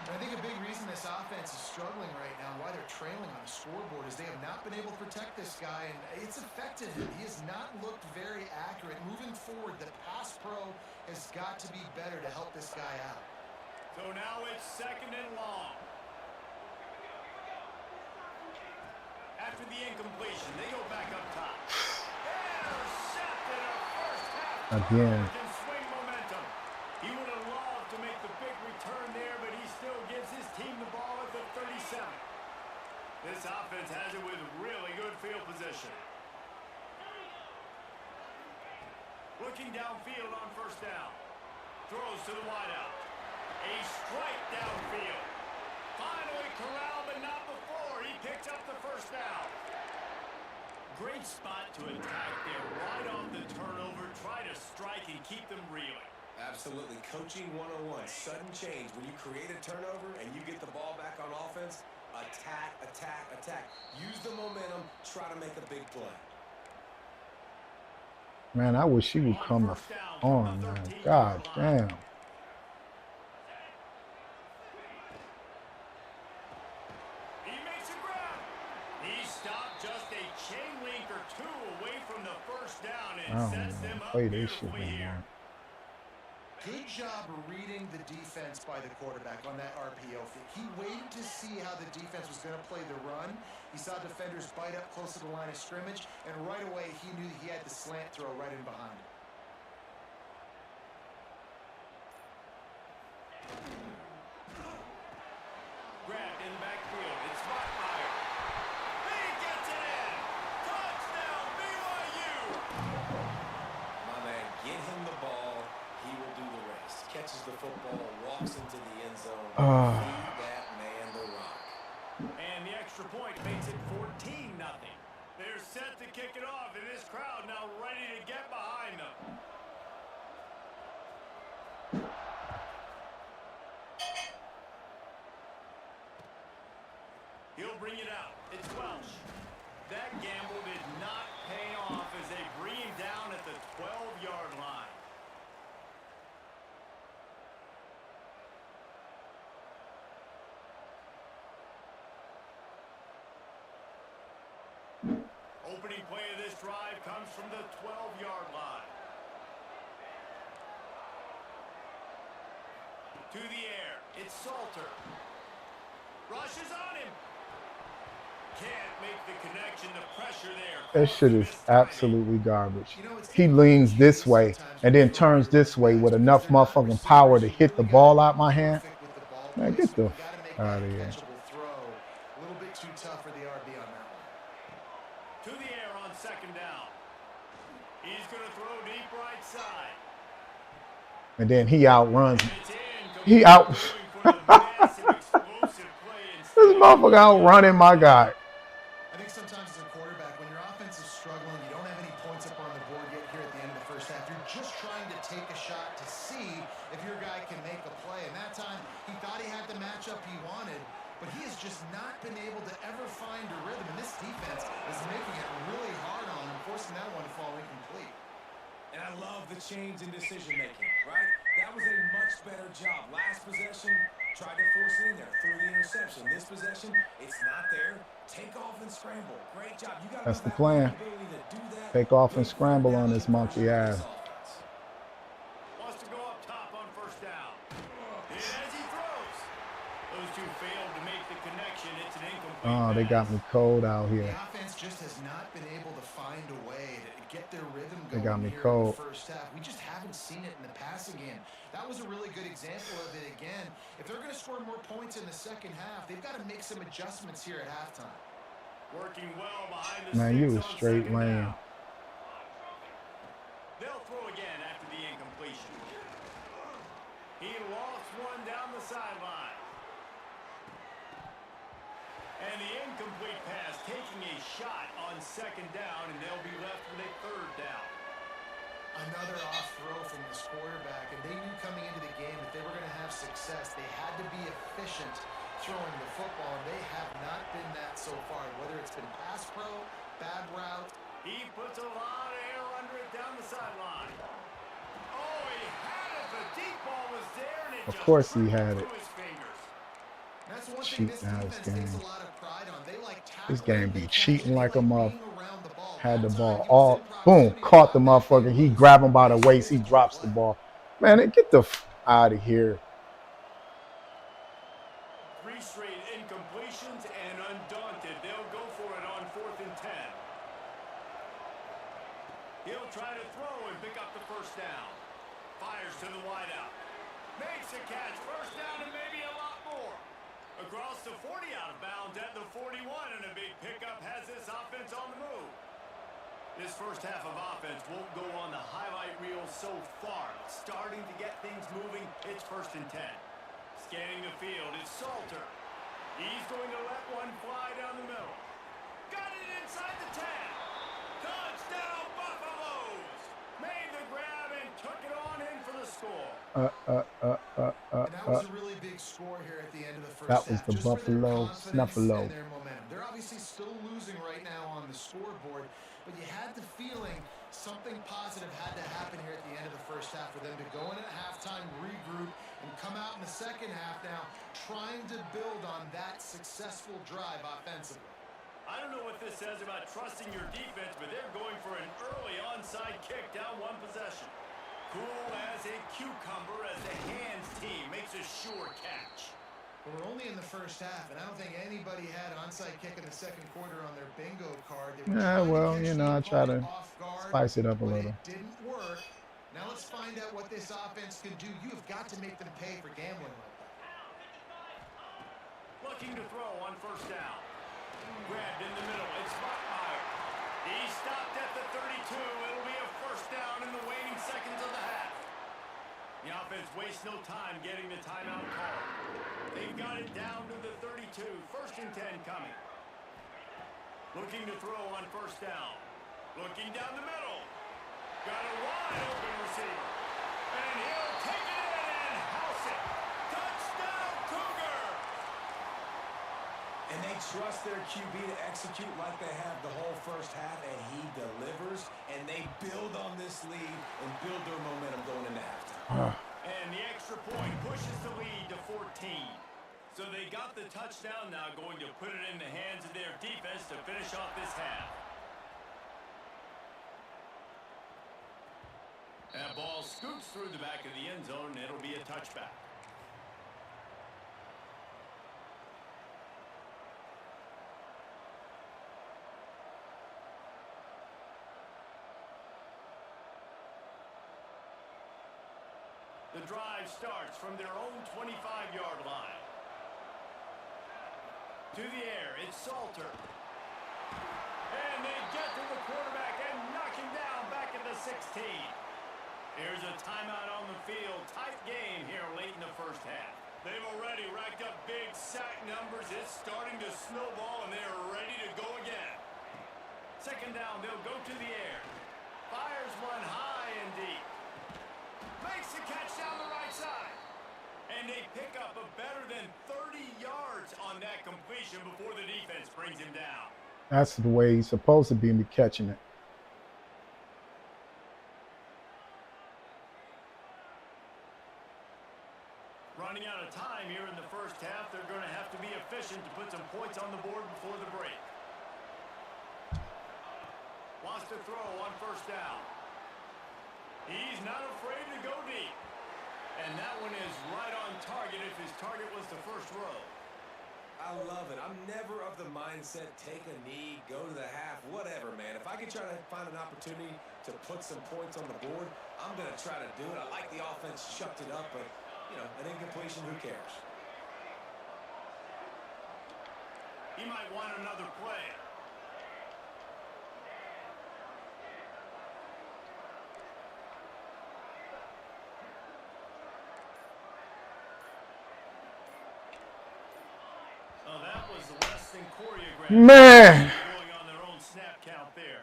I think a big reason this offense is struggling right now, why they're trailing on the scoreboard, is they have not been able to protect this guy, and it's affected him. He has not looked very accurate. Moving forward, the pass pro has got to be better to help this guy out. So now it's 2nd and long. After the incompletion, they go back up top. Intercepted a first half. Again. And swing momentum. He would have loved to make the big return there, but he still gives his team the ball at the 37. This offense has it with really good field position. Looking downfield on first down. Throws to the wideout. A strike downfield. Finally corralled, but not before. He picks up the first down. Great spot to attack there. Right off the turnover. Try to strike and keep them reeling. Absolutely. Coaching 101. Sudden change. When you create a turnover and you get the ball back on offense, attack, attack, attack. Use the momentum. Try to make a big play. Man, I wish he would come on, man. God damn. He makes a grab. He stopped just a chain link or two away from the first down and sets them up beautifully here. Good job reading the defense by the quarterback on that RPO feed. He waited to see how the defense was going to play the run. He saw defenders bite up close to the line of scrimmage, and right away he knew he had the slant throw right in behind it. Grabbed in the backfield. It's Rottmeyer. He gets it in. Touchdown, BYU. My man, get him the ball. He will do the rest. Catches the football, walks into the end zone. Feed that man the rock. And the extra extra point makes it 14-0. They're set to kick it off, and this crowd now ready to get behind them. He'll bring it out. It's Welsh. That gamble did not pay off as they bring him down at the 12-yard line. Opening play of this drive comes from the 12-yard line. To the air. It's Salter. Rushes on him. Can't make the connection. The pressure there. That shit is absolutely garbage. He leans this way and then turns this way with enough motherfucking power to hit the ball out my hand. Man, get the out of here. A little bit too tough for the RB on that one. To the air on second down. He's going to throw deep right side. And then he outruns me. He out. This motherfucker outrunning my guy. I think sometimes as a quarterback, when your offense is struggling, you don't have any points up on the board yet here at the end of the first half. You're just trying to take a shot to see if your guy can make a play. And that time, he thought he had the matchup he wanted, but he has just not been able to ever find a rhythm. And this defense is making it really hard on him, forcing that one to fall incomplete. And I love the change in decision-making, right? That was a much better job. Last possession, tried to force it in there, threw the interception. This possession, it's not there. Take off and scramble. Great job. You got That's the plan. Take off and scramble on this monkey ass. Wants to go up top on first down. And as he throws, those two failed to make the connection. It's an incomplete. Oh, they got me cold out here. The offense just has not been able to find a way to get their rhythm going. They got me here cold. In the first half. We just haven't seen it in the passing game. That was a really good example of it again. If they're going to score more points in the second half, they've got to make some adjustments here at halftime. Working well behind the Man, you sticks was on straight second lame. down. They'll throw again after the incompletion. He lost one down the sideline. And the incomplete pass taking a shot on second down, and they'll be left with a third down. Another off throw from this quarterback, and they knew coming into the game that they were going to have success. They had to be efficient throwing the football, and they have not been that so far, whether it's been pass pro, bad route. He puts a lot of air under it down the sideline. Oh, he had it. The deep ball was there, and it Of just course he slipped had it. through his fingers. That's one thing Cheating this out defense this takes game. a lot of pride on. They like This tackling, game be they cheating like a being mother. around the ball. Had the That ball time, he was all, in boom, proximity caught the to that big motherfucker. He loose. grab him by the Nice waist. He physical drops the play. ball. Man, get the out of here. 3 straight incompletions, and undaunted, they'll go for it on 4th and 10. He'll try to throw and pick up the first down. Fires to the wideout. Makes a catch. First down and maybe a lot more. Across the 40, out of bounds at the 41, and a big pickup has this offense on the move. This first half of offense won't go on the highlight reel so far. Starting to get things moving. It's 1st and 10. Scanning the field is Salter. He's going to let one fly down the middle. Got it inside the 10. Touchdown Buffaloes! Made the grab and took it on in for the score. And that was a really big score here at the end of the first That was half. the Just for their Buffalo confidence Snuffalo. and their momentum. They're obviously still losing right now on the scoreboard, but you had the feeling something positive had to happen here at the end of the first half for them to go in at halftime, regroup, and come out in the second half now trying to build on that successful drive offensively. I don't know what this says about trusting your defense, but they're going for an early onside kick down one possession. Cool as a cucumber as the hands team makes a sure catch. Well, we're only in the first half, and I don't think anybody had an onside kick in the second quarter on their bingo card. They were Yeah, trying to well, catch you the know, I try opponent to off guard, spice it up a but little. it didn't work. Now let's find out what this offense can do. You've got to make them pay for gambling like that. Looking to throw on first down. Grabbed in the middle. It's Bachmeyer. He stopped at the 32. It'll be a first down in the waning seconds of the half. The offense wastes no time getting the timeout call. They've got it down to the 32. 1st and 10 coming. Looking to throw on first down. Looking down the middle. Got a wide open receiver. And he'll take it in and house it. Touchdown, Cougar! And they trust their QB to execute like they have the whole first half, and he delivers. And they build on this lead and build their momentum going into halftime. And the extra point pushes the lead to 14. So they got the touchdown, now going to put it in the hands of their defense to finish off this half. That ball scoops through the back of the end zone, and it'll be a touchback. The drive starts from their own 25-yard line. To the air, it's Salter. And they get to the quarterback and knock him down back at the 16. Here's a timeout on the field. Tight game here late in the first half. They've already racked up big sack numbers. It's starting to snowball, and they're ready to go again. Second down, they'll go to the air. Fires one high and deep. Makes the catch down the right side. And they pick up a better than 30 yards on that completion before the defense brings him down. That's the way he's supposed to be catching it. Running out of time here in the first half. They're going to have to be efficient to put some points on the board before the break. Wants to throw on first down. He's not afraid to go deep. And that one is right on target if his target was the first row. I love it. I'm never of the mindset, take a knee, go to the half, whatever, man. If I can try to find an opportunity to put some points on the board, I'm going to try to do it. I like the offense chucked it up, but, you know, an incompletion, who cares? He might want another play. Oh, that was less than choreographed. Man, Going on their own snap count there.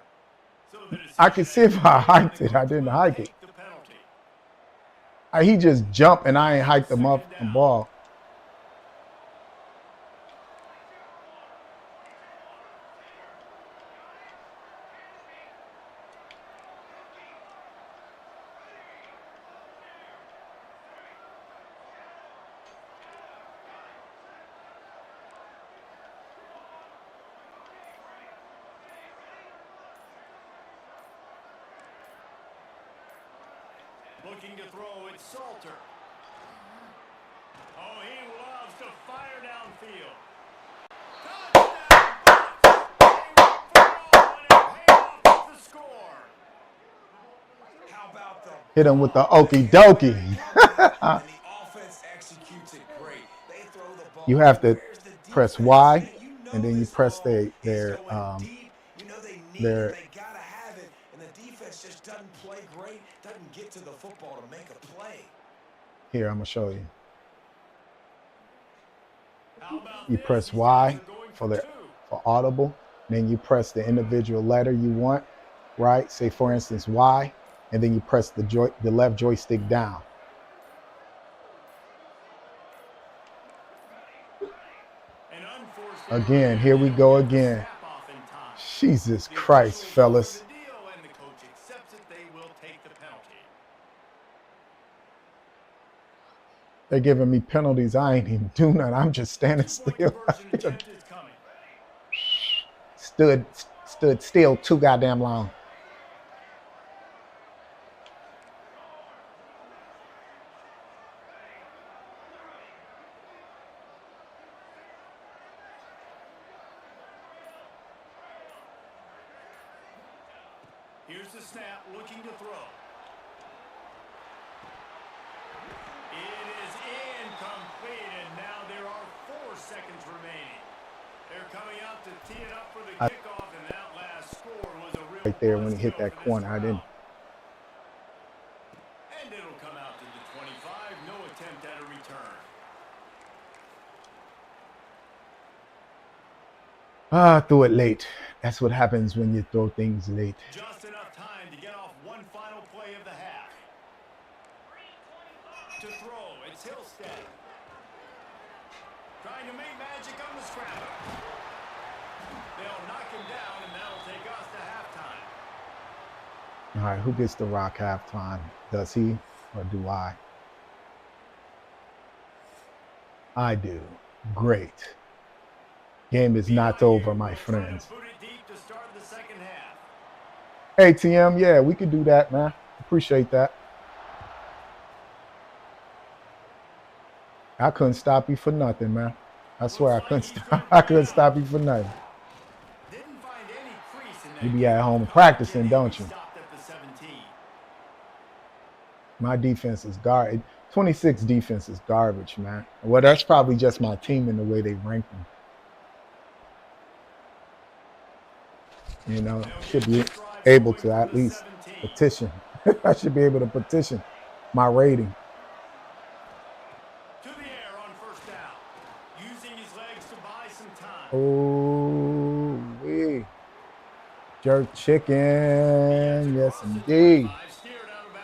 So the I could see if I hiked it. I didn't hike it. take the penalty. He just jumped and I ain't hiked him up the ball. Looking to throw, it's Salter. Oh, he loves to fire downfield. Touchdown! The score. How about the Hit him with the okie dokie. and the offense executes it great. They throw the ball. You have to Where's the press defense? Y, Man, you know and then you this press ball is their going deep. You know they need their- it. They gotta have it, and the defense just doesn't play great. Doesn't get to the football to make a play. Here, I'm gonna show you. How about You this? press These Y guys are going for two. audible. Then you press the individual letter you want, right? Say for instance Y, and then you press the left joystick down. An unforced Again, here we go again. snap off in time. Jesus The Christ, officials fellas. offer the deal, and the coach accepts it. They will take the penalty. They're giving me penalties. I ain't even do nothing. I'm just standing Two-point still. conversion attempt is coming. stood still too goddamn long. Here's the snap, looking to throw. It is incomplete, and now there are 4 seconds remaining. They're coming out to tee it up for the kickoff, and that last score was a real Right there when he hit buzz that kill for corner, this I didn't. crowd. And it'll come out to the 25. No attempt at a return. Threw it late. That's what happens when you throw things late. Just enough time to get off one final play of the half. To throw, it's Hillstead. Trying to make magic on the scramble. They'll knock him down, and that'll take us to halftime. All right, who gets the rock halftime? Does he or do I? I do. Great. Game is not over, my friends. ATM, yeah, we could do that, man. Appreciate that. I couldn't stop you for nothing, man. I swear I couldn't stop. I couldn't stop you for nothing. You be at home practicing, don't you? My defense is garbage. 26 defense is garbage, man. Well, that's probably just my team and the way they rank them. You know, should be able to at least petition. I should be able to petition my rating. To the air on first down, using his legs to buy some time. Oh, wee. Jerk chicken, yes indeed.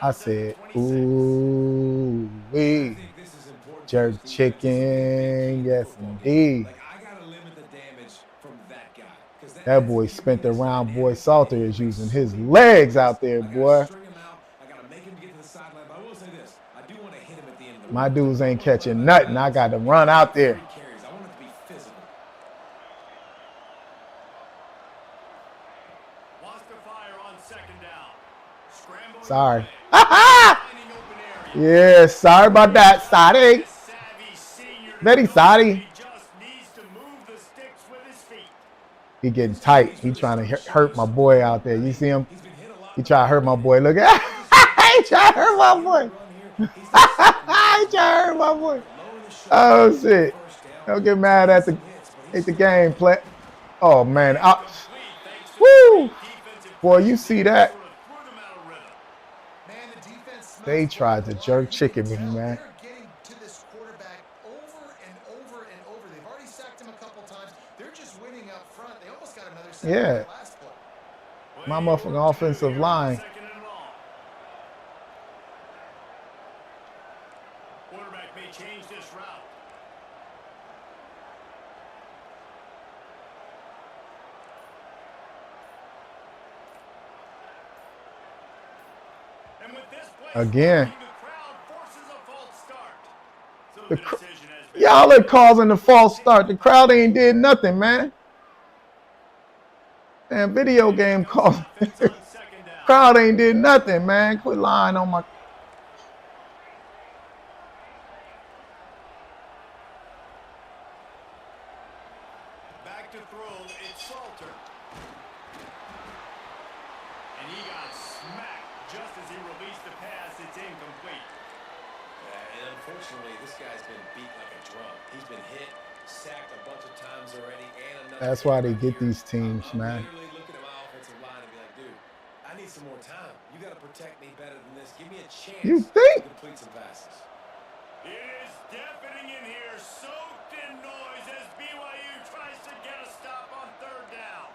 I said, ooh, wee. Jerk chicken, yes indeed. That boy spent the round. Boy Salter is using his legs out there, boy. My dudes ain't catching nothing. I got to run out there. Sorry. Yeah, sorry about that. Sorry. Very sorry. He getting tight. He trying to hurt my boy out there. You see him? He trying to hurt my boy. Look at he trying to hurt my boy. He trying to hurt my boy. Oh shit! Don't get mad at the game play. Oh man! Woo! Boy, you see that? They tried to jerk chicken me, man. Yeah. My motherfucking offensive line. Quarterback may change this route. And with this play, Again. the crowd forces a false start. So The the decision has been y'all are causing the false start. The crowd ain't did nothing, man. Damn video game call. Crowd ain't did nothing, man. Quit lying on my. back to throw. It's Salter. And he got smacked just as he released the pass. It's incomplete. And unfortunately, this guy's been beat like a drum. He's been hit, sacked a bunch of times already, and another. That's why they get these teams, man. I'm literally looking at my offensive line and be like, dude, I need some more time. You got to protect me better than this. Give me a chance You think? to complete some passes. It is deafening in here, soaked in noise as BYU tries to get a stop on third down.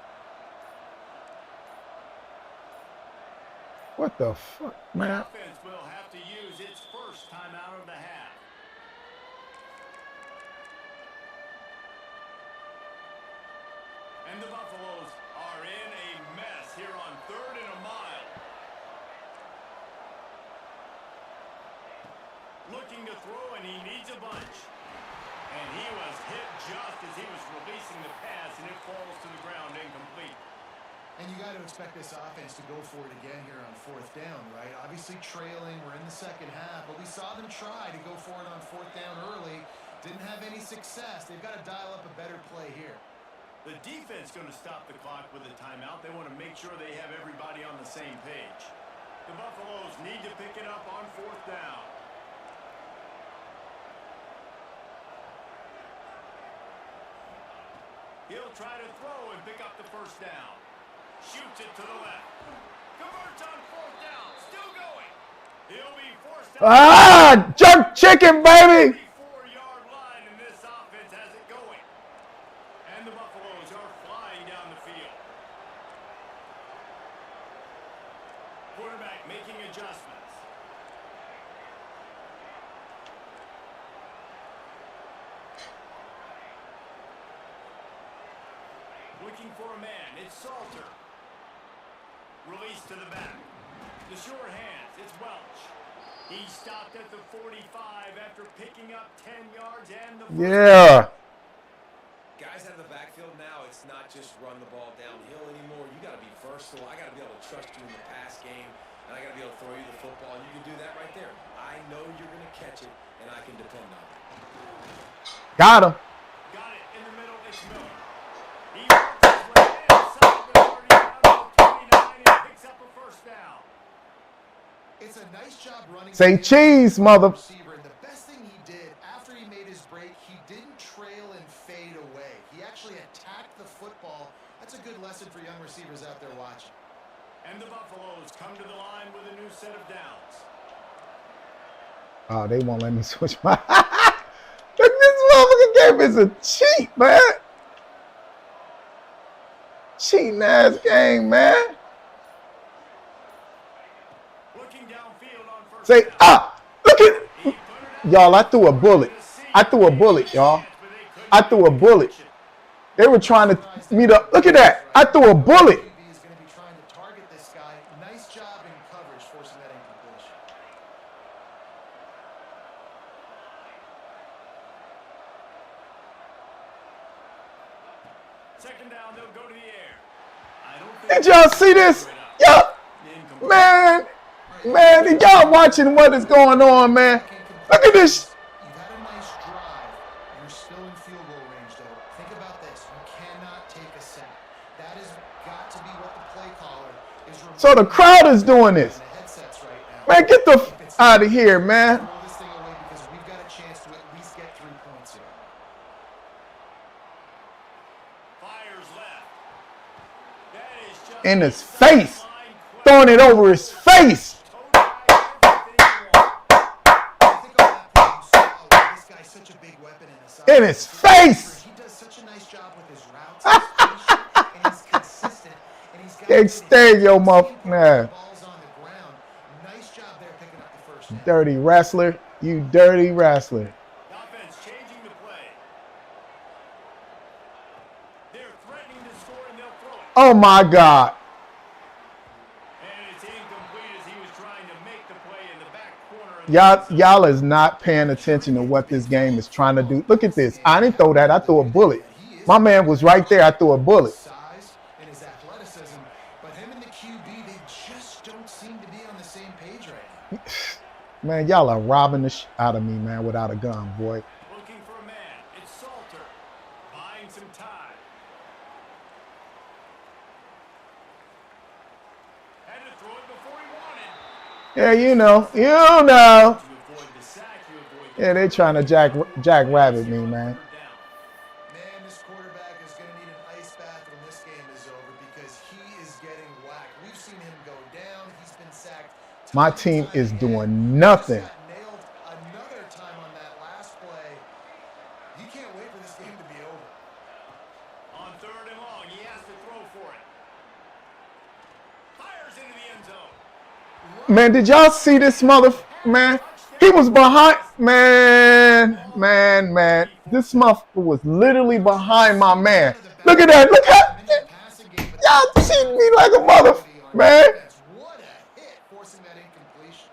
What the fuck, man? Offense will have to use its first timeout of the half. And the Buffaloes are in a mess here on 3rd and a mile. Looking to throw, and he needs a bunch. And he was hit just as he was releasing the pass, and it falls to the ground incomplete. And you got to expect this offense to go for it again here on 4th down, right? Obviously trailing, we're in the second half, but we saw them try to go for it on 4th down early. Didn't have any success. They've got to dial up a better play here. The defense going to stop the clock with a timeout. They want to make sure they have everybody on the same page. The Buffaloes need to pick it up on 4th down. He'll try to throw and pick up the first down. Shoots it to the left. Converts on 4th down. Still going. He'll be forced out. Jerk chicken, baby. 34-yard line, and this offense has it going. And the Buffaloes are flying down the field. right, making adjustments. Looking for a man. It's Salter. Release to the back. The sure hands. It's Welch. He stopped at the 45 after picking up 10 yards and the Yeah. Guys out of the backfield now, it's not just run the ball downhill anymore. You got to be versatile. I got to be able to trust you in the pass game, and I got to be able to throw you the football, and you can do that right there. I know you're going to catch it, and I can depend on it. Got him. Got it in the middle. It's Miller. He works his way inside the 30 down to the 29 and picks up a first down. It's a nice job running. Say cheese, mother. Receiver. And the best thing he did after he made his break, he didn't trail and fade away. He actually attacked the football. That's a good lesson for young receivers out there watching. And the Buffaloes come to the line with a new set of downs. Oh, they won't let me switch my. Look, this motherfucking game is a cheat, man. Cheating ass game, man. Looking downfield on first Say, down. look at y'all. I threw a bullet. I threw a bullet, y'all. I threw a bullet. They were trying to meet up. Look at that. I threw a bullet. QB is going to be trying to target this guy. Nice job in coverage, forcing that incompletion. Second down, they'll go to the air. I don't think Did y'all see this? Yo, man, did y'all watching what is going on, man? Look at this. You've had a nice drive. You're still in field goal range, though. Think about this. You cannot take a sack. That has got to be what the play caller is. So the crowd is doing this. The headsets right now. Man, get the out of here, man. Throw this thing away because we've got a chance to at least get 3 points here. Fires left. That is just In his face. Throwing it over his face. In his face. He does such a nice job with his routes, his patient, and he's consistent. And he's got Can't stay your mother, man. balls on the ground. Nice job there picking up the first down. Dirty wrestler. You dirty wrestler. Offense changing the play. They're threatening to score and they'll throw it. Oh my God. And it's incomplete as he was trying to make the play in the back corner. Y'all is not paying attention to what this game is trying to do. Look at this. I didn't throw that. I threw a bullet. My man was right there. I threw a bullet. Size and his athleticism, but him and the QB, they just don't seem to be on the same page right now. Man, y'all are robbing the out of me, man, without a gun, boy. Looking for a man. It's Salter. Buying some time. Had to throw it before he wanted. Yeah, you know. You avoid the sack, you avoid the Yeah, they trying to jack rabbit me, man. Man, this quarterback is going to need an ice bath when this game is over because he is getting whacked. We've seen him go down. He's been sacked. My time and team time is again. doing nothing. Just got nailed another time on that last play. You can't wait for this game to be over. On third and long, he has to throw for it. Fires into the end zone. Man, did y'all see this man? He was behind. Man. This motherfucker was literally behind my man. Look at that. Look how. Y'all cheating me like a mother. Man. What a hit, forcing that incompletion.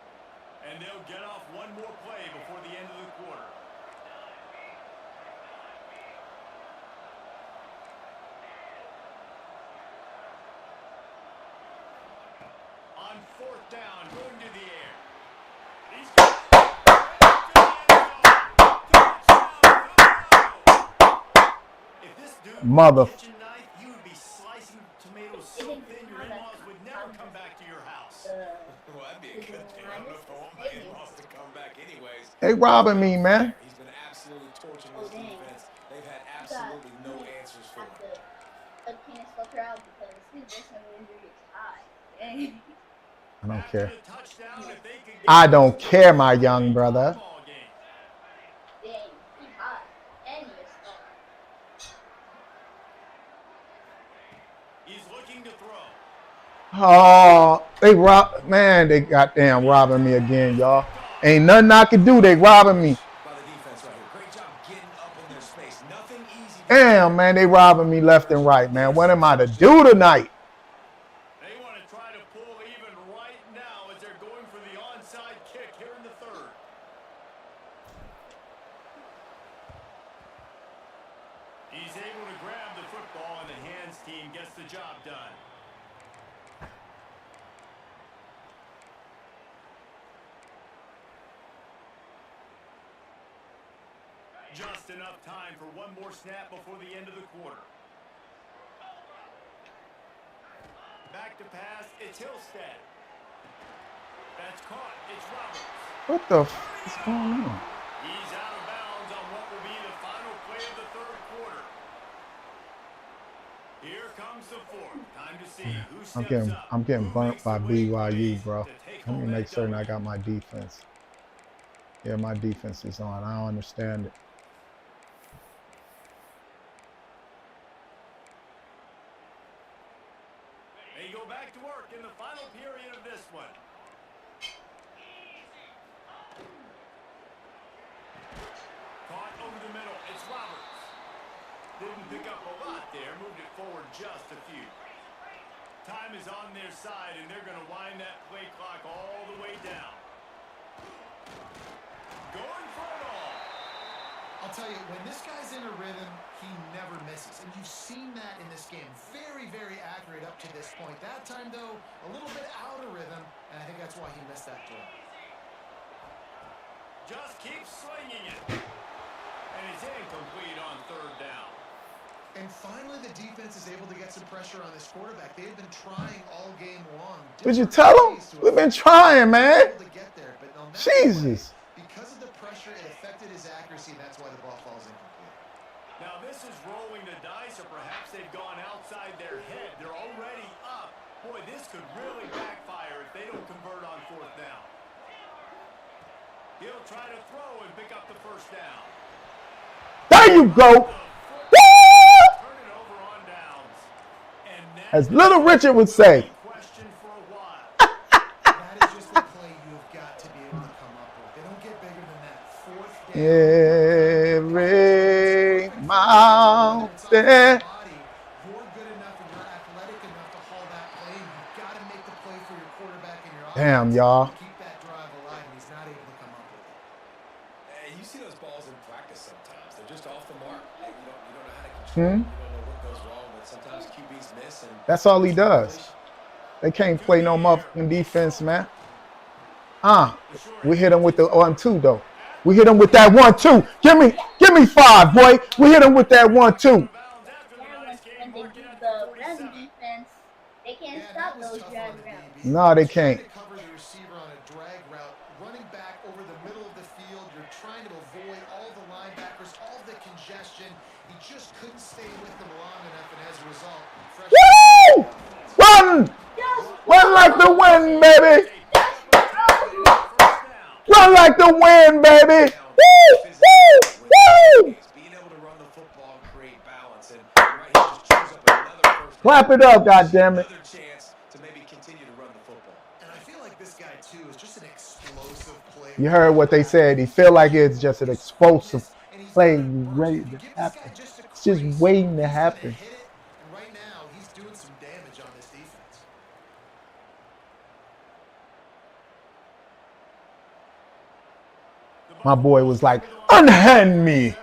And they'll get off one more play before the end of the quarter. On fourth down, going to the air. He's got it. If this dude Mother- had a kitchen knife, you would be slicing tomatoes so thin your in-laws would never come back to your house. Well, that'd be a good thing. I don't know if I want my in-laws to come back anyways. They robbing me, man. He's been absolutely torching this defense. They've had absolutely no answers for him. I can't filter out because his distance injury is high. Dang. I don't After care. the touchdown, if they could get I don't care, my young brother. ball game. Dang, he hot. And he is star. He's looking to throw. Oh, They rob, man. They goddamn robbing me again, y'all. Ain't nothing I can do. They robbing me. By the defense right here. Great job getting up in their space. Nothing easy. Damn, man. They robbing me left and right, man. What am I to do tonight? They want to try to pull even right now as they're going for the onside kick here in the third. He's able to grab the football, and the hands team gets the job done. Just enough time for one more snap before the end of the quarter. Back to pass, it's Hillstead. That's caught, it's Roberts. What the f is going on? He's out of bounds on what will be the final play of the third quarter. Here comes the fourth. Time to see who steps up. I'm getting who burnt makes by the wave BYU, bro. to take Let me home make that certain I W. got my defense. Yeah, my defense is on. I don't understand it. They go back to work in the final period of this one. Caught over the middle. It's Roberts. Didn't pick up a lot there. Moved it forward just a few. Time is on their side, and they're going to wind that play clock all the way down. Going for it all. I'll tell you, when this guy's in a rhythm, he never misses. And you've seen that in this game. Very, very accurate up to this point. That time, though, a little bit out of rhythm, and I think that's why he missed that throw. Just keeps swinging it. And it's incomplete on third down. And finally, the defense is able to get some pressure on this quarterback. They've been trying all game long. Did you tell them? We've been trying, man. Jesus. Because of the pressure, it affected his accuracy, and that's why the ball falls incomplete. Now this is rolling the dice, or perhaps they've gone outside their head. They're already up. Boy, this could really backfire if they don't convert on fourth down. He'll try to throw and pick up the first down. There you go. Turn it over on downs. And As Little Richard would say. Question for a while. That is just the play you've got to be able to come up with. They don't get bigger than that. Fourth down. Every mountain. You're good enough and you're athletic enough to haul that play. You've got to make the play for your quarterback and your offense. Damn, y'all. Keep that drive alive, and he's not able to come up with it. Hey, you see those balls in practice sometimes. They're just off the mark. You don't know how to control it. You don't know what goes wrong, but sometimes QBs miss. And That's all he does. They can't play no motherfucking defense, man. We hit him with the 1-2 though. We hit him with that 1-2. Give me 5, boy. We hit him with that 1-2. When they do the run defense, they can't stop those drag routes. No, they can't. Cover the receiver on a drag route, running back over the middle of the field. You're trying to avoid all the linebackers, all the congestion. He just couldn't stay with them long enough, and as a result, Woo! Run! Run like the wind, baby. Run like the wind, baby. Woo! Woo! Woo! being able to run the football and create balance. And right here just chews up another first Clap it up, goddammit. another chance to maybe continue to run the football. and I feel like this guy too is just an explosive player. You heard what they said. He feel like it's just an explosive play ready to happen. It's just waiting to happen. Hit it, and right now he's doing some damage on this defense. My boy was like, unhand me.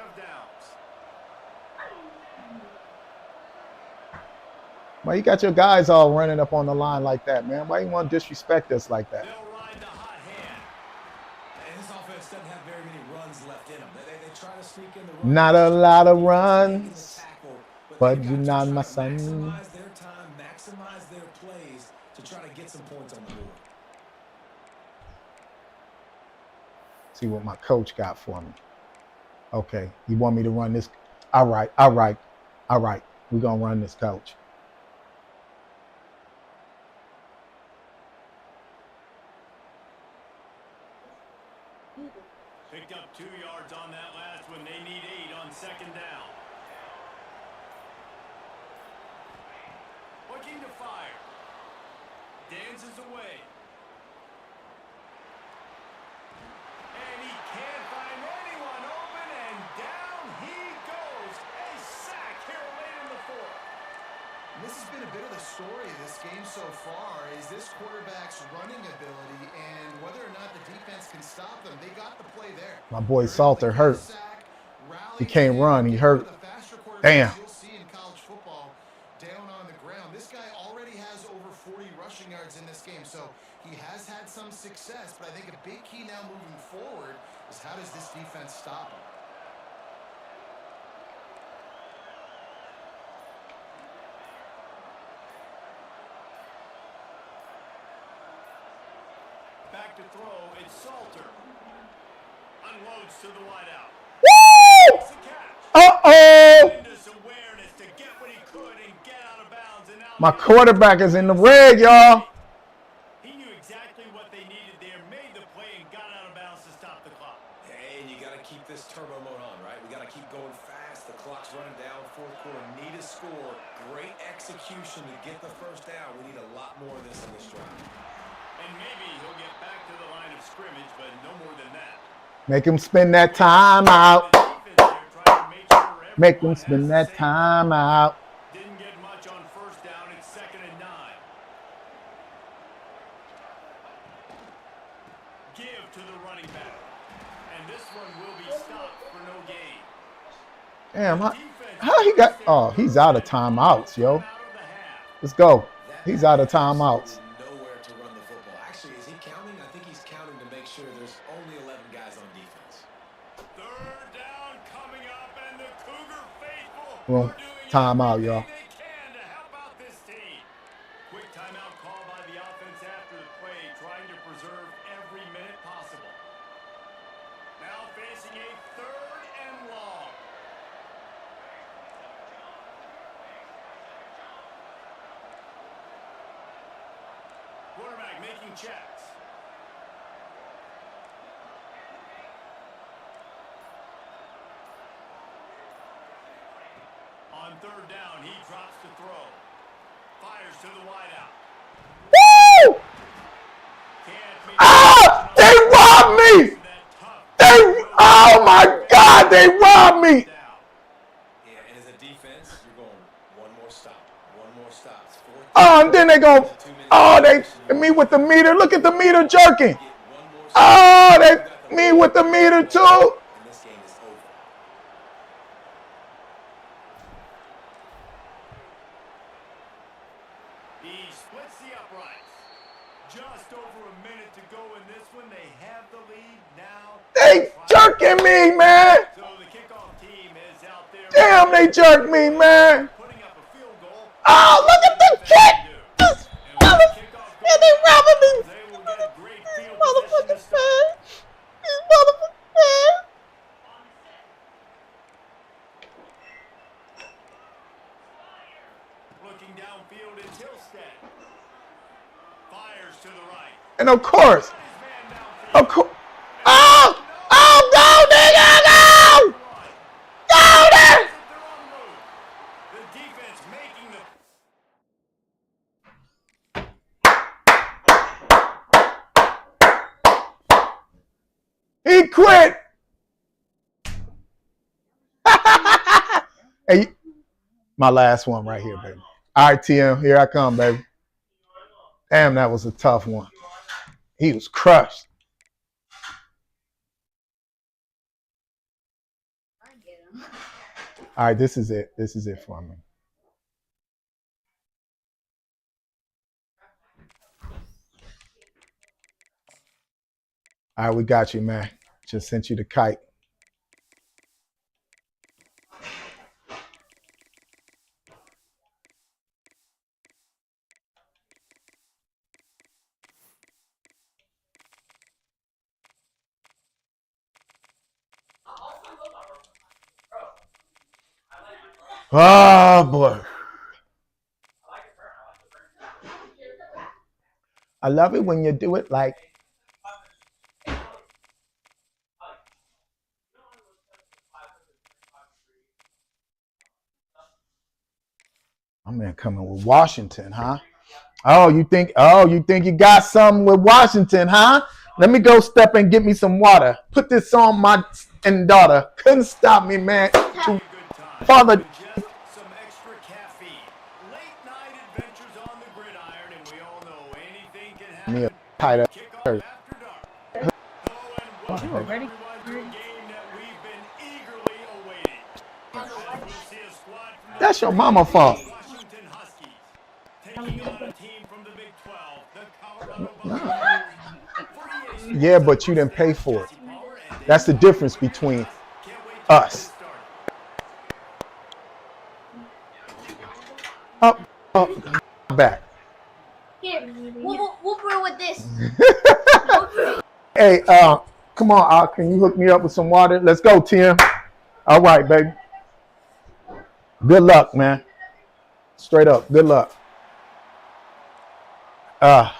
Why you got your guys all running up on the line like that, man? Why you want to disrespect us like that? They'll ride the hot hand. And this offense doesn't have very many runs left in them. They try to sneak in the run. Not a lot of runs, Tackle, but they've you're got to not try my to son. Maximize their time, maximize their plays to try to get some points on the board. See what my coach got for me. Okay, you want me to run this? All right, all right, all right. We're going to run this, coach. Picked up 2 yards on that last one. They need 8 on second down. Looking to fire. dances away. And he can't find anyone open, and down he goes. A sack here late in the fourth. And this has been a bit of the story of this game so far, is this quarterback's running ability and whether or not the defense can stop them. They got the play there. My boy Salter hurt. He can't run. He hurt. Damn. You'll see in college football down on the ground. This guy already has over 40 rushing yards in this game, so he has had some success. But I think a big key now moving forward is how does this defense stop him? Back to throw, it's Salter. Unloads to the wideout. Woo! Uh-oh! Awareness to get what he could and get out of bounds. And now My quarterback is in the red, y'all. he knew exactly what they needed there, made the play, and got out of bounds to stop the clock. Hey, and you got to keep this turbo mode on, right? We got to keep going fast. The clock's running down. Fourth quarter, need a score. Great execution to get the first down. We need a lot more of this in this drive. And maybe he'll get back to the line of scrimmage, but no more than that. Make him spend that time out. The defense there trying to make sure Make him everyone spend has that the same time out. Didn't get much on first down. It's 2nd and 9. Give to the running back. And this one will be stopped for no gain. Damn, how he got... Oh, he's out of timeouts, yo. Let's go. He's out of timeouts. Nowhere to run the football. Actually, is he counting? I think he's counting to make sure there's only 11 guys on defense. Third down coming up, and the Cougar faithful Well, are doing timeout, y'all. everything they can to help out this team. Quick timeout call by the offense after the play, trying to preserve every minute possible. Now facing a 3rd and long. Quarterback making checks. On 3rd down, he drops to throw. Fires to the wideout. Woo! Can't make Ah! They robbed me! Oh my God, they robbed me! Yeah, and as a defense, you're going one more stop. One more stop. It's 4th. Oh, and then they go, oh, they me with the meter. Look at the meter jerking. Oh, they me with the meter too. And this game is over. He splits the uprights. Just over a minute to go in this one. They have the lead now. They jerking me, man. So the kickoff team is out there. Damn, they jerked me, man. Putting up a field goal. Oh, look at the kick. This motherfucker. Yeah, they robbing me. They will get a great field position Motherfucking to start. fan. These motherfucking fans. Looking downfield is Hillstead. Fires to the right. And of course, His man downfield. of course. Oh, oh, go, nigga, go. Go there. They're on the move. The defense making the He quit. Hey, my last one right here, baby. All right, TM, here I come, baby. Damn, that was a tough one. He was crushed. I get him. All right, this is it. This is it for me. All right, we got you, man. Just sent you the kite. Oh, boy. I love it when you do it like. My man coming with Washington, huh? Oh, you think you got something with Washington, huh? Let me go step and get me some water. Put this on my and daughter. Couldn't stop me, man. Father, Just some extra caffeine. Late night adventures on the gridiron, and we all know anything can me a happen. tight ass Kickoff shirt. after dark. Hello and welcome Ready? everyone to a game that we've been eagerly awaiting. As we'll see a squad from the That's your mama fault. Washington Huskies taking on a team from the Big 12, the Colorado Buffaloes. Yeah, but you didn't pay for it. That's the difference between us. Up, back. Here, whoop her with this. Hey, come on, can you hook me up with some water? Let's go, Tim. All right, baby. Good luck, man. Straight up, good luck. Well,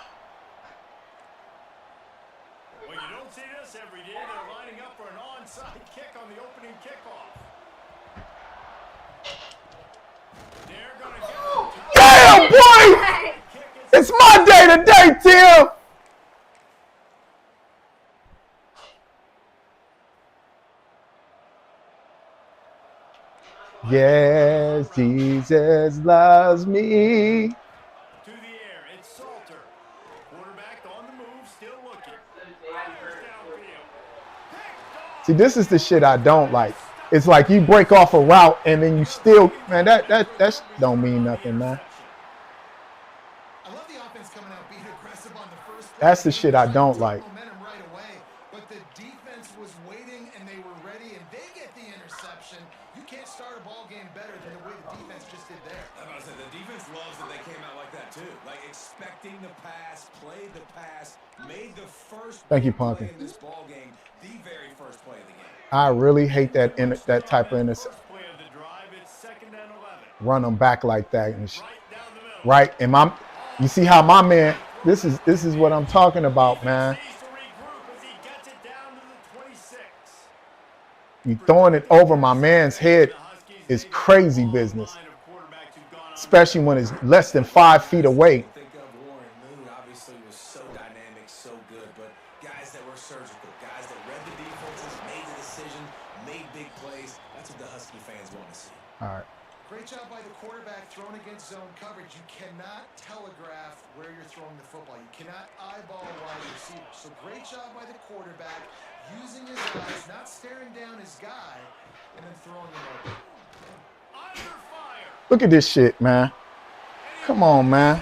you don't see this every day. They're lining up for an onside kick on the opening kickoff. They're going to get Damn, boy! It's my day today, Tim. Yes, Jesus loves me. to the air. It's Salter. Quarterback on the move, still looking. Fires downfield. See, this is the shit I don't like. It's like you break off a route and then you still, man, that don't mean nothing, man. I love the offense coming out being aggressive on the first play. That's the shit I don't like. Momentum right away, but the defense was waiting and they were ready, and they get the interception. You can't start a ball game better than the way the defense just did there. I'm about to say, the defense loves that they came out like that too. Like expecting the pass, played the pass, made the first Thank you, play Pumpkin. in this ball game, the very first play of the game. I really hate that type of interception. First play of the drive, it's 2nd and 11. Run them back like that and Right down the middle. right. And you see how my man. This is what I'm talking about, man. Needs to regroup as he gets it down to the 26. You throwing it over my man's head is crazy business, Line of quarterbacks who've gone on especially when it's less than 5 feet away. Think of Warren Moon, obviously was so dynamic, so good, but guys that were surgical, guys that read the defenses, made the decision, made big plays. That's what the Husky fans want to see. All right. Great job by the quarterback thrown against zone coverage. You cannot telegraph where you're throwing the football. You cannot eyeball a wide receiver. So great job by the quarterback using his eyes, not staring down his guy, and then throwing him over. under fire. Look at this shit, man. Come on, man.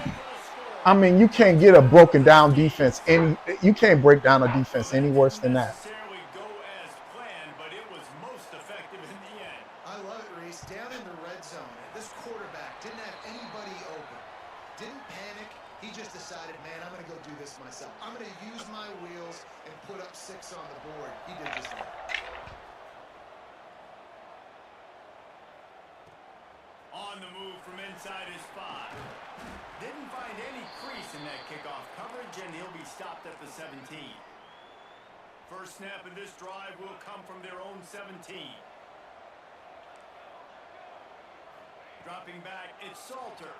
I mean, you can't get a broken down defense you can't break down a defense any worse than that. Necessarily go as planned, but it was most effective in the end. I love it, Reese. Down in the red zone, this quarterback didn't have anybody open. Didn't panic. He just decided, man, I'm going to go do this myself. I'm going to use my wheels and put up 6 on the board. He did just that. On the move from inside his 5. Didn't find any crease in that kickoff coverage, and he'll be stopped at the 17. First snap of this drive will come from their own 17. Dropping back, it's Salter.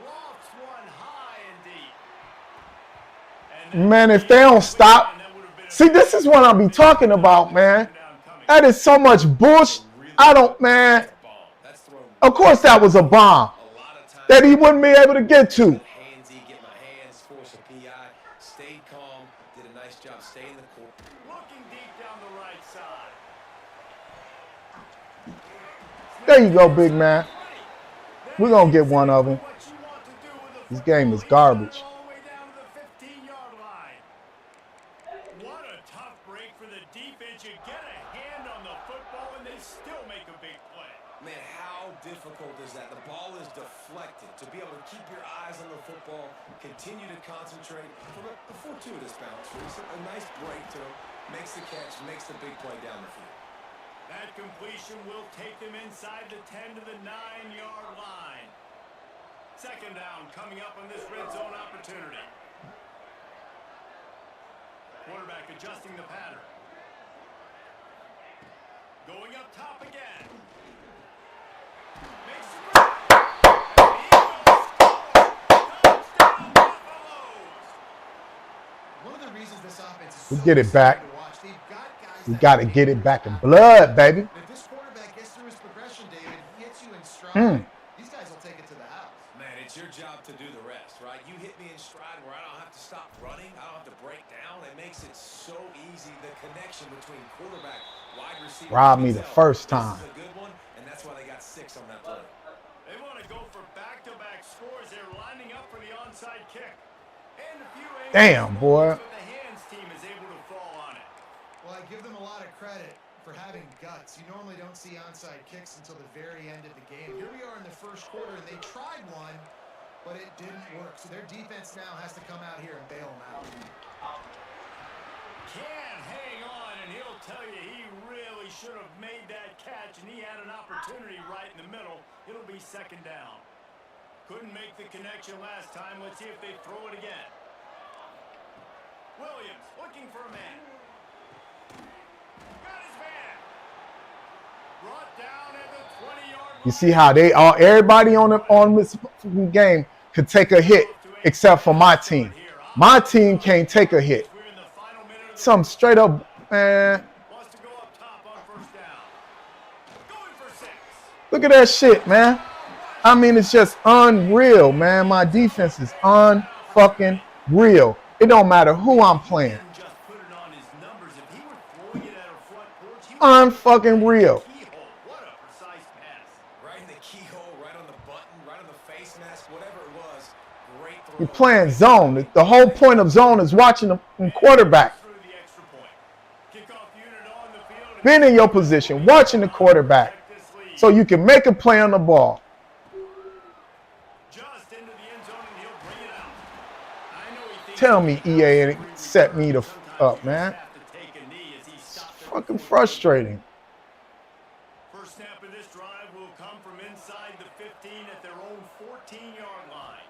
Lofts one high and deep. And Man, if they don't stop. See, this is what I'll be talking about, man. That is so much bullshit. I don't, man. Of course that was a bomb that he wouldn't be able to get to. Handsy, get my hands, force a PI, stayed calm, did a nice job staying the court. looking deep down the right side. There you go, big man. We're going to get one of them. This game is garbage. All the way down to the 15-yard line. What a tough break for the defense. You get a hand on the football and they still make a big play. Man, how difficult is that? The ball is deflected. To be able to keep your eyes on the football, continue to concentrate. From a fortuitous bounce, a nice break to him, makes the catch, makes the big play down the field. That completion will take them inside the 10 to the 9-yard line. Second down coming up on this red zone opportunity. Quarterback adjusting the pattern. Going up top again. Makes the grab. And he will score. One of the reasons this offense is We so get it back. exciting to watch, they've got guys We that got to make get things it back in happen. blood, baby. If this quarterback gets through his progression, David, he hits you in stride, these guys will take it to the house. Man, it's your job to do the rest, right? You hit me in stride where I don't have to stop running. I don't have to break down. It makes it so easy, the connection between quarterback, wide receiver. Robbed me the first time. This is a good one, and that's why they got 6 on that play. They want to go for back-to-back scores. They're lining up for the onside kick. And a few Damn, boy. the hands team is able to fall on it. Well, I give them a lot of credit for having guts. You normally don't see onside kicks until the very end of the game. Here we are in the first quarter, and they tried one, but it didn't work. So their defense now has to come out here and bail them out. Can't hang on, and he'll tell you he really should have made that catch, and he had an opportunity right in the middle. It'll be second down. Couldn't make the connection last time. Let's see if they throw it again. Williams looking for a man. Got his man. Brought down at the 20-yard line. You see how they all everybody on this game could take a hit except for my team. My team can't take a hit. Some straight up, man. Wants to go up top on first down. Going for 6. Look at that shit, man. I mean, it's just unreal, man. My defense is unfucking real. It don't matter who I'm playing. Just put it on his numbers. If he were throwing it at our front porch, he would Unfucking real. keyhole. What a precise pass. Right in the keyhole, right on the button, right on the face mask, whatever it was. Great throw. You're playing zone. The whole point of zone is watching the quarterback. Through the extra point. Kickoff unit on the field. Being in your position, watching the quarterback, so you can make a play on the ball. Just into the end zone, and he'll bring it out. I know he thinks Tell me EA and set me the up, man. have to take a knee as he stopped their Fucking frustrating. First snap of this drive will come from inside the 15 at their own 14-yard line.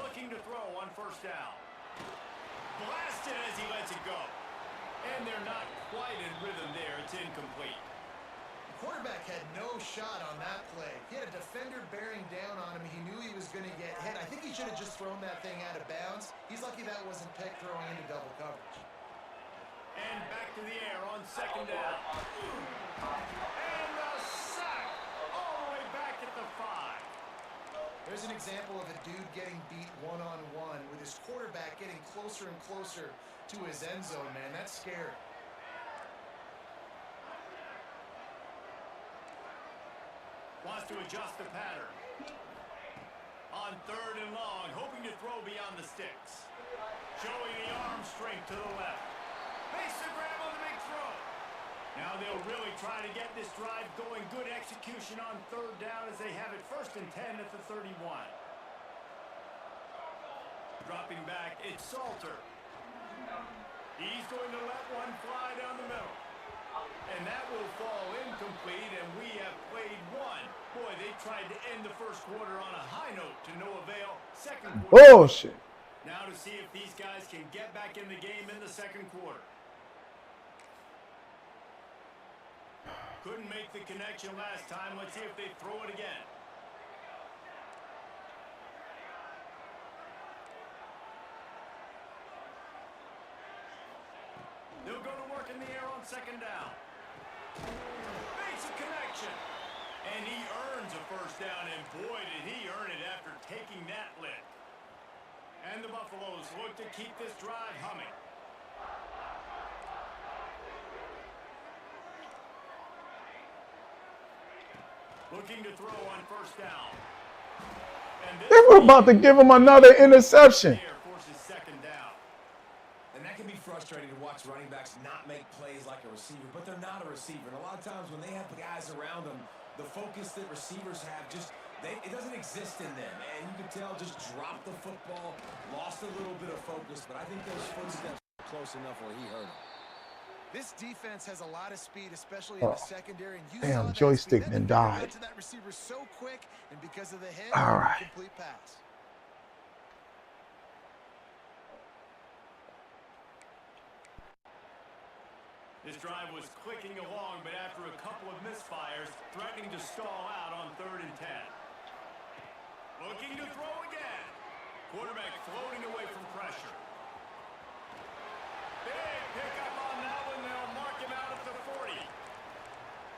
Looking to throw on first down. Blasted as he lets it go. And they're not quite in rhythm there. It's incomplete. The quarterback had no shot on that play. He had a defender bearing down on him. He knew he was going to get hit. I think he should have just thrown that thing out of bounds. He's lucky that wasn't picked throwing into double coverage. And back to the air on second down. And a sack all the way back at the 5. There's an example of a dude getting beat one-on-one with his quarterback getting closer and closer to his end zone, man. That's scary. Wants to adjust the pattern. On third and long, hoping to throw beyond the sticks. Showing the arm strength to the left. Makes the grab on the big throw. Now they'll really try to get this drive going. Good execution on third down as they have it 1st and 10 at the 31. Dropping back, it's Salter. He's going to let one fly down the middle. And that will fall incomplete, and we have played one. Boy, they tried to end the first quarter on a high note to no avail. Second quarter. Bullshit. Now to see if these guys can get back in the game in the second quarter. Couldn't make the connection last time. Let's see if they throw it again. They'll go to work in the air on second down. Makes a connection. And he earns a first down, and boy, did he earn it after taking that lick. And the Buffaloes look to keep this drive humming. Looking to throw on first down. And They were about to give him another interception. forces second down. And that can be frustrating to watch running backs not make plays like a receiver, but they're not a receiver. And a lot of times when they have the guys around them, the focus that receivers have it doesn't exist in them. And you can tell just dropped the football, lost a little bit of focus, but I think those footsteps were close enough where he hurt him. This defense has a lot of speed, especially in the secondary. And you saw Damn, that joystick speed. done They got died. to that receiver so quick, and because of the hit, All right. complete pass. This drive was clicking along, but after a couple of misfires, threatening to stall out on 3rd and 10. Looking to throw again. Quarterback floating away from pressure.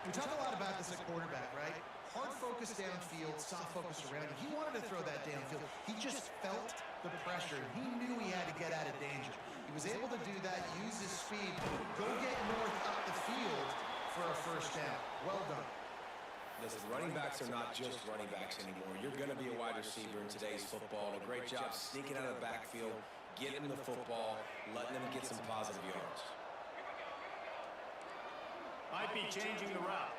We talk a lot about this at quarterback, right? Hard focus downfield, soft focus around you. He wanted to throw that downfield. He just felt the pressure. He knew he had to get out of danger. He was able to do that, use his speed, go get north up the field for a first down. Well done. Listen, running backs are not just running backs anymore. You're going to be a wide receiver in today's football. And a great job sneaking out of the backfield, getting the football, letting them get some positive yards. Might be changing the route.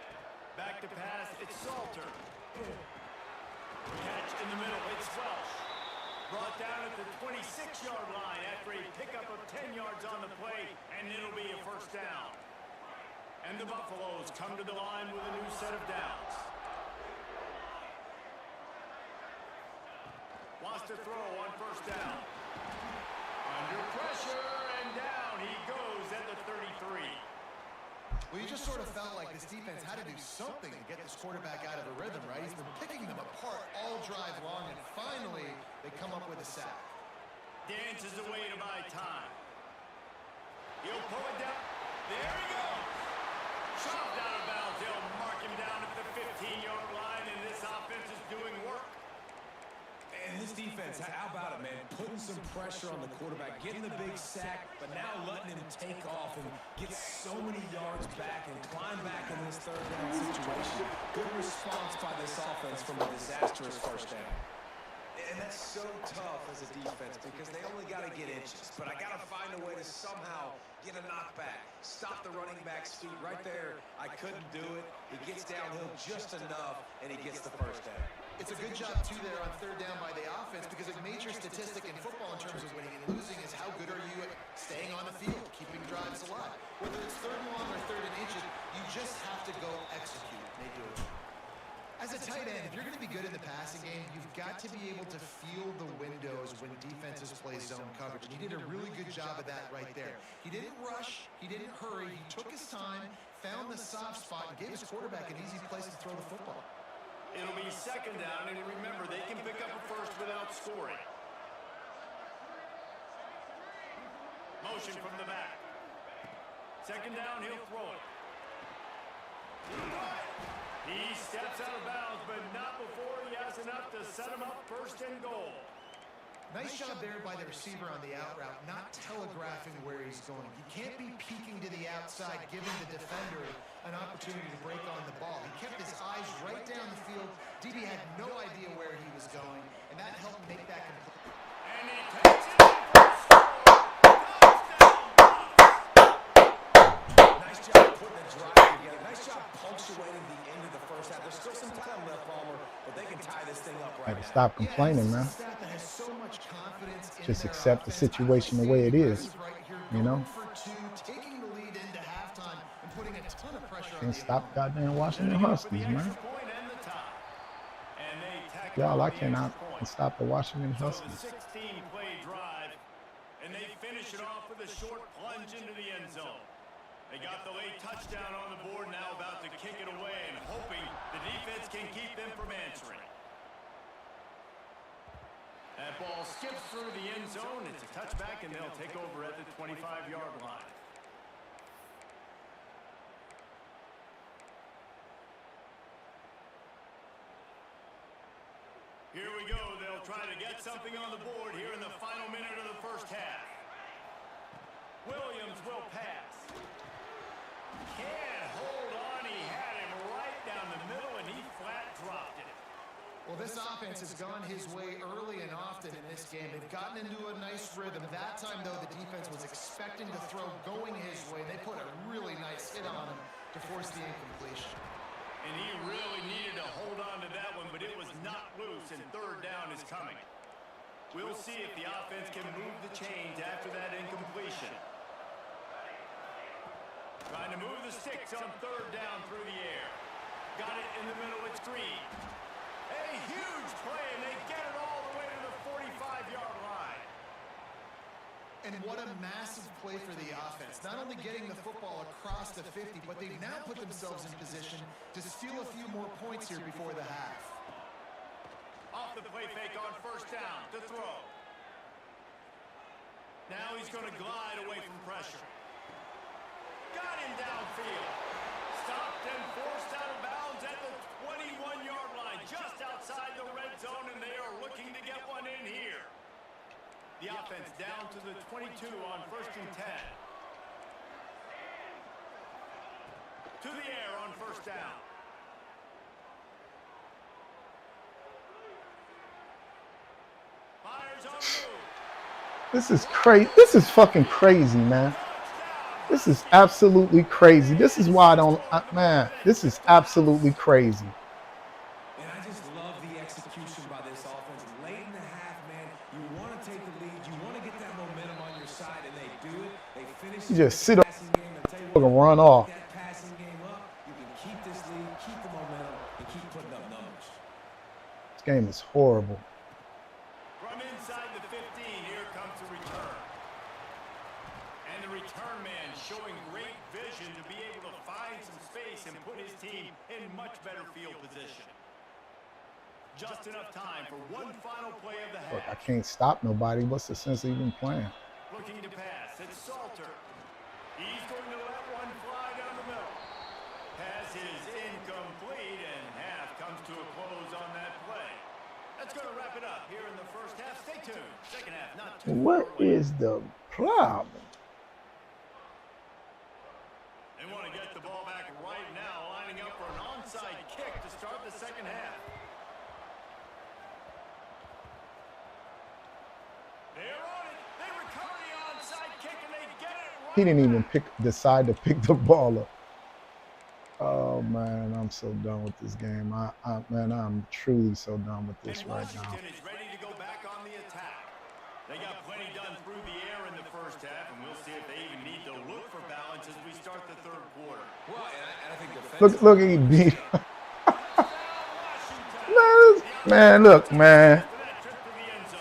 Back to pass, it's Salter. Catch in the middle, it's Welsh. Brought down at the 26-yard line after a pickup of 10 yards on the play, and it'll be a first down. And the Buffaloes come to the line with a new set of downs. Wants to throw on first down. Under pressure, and down he goes at the 33. Well, you just sort of felt like this defense had to do something to get this quarterback out of a rhythm, right? He's been picking them apart all drive long, and finally they come up with a sack. Dances away to buy time. He'll pull it down. There he goes. Chopped out of bounds. They'll mark him down at the 15-yard line, and this offense is doing work. And this defense, how about it, man? Putting some pressure on the quarterback, getting the big sack, but now letting him take off and get so many yards back and climb back in this third down situation. Good response by this offense from a disastrous first down. And that's so tough as a defense because they only got to get inches. But I got to find a way to somehow get a knockback, stop the running back's feet right there. I couldn't do it. He gets downhill just enough, and he gets the first down. It's a good job, too, there on third down by the offense because a major statistic in football in terms of winning and losing is how good are you at staying on the field, keeping drives alive. Whether it's third and long or third and inches, you just have to go execute. They do it. As a tight end, if you're going to be good in the passing game, you've got to be able to feel the windows when defenses play zone coverage. And he did a really good job of that right there. He didn't rush. He didn't hurry. He took his time, found the soft spot, and gave his quarterback an easy place to throw the football. It'll be second down, and remember, they can pick up a first without scoring. Motion from the back. Second down, he'll throw it. He steps out of bounds, but not before he has enough to set him up first and goal. Nice job there by the receiver on the out route, not telegraphing where he's going. He can't be peeking to the outside, giving the defender an opportunity to break on the ball. He kept his eyes right down the field. DB had no idea where he was going, and that helped make that complete. And he takes it in for a score. Touchdown, Nice job putting the drive together. Nice job punctuating the end of the first half. There's still some time left, Palmer, but they can tie this thing up right now. Stop complaining, man. Just accept the situation the way it is, you know? Can't stop goddamn Washington Huskies, man. Y'all, I cannot stop the Washington Huskies. 16-play drive, and they finish it off with a short plunge into the end zone. They got the late touchdown on the board, now about to kick it away and hoping the defense can keep them from answering. That ball skips through the end zone. It's a touchback, and they'll take over at the 25-yard line. Here we go. They'll try to get something on the board here in the final minute of the first half. Williams will pass. Can't hold on. He had him right down the middle, and he flat dropped it. Well, this offense has gone his way early and often in this game. They've gotten into a nice rhythm. That time, though, the defense was expecting to throw going his way. They put a really nice hit on him to force the incompletion. And he really needed to hold on to that one, but it was not loose, and third down is coming. We'll see if the offense can move the chains after that incompletion. Trying to move the sticks on third down through the air. Got it in the middle, it's Green. A huge play, and they get it all the way to the 45-yard line. And what a massive play for the offense. Not only getting the football across the 50, but they've now put themselves in position to steal a few more points here before the half. Off the play fake on first down to throw. Now he's going to glide away from pressure. Got him downfield. stopped and forced out of bounds at the 21-yard line, just outside the red zone, and they are looking to get one in here. The offense down to the 22 on 1st and 10. To the air on 1st down. Fires on the move. This is crazy. This is fucking crazy, man. This is absolutely crazy. This is why I don't, man, this is absolutely crazy. And I just love the execution by this offense. Late in the half, man, you want to take the lead. You want to get that momentum on your side, and they do it. They finish You just sit up and and run off. that passing game up. You can keep this lead, keep the momentum, and keep putting up numbers. This game is horrible. From inside the 15, here comes the return. And the return man showing great vision to be able to find some space and put his team in much better field position. Just enough time for one final play of the half. Look, I can't stop nobody. What's the sense of even playing? Looking to pass. It's Salter. He's going to let one fly down the middle. Pass is incomplete, and half comes to a close on that play. That's going to wrap it up here in the first half. Stay tuned. Second half, not too What far away. is the problem? They want to get the ball back right now, lining up for an onside kick to start the second half. They're on it. They recover the onside kick, and they get it right. He didn't even decide to pick the ball up. Oh man, I'm so done with this game. Man, I'm truly so done with this And right now. Washington is ready to go back on the attack. They got plenty done through the air in the first half, and we'll see if they even need to look for balance as we start the third quarter. Well, and I think Look, he beat. Washington. Man, look, man. For that trip to the end zone.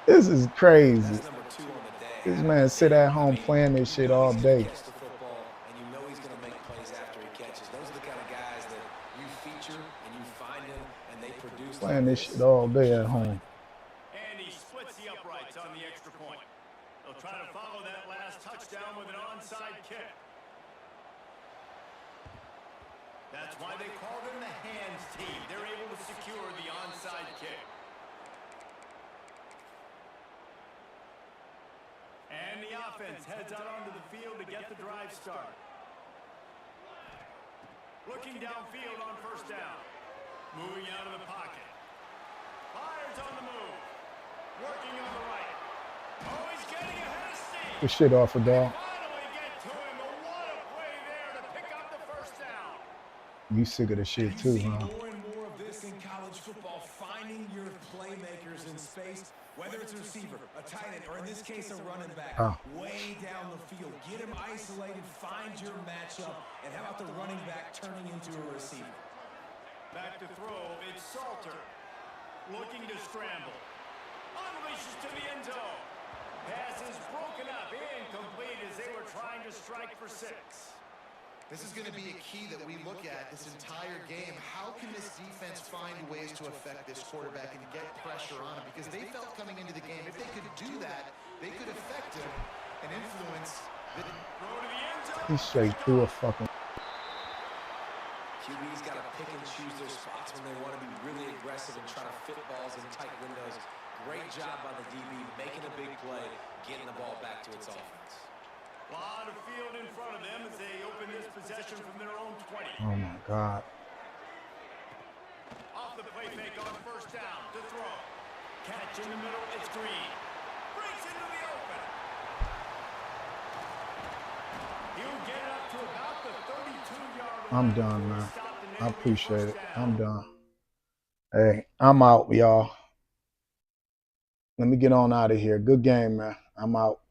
This is crazy. that's number 2 on the day. This man sit at home playing this shit all day. Catch the football, and you know he's going to make plays after he catches. Those are the kind of guys that you feature and you find him, and they produce. Playing this shit all day at home. And he splits the uprights on the extra point. They'll try to follow that last touchdown with an onside kick. That's why they call them the hands team. They're able to secure the onside kick. And the offense heads out onto the field to get the drive started. Looking downfield on 1st down. Moving out of the pocket. Fires on the move. Working on the right. Oh, he's getting ahead of steam. Good shit off of dog. Finally get to him, but what a play there to pick up the 1st down. You sick of the shit too, You see huh? more and more of this in college football, finding your playmakers in space, whether it's a receiver, a tight end, or in this case, a running back, way down the field. Get him isolated, find your matchup, and how about the running back turning into a receiver? Back to throw, it's Salter. Looking to scramble. Unleashes to the end zone. Pass is broken up, incomplete as they were trying to strike for 6. This is going to be a key that we look at this entire game. How can this defense find ways to affect this quarterback and get pressure on him? Because they felt coming into the game, if they could do that, they could affect him and influence the... Throw to the end zone. He straight threw a fucking. QB's got to pick and choose their spots when they want to be really aggressive and try to fit balls in tight windows. Great job by the DB, making a big play, getting the ball back to its offense. A lot of field in front of them as they open this possession from their own 20. Oh my God. Off the play fake on 1st down to throw. Catch in the middle, it's Green. Breaks into the open. He'll get it up to about the 32-yard line. I'm done, man. I appreciate it. I'm done. Hey, I'm out, y'all. Let me get on out of here. Good game, man. I'm out.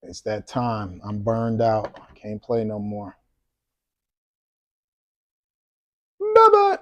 It's that time. I'm burned out. I can't play no more. Bye-bye.